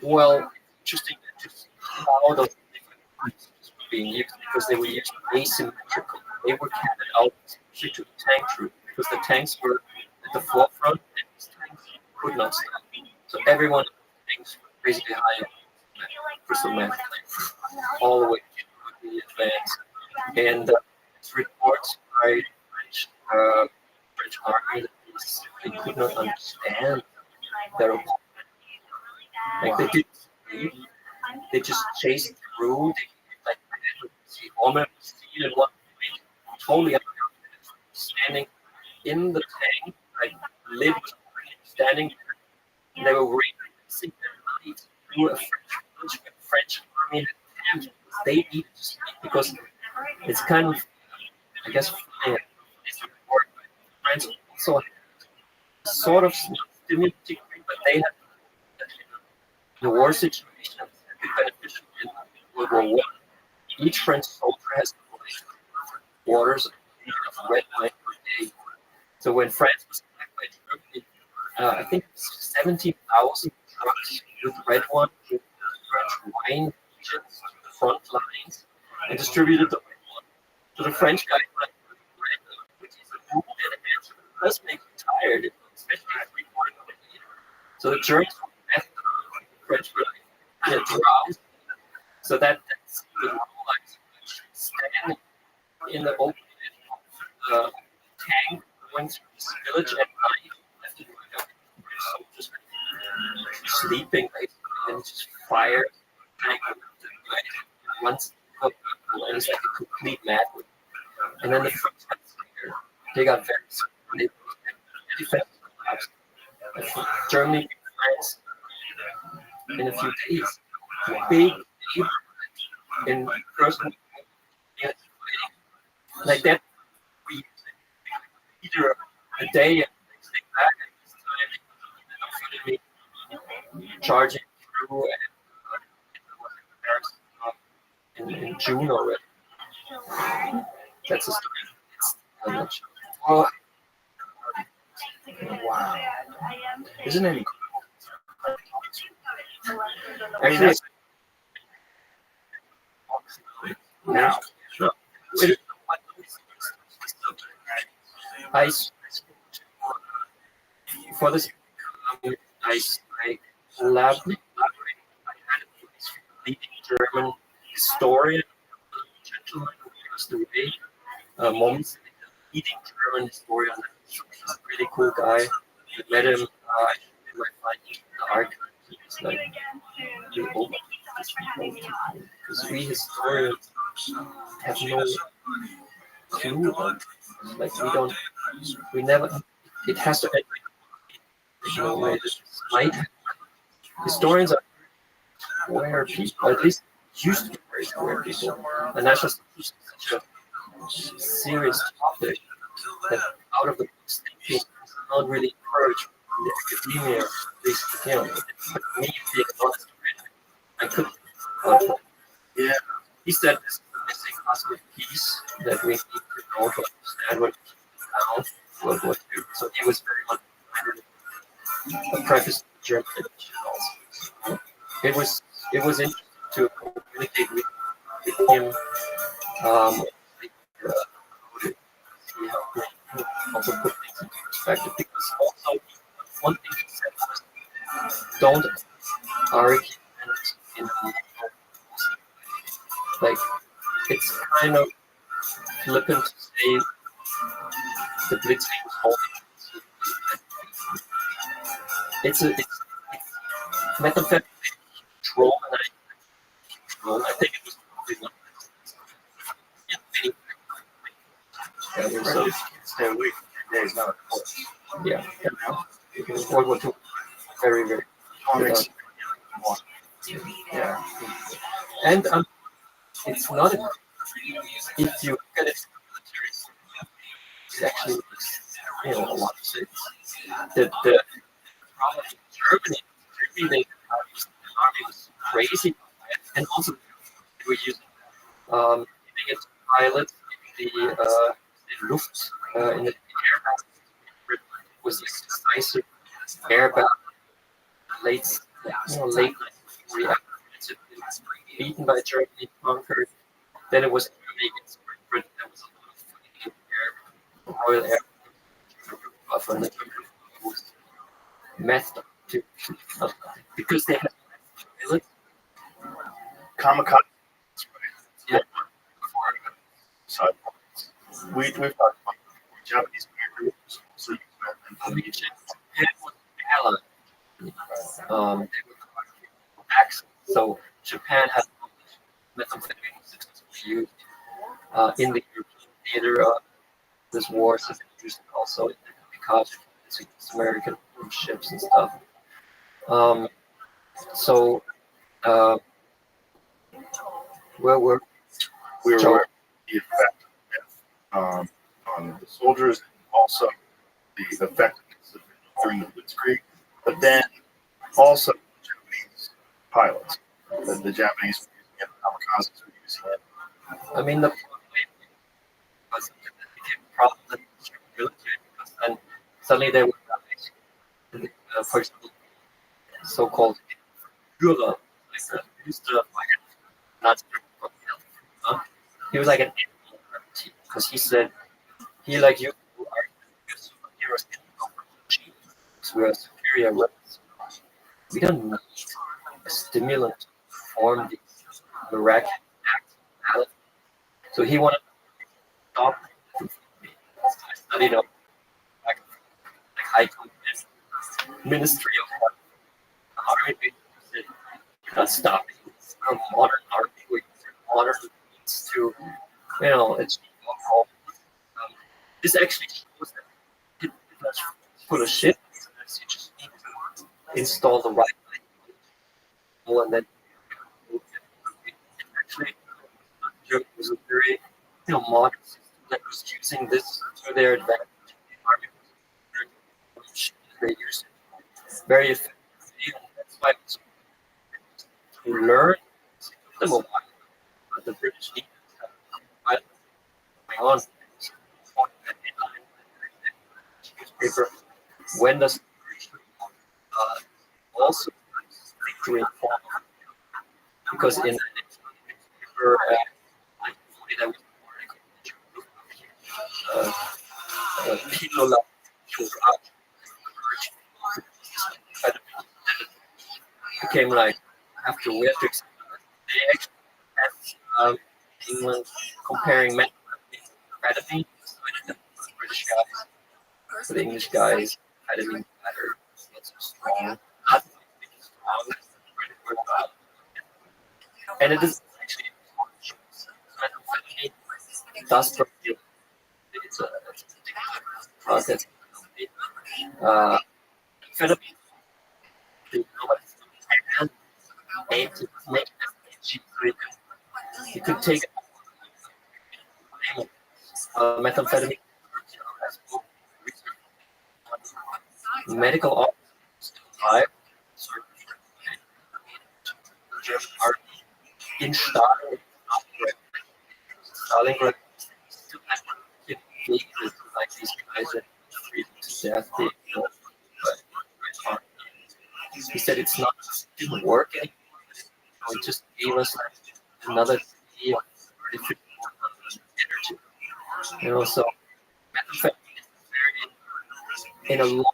Well, interesting to see how those different groups were being used because they were used asymmetrical. They were carried out especially to the tank troop because the tanks were at the forefront and these tanks could not stop. So everyone tanks were basically high crystal meth all the way to the advance. And it's reports by French army that they could not understand their opponent. Like they didn't sleep, they just chased through. They see almost seen at one point, totally standing in the tank, like lid was standing there. And they were racing their lives through a French army had camped. They needed to sleep because it's kind of, I guess, funny. It's report, but France also had sort of stimulating, but they had the war situation has been beneficial in World War I. Each French soldier has quarters of red wine per day. So when France was attacked by Germany, I think 17,000 trucks with red wine, with French wine regions to the front lines, and distributed the red wine. So the French guys were like, which is a move and an answer. It does make you tired, especially at 3/4 of the year. So the Germans were meth, the French were like drowsy. So that's the rule, like standing in the open tank going through this village at night, soldiers sleeping basically, and just fire. Once and it's like a complete madness. And then the French they got very they defense collapsed. Germany, France, in a few days. Big in person like that. We either a day and stay back at this time charging through and in June already. That's a story. Oh, wow. Isn't it incredible? Actually, now, sure. For this, I elaborated. I had a leading German historian, gentleman who passed away, Moms, leading German historian. He's a really cool guy. I met him. I did my finding in the archives. It's like really open because we historians have no clue about it. Like we never. It has to. There's no way this might. Historians are square people, at least used to be very square people, and that's just such a serious topic that out of the books thinking is not really encouraged in the academia, at least, you know, me being honest with it, I couldn't. Yeah, he said this is the missing puzzle piece that we need to know to understand what now World War II. So he was very much a preface German edition also. It was interesting to communicate with him. See how he also put things perspective, because also one thing he said was, don't argue in a like it's kind of flippant to say the blitzing was holding. It's methamphetamine control, and I think it was probably one of So stay away from days, not yeah. World War II, very, very. Yeah. And it's not, if you look at it, it's actually, a lot of sense. The problem in Germany, the army was crazy, and also they were using giving it to pilots in the Luft, in the air battle, was this decisive air battle, late 1940, after beaten by Germany, conquered. Then it was Germany against Britain. There was a lot of fighting in the air, Royal Air Force, and the German was messed up too, because they had pilots. kamikaze. Yeah. So we've talked about Japanese military, so Japan was an ally. They were access. So Japan had methamphetamine successfully used in the European theater of this war, so they used it also in the kamikaze American ships and stuff. Where were we were aware of the effect on the soldiers, and also the effectiveness during the Blitzkrieg, but then also Japanese pilots. The Japanese were using it, kamikazes were using it. I mean, the problem with the military, because then suddenly they were, for example, so-called Führer, like used to like a Nazi. He was like an anti, because he said he like you are superheroes because we are superior weapons. We don't need a stimulant to perform these miraculous acts of reality. So he wanted to stop. I studied up like high command Ministry of Health. The army basically said, "You're not stopping. It's a modern army. We modern means to, achieve our goal." This actually shows that it's not full of shit. You just need to install the right thing, and then actually Germany was a very modern system that was using this to their advantage. The army was they used it very effectively, and that's why it's to learn. It took them a while, but the British needed to have going on. Newspaper, when does also to inform, because in the newspaper there was an article people became like after we have to explain, they actually had England comparing methamphetamine, the British guys. For the English guys, methamphetamine better, not so strong, not strong, and it is actually methamphetamine does produce. It's a process. Methamphetamine, made to make cheaply. You could take methamphetamine medical officers alive are in Stalingrad still like these guys that treated to death. He said it didn't work anymore. It just gave us another day of artificial energy. So methamphetamine is very in a long,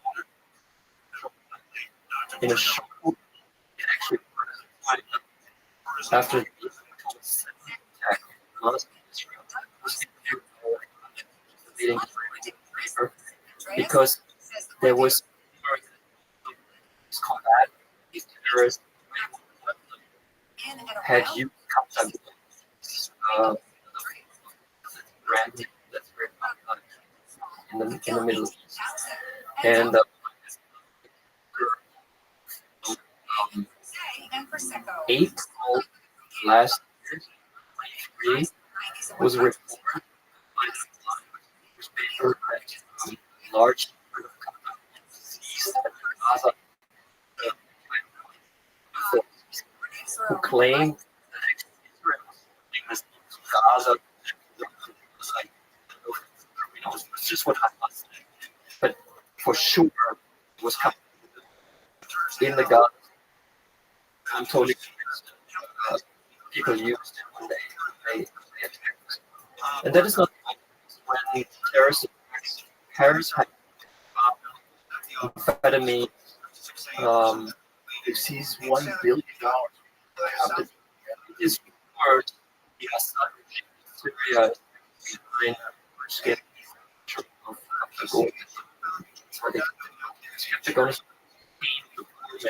in a short, it actually after the attack, leading because there was combat. These terrorists had used brand that's very in the Middle East, and April last year, 23, was a report by the newspaper that large Gaza who claimed that Israel was Gaza. It's just what happened, but for sure it was coming in the Gaza. I'm totally convinced people used it when they attacked. And that is not when terrorist attacks. Paris had amphetamine. They seized $1 billion. It is word the Assad regime in Syria is behind the of the gold. So they kept going to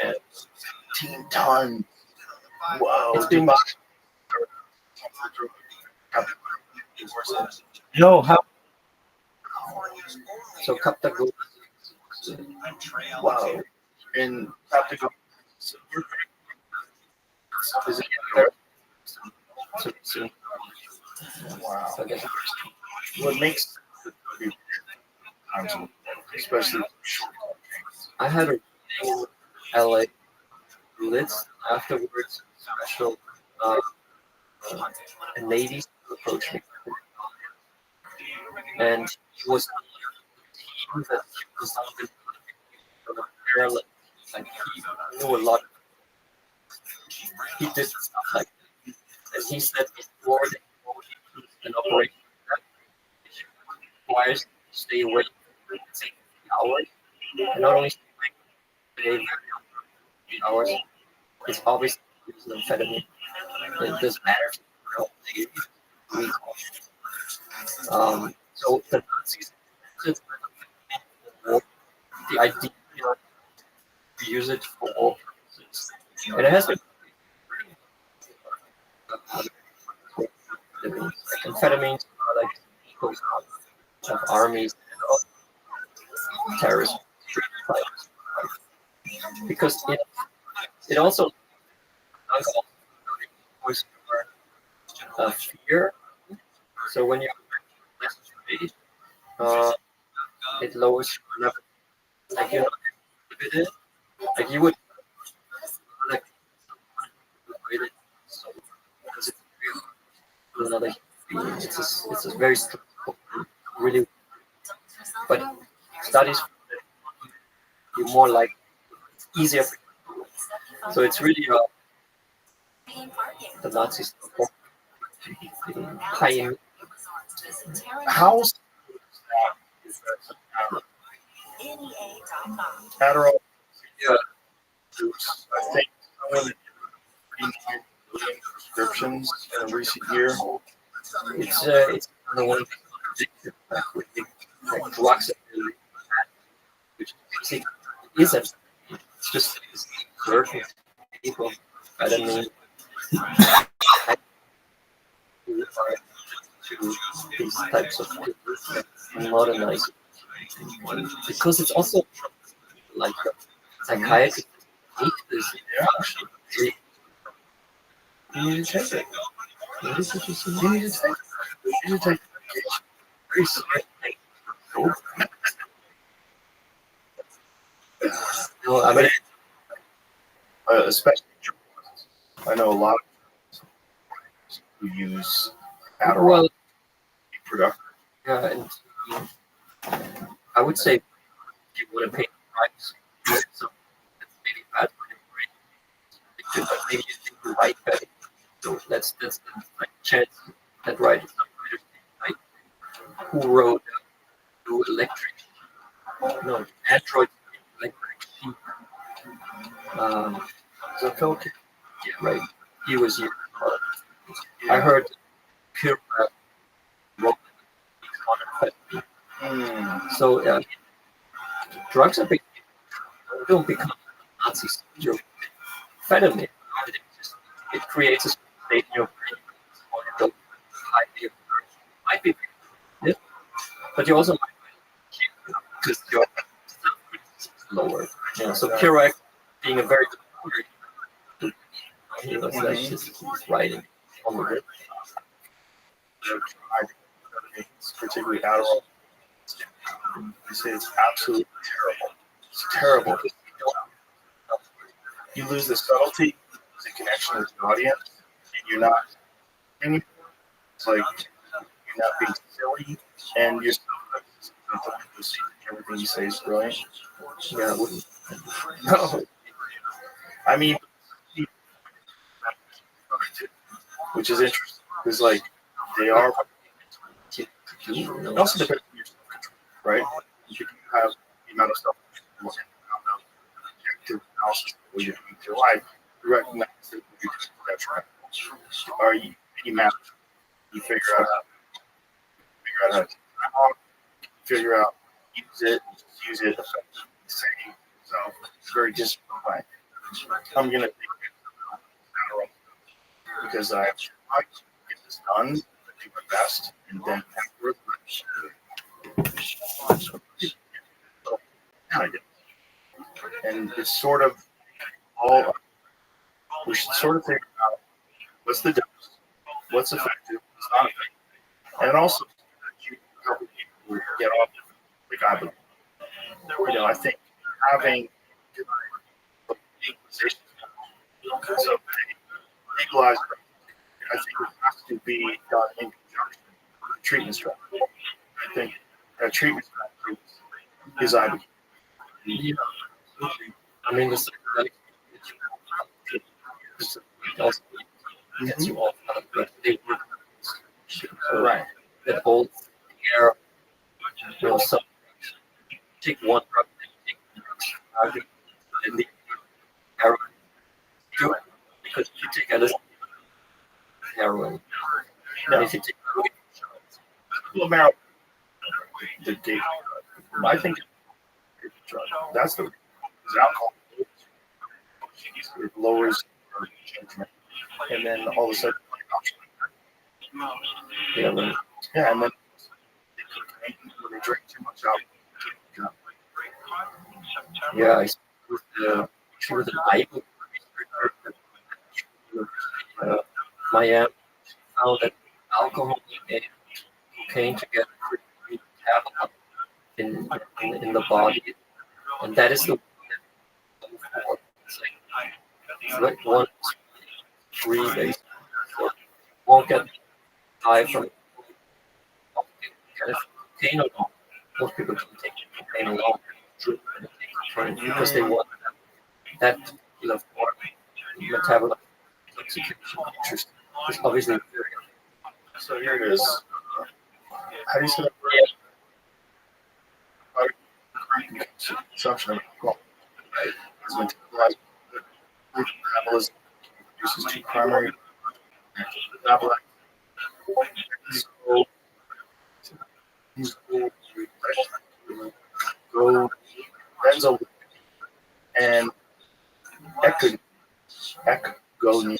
man. 15 tons. Whoa. It's been Yo, how? so Kapta gold. Wow. And have to go. Is it there? wow. So I guess What makes especially I had a in LA Blitz afterwards. Special a lady approached me, and he was on the team that he was on the parallel. Like he knew a lot. He did stuff like that. And he said before they go into an operation that it requires to stay awake for 6 hours. And not only stay awake, stay 3 hours. It's obviously using amphetamine. It doesn't matter if it's so the Nazis, the idea, to use it for all purposes. And it has been like amphetamines are like equals of armies and terrorists, because it also was fear. So when you're less afraid, it lowers your level. Like you're not inhibited. Like you would like so because it's real another it's a very stressful, really, but studies you're more like easier for you. So it's really the Nazis pioneer. how Adderall. Yeah. I think someone that prescriptions in a recent year. It's the one like drugs, which basically isn't. It's just certain people. I don't mean to these types of modernize because it's also like psychiatry. This actually. You need to take it. What is it you see? You need to take it. You need to take it. Very smart thing. No, I mean, Especially I know a lot of who use Adderall well, to be productive. yeah, and I would say if you want to pay the price, so that's maybe bad for your brain. But maybe you think you write better. So that's the like chance that writers like who wrote Electric. No, android like sheep. So Phil, Yeah, right. He was here. I heard pure so drugs are big. Don't become Nazis. Amphetamine. It creates a state in your brain. Might be, yeah. But you also might be because your self-criticism is lower. Yeah. So Kerouac, being a very good poet, he was just writing on the word. particularly Adderall, you say it's absolutely terrible. It's terrible. You lose the subtlety, the connection with the audience, and you're not. It's like you're not being silly, and you're still everything you say is brilliant. Yeah, I wouldn't. No. I mean, which is interesting because like they are. It also depends on your self-control, right? You can have the amount of self-control and the amount of objective analysis that you're doing with your life. You recognize that that's right. Are you map? You figure out how to figure out use it effectively. Saying so it's very disciplined way. I'm gonna take it because I get this done, do my best, and then afterwards, and it's sort of all. We should sort of figure out what's the dose, what's effective, what's not effective, and also helping people get off. Like I believe, I think having legalization, so legalized, I think it has to be done in conjunction with the treatment strategy. I think that treatment strategy is IBD. I mean, the psychedelic also gets you off of it. They work right. That holds the air. So take one drug, take and the heroin. Do it because if you take LSD, heroin. No. And if you take marijuana, the date. I think that's the alcohol. It lowers your judgment, and then all of a sudden, yeah, right. Yeah, and then when they drink too much alcohol. Yeah, I with the Bible. Miami found that alcohol and cocaine together create metabolite in the body, and that is the it's like 1, 2, 3 days. So won't get high from cocaine alone. Most people can take cocaine alone because they want that particular form metabolite intoxication. Interesting. It's obviously very. So here it is. How do you say that? Consumption of alcohol is metabolized. Metabolism produces two primary metabolites. Go benzo and ecgonine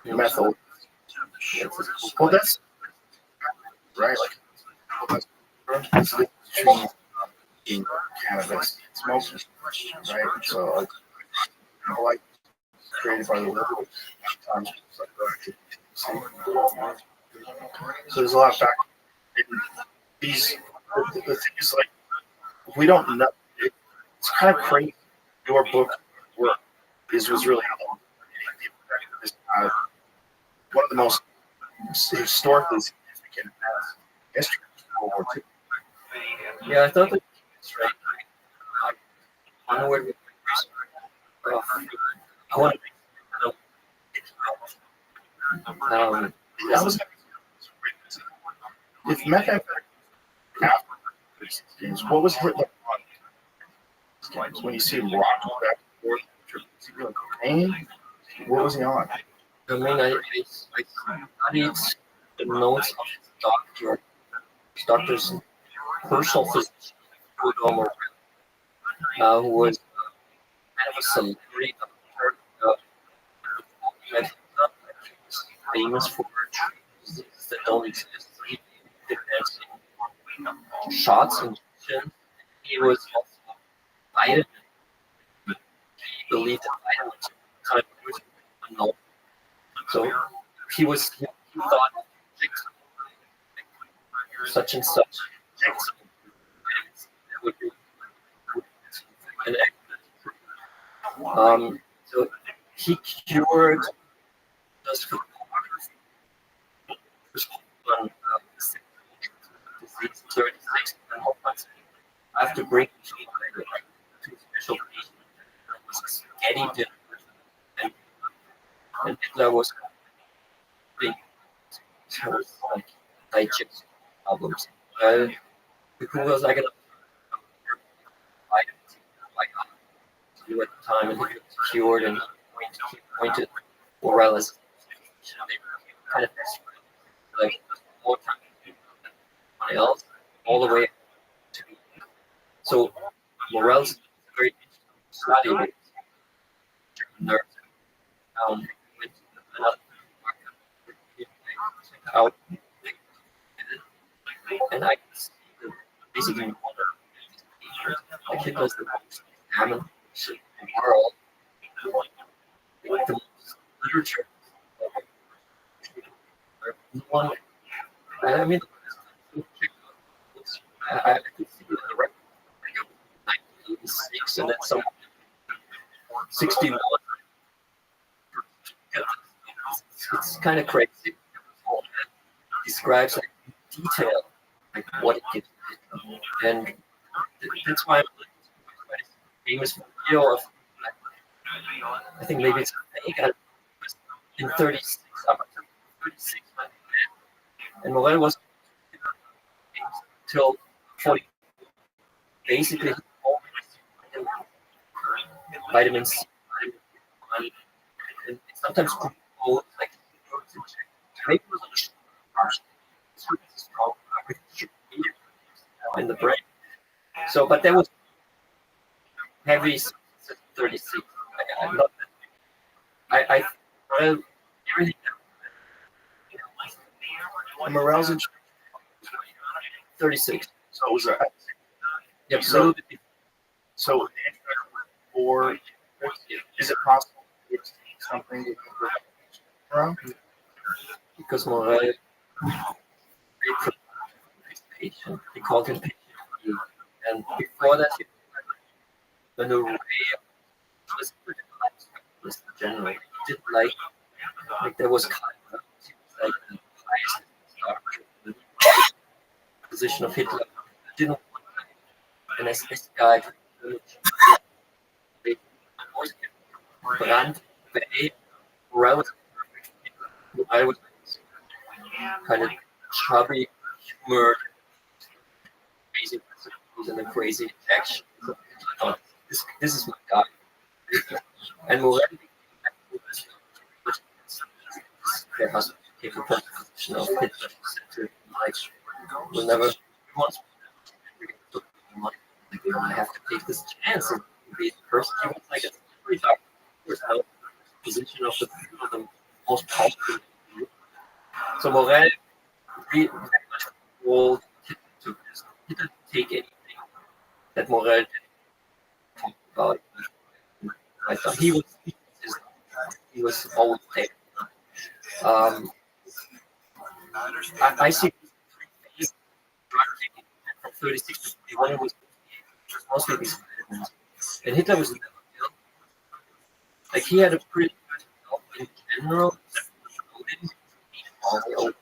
methyl. Well, that's right. Like that's the tree in cannabis smoking, right? So like created by the liver. So there's a lot of factors. These the thing is like we don't know. It's kind of crazy. Your book work was really one of the most historically significant history of World War II. Yeah, I thought that was right. I know where I want to that was if methamphetamine after what was Hitler on? When you see him rocking back and forth, was he doing cocaine? What was he on? I mean, I studied the notes of his doctor's personal physician, who was kind of a celebrity that was famous for diseases that don't exist. He did shots and injections. He was also vitamin. He believed that vitamins kind of was unknown. So he thought such and such would be an excellent. So he cured just for disease 36 and after breaking two special patients, it was a spaghetti dinner, and Hitler was big like digestion problems. Because was like a vitamin at the time, and he was cured and pointed Morel as kind of like more time than anyone else, all the way to. So Morel's very study with nerves. With another out, and I can see the basically wonder like Hitler's the most examined in the world, like the most literature. One, I mean, I could see the record of 1986, and then some 61. It's kind of crazy. It describes like detail, like what it gives, and that's why I'm famous video of, I think maybe it's fake, in 36, and Morel was till 40. Basically, vitamin C, vitamin B, and sometimes like maybe it was in the brain. So, but there was heavy 36. I love that. I everything. Morel's in 36. So it was a. Yep. So, or is it possible to get something from? Because Morel, patient, he called him patient, and before that, when the array was general, he didn't like there was kind of like the highest position of Hitler. He didn't want an SS guy to Brandt, Morel was perfect. I was kind of chubby, humored, crazy principles and a crazy action. So I thought, this is my guy. And Morel, their husband came to the position of Hitler, like, will never once I have to take this chance and be the person he was like a pretty dark position of the most powerful. So Morel very much told to he didn't take anything that Morel didn't talk about. I thought he was always taken. I see drug taking from 36 to 41 was mostly these vitamins. And Hitler was never ill. Like he had a pretty good health in general.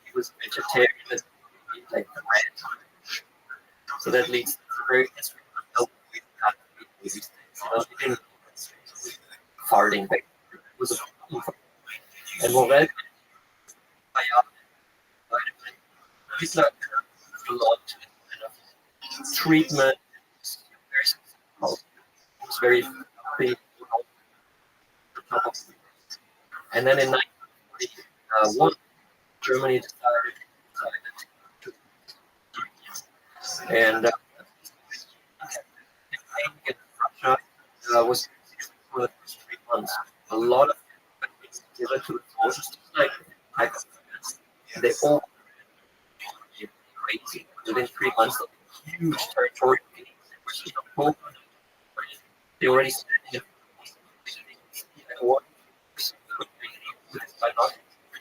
He was vegetarian, like bread. So that leads to very farting back. It was a and Morel Hitler a lot of treatment, very very healthy. And then in 1941, Germany decided to, and campaign against Russia was for the first 3 months. A lot of things given to the forces, like they all crazy. Within 3 months, huge territory gains. They already standing in war. By not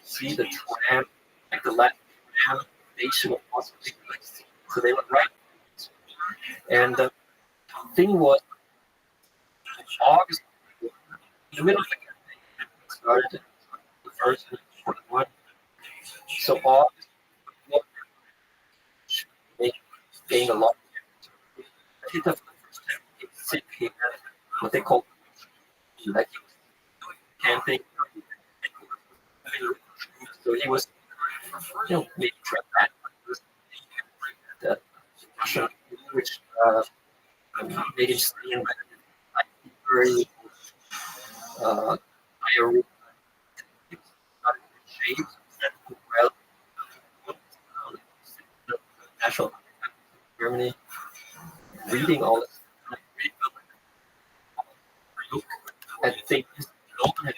see the tram, like the last tram station was possibly, so they were right. And the thing was, August, in the middle of the campaign, started the first 41. So August, they gained a lot. Hit of the first time, he had what they call like camping. So he was, maybe try that. The Russian, which made him stay in like very higher shape. Well, national Germany, reading all this, look at things no one had